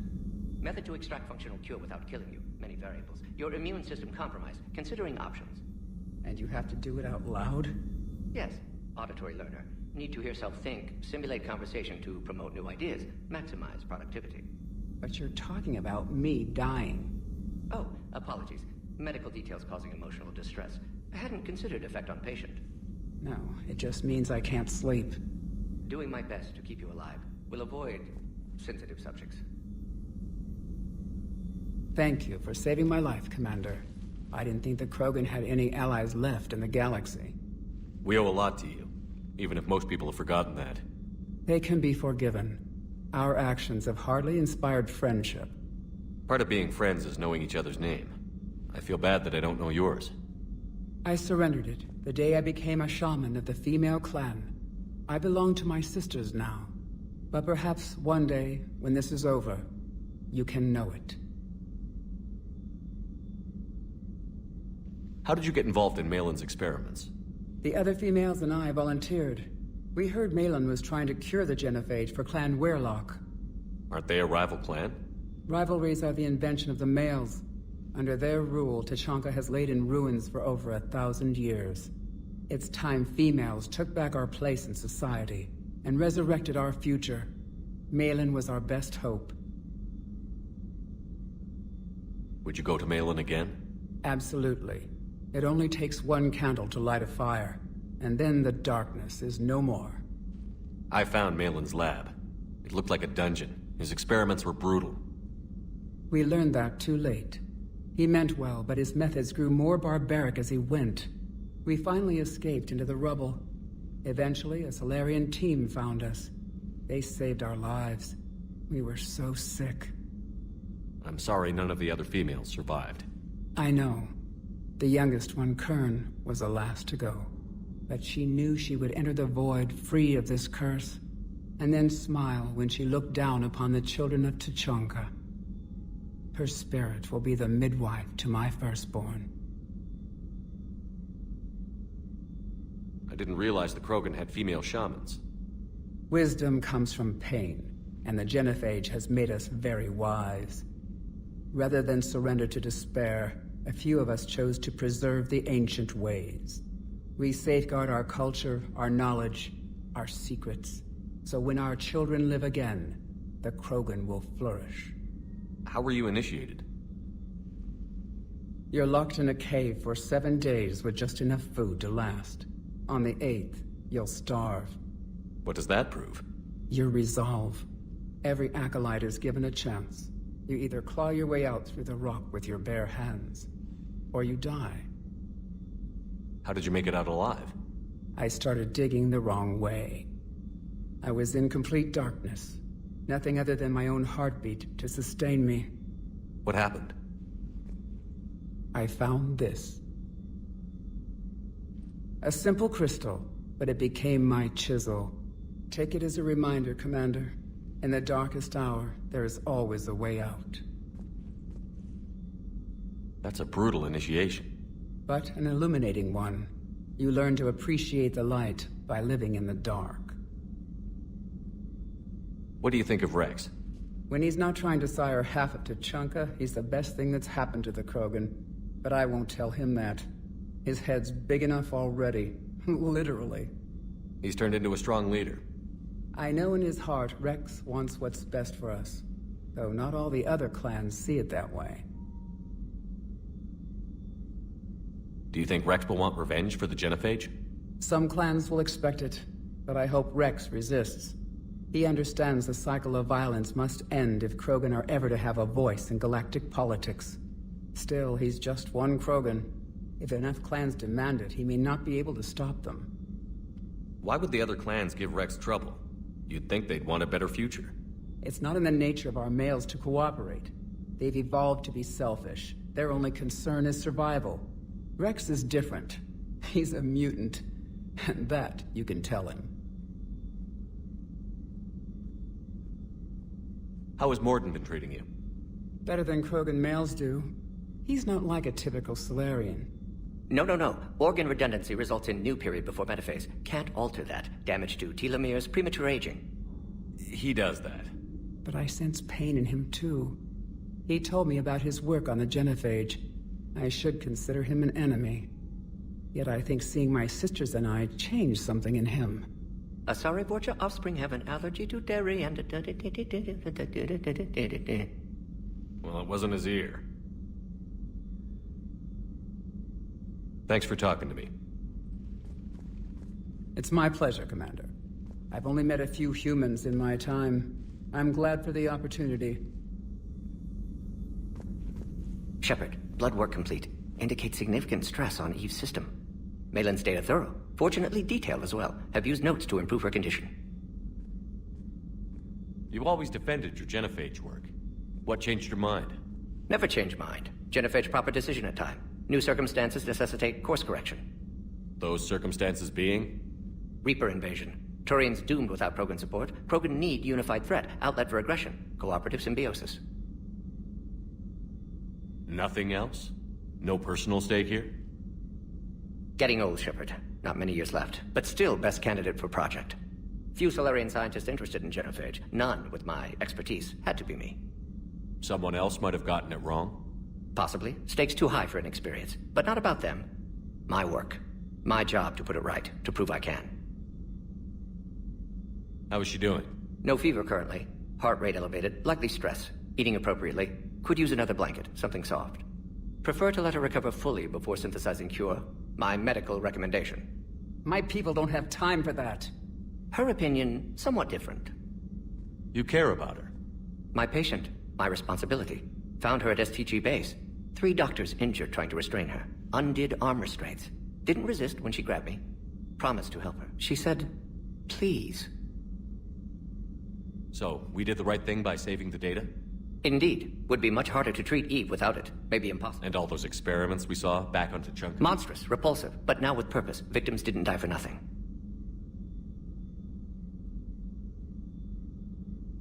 Speaker 10: Method to extract functional cure without killing you. Many variables. Your immune system compromised. Considering options.
Speaker 5: And you have to do it out loud?
Speaker 10: Yes. Auditory learner. Need to hear self think. Simulate conversation to promote new ideas. Maximize productivity.
Speaker 5: But you're talking about me dying.
Speaker 10: Oh, apologies. Medical details causing emotional distress. I hadn't considered effect on patient.
Speaker 5: No, it just means I can't sleep.
Speaker 10: Doing my best to keep you alive. Will avoid sensitive subjects.
Speaker 5: Thank you for saving my life, Commander. I didn't think the Krogan had any allies left in the galaxy.
Speaker 6: We owe a lot to you, even if most people have forgotten that.
Speaker 5: They can be forgiven. Our actions have hardly inspired friendship.
Speaker 6: Part of being friends is knowing each other's name. I feel bad that I don't know yours.
Speaker 5: I surrendered it the day I became a shaman of the female clan. I belong to my sisters now. But perhaps one day, when this is over, you can know it.
Speaker 6: How did you get involved in Malin's experiments?
Speaker 5: The other females and I volunteered. We heard Malin was trying to cure the genophage for Clan Weirlock.
Speaker 6: Aren't they a rival clan?
Speaker 5: Rivalries are the invention of the males. Under their rule, Tuchanka has laid in ruins for over 1,000 years. It's time females took back our place in society and resurrected our future. Malin was our best hope.
Speaker 6: Would you go to Malin again?
Speaker 5: Absolutely. It only takes one candle to light a fire, and then the darkness is no more.
Speaker 6: I found Malin's lab. It looked like a dungeon. His experiments were brutal.
Speaker 5: We learned that too late. He meant well, but his methods grew more barbaric as he went. We finally escaped into the rubble. Eventually, a Solarian team found us. They saved our lives. We were so sick.
Speaker 6: I'm sorry none of the other females survived.
Speaker 5: I know. The youngest one, Kern, was the last to go. But she knew she would enter the void free of this curse, and then smile when she looked down upon the children of Tuchanka. Her spirit will be the midwife to my firstborn.
Speaker 6: I didn't realize the Krogan had female shamans.
Speaker 5: Wisdom comes from pain, and the Genophage has made us very wise. Rather than surrender to despair, a few of us chose to preserve the ancient ways. We safeguard our culture, our knowledge, our secrets. So when our children live again, the Krogan will flourish.
Speaker 6: How were you initiated?
Speaker 5: You're locked in a cave for 7 days with just enough food to last. On the 8th, you'll starve.
Speaker 6: What does that prove?
Speaker 5: Your resolve. Every acolyte is given a chance. You either claw your way out through the rock with your bare hands, or you die.
Speaker 6: How did you make it out alive?
Speaker 5: I started digging the wrong way. I was in complete darkness. Nothing other than my own heartbeat to sustain me.
Speaker 6: What happened?
Speaker 5: I found this. A simple crystal, but it became my chisel. Take it as a reminder, Commander. In the darkest hour, there is always a way out.
Speaker 6: That's a brutal initiation.
Speaker 5: But an illuminating one. You learn to appreciate the light by living in the dark.
Speaker 6: What do you think of Rex?
Speaker 5: When he's not trying to sire half of Tuchanka, he's the best thing that's happened to the Krogan. But I won't tell him that. His head's big enough already. Literally.
Speaker 6: He's turned into a strong leader.
Speaker 5: I know in his heart Rex wants what's best for us. Though not all the other clans see it that way.
Speaker 6: Do you think Rex will want revenge for the Genophage?
Speaker 5: Some clans will expect it, but I hope Rex resists. He understands the cycle of violence must end if Krogan are ever to have a voice in galactic politics. Still, he's just one Krogan. If enough clans demand it, he may not be able to stop them.
Speaker 6: Why would the other clans give Rex trouble? You'd think they'd want a better future.
Speaker 5: It's not in the nature of our males to cooperate. They've evolved to be selfish. Their only concern is survival. Rex is different. He's a mutant. And that you can tell him.
Speaker 6: How has Mordin been treating you?
Speaker 5: Better than Krogan males do. He's not like a typical Solarian.
Speaker 10: No. Organ redundancy results in new period before metaphase. Can't alter that. Damage to telomeres, premature aging.
Speaker 6: He does that.
Speaker 5: But I sense pain in him too. He told me about his work on the Genophage. I should consider him an enemy. Yet I think seeing my sisters and I changed something in him.
Speaker 10: Asari Borgia offspring have an allergy to dairy and...
Speaker 6: Well, it wasn't his ear. Thanks for talking to me.
Speaker 5: It's my pleasure, Commander. I've only met a few humans in my time. I'm glad for the opportunity.
Speaker 10: Shepard, blood work complete. Indicates significant stress on Eve's system. Malin's data thorough. Fortunately detailed as well. Have used notes to improve her condition.
Speaker 6: You always defended your Genophage work. What changed your mind?
Speaker 10: Never change mind. Genophage proper decision at time. New circumstances necessitate course correction.
Speaker 6: Those circumstances being?
Speaker 10: Reaper invasion. Turians doomed without Krogan support. Krogan need unified threat. Outlet for aggression. Cooperative symbiosis.
Speaker 6: Nothing else? No personal stake here?
Speaker 10: Getting old, Shepard. Not many years left. But still best candidate for project. Few Solarian scientists interested in genophage. None with my expertise. Had to be me.
Speaker 6: Someone else might have gotten it wrong?
Speaker 10: Possibly. Stakes too high for inexperience. But not about them. My work. My job to put it right. To prove I can.
Speaker 6: How is she doing?
Speaker 10: No fever currently. Heart rate elevated. Likely stress. Eating appropriately. Could use another blanket. Something soft. Prefer to let her recover fully before synthesizing cure. My medical recommendation.
Speaker 5: My people don't have time for that.
Speaker 10: Her opinion, somewhat different.
Speaker 6: You care about her?
Speaker 10: My patient. My responsibility. Found her at STG base. 3 doctors injured trying to restrain her. Undid arm restraints. Didn't resist when she grabbed me. Promised to help her. She said, please.
Speaker 6: So, we did the right thing by saving the data?
Speaker 10: Indeed. Would be much harder to treat Eve without it. Maybe impossible.
Speaker 6: And all those experiments we saw back on Tuchanka?
Speaker 10: Monstrous, repulsive, but now with purpose. Victims didn't die for nothing.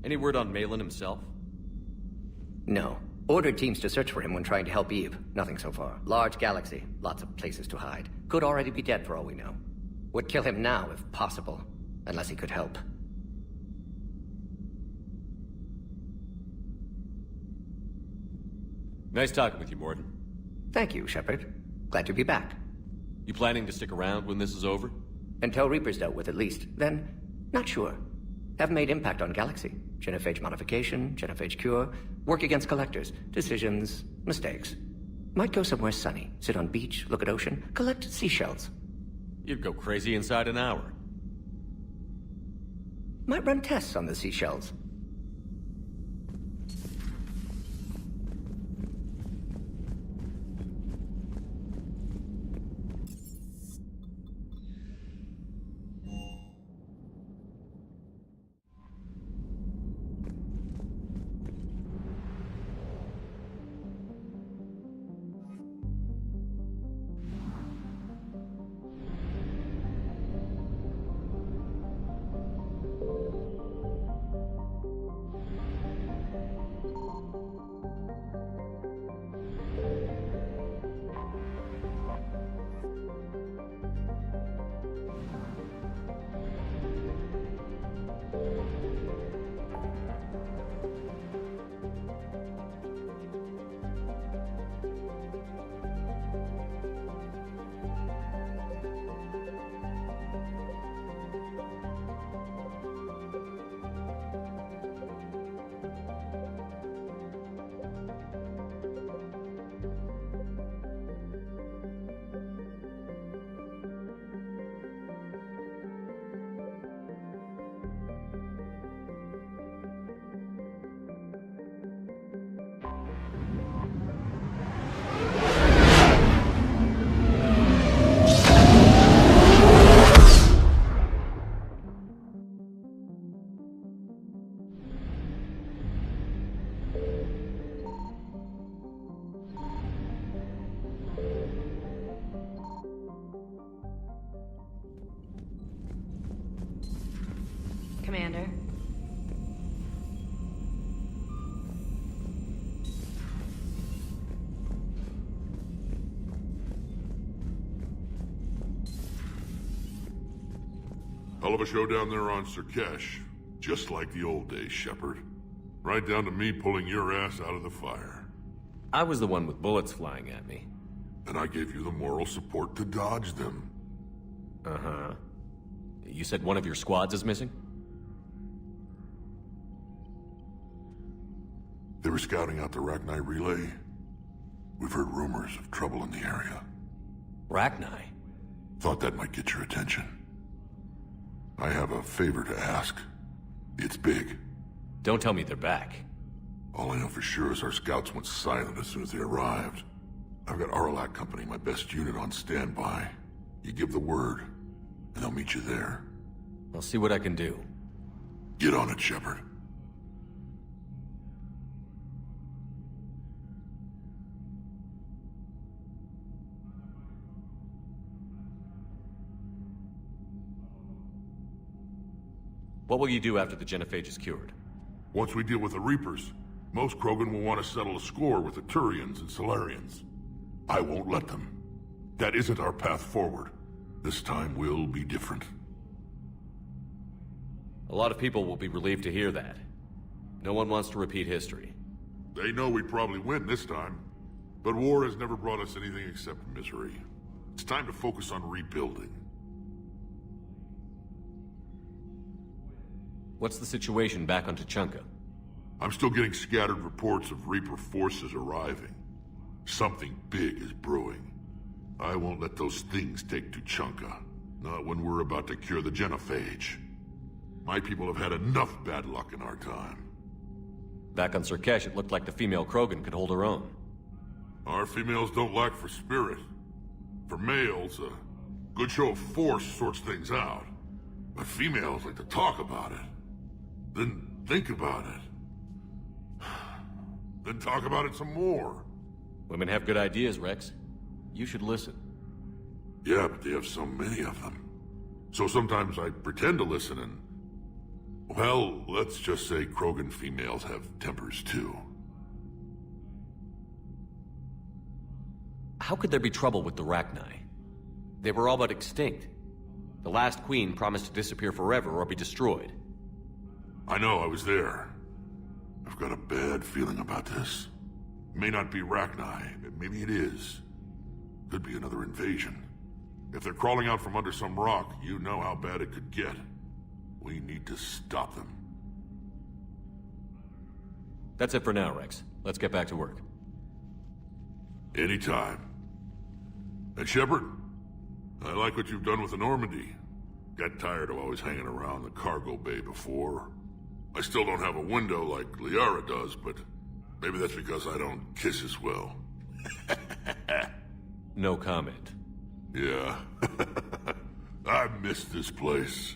Speaker 6: Any word on Malin himself?
Speaker 10: No. Ordered teams to search for him when trying to help Eve. Nothing so far. Large galaxy. Lots of places to hide. Could already be dead for all we know. Would kill him now if possible. Unless he could help.
Speaker 6: Nice talking with you, Mordin.
Speaker 10: Thank you, Shepard. Glad to be back.
Speaker 6: You planning to stick around when this is over?
Speaker 10: Until Reaper's dealt with, at least. Then, not sure. Have made impact on Galaxy. Genophage modification, genophage cure, work against collectors, decisions, mistakes. Might go somewhere sunny, sit on beach, look at ocean, collect seashells.
Speaker 6: You'd go crazy inside an hour.
Speaker 10: Might run tests on the seashells.
Speaker 11: Commander.
Speaker 21: Hell of a show down there on Surkesh. Just like the old days, Shepard. Right down to me pulling your ass out of the fire.
Speaker 6: I was the one with bullets flying at me.
Speaker 21: And I gave you the moral support to dodge them.
Speaker 6: Uh-huh. You said one of your squads is missing?
Speaker 21: They were scouting out the Rachni relay. We've heard rumors of trouble in the area.
Speaker 6: Rachni?
Speaker 21: Thought that might get your attention. I have a favor to ask. It's big.
Speaker 6: Don't tell me they're back.
Speaker 21: All I know for sure is our scouts went silent as soon as they arrived. I've got Aralak Company, my best unit, on standby. You give the word, and they'll meet you there.
Speaker 6: I'll see what I can do.
Speaker 21: Get on it, Shepard.
Speaker 6: What will you do after the genophage is cured?
Speaker 21: Once we deal with the Reapers, most Krogan will want to settle a score with the Turians and Solarians. I won't let them. That isn't our path forward. This time will be different.
Speaker 6: A lot of people will be relieved to hear that. No one wants to repeat history.
Speaker 21: They know we'd probably win this time. But war has never brought us anything except misery. It's time to focus on rebuilding.
Speaker 6: What's the situation back on Tuchanka?
Speaker 21: I'm still getting scattered reports of Reaper forces arriving. Something big is brewing. I won't let those things take Tuchanka. Not when we're about to cure the genophage. My people have had enough bad luck in our time.
Speaker 6: Back on Surkesh, it looked like the female Krogan could hold her own.
Speaker 21: Our females don't lack for spirit. For males, a good show of force sorts things out. But females like to talk about it. Then think about it. Then talk about it some more.
Speaker 6: Women have good ideas, Rex. You should listen.
Speaker 21: Yeah, but they have so many of them. So sometimes I pretend to listen and... Well, let's just say Krogan females have tempers too.
Speaker 6: How could there be trouble with the Rachni? They were all but extinct. The last queen promised to disappear forever or be destroyed.
Speaker 21: I know, I was there. I've got a bad feeling about this. It may not be Rachni, but maybe it is. Could be another invasion. If they're crawling out from under some rock, you know how bad it could get. We need to stop them.
Speaker 6: That's it for now, Rex. Let's get back to work.
Speaker 21: Anytime. And Shepard, I like what you've done with the Normandy. Got tired of always hanging around the cargo bay before. I still don't have a window like Liara does, but maybe that's because I don't kiss as well.
Speaker 6: No comment.
Speaker 21: Yeah. I miss this place.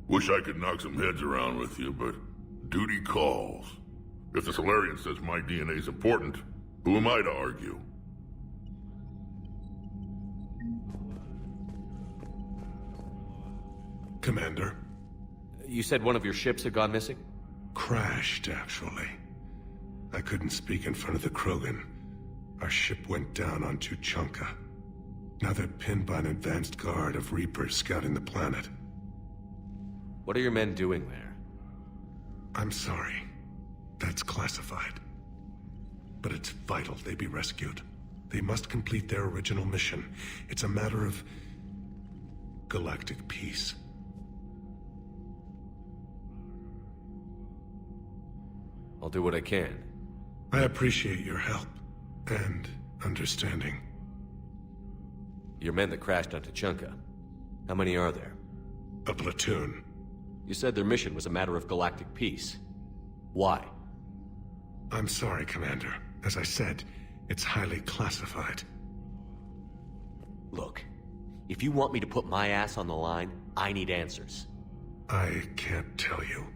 Speaker 21: Wish I could knock some heads around with you, but duty calls. If the Solarian says my DNA's important, who am I to argue?
Speaker 8: Commander?
Speaker 6: You said one of your ships had gone missing?
Speaker 8: Crashed, actually. I couldn't speak in front of the Krogan. Our ship went down on Tuchanka. Now they're pinned by an advanced guard of Reapers scouting the planet.
Speaker 6: What are your men doing there?
Speaker 8: I'm sorry. That's classified. But it's vital they be rescued. They must complete their original mission. It's a matter of galactic peace.
Speaker 6: I'll do what I can.
Speaker 8: I appreciate your help and understanding.
Speaker 6: Your men that crashed on Tuchanka. How many are there?
Speaker 8: A platoon.
Speaker 6: You said their mission was a matter of galactic peace. Why?
Speaker 8: I'm sorry, Commander. As I said, it's highly classified.
Speaker 6: Look, if you want me to put my ass on the line, I need answers.
Speaker 8: I can't tell you.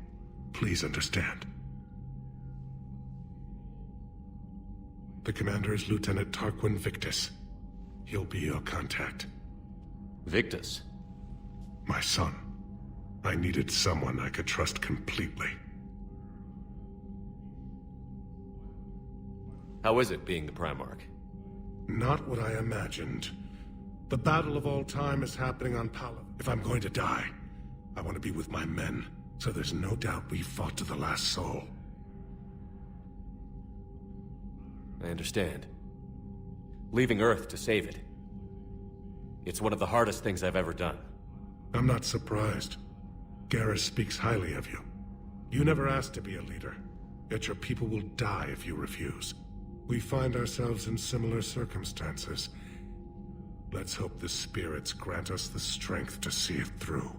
Speaker 8: Please understand. The commander is Lieutenant Tarquin Victus. He'll be your contact.
Speaker 6: Victus?
Speaker 8: My son. I needed someone I could trust completely.
Speaker 6: How is it being the Primarch?
Speaker 8: Not what I imagined. The battle of all time is happening on Palaven. If I'm going to die, I want to be with my men, so there's no doubt we fought to the last soul.
Speaker 6: I understand. Leaving Earth to save it. It's one of the hardest things I've ever done.
Speaker 8: I'm not surprised. Garrus speaks highly of you. You never asked to be a leader, yet your people will die if you refuse. We find ourselves in similar circumstances. Let's hope the spirits grant us the strength to see it through.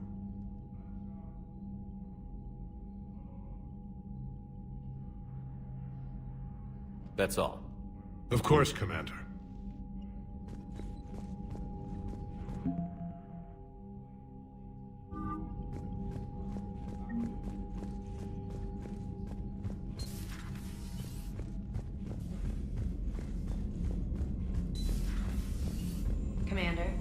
Speaker 6: That's all.
Speaker 8: Of course, Commander.
Speaker 11: Commander?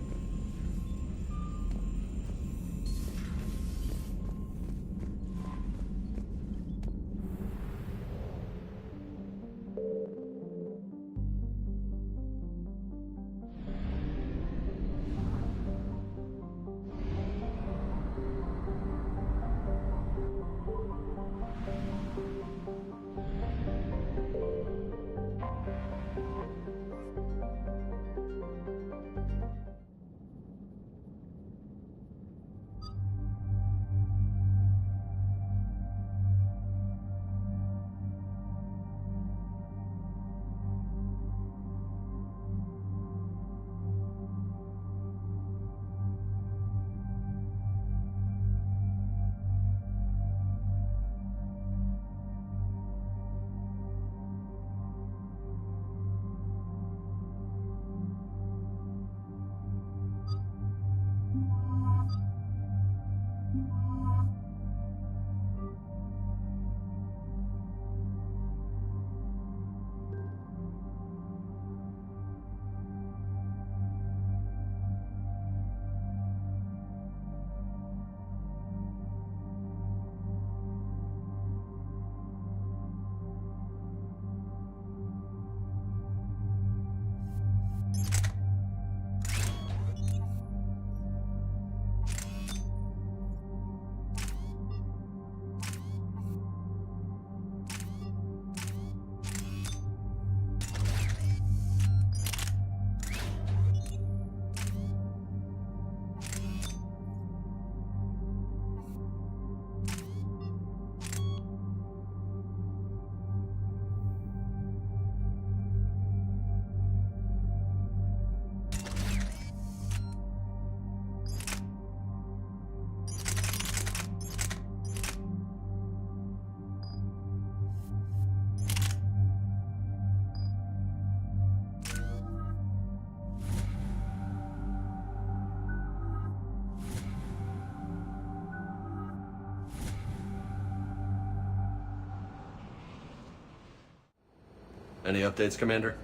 Speaker 9: Any updates, Commander?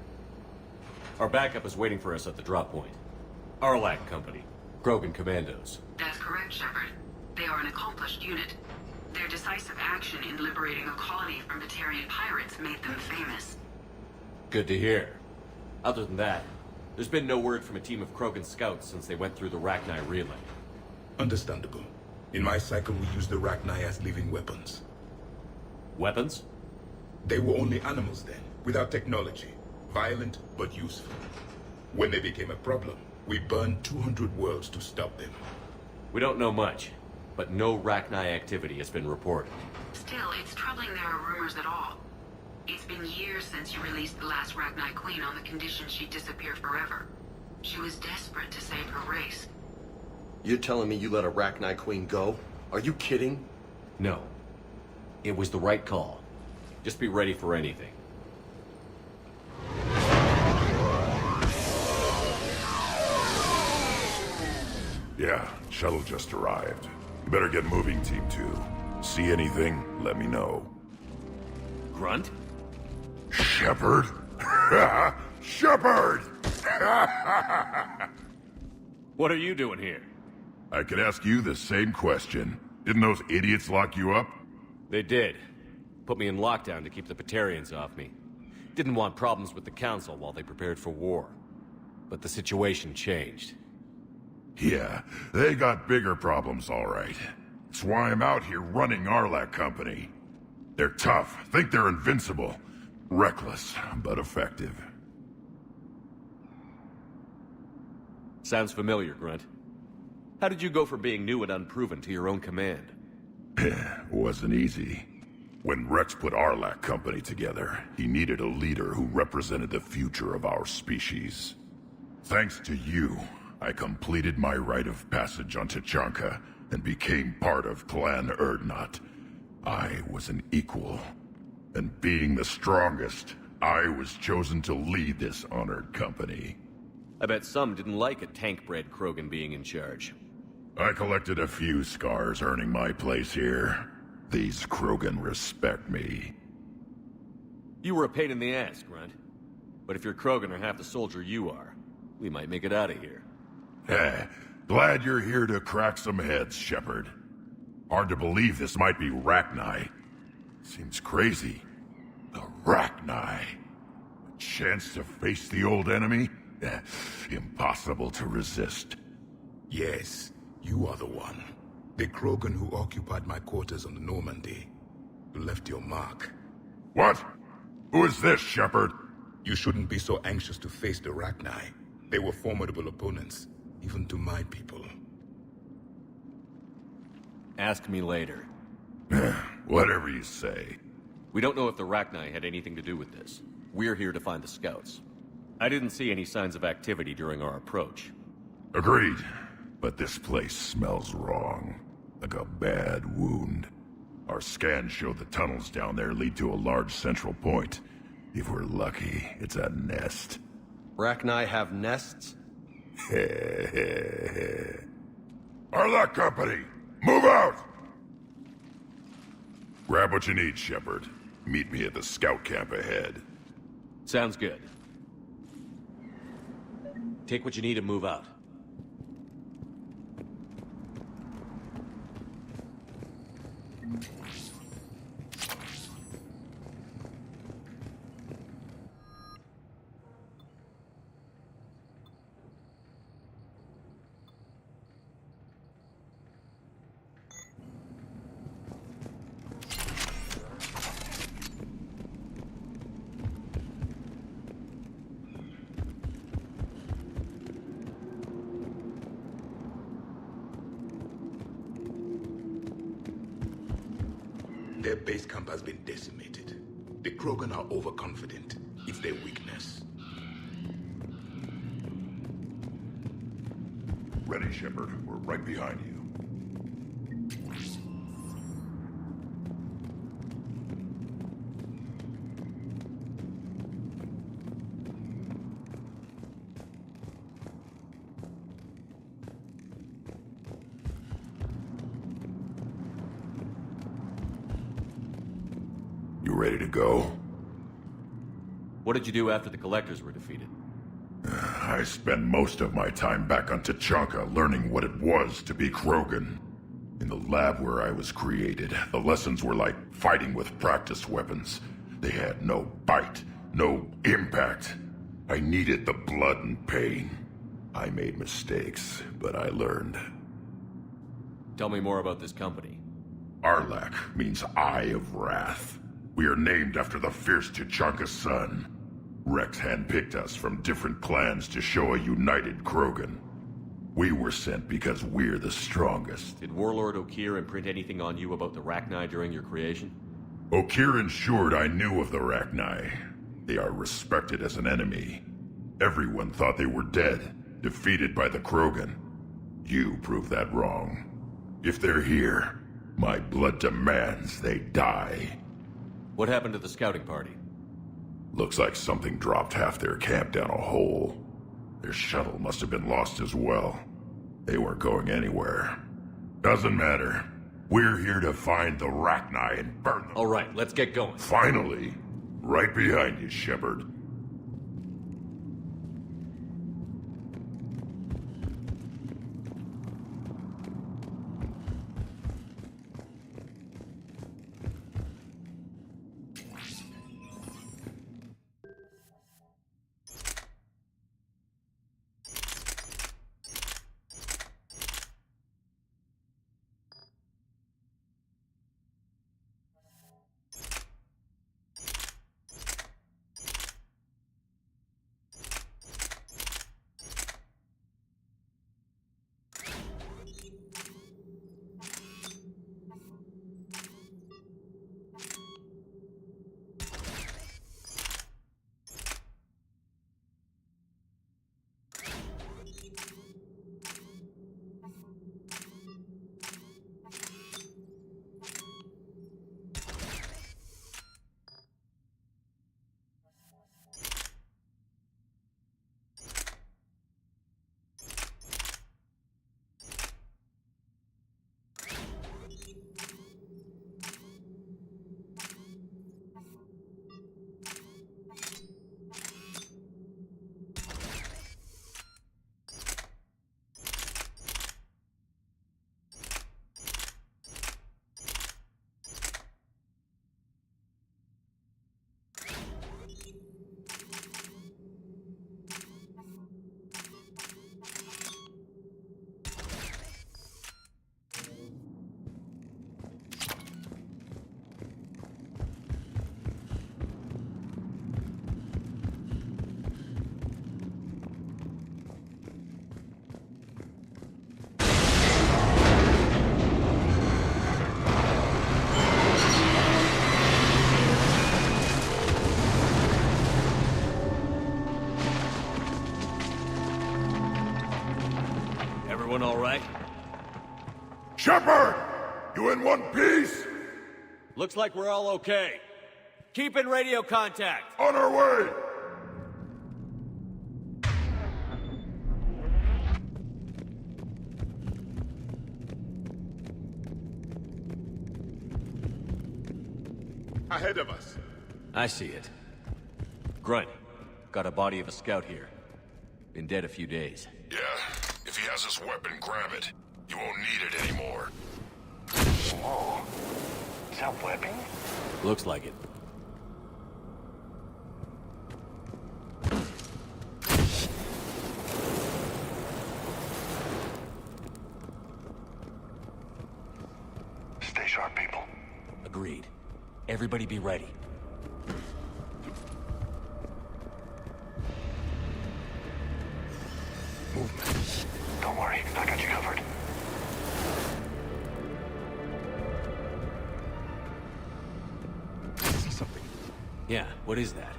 Speaker 6: Our backup is waiting for us at the drop point. Arlac Company. Krogan Commandos.
Speaker 13: That's correct, Shepard. They are an accomplished unit. Their decisive action in liberating a colony from Batarian pirates made them famous.
Speaker 6: Good to hear. Other than that, there's been no word from a team of Krogan scouts since they went through the Rachni relay.
Speaker 19: Understandable. In my cycle, we used the Rachni as living weapons.
Speaker 6: Weapons?
Speaker 19: They were only animals then, without technology. Violent, but useful. When they became a problem, we burned 200 worlds to stop them.
Speaker 6: We don't know much, but no Rachni activity has been reported.
Speaker 13: Still, it's troubling there are rumors at all. It's been years since you released the last Rachni Queen on the condition she'd disappear forever. She was desperate to save her race.
Speaker 22: You're telling me you let a Rachni Queen go? Are you kidding?
Speaker 6: No. It was the right call. Just be ready for anything.
Speaker 21: Yeah, shuttle just arrived. You better get moving, Team 2. See anything, let me know.
Speaker 6: Grunt?
Speaker 21: Shepard? Shepard!
Speaker 6: What are you doing here?
Speaker 21: I could ask you the same question. Didn't those idiots lock you up?
Speaker 6: They did. Put me in lockdown to keep the Batarians off me. Didn't want problems with the Council while they prepared for war. But the situation changed.
Speaker 21: Yeah, they got bigger problems, all right. That's why I'm out here running Arlac Company. They're tough, think they're invincible. Reckless, but effective.
Speaker 6: Sounds familiar, Grunt. How did you go from being new and unproven to your own command?
Speaker 21: Wasn't easy. When Rex put Arlac Company together, he needed a leader who represented the future of our species. Thanks to you, I completed my rite of passage on Tuchanka and became part of Clan Urdnot. I was an equal. And being the strongest, I was chosen to lead this honored company.
Speaker 6: I bet some didn't like a tank-bred Krogan being in charge.
Speaker 21: I collected a few scars earning my place here. These Krogan respect me.
Speaker 6: You were a pain in the ass, Grunt. But if your Krogan are half the soldier you are, we might make it out of here.
Speaker 21: Glad you're here to crack some heads, Shepard. Hard to believe this might be Rachni. Seems crazy. The Rachni. A chance to face the old enemy? Impossible to resist.
Speaker 19: Yes, you are the one. The Krogan who occupied my quarters on the Normandy. You left your mark.
Speaker 21: What? Who is this, Shepard?
Speaker 19: You shouldn't be so anxious to face the Rachni. They were formidable opponents, even to my people.
Speaker 6: Ask me later.
Speaker 21: Whatever you say.
Speaker 6: We don't know if the Rachni had anything to do with this. We're here to find the scouts. I didn't see any signs of activity during our approach.
Speaker 21: Agreed. But this place smells wrong. Like a bad wound. Our scans show the tunnels down there lead to a large central point. If we're lucky, it's a nest.
Speaker 22: Rachni have nests?
Speaker 21: Arlac Company! Move out! Grab what you need, Shepard. Meet me at the scout camp ahead.
Speaker 6: Sounds good. Take what you need and move out.
Speaker 19: Their base camp has been decimated. The Krogan are overconfident. It's their weakness.
Speaker 21: Ready, Shepard. We're right behind you. You ready to go?
Speaker 6: What did you do after the Collectors were defeated?
Speaker 21: I spent most of my time back on Tuchanka learning what it was to be Krogan. In the lab where I was created, the lessons were like fighting with practice weapons. They had no bite, no impact. I needed the blood and pain. I made mistakes, but I learned.
Speaker 6: Tell me more about this company.
Speaker 21: Arlak means Eye of Wrath. We are named after the fierce Tuchanka sun. Rex handpicked us from different clans to show a united Krogan. We were sent because we're the strongest.
Speaker 6: Did Warlord Okeer imprint anything on you about the Rachni during your creation?
Speaker 21: Okeer ensured I knew of the Rachni. They are respected as an enemy. Everyone thought they were dead, defeated by the Krogan. You proved that wrong. If they're here, my blood demands they die.
Speaker 6: What happened to the scouting party?
Speaker 21: Looks like something dropped half their camp down a hole. Their shuttle must have been lost as well. They weren't going anywhere. Doesn't matter. We're here to find the Rachni and burn them.
Speaker 6: All right, let's get going.
Speaker 21: Finally. Right behind you, Shepard.
Speaker 6: Everyone all right?
Speaker 21: Shepard! You in one piece?
Speaker 6: Looks like we're all okay. Keep in radio contact.
Speaker 21: On our way!
Speaker 19: Ahead of us.
Speaker 6: I see it. Grunt, got a body of a scout here. Been dead a few days.
Speaker 21: Yeah, if he has his weapon, grab it. You won't need it anymore.
Speaker 18: Whoa. Is that webbing?
Speaker 6: Looks like it.
Speaker 18: Stay sharp, people.
Speaker 6: Agreed. Everybody be ready.
Speaker 18: Movement. Don't worry, I got you covered.
Speaker 17: I see something.
Speaker 6: Yeah, what is that?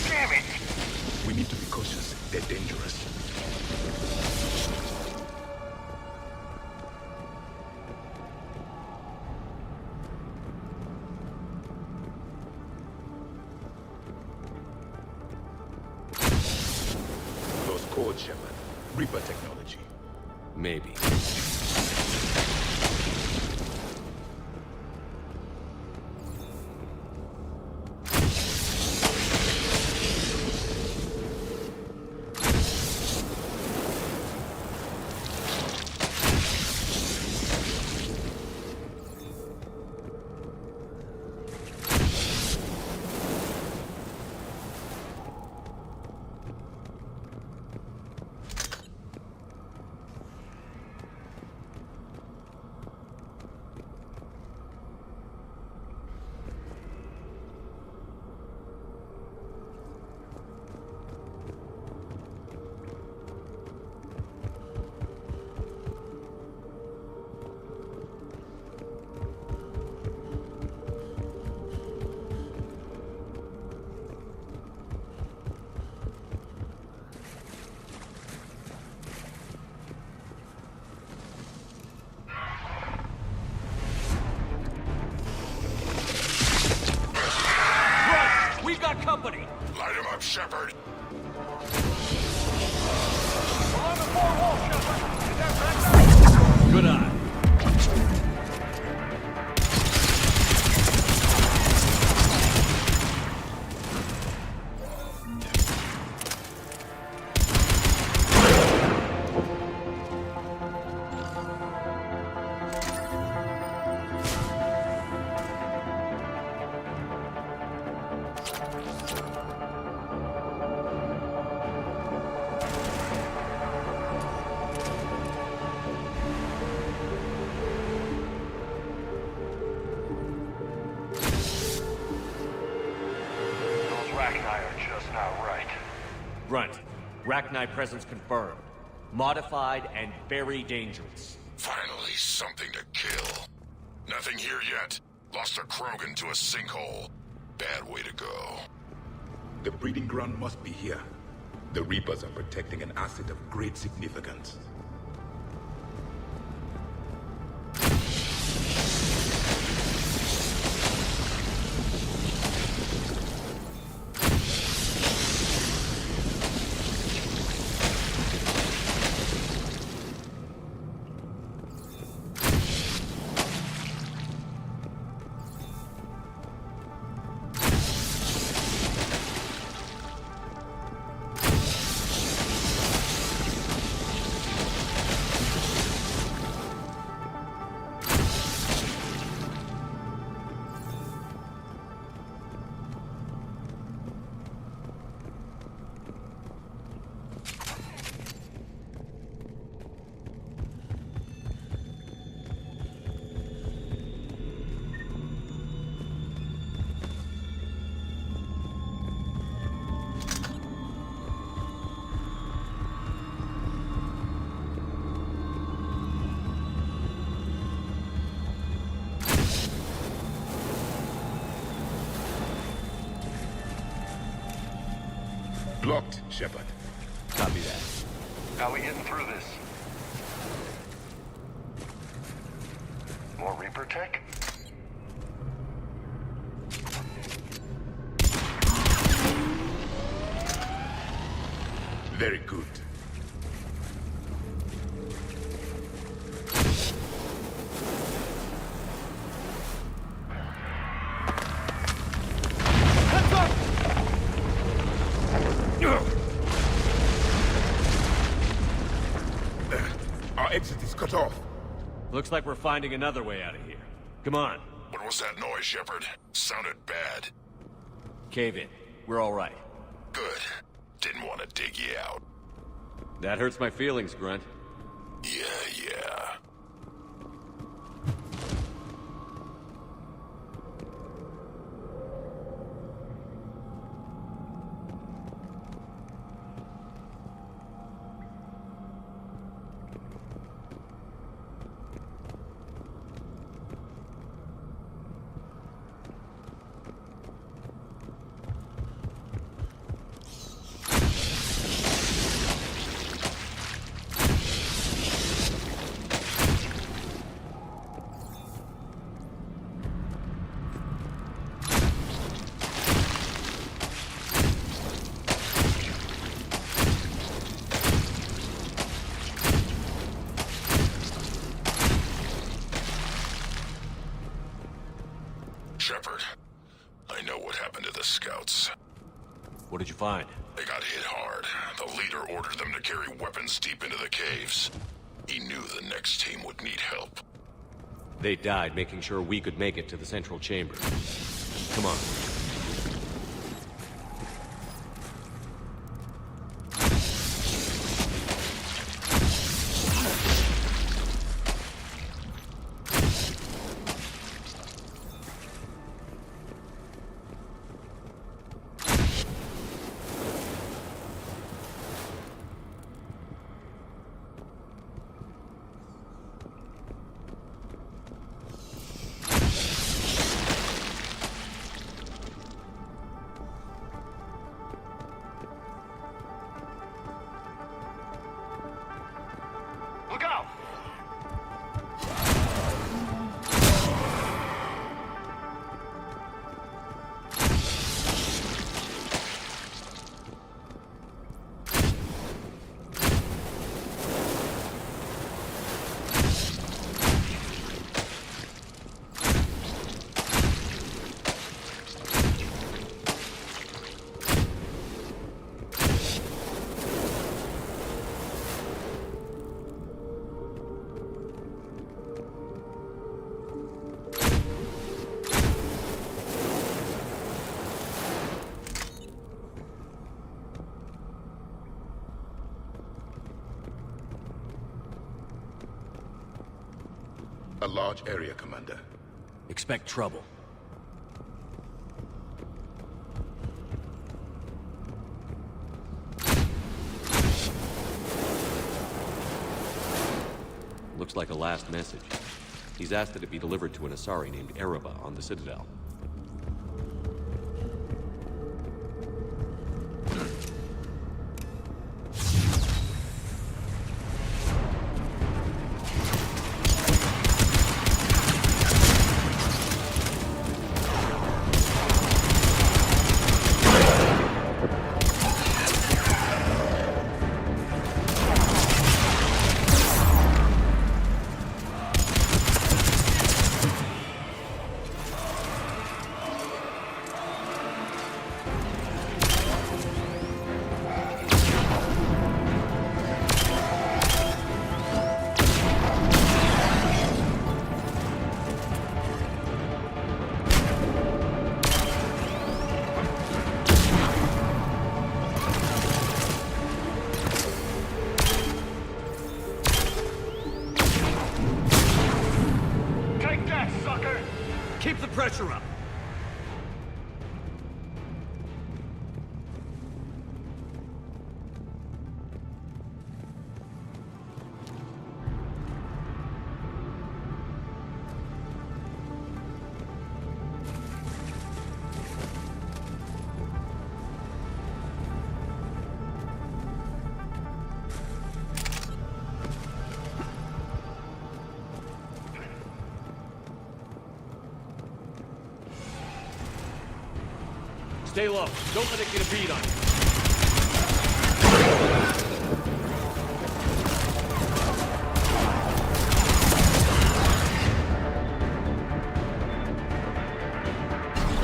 Speaker 18: Damn it!
Speaker 19: We need to be cautious. They're dangerous. Those cords, Shepard. Reaper technology.
Speaker 9: Maybe.
Speaker 6: Company!
Speaker 21: Light him up, Shepard!
Speaker 6: Along the far wall, Shepard! Is that Ragnar? Good eye. Grunt, Rachni presence confirmed. Modified and very dangerous.
Speaker 21: Finally, something to kill. Nothing here yet. Lost a Krogan to a sinkhole. Bad way to go.
Speaker 19: The breeding ground must be here. The Reapers are protecting an asset of great significance. Blocked, Shepard.
Speaker 6: Copy that.
Speaker 15: How we getting through this? More Reaper tech?
Speaker 19: Very good. Our exit is cut off.
Speaker 6: Looks like we're finding another way out of here. Come on.
Speaker 21: What was that noise, Shepard? Sounded bad.
Speaker 6: Cave in. We're all right.
Speaker 21: Good. Didn't want to dig you out.
Speaker 6: That hurts my feelings, Grunt.
Speaker 21: Yeah. Shepard, I know what happened to the scouts.
Speaker 6: What did you find?
Speaker 21: They got hit hard. The leader ordered them to carry weapons deep into the caves. He knew the next team would need help.
Speaker 6: They died making sure we could make it to the central chamber. Come on.
Speaker 18: Look out!
Speaker 19: A large area, Commander.
Speaker 6: Expect trouble. Looks like a last message. He's asked that it be delivered to an Asari named Ereba on the Citadel. Keep the pressure up! Stay low. Don't let it get a bead on you.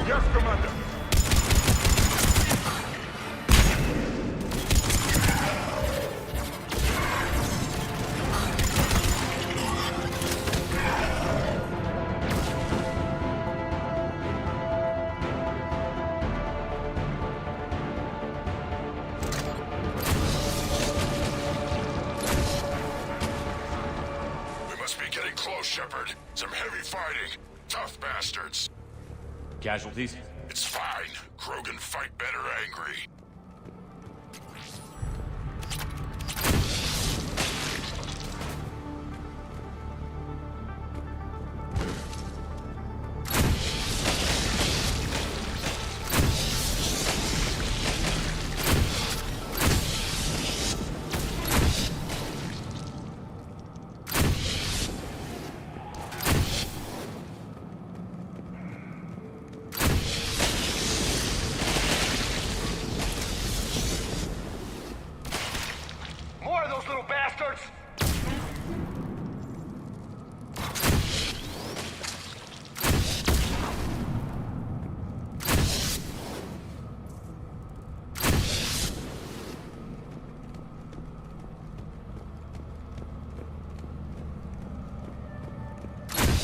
Speaker 19: Yes, Commander. Shepard. Some heavy fighting. Tough bastards.
Speaker 6: Casualties?
Speaker 19: It's fine. Krogan fight better angry.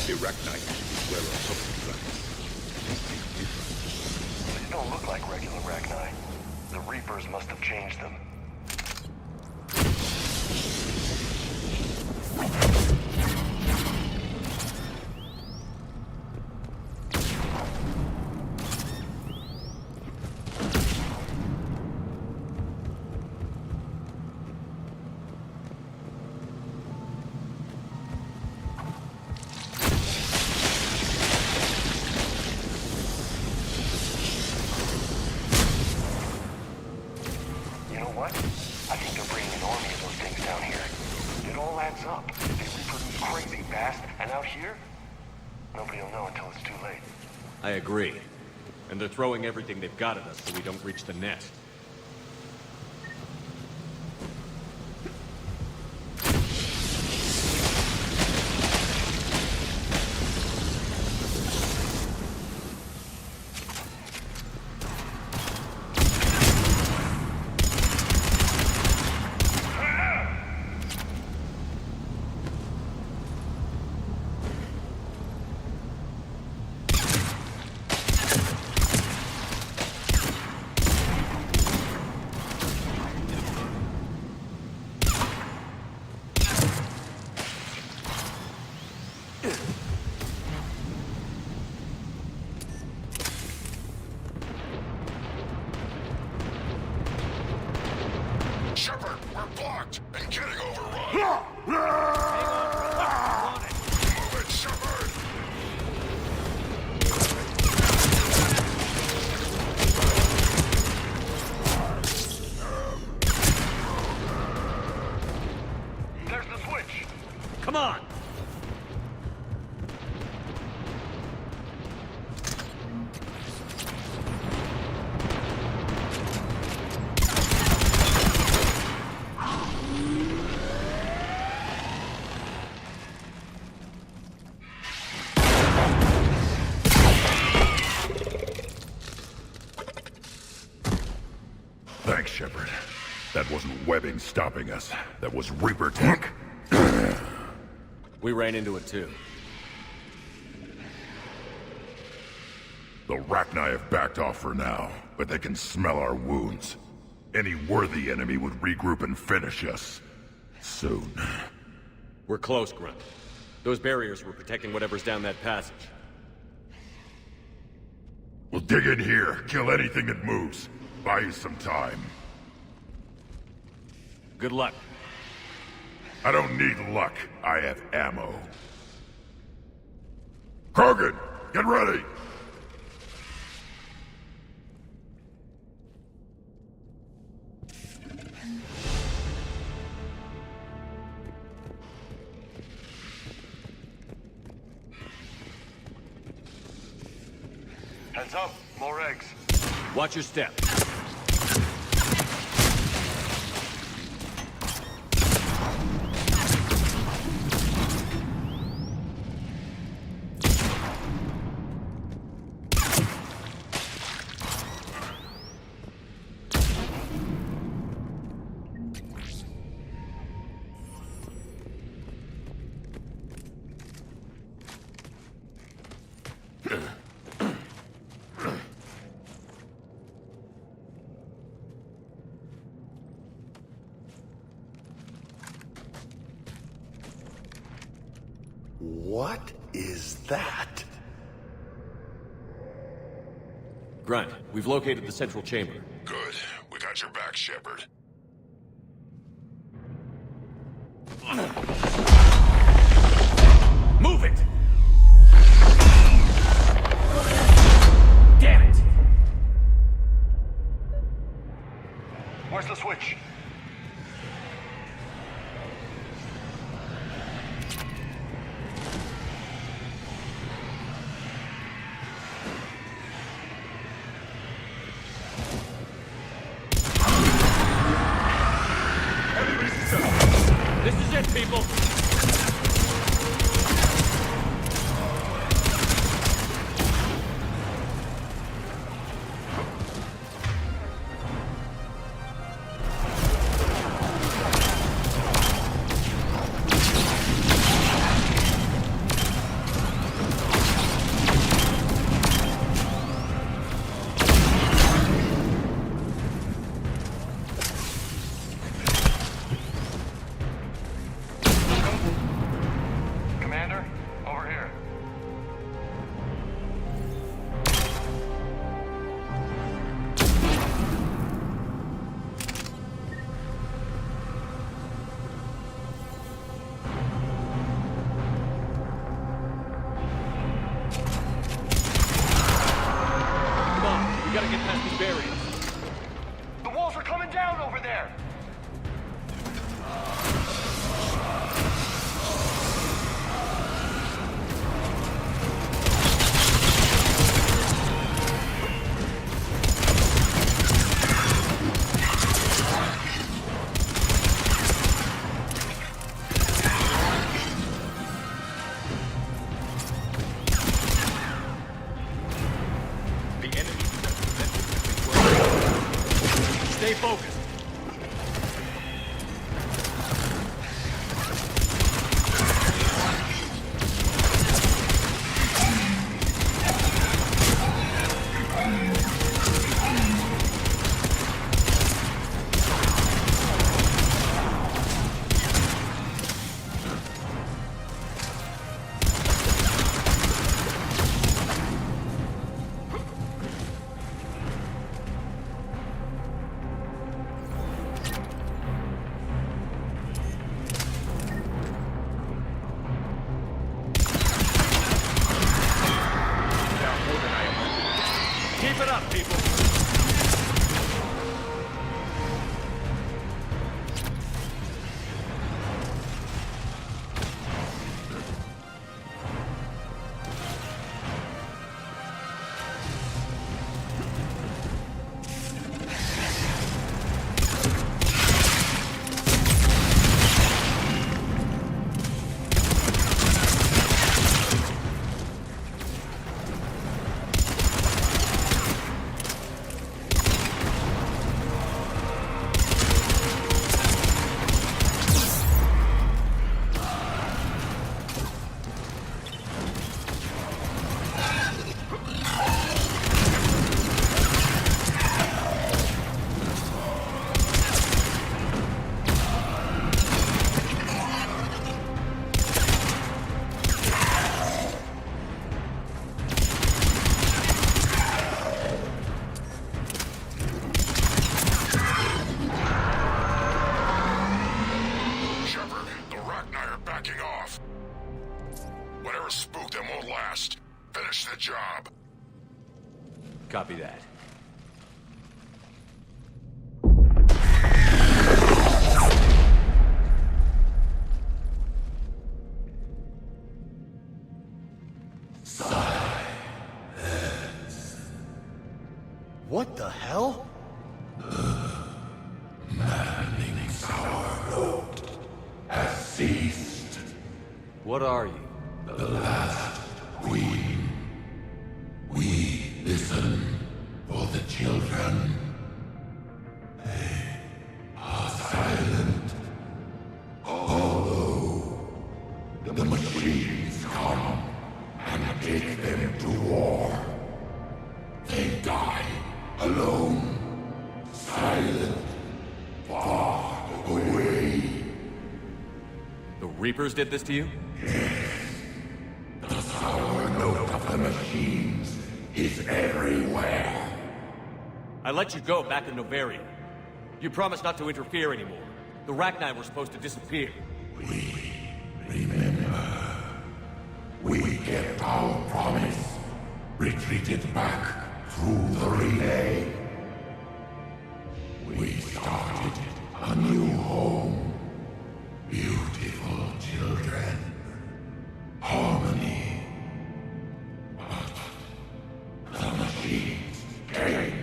Speaker 19: The Arachnite is well of something like
Speaker 15: These don't look like regular Arachni. The Reapers must have changed them.
Speaker 6: I agree. And they're throwing everything they've got at us so we don't reach the nest.
Speaker 21: Shepard, we're blocked and getting overrun. Move it, Shepard.
Speaker 15: There's the switch.
Speaker 6: Come on!
Speaker 21: Thanks, Shepard. That wasn't webbing stopping us. That was Reaper tech.
Speaker 6: We ran into it too.
Speaker 21: The Arachni have backed off for now, but they can smell our wounds. Any worthy enemy would regroup and finish us. Soon.
Speaker 6: We're close, Grunt. Those barriers were protecting whatever's down that passage.
Speaker 21: We'll dig in here, kill anything that moves. Buy you some time.
Speaker 6: Good luck.
Speaker 21: I don't need luck. I have ammo. Krogan, get ready!
Speaker 15: Heads up, more eggs.
Speaker 6: Watch your step.
Speaker 21: What is that?
Speaker 6: Grunt, we've located the central chamber.
Speaker 21: Good. We got your back, Shepard.
Speaker 6: Move it! Damn it!
Speaker 15: Where's the switch?
Speaker 6: This is it, people! Stay focused. Keep it up, people! Copy that.
Speaker 2: What the hell?
Speaker 21: Maddening sour note has ceased.
Speaker 6: What are you?
Speaker 21: The last queen. We listen for the children. They are silent. Although the machines come and take them to war, they die alone, silent, far away.
Speaker 6: The Reapers did this to you?
Speaker 21: Yes. The sour note of the machines is everywhere.
Speaker 6: I let you go back in Noveria. You promised not to interfere anymore. The Rachni were supposed to disappear.
Speaker 21: We remember. We kept our promise. Retreated back through the relay. We started a new home. Beautiful children. Harmony. But the machines came.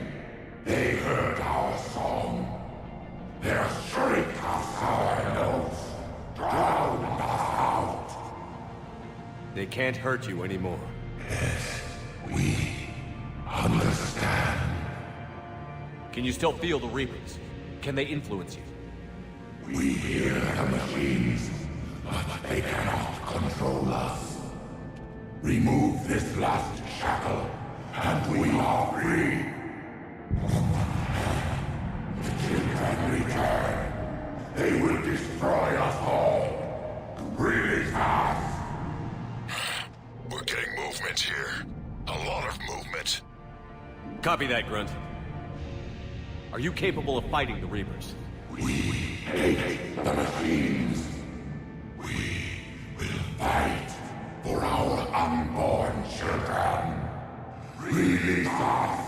Speaker 21: They heard our song. Their shriek of sour notes drowned us out.
Speaker 6: They can't hurt you anymore.
Speaker 21: Yes, we understand.
Speaker 6: Can you still feel the Reapers? Can they influence you?
Speaker 21: We hear the machines, but they cannot control us. Remove this last shackle, and we are free. The children return. They will destroy us all. Release us.
Speaker 19: We're getting movement here. A lot of movement.
Speaker 6: Copy that, Grunt. Are you capable of fighting the Reapers?
Speaker 21: We hate the machines. We will fight for our unborn children. Release us.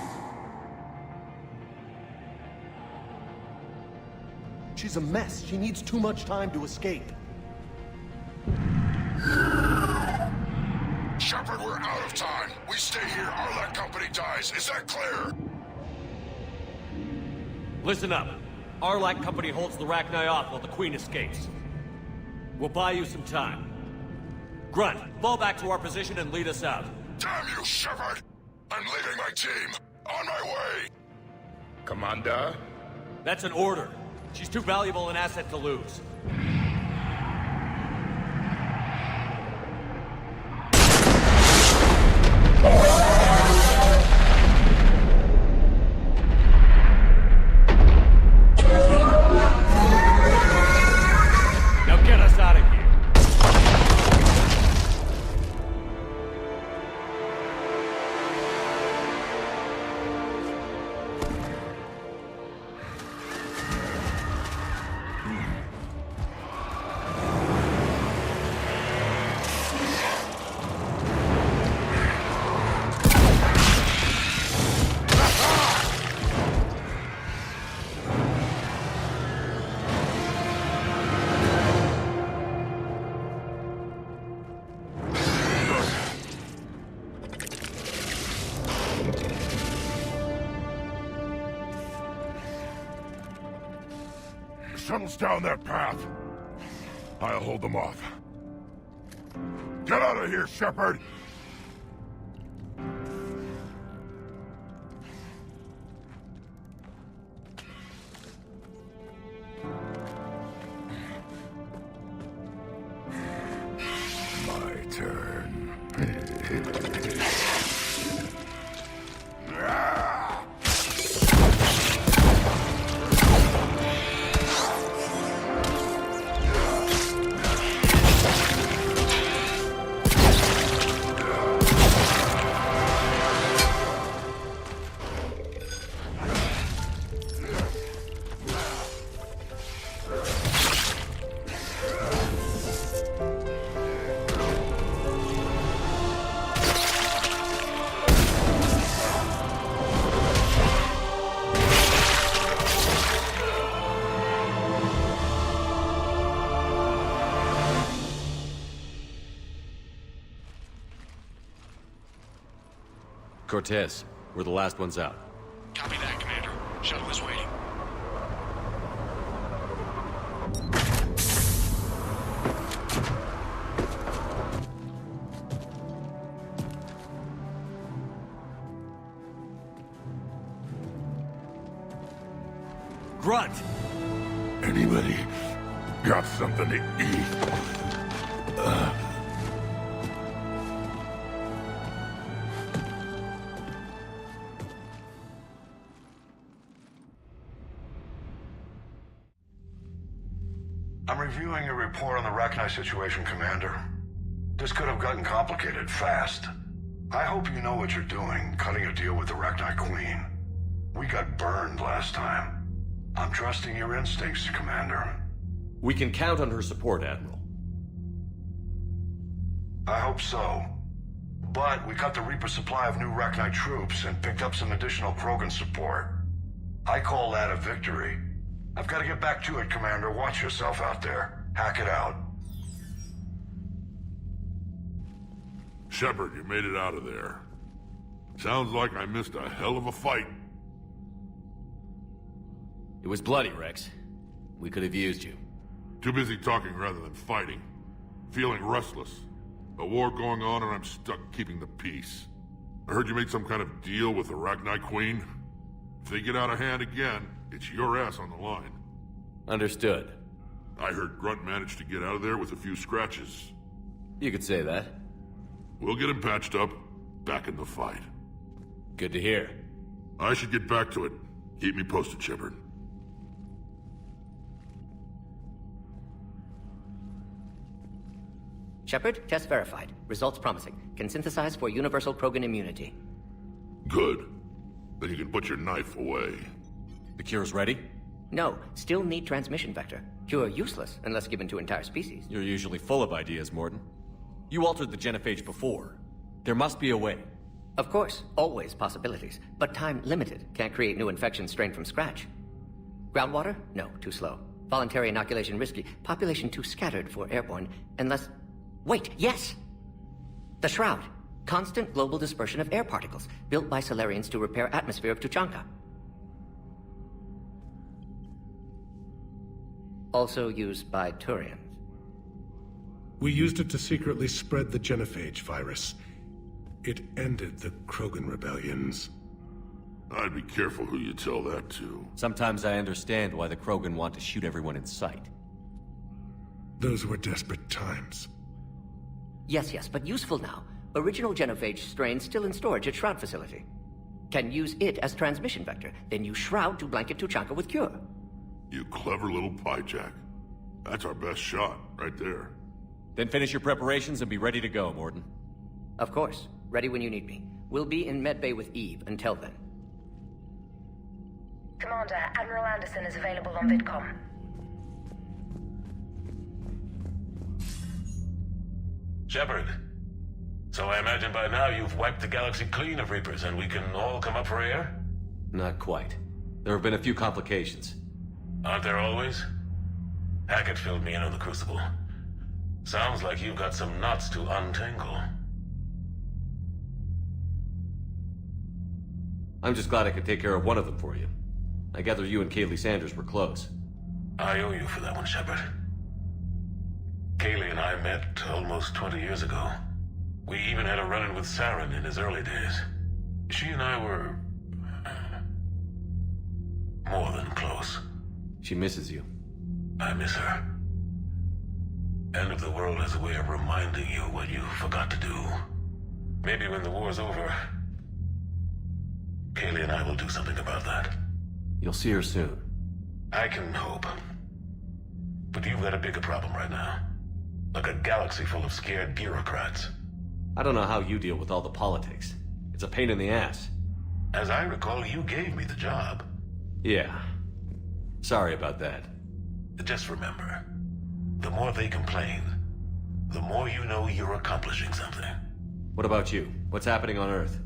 Speaker 2: She's a mess. She needs too much time to escape.
Speaker 19: Shepard, we're out of time. We stay here, Arlec Company dies. Is that clear?
Speaker 6: Listen up. Arlec Company holds the Rachni off while the Queen escapes. We'll buy you some time. Grunt, fall back to our position and lead us out.
Speaker 19: Damn you, Shepard! I'm leaving my team. On my way!
Speaker 3: Commander,
Speaker 6: That's an order. She's too valuable an asset to lose. Now get us out of here.
Speaker 21: Shuttle's down that path. I'll hold them off. Get out of here, Shepard! My turn.
Speaker 6: Cortez, we're the last ones out.
Speaker 15: Copy that, Commander. Shuttle is waiting.
Speaker 6: Grunt!
Speaker 21: Anybody got something to eat?
Speaker 3: I'm reviewing your report on the Rachni situation, Commander. This could have gotten complicated fast. I hope you know what you're doing, cutting a deal with the Rachni Queen. We got burned last time. I'm trusting your instincts, Commander.
Speaker 6: We can count on her support, Admiral.
Speaker 3: I hope so. But we cut the Reaper supply of new Rachni troops and picked up some additional Krogan support. I call that a victory. I've got to get back to it, Commander. Watch yourself out there. Hack it out.
Speaker 21: Shepard, you made it out of there. Sounds like I missed a hell of a fight.
Speaker 6: It was bloody, Rex. We could have used you.
Speaker 21: Too busy talking rather than fighting. Feeling restless. A war going on and I'm stuck keeping the peace. I heard you made some kind of deal with the Rachni Queen. If they get out of hand again, it's your ass on the line.
Speaker 6: Understood.
Speaker 21: I heard Grunt managed to get out of there with a few scratches.
Speaker 6: You could say that.
Speaker 21: We'll get him patched up, back in the fight.
Speaker 6: Good to hear.
Speaker 21: I should get back to it. Keep me posted, Shepard.
Speaker 10: Shepard, test verified. Results promising. Can synthesize for universal Krogan immunity.
Speaker 21: Good. Then you can put your knife away.
Speaker 6: The cure's ready?
Speaker 10: No, still need transmission vector. Cure useless unless given to entire species.
Speaker 6: You're usually full of ideas, Mordin. You altered the genophage before. There must be a way.
Speaker 10: Of course, always possibilities. But time limited. Can't create new infections strained from scratch. Groundwater? No, too slow. Voluntary inoculation risky. Population too scattered for airborne. Unless... Wait, yes! The Shroud. Constant global dispersion of air particles, built by Solarians to repair atmosphere of Tuchanka. Also used by Turians.
Speaker 8: We used it to secretly spread the genophage virus. It ended the Krogan rebellions.
Speaker 21: I'd be careful who you tell that to.
Speaker 6: Sometimes I understand why the Krogan want to shoot everyone in sight.
Speaker 8: Those were desperate times.
Speaker 10: Yes, but useful now. Original genophage strain still in storage at Shroud facility. Can use it as transmission vector, then use Shroud to blanket Tuchanka with cure.
Speaker 21: You clever little pyjak. That's our best shot, right there.
Speaker 6: Then finish your preparations and be ready to go, Mordin.
Speaker 10: Of course. Ready when you need me. We'll be in medbay with Eve until then.
Speaker 7: Commander, Admiral Anderson is available on VidCom.
Speaker 15: Shepard. So I imagine by now you've wiped the galaxy clean of Reapers and we can all come up for air?
Speaker 6: Not quite. There have been a few complications.
Speaker 15: Aren't there always? Hackett filled me in on the Crucible. Sounds like you've got some knots to untangle.
Speaker 6: I'm just glad I could take care of one of them for you. I gather you and Kaylee Sanders were close.
Speaker 15: I owe you for that one, Shepard. Kaylee and I met almost 20 years ago. We even had a run-in with Saren in his early days. She and I were... more than close.
Speaker 6: She misses you.
Speaker 15: I miss her. End of the world has a way of reminding you what you forgot to do. Maybe when the war's over, Kaylee and I will do something about that.
Speaker 6: You'll see her soon.
Speaker 15: I can hope. But you've got a bigger problem right now. Like a galaxy full of scared bureaucrats.
Speaker 6: I don't know how you deal with all the politics. It's a pain in the ass.
Speaker 15: As I recall, you gave me the job.
Speaker 6: Yeah. Sorry about that.
Speaker 15: Just remember, the more they complain, the more you know you're accomplishing something.
Speaker 6: What about you? What's happening on Earth?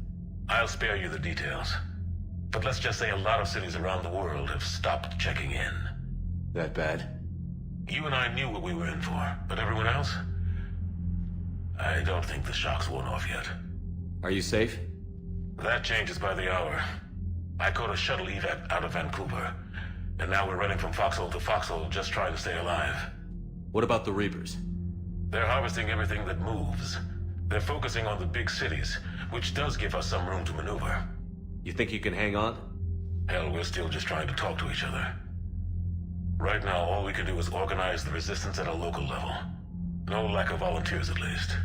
Speaker 15: I'll spare you the details. But let's just say a lot of cities around the world have stopped checking in.
Speaker 6: That bad?
Speaker 15: You and I knew what we were in for, but everyone else? I don't think the shock's worn off yet.
Speaker 6: Are you safe?
Speaker 15: That changes by the hour. I caught a shuttle evac out of Vancouver, and now we're running from foxhole to foxhole just trying to stay alive.
Speaker 6: What about the Reapers?
Speaker 15: They're harvesting everything that moves. They're focusing on the big cities, which does give us some room to maneuver.
Speaker 6: You think you can hang on?
Speaker 15: Hell, we're still just trying to talk to each other. Right now, all we can do is organize the resistance at a local level. No lack of volunteers, at least.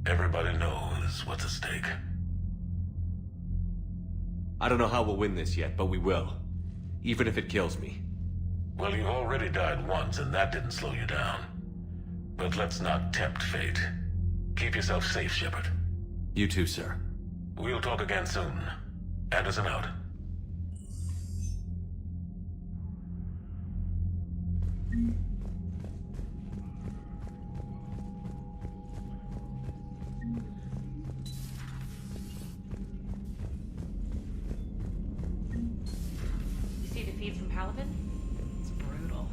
Speaker 15: Everybody knows what's at stake.
Speaker 6: I don't know how we'll win this yet, but we will. Even if it kills me.
Speaker 15: Well, you already died once, and that didn't slow you down. But let's not tempt fate. Keep yourself safe, Shepard.
Speaker 6: You too, sir.
Speaker 15: We'll talk again soon. Anderson out.
Speaker 11: You see the feeds from Palaven? It's brutal.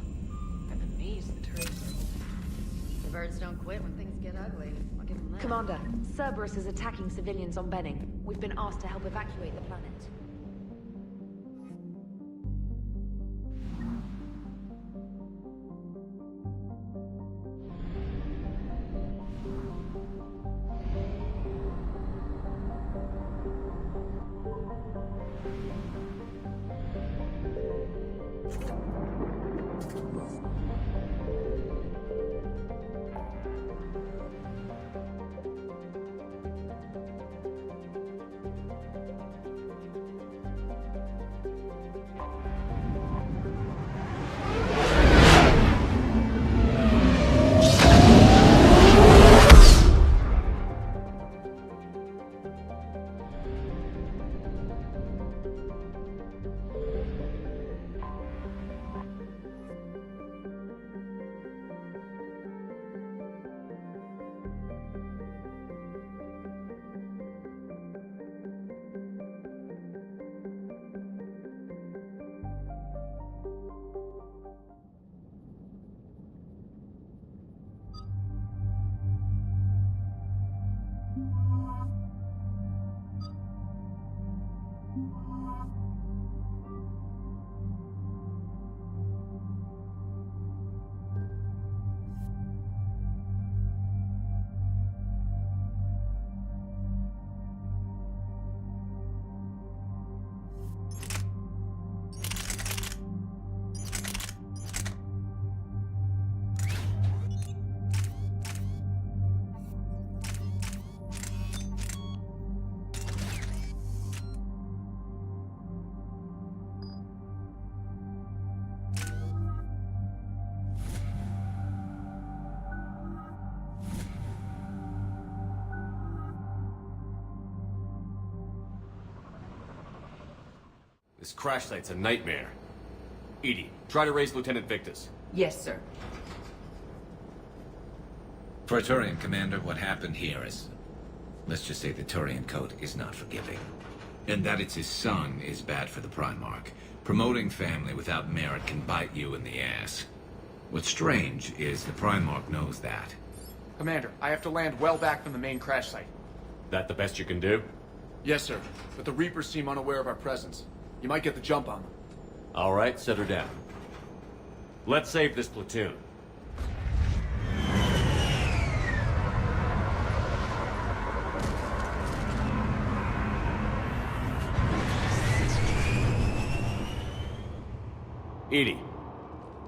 Speaker 11: I'm amazed the turrets are...
Speaker 12: The birds don't quit when things get ugly. I'll give them that.
Speaker 7: Commander, Cerberus is attacking civilians on Benning. We've been asked to help evacuate the planet.
Speaker 6: This crash site's a nightmare. EDI, try to raise Lieutenant Victus.
Speaker 16: Yes, sir.
Speaker 14: For a Turian commander, what happened here is... let's just say the Turian code is not forgiving. And that it's his son is bad for the Primarch. Promoting family without merit can bite you in the ass. What's strange is the Primarch knows that.
Speaker 20: Commander, I have to land well back from the main crash site.
Speaker 6: That the best you can do?
Speaker 20: Yes, sir. But the Reapers seem unaware of our presence. You might get the jump on them.
Speaker 6: All right, set her down. Let's save this platoon. EDI,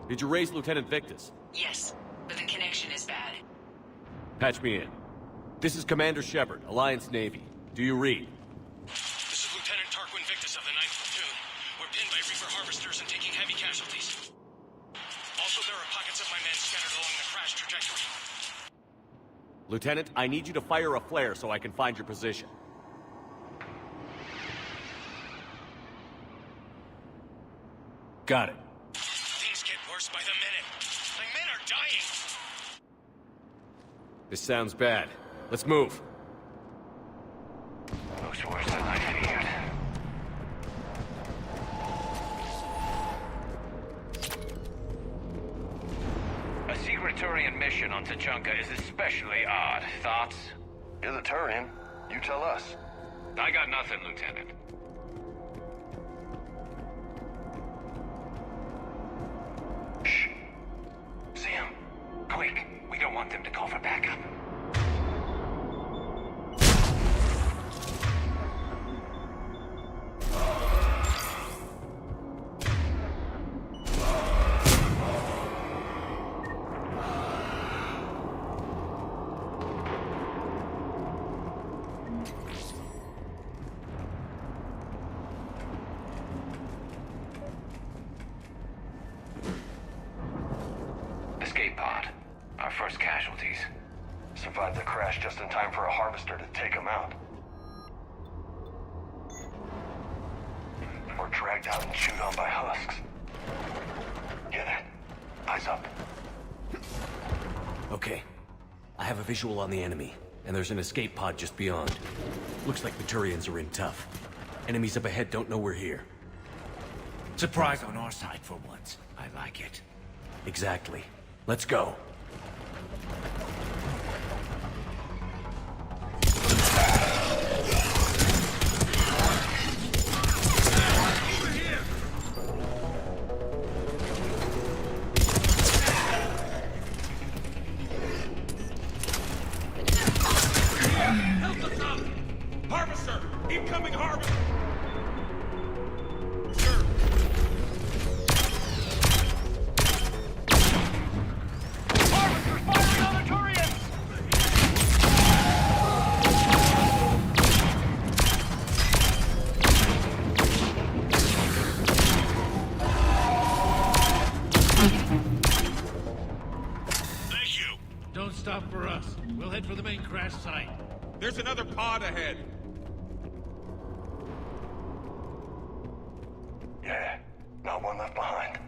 Speaker 6: did you raise Lieutenant Victus?
Speaker 13: Yes, but the connection is bad.
Speaker 6: Patch me in. This is Commander Shepard, Alliance Navy. Do you read?
Speaker 15: This is Lieutenant Tarquin Victus of the 9th Platoon. We're pinned by Reaper harvesters and taking heavy casualties. Also, there are pockets of my men scattered along the crash trajectory.
Speaker 6: Lieutenant, I need you to fire a flare so I can find your position. Got it.
Speaker 15: Things get worse by the minute. My men are dying.
Speaker 6: This sounds bad. Let's move.
Speaker 18: Looks worse than I feared. A secret Turian mission on Tuchanka is especially odd. Thoughts?
Speaker 3: You're the Turian. You tell us.
Speaker 18: I got nothing, Lieutenant. Shh. See him? Quick. We don't want them to call for backup. Escape pod. Our first casualties.
Speaker 3: Survived the crash just in time for a harvester to take him out. We're dragged out and chewed on by husks. Hear that? Eyes up.
Speaker 6: Okay. I have a visual on the enemy, and there's an escape pod just beyond. Looks like the Turians are in tough. Enemies up ahead don't know we're here.
Speaker 18: Surprise on our side for once. I like it.
Speaker 6: Exactly. Let's go.
Speaker 15: Help us out! Harvester! Incoming harvester! Sir! Harvester's firing on the Turians!
Speaker 23: Thank you! Don't stop for us. We'll head for the main crash site. There's another pod ahead.
Speaker 3: Yeah, not one left behind.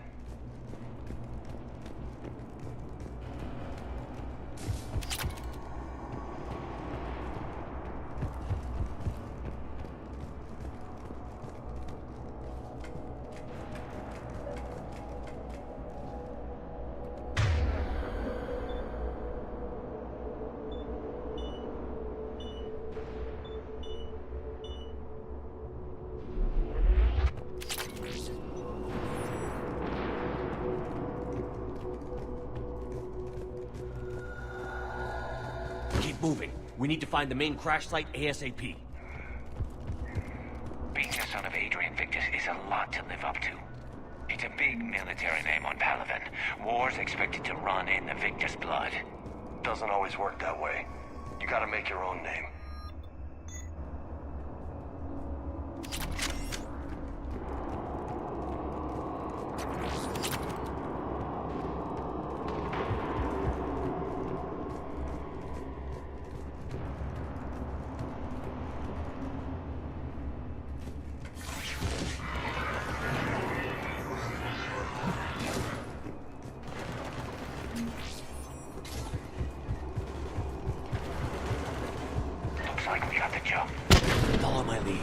Speaker 6: Keep moving. We need to find the main crash site ASAP.
Speaker 18: Being the son of Adrian Victus is a lot to live up to. It's a big military name on Palaven. War's expected to run in the Victus blood.
Speaker 3: Doesn't always work that way. You gotta make your own name.
Speaker 18: like we got the jump.
Speaker 6: Follow my lead.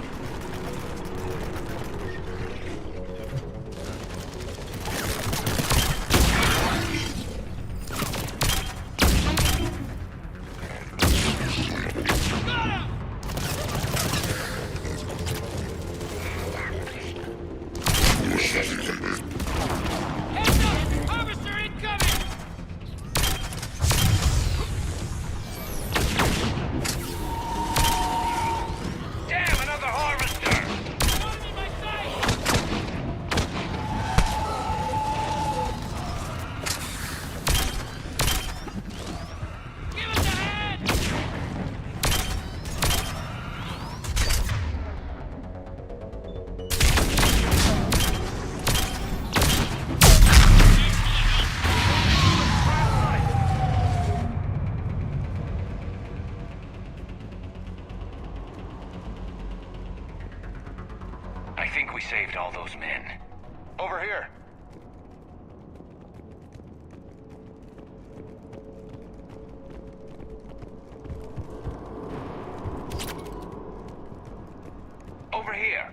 Speaker 18: I think we saved all those men.
Speaker 22: Over here.
Speaker 18: Over here.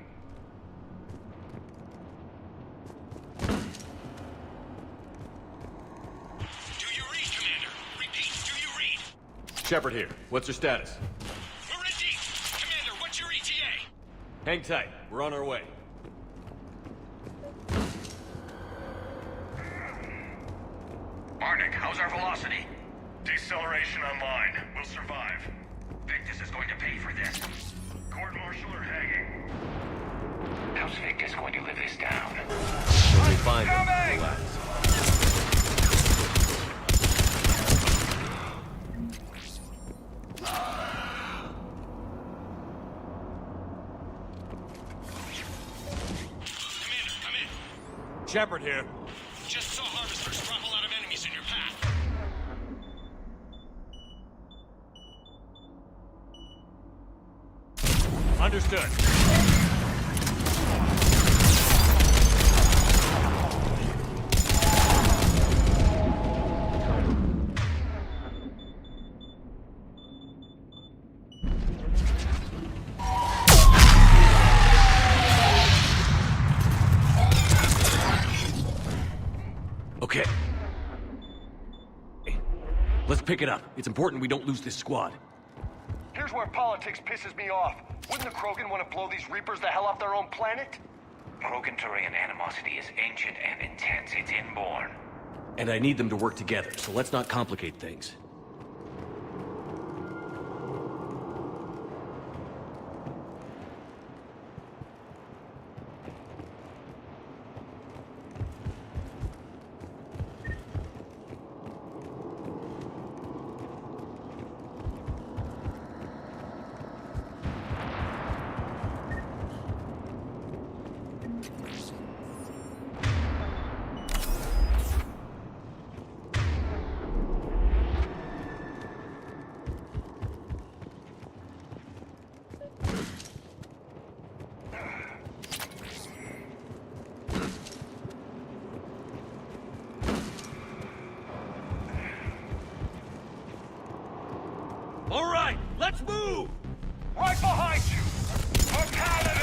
Speaker 23: Do you read, Commander? Repeat, do you read?
Speaker 6: Shepard here. What's your status?
Speaker 23: We're in deep. Commander, what's your ETA?
Speaker 6: Hang tight. We're on our way.
Speaker 23: Marnik, how's our velocity? Deceleration online. We'll survive. Victus is going to pay for this. Court-martial or hanging?
Speaker 18: How's Victus going to live this down?
Speaker 6: When we find them, relax.
Speaker 23: Commander, come in.
Speaker 6: Shepard here.
Speaker 23: Just saw harvesters drop a lot of enemies in your path.
Speaker 6: Understood. Okay. Let's pick it up. It's important we don't lose this squad.
Speaker 22: Here's where politics pisses me off. Wouldn't the Krogan want to blow these Reapers the hell off their own planet?
Speaker 18: Krogan-Turian animosity is ancient and intense. It's inborn.
Speaker 6: And I need them to work together, so let's not complicate things.
Speaker 23: All right, let's move!
Speaker 22: Right behind you! For Paladin!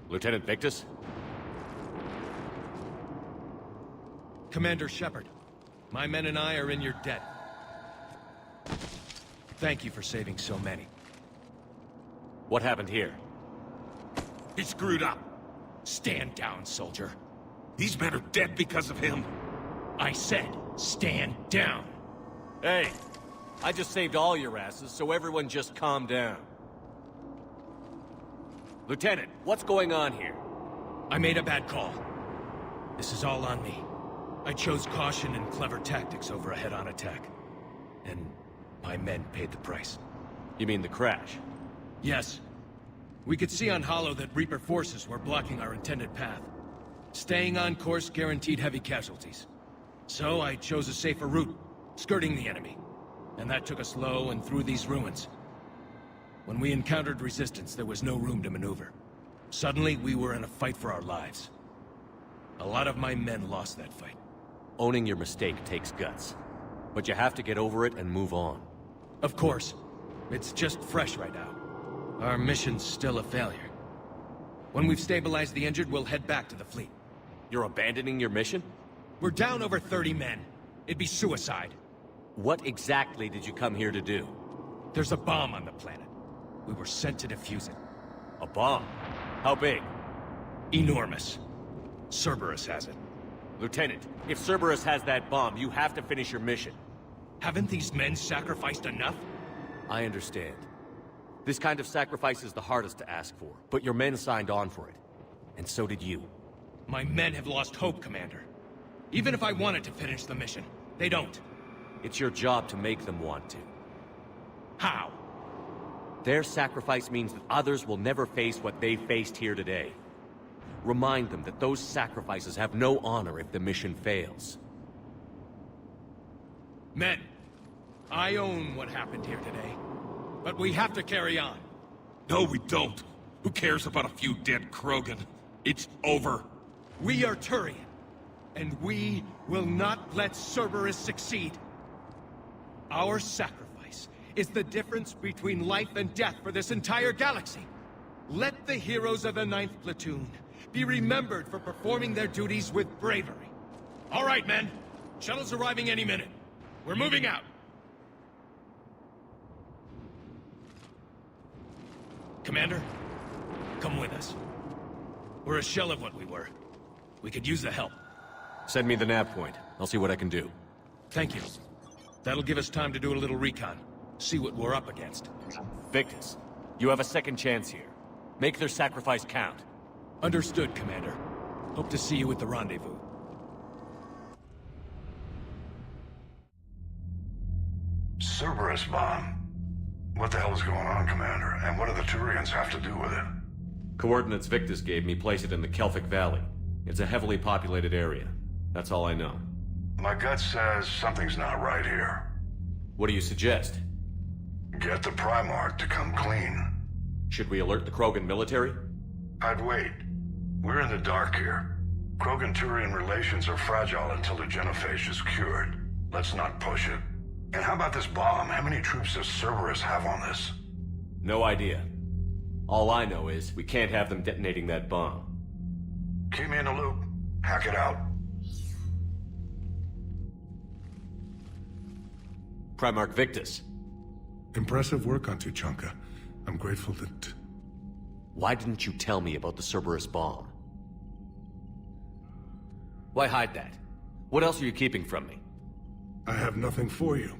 Speaker 6: Lieutenant Victus?
Speaker 1: Commander Shepard, my men and I are in your debt. Thank you for saving so many.
Speaker 6: What happened here?
Speaker 4: He screwed up. Stand down, soldier. These men are dead because of him.
Speaker 1: I said, stand down.
Speaker 6: Hey, I just saved all your asses, so everyone just calm down. Lieutenant, what's going on here?
Speaker 1: I made a bad call. This is all on me. I chose caution and clever tactics over a head-on attack. And my men paid the price.
Speaker 6: You mean the crash?
Speaker 1: Yes. We could see on Hollow that Reaper forces were blocking our intended path. Staying on course guaranteed heavy casualties. So I chose a safer route, skirting the enemy. And that took us low and through these ruins. When we encountered resistance, there was no room to maneuver. Suddenly, we were in a fight for our lives. A lot of my men lost that fight.
Speaker 6: Owning your mistake takes guts. But you have to get over it and move on.
Speaker 1: Of course. It's just fresh right now. Our mission's still a failure. When we've stabilized the injured, we'll head back to the fleet.
Speaker 6: You're abandoning your mission?
Speaker 1: We're down over 30 men. It'd be suicide.
Speaker 6: What exactly did you come here to do?
Speaker 1: There's a bomb on the planet. We were sent to defuse it.
Speaker 6: A bomb? How big?
Speaker 1: Enormous. Cerberus has it.
Speaker 6: Lieutenant, if Cerberus has that bomb, you have to finish your mission.
Speaker 1: Haven't these men sacrificed enough?
Speaker 6: I understand. This kind of sacrifice is the hardest to ask for, but your men signed on for it. And so did you.
Speaker 1: My men have lost hope, Commander. Even if I wanted to finish the mission, they don't.
Speaker 6: It's your job to make them want to.
Speaker 1: How?
Speaker 6: Their sacrifice means that others will never face what they faced here today. Remind them that those sacrifices have no honor if the mission fails.
Speaker 1: Men, I own what happened here today. But we have to carry on.
Speaker 4: No, we don't. Who cares about a few dead Krogan? It's over.
Speaker 1: We are Turian, and we will not let Cerberus succeed. Our sacrifice is the difference between life and death for this entire galaxy. Let the heroes of the 9th Platoon be remembered for performing their duties with bravery. All right, men. Shuttle's arriving any minute. We're moving out. Commander, come with us. We're a shell of what we were. We could use the help.
Speaker 6: Send me the nav point. I'll see what I can do.
Speaker 1: Thank you. That'll give us time to do a little recon. See what we're up against.
Speaker 6: Victus, you have a second chance here. Make their sacrifice count.
Speaker 1: Understood, Commander. Hope to see you at the rendezvous.
Speaker 3: Cerberus bomb. What the hell is going on, Commander? And what do the Turians have to do with it?
Speaker 6: Coordinates Victus gave me place it in the Kelphic Valley. It's a heavily populated area. That's all I know.
Speaker 3: My gut says something's not right here.
Speaker 6: What do you suggest?
Speaker 3: Get the Primarch to come clean.
Speaker 6: Should we alert the Krogan military?
Speaker 3: I'd wait. We're in the dark here. Krogan-Turian relations are fragile until the genophage is cured. Let's not push it. And how about this bomb? How many troops does Cerberus have on this?
Speaker 6: No idea. All I know is we can't have them detonating that bomb.
Speaker 3: Keep me in the loop. Hack it out.
Speaker 6: Primarch Victus.
Speaker 8: Impressive work on Tuchanka. I'm grateful that...
Speaker 6: Why didn't you tell me about the Cerberus bomb? Why hide that? What else are you keeping from me?
Speaker 8: I have nothing for you.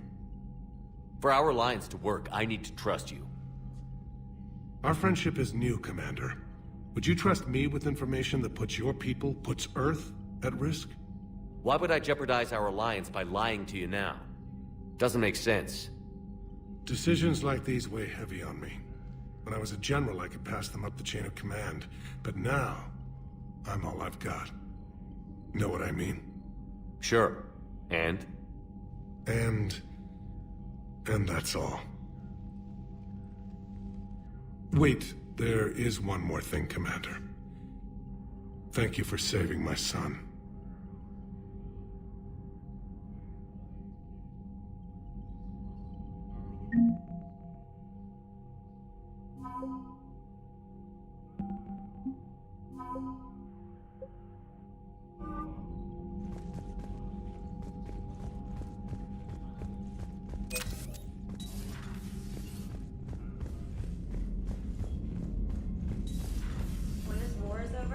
Speaker 6: For our alliance to work, I need to trust you.
Speaker 8: Our friendship is new, Commander. Would you trust me with information that puts your people, puts Earth, at risk?
Speaker 6: Why would I jeopardize our alliance by lying to you now? Doesn't make sense.
Speaker 8: Decisions like these weigh heavy on me. When I was a general, I could pass them up the chain of command. But now, I'm all I've got. Know what I mean?
Speaker 6: Sure. And
Speaker 8: that's all. Wait, there is one more thing, Commander. Thank you for saving my son.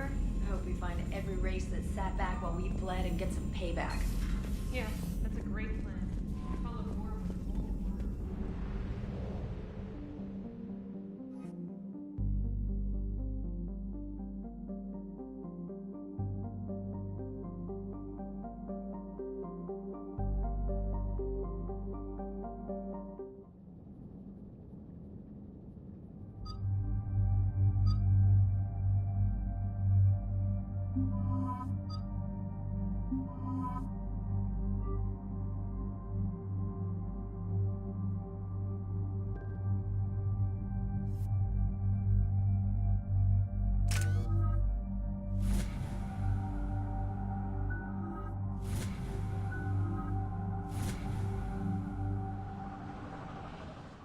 Speaker 12: Reaper? I hope we find every race that sat back while we bled and get some payback.
Speaker 11: Yeah, that's a great plan. Follow war with a bold order.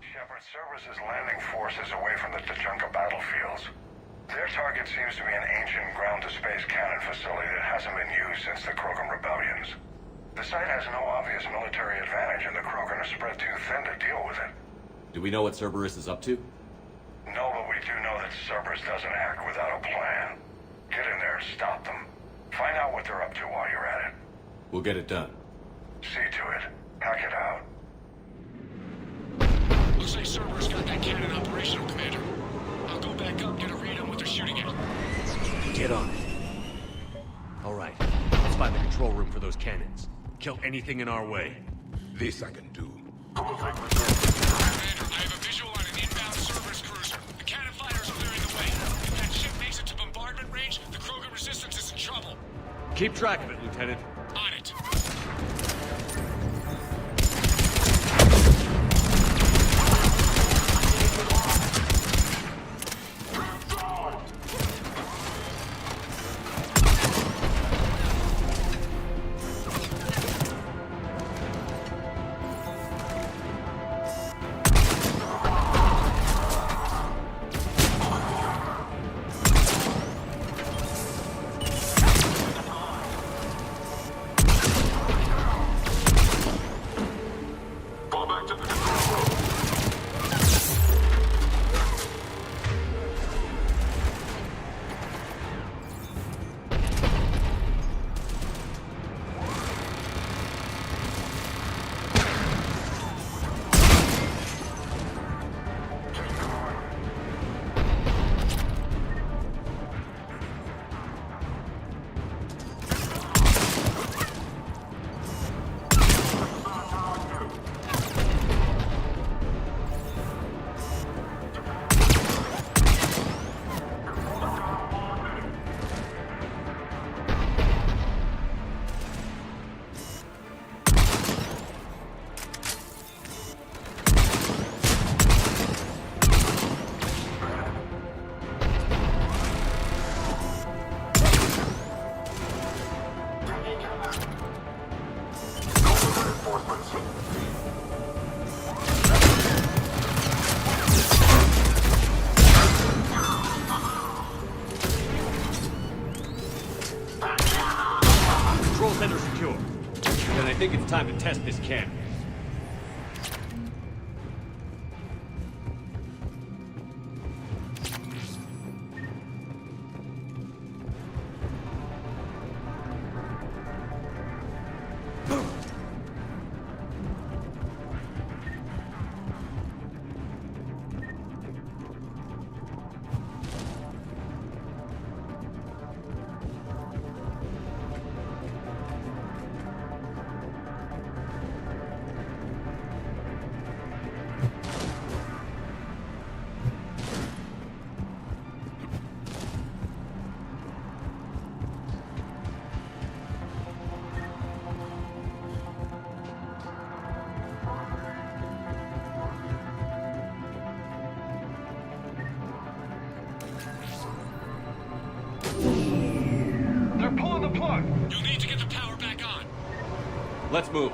Speaker 3: Shepard, Cerberus' landing forces away from the Tuchanka battlefields. Their target seems to be an ancient ground-to-space cannon facility that hasn't been used since the Krogan rebellions. The site has no obvious military advantage, and the Krogan are spread too thin to deal with it.
Speaker 6: Do we know what Cerberus is up to?
Speaker 3: No, but we do know that Cerberus doesn't act without a plan. Get in there and stop them. Find out what they're up to while you're at it.
Speaker 6: We'll get it done.
Speaker 3: See to it. Hack it out.
Speaker 15: Looks like Cerberus got that cannon operational, Commander. I'll go back up, get a read on what they're shooting at.
Speaker 6: Get on it. All right, let's find the control room for those cannons. Kill anything in our way.
Speaker 19: This I can do.
Speaker 15: Commander, I have a visual on an inbound Cerberus cruiser. The cannon fighters are clearing the way. If that ship makes it to bombardment range, the Krogan resistance is in trouble.
Speaker 6: Keep track of it, Lieutenant.
Speaker 15: On it.
Speaker 6: Control center secure. Then I think it's time to test this cannon.
Speaker 23: They're pulling the plug!
Speaker 15: You'll need to get the power back on.
Speaker 6: Let's move.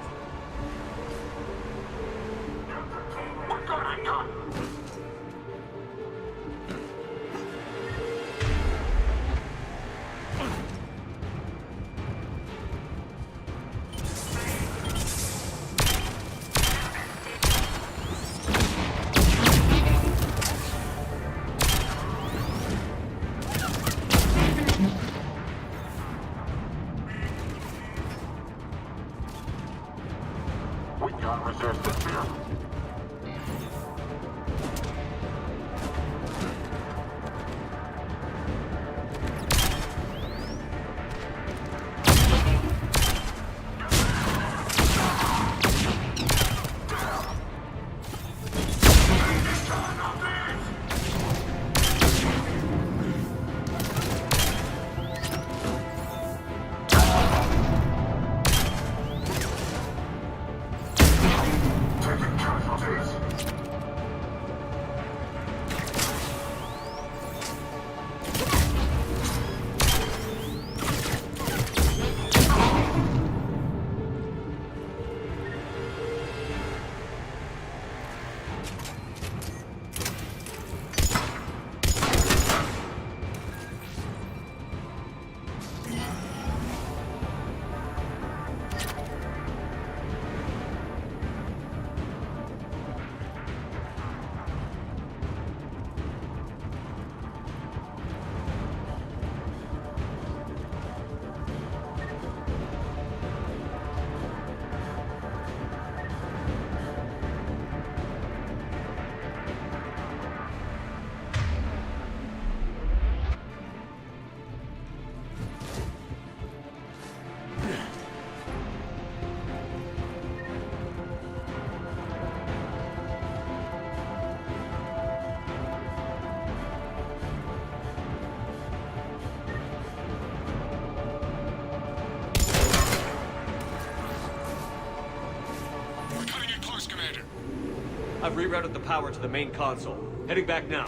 Speaker 6: I've rerouted the power to the main console. Heading back now.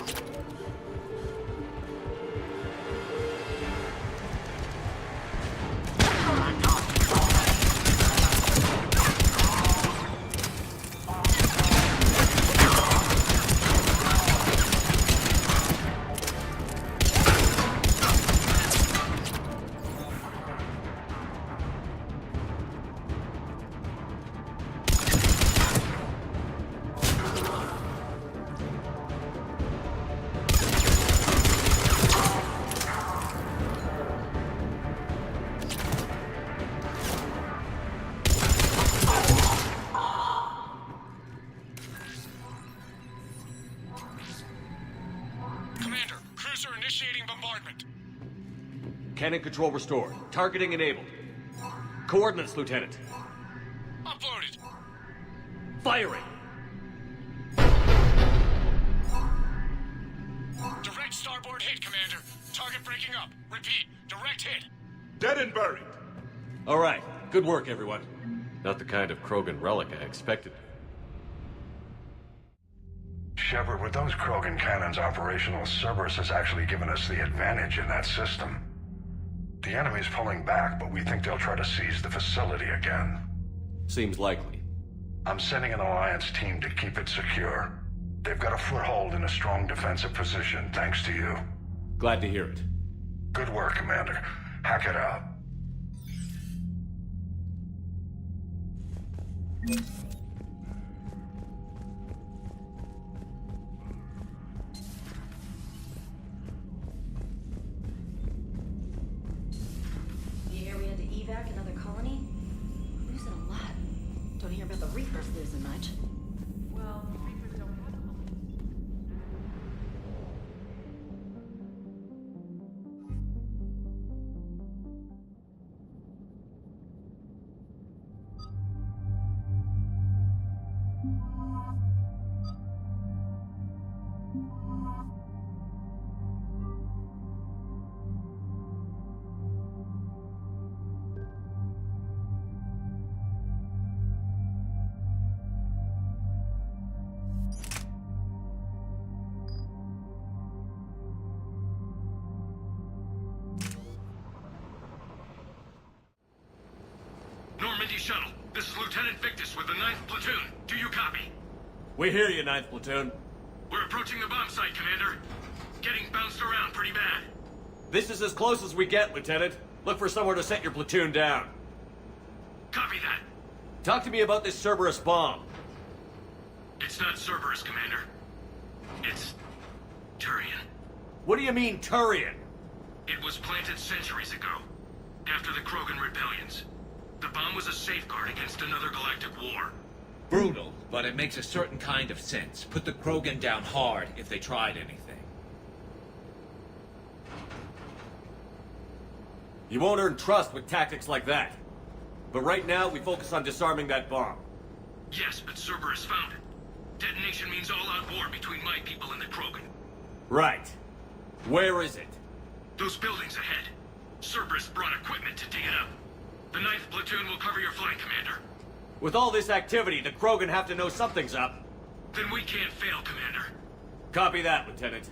Speaker 6: Cannon control restored. Targeting enabled. Coordinates, Lieutenant.
Speaker 23: Uploaded.
Speaker 6: Firing!
Speaker 23: Direct starboard hit, Commander. Target breaking up. Repeat, direct hit.
Speaker 19: Dead and buried.
Speaker 6: All right. Good work, everyone.
Speaker 9: Not the kind of Krogan relic I expected.
Speaker 3: Shepard, with those Krogan cannons operational, Cerberus has actually given us the advantage in that system. The enemy's pulling back, but we think they'll try to seize the facility again.
Speaker 9: Seems likely.
Speaker 3: I'm sending an Alliance team to keep it secure. They've got a foothold in a strong defensive position, thanks to you.
Speaker 6: Glad to hear it.
Speaker 3: Good work, Commander. Hack it out.
Speaker 12: You hear we had to evac another colony? We're losing a lot. Don't hear about the Reapers losing much.
Speaker 11: Well, Reapers don't have colonies.
Speaker 23: Normandy Shuttle, this is Lieutenant Victus with the 9th Platoon. Do you copy?
Speaker 6: We hear you, 9th Platoon.
Speaker 23: We're approaching the bomb site, Commander. Getting bounced around pretty bad.
Speaker 6: This is as close as we get, Lieutenant. Look for somewhere to set your platoon down.
Speaker 23: Copy that.
Speaker 6: Talk to me about this Cerberus bomb.
Speaker 23: It's not Cerberus, Commander. It's Turian.
Speaker 6: What do you mean, Turian?
Speaker 23: It was planted centuries ago, after the Krogan rebellions. The bomb was a safeguard against another galactic war.
Speaker 14: Brutal, but it makes a certain kind of sense. Put the Krogan down hard if they tried anything.
Speaker 6: You won't earn trust with tactics like that. But right now, we focus on disarming that bomb.
Speaker 23: Yes, but Cerberus found it. Detonation means all-out war between my people and the Krogan.
Speaker 6: Right. Where is it?
Speaker 23: Those buildings ahead. Cerberus brought equipment to dig it up. The 9th platoon will cover your flank, Commander.
Speaker 6: With all this activity, the Krogan have to know something's up.
Speaker 23: Then we can't fail, Commander.
Speaker 6: Copy that, Lieutenant.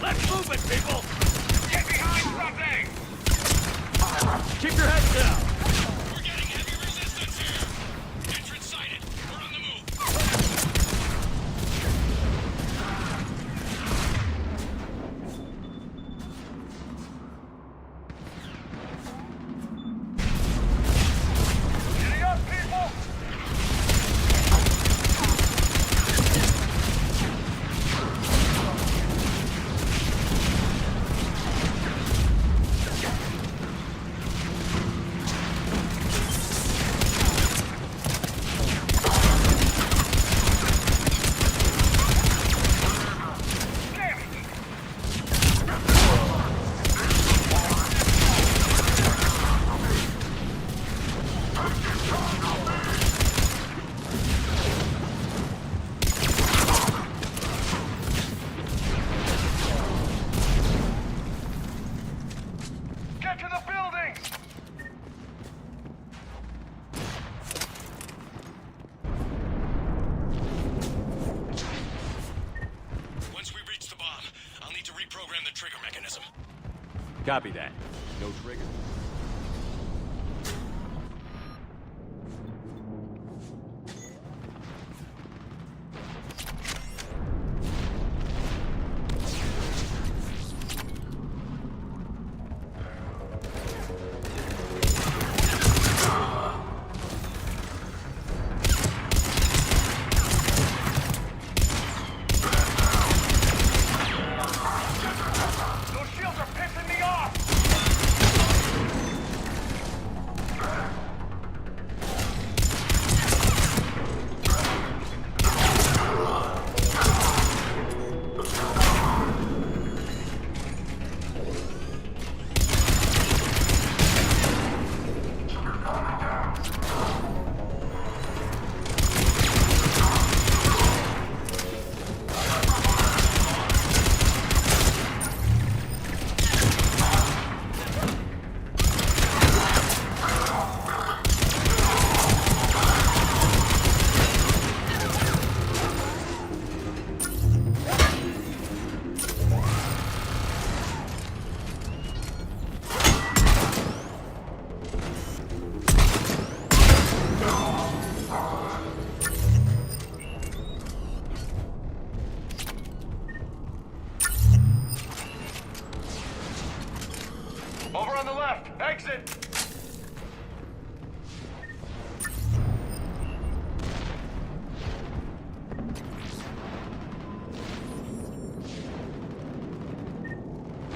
Speaker 6: Let's move it, people!
Speaker 23: Get behind something!
Speaker 6: Keep your heads down!
Speaker 23: We're getting heavy resistance here! Entrance sighted. We're on the move. Giddy up, people! Get to the buildings!
Speaker 15: Once we reach the bomb, I'll need to reprogram the trigger mechanism.
Speaker 6: Copy that. No trigger.
Speaker 23: Those shields are pissing me off! Over on the left! Exit!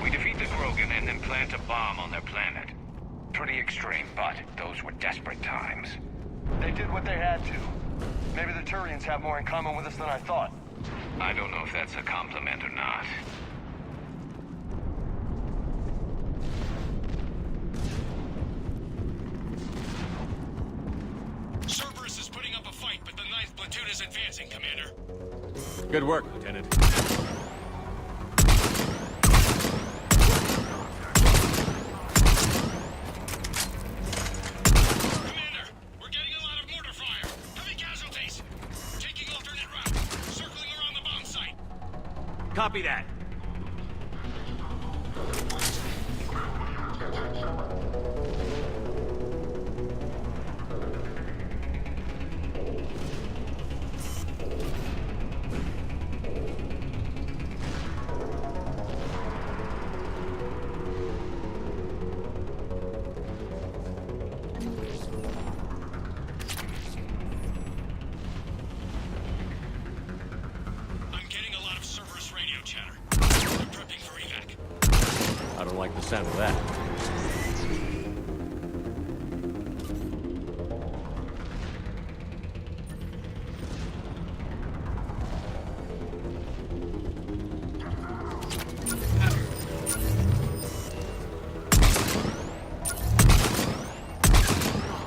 Speaker 18: We defeat the Krogan and then plant a bomb on their planet. Pretty extreme, but those were desperate times.
Speaker 22: They did what they had to. Maybe the Turians have more in common with us than I thought.
Speaker 18: I don't know if that's a compliment or not.
Speaker 15: Cerberus is putting up a fight, but the 9th platoon is advancing, Commander.
Speaker 6: Good work, Lieutenant.
Speaker 15: Commander, we're getting a lot of mortar fire. Heavy casualties. Taking alternate route. Circling around the bomb site.
Speaker 6: Copy that. sound of that.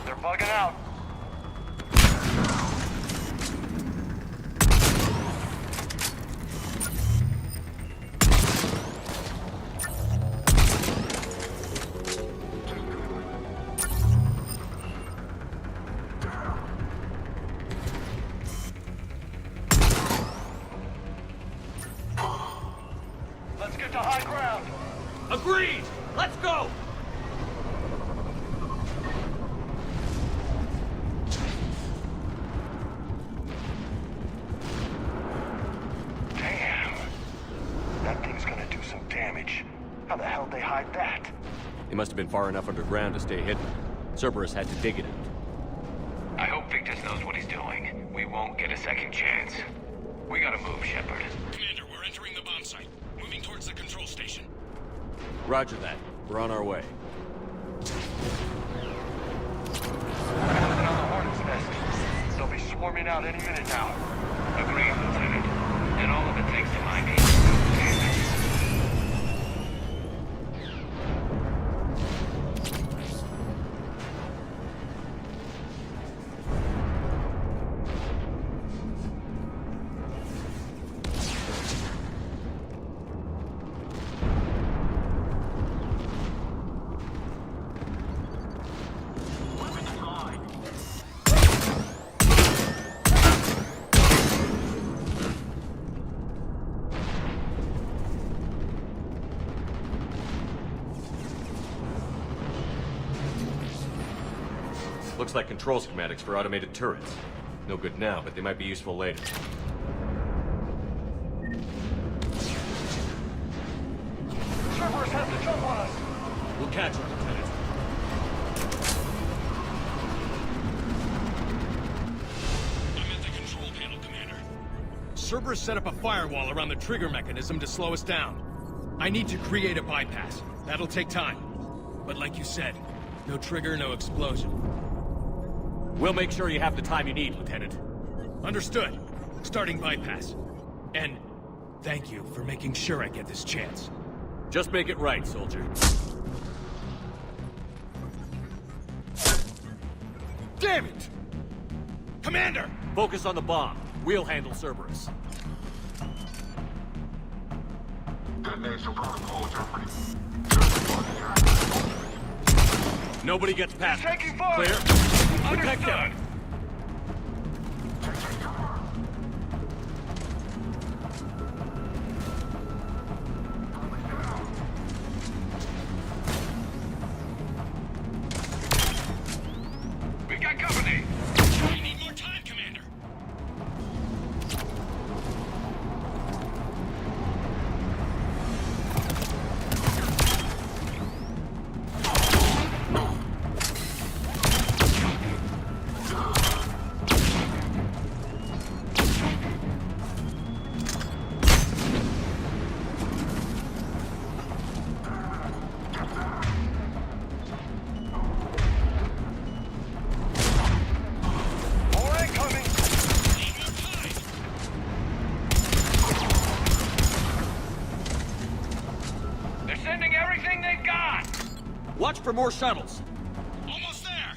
Speaker 22: They're bugging out. Let's get to high ground.
Speaker 6: Agreed! Let's go!
Speaker 22: Damn. That thing's gonna do some damage. How the hell they hide that?
Speaker 6: They must have been far enough underground to stay hidden. Cerberus had to dig it out.
Speaker 18: I hope Victus knows what he's doing. We won't get a second chance. We gotta move, Shepard.
Speaker 23: Commander, we're entering the bomb site. Moving towards the control station.
Speaker 6: Roger that. We're on our way.
Speaker 22: Moving on the Hornet's Nest. They'll be swarming out any minute now.
Speaker 18: Agreed, Lieutenant. And all of it thanks to my people.
Speaker 6: Looks like control schematics for automated turrets. No good now, but they might be useful later.
Speaker 22: Cerberus has the jump on us.
Speaker 6: We'll catch her, Lieutenant.
Speaker 23: I'm at the control panel, Commander.
Speaker 1: Cerberus set up a firewall around the trigger mechanism to slow us down. I need to create a bypass. That'll take time. But like you said, no trigger, no explosion.
Speaker 6: We'll make sure you have the time you need, Lieutenant.
Speaker 1: Understood. Starting bypass. And thank you for making sure I get this chance.
Speaker 6: Just make it right, soldier.
Speaker 1: Damn it! Commander!
Speaker 6: Focus on the bomb. We'll handle Cerberus. Nobody gets past.
Speaker 22: Taking fire!
Speaker 6: Clear. Protect
Speaker 22: Understood.
Speaker 6: them.
Speaker 18: We got company!
Speaker 23: We need more time, Commander.
Speaker 22: More incoming.
Speaker 23: Need more time.
Speaker 18: They're sending everything they've got!
Speaker 6: Watch for more shuttles.
Speaker 23: Almost there.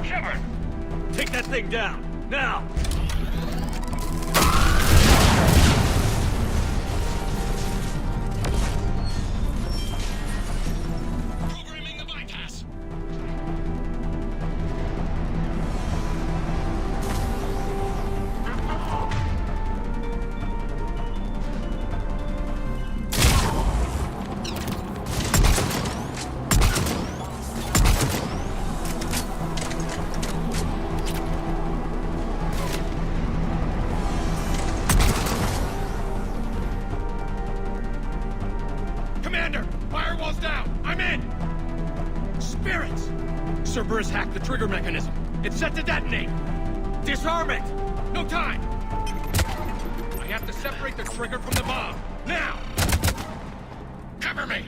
Speaker 18: Shepard!
Speaker 6: Take that thing down. Now!
Speaker 23: Programming the bypass.
Speaker 1: Commander! Firewall's down! I'm in! Spirits! Cerberus hacked the trigger mechanism. It's set to detonate! Disarm it! No time! I have to separate the trigger from the bomb. Now! Cover me!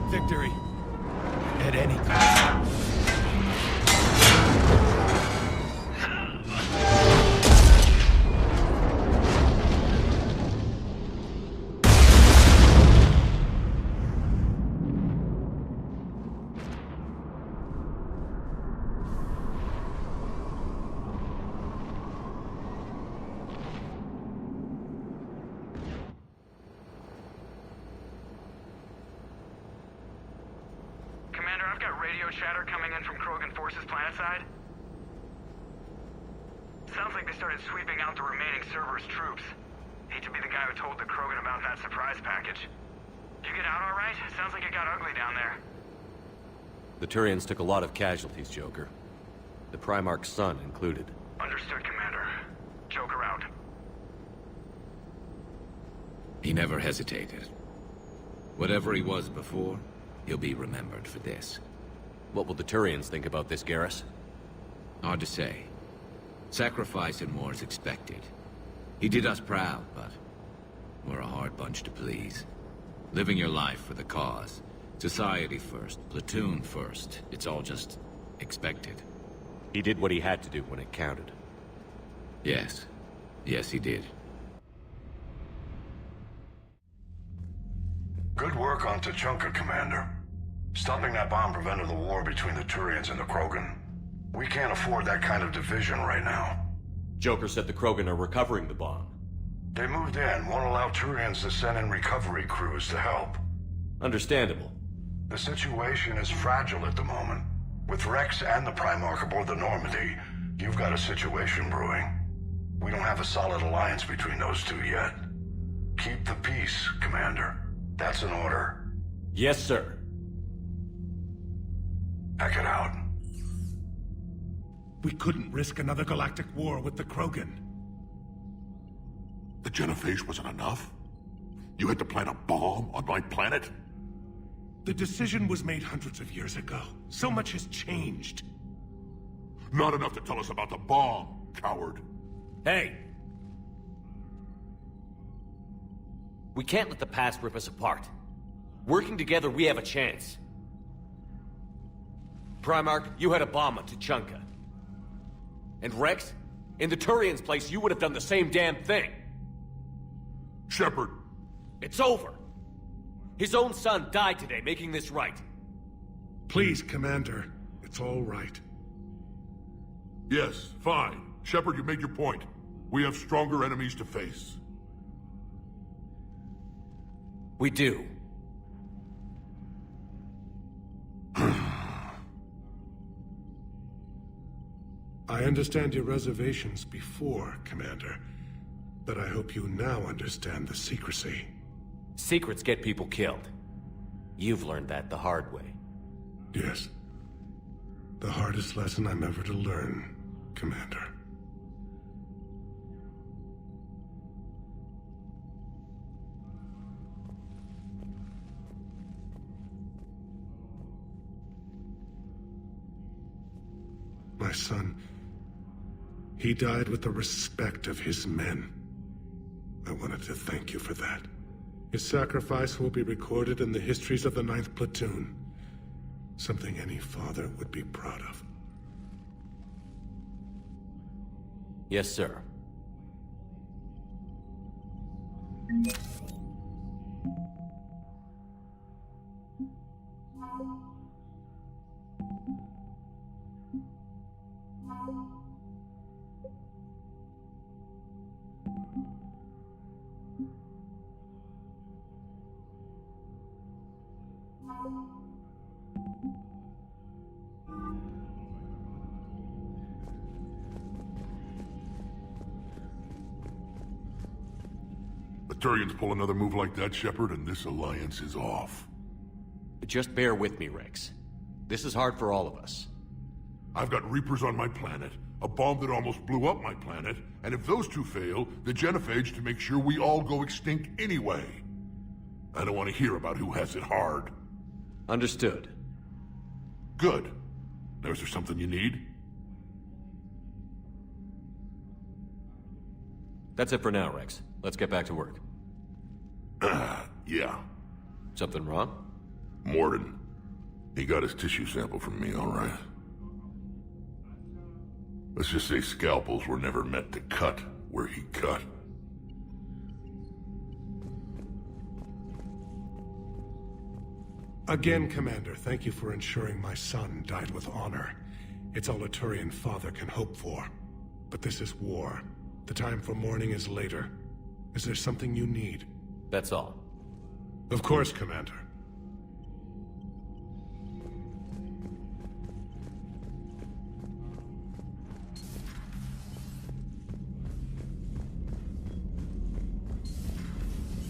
Speaker 1: Victory. At any cost.
Speaker 23: I've got radio chatter coming in from Krogan forces planetside. Sounds like they started sweeping out the remaining Cerberus troops. Hate to be the guy who told the Krogan about that surprise package. You get out all right? Sounds like it got ugly down there.
Speaker 6: The Turians took a lot of casualties, Joker. The Primarch's son included.
Speaker 23: Understood, Commander. Joker out.
Speaker 14: He never hesitated. Whatever he was before, he'll be remembered for this.
Speaker 6: What will the Turians think about this, Garrus?
Speaker 14: Hard to say. Sacrifice in war is expected. He did us proud, but we're a hard bunch to please. Living your life for the cause. Society first, platoon first. It's all just expected.
Speaker 6: He did what he had to do when it counted.
Speaker 14: Yes. Yes, he did.
Speaker 3: Good work on Tuchanka, Commander. Stopping that bomb prevented the war between the Turians and the Krogan. We can't afford that kind of division right now.
Speaker 6: Joker said the Krogan are recovering the bomb.
Speaker 3: They moved in, won't allow Turians to send in recovery crews to help.
Speaker 6: Understandable.
Speaker 3: The situation is fragile at the moment. With Rex and the Primarch aboard the Normandy, you've got a situation brewing. We don't have a solid alliance between those two yet. Keep the peace, Commander. That's an order.
Speaker 6: Yes, sir.
Speaker 3: Pack it out.
Speaker 8: We couldn't risk another galactic war with the Krogan.
Speaker 21: The Genophage wasn't enough? You had to plant a bomb on my planet?
Speaker 8: The decision was made hundreds of years ago. So much has changed.
Speaker 21: Not enough to tell us about the bomb, coward.
Speaker 6: Hey! We can't let the past rip us apart. Working together, we have a chance. Primarch, you had a bomb on Tuchanka. And Rex, in the Turians' place, you would have done the same damn thing.
Speaker 21: Shepard.
Speaker 6: It's over. His own son died today, making this right.
Speaker 8: Please, Commander. It's all right.
Speaker 21: Yes, fine. Shepard, you made your point. We have stronger enemies to face.
Speaker 6: We do.
Speaker 8: I understand your reservations before, Commander. But I hope you now understand the secrecy.
Speaker 6: Secrets get people killed. You've learned that the hard way.
Speaker 8: Yes. The hardest lesson I'm ever to learn, Commander. My son, he died with the respect of his men. I wanted to thank you for that. His sacrifice will be recorded in the histories of the 9th Platoon. Something any father would be proud of.
Speaker 6: Yes, sir.
Speaker 21: The Turians pull another move like that, Shepard, and this alliance is off.
Speaker 6: Just bear with me, Rex. This is hard for all of us.
Speaker 21: I've got Reapers on my planet, a bomb that almost blew up my planet, and if those two fail, the genophage to make sure we all go extinct anyway. I don't want to hear about who has it hard.
Speaker 6: Understood.
Speaker 21: Good. Now, is there something you need?
Speaker 6: That's it for now, Rex. Let's get back to work.
Speaker 21: Yeah.
Speaker 6: Something wrong?
Speaker 21: Mordin. He got his tissue sample from me, all right. Let's just say scalpels were never meant to cut where he cut.
Speaker 8: Again, Commander, thank you for ensuring my son died with honor. It's all a Turian father can hope for. But this is war. The time for mourning is later. Is there something you need?
Speaker 6: That's all.
Speaker 8: Of course, Commander.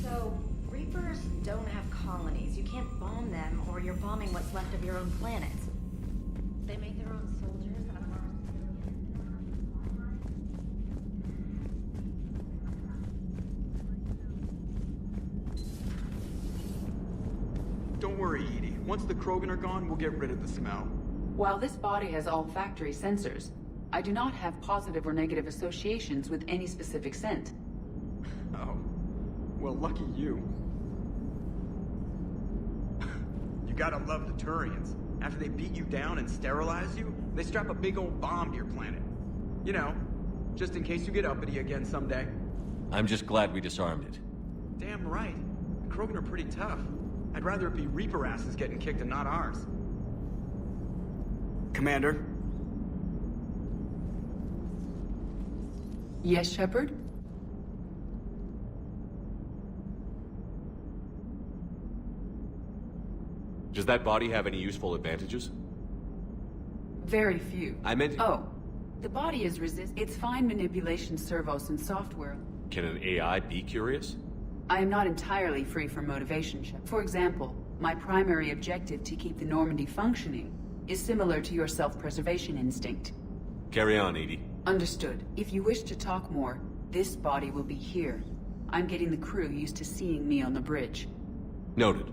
Speaker 12: So, Reapers don't have colonies. You can't bomb them, or you're bombing what's left of your own planet. They make their own soldiers out of our
Speaker 5: Don't worry, Edie. Once the Krogan are gone, we'll get rid of the smell.
Speaker 16: While this body has olfactory sensors, I do not have positive or negative associations with any specific scent.
Speaker 5: Oh. Well, lucky you. You gotta love the Turians. After they beat you down and sterilize you, they strap a big old bomb to your planet. You know, just in case you get uppity again someday.
Speaker 6: I'm just glad we disarmed it.
Speaker 5: Damn right. The Krogan are pretty tough. I'd rather it be Reaper asses getting kicked and not ours. Commander?
Speaker 16: Yes, Shepard?
Speaker 6: Does that body have any useful advantages?
Speaker 16: Very few.
Speaker 6: I meant...
Speaker 16: Oh, the body is It's fine manipulation servos and software.
Speaker 6: Can an AI be curious?
Speaker 16: I am not entirely free from motivation. For example, my primary objective to keep the Normandy functioning is similar to your self-preservation instinct.
Speaker 6: Carry on, Edie.
Speaker 16: Understood. If you wish to talk more, this body will be here. I'm getting the crew used to seeing me on the bridge.
Speaker 6: Noted.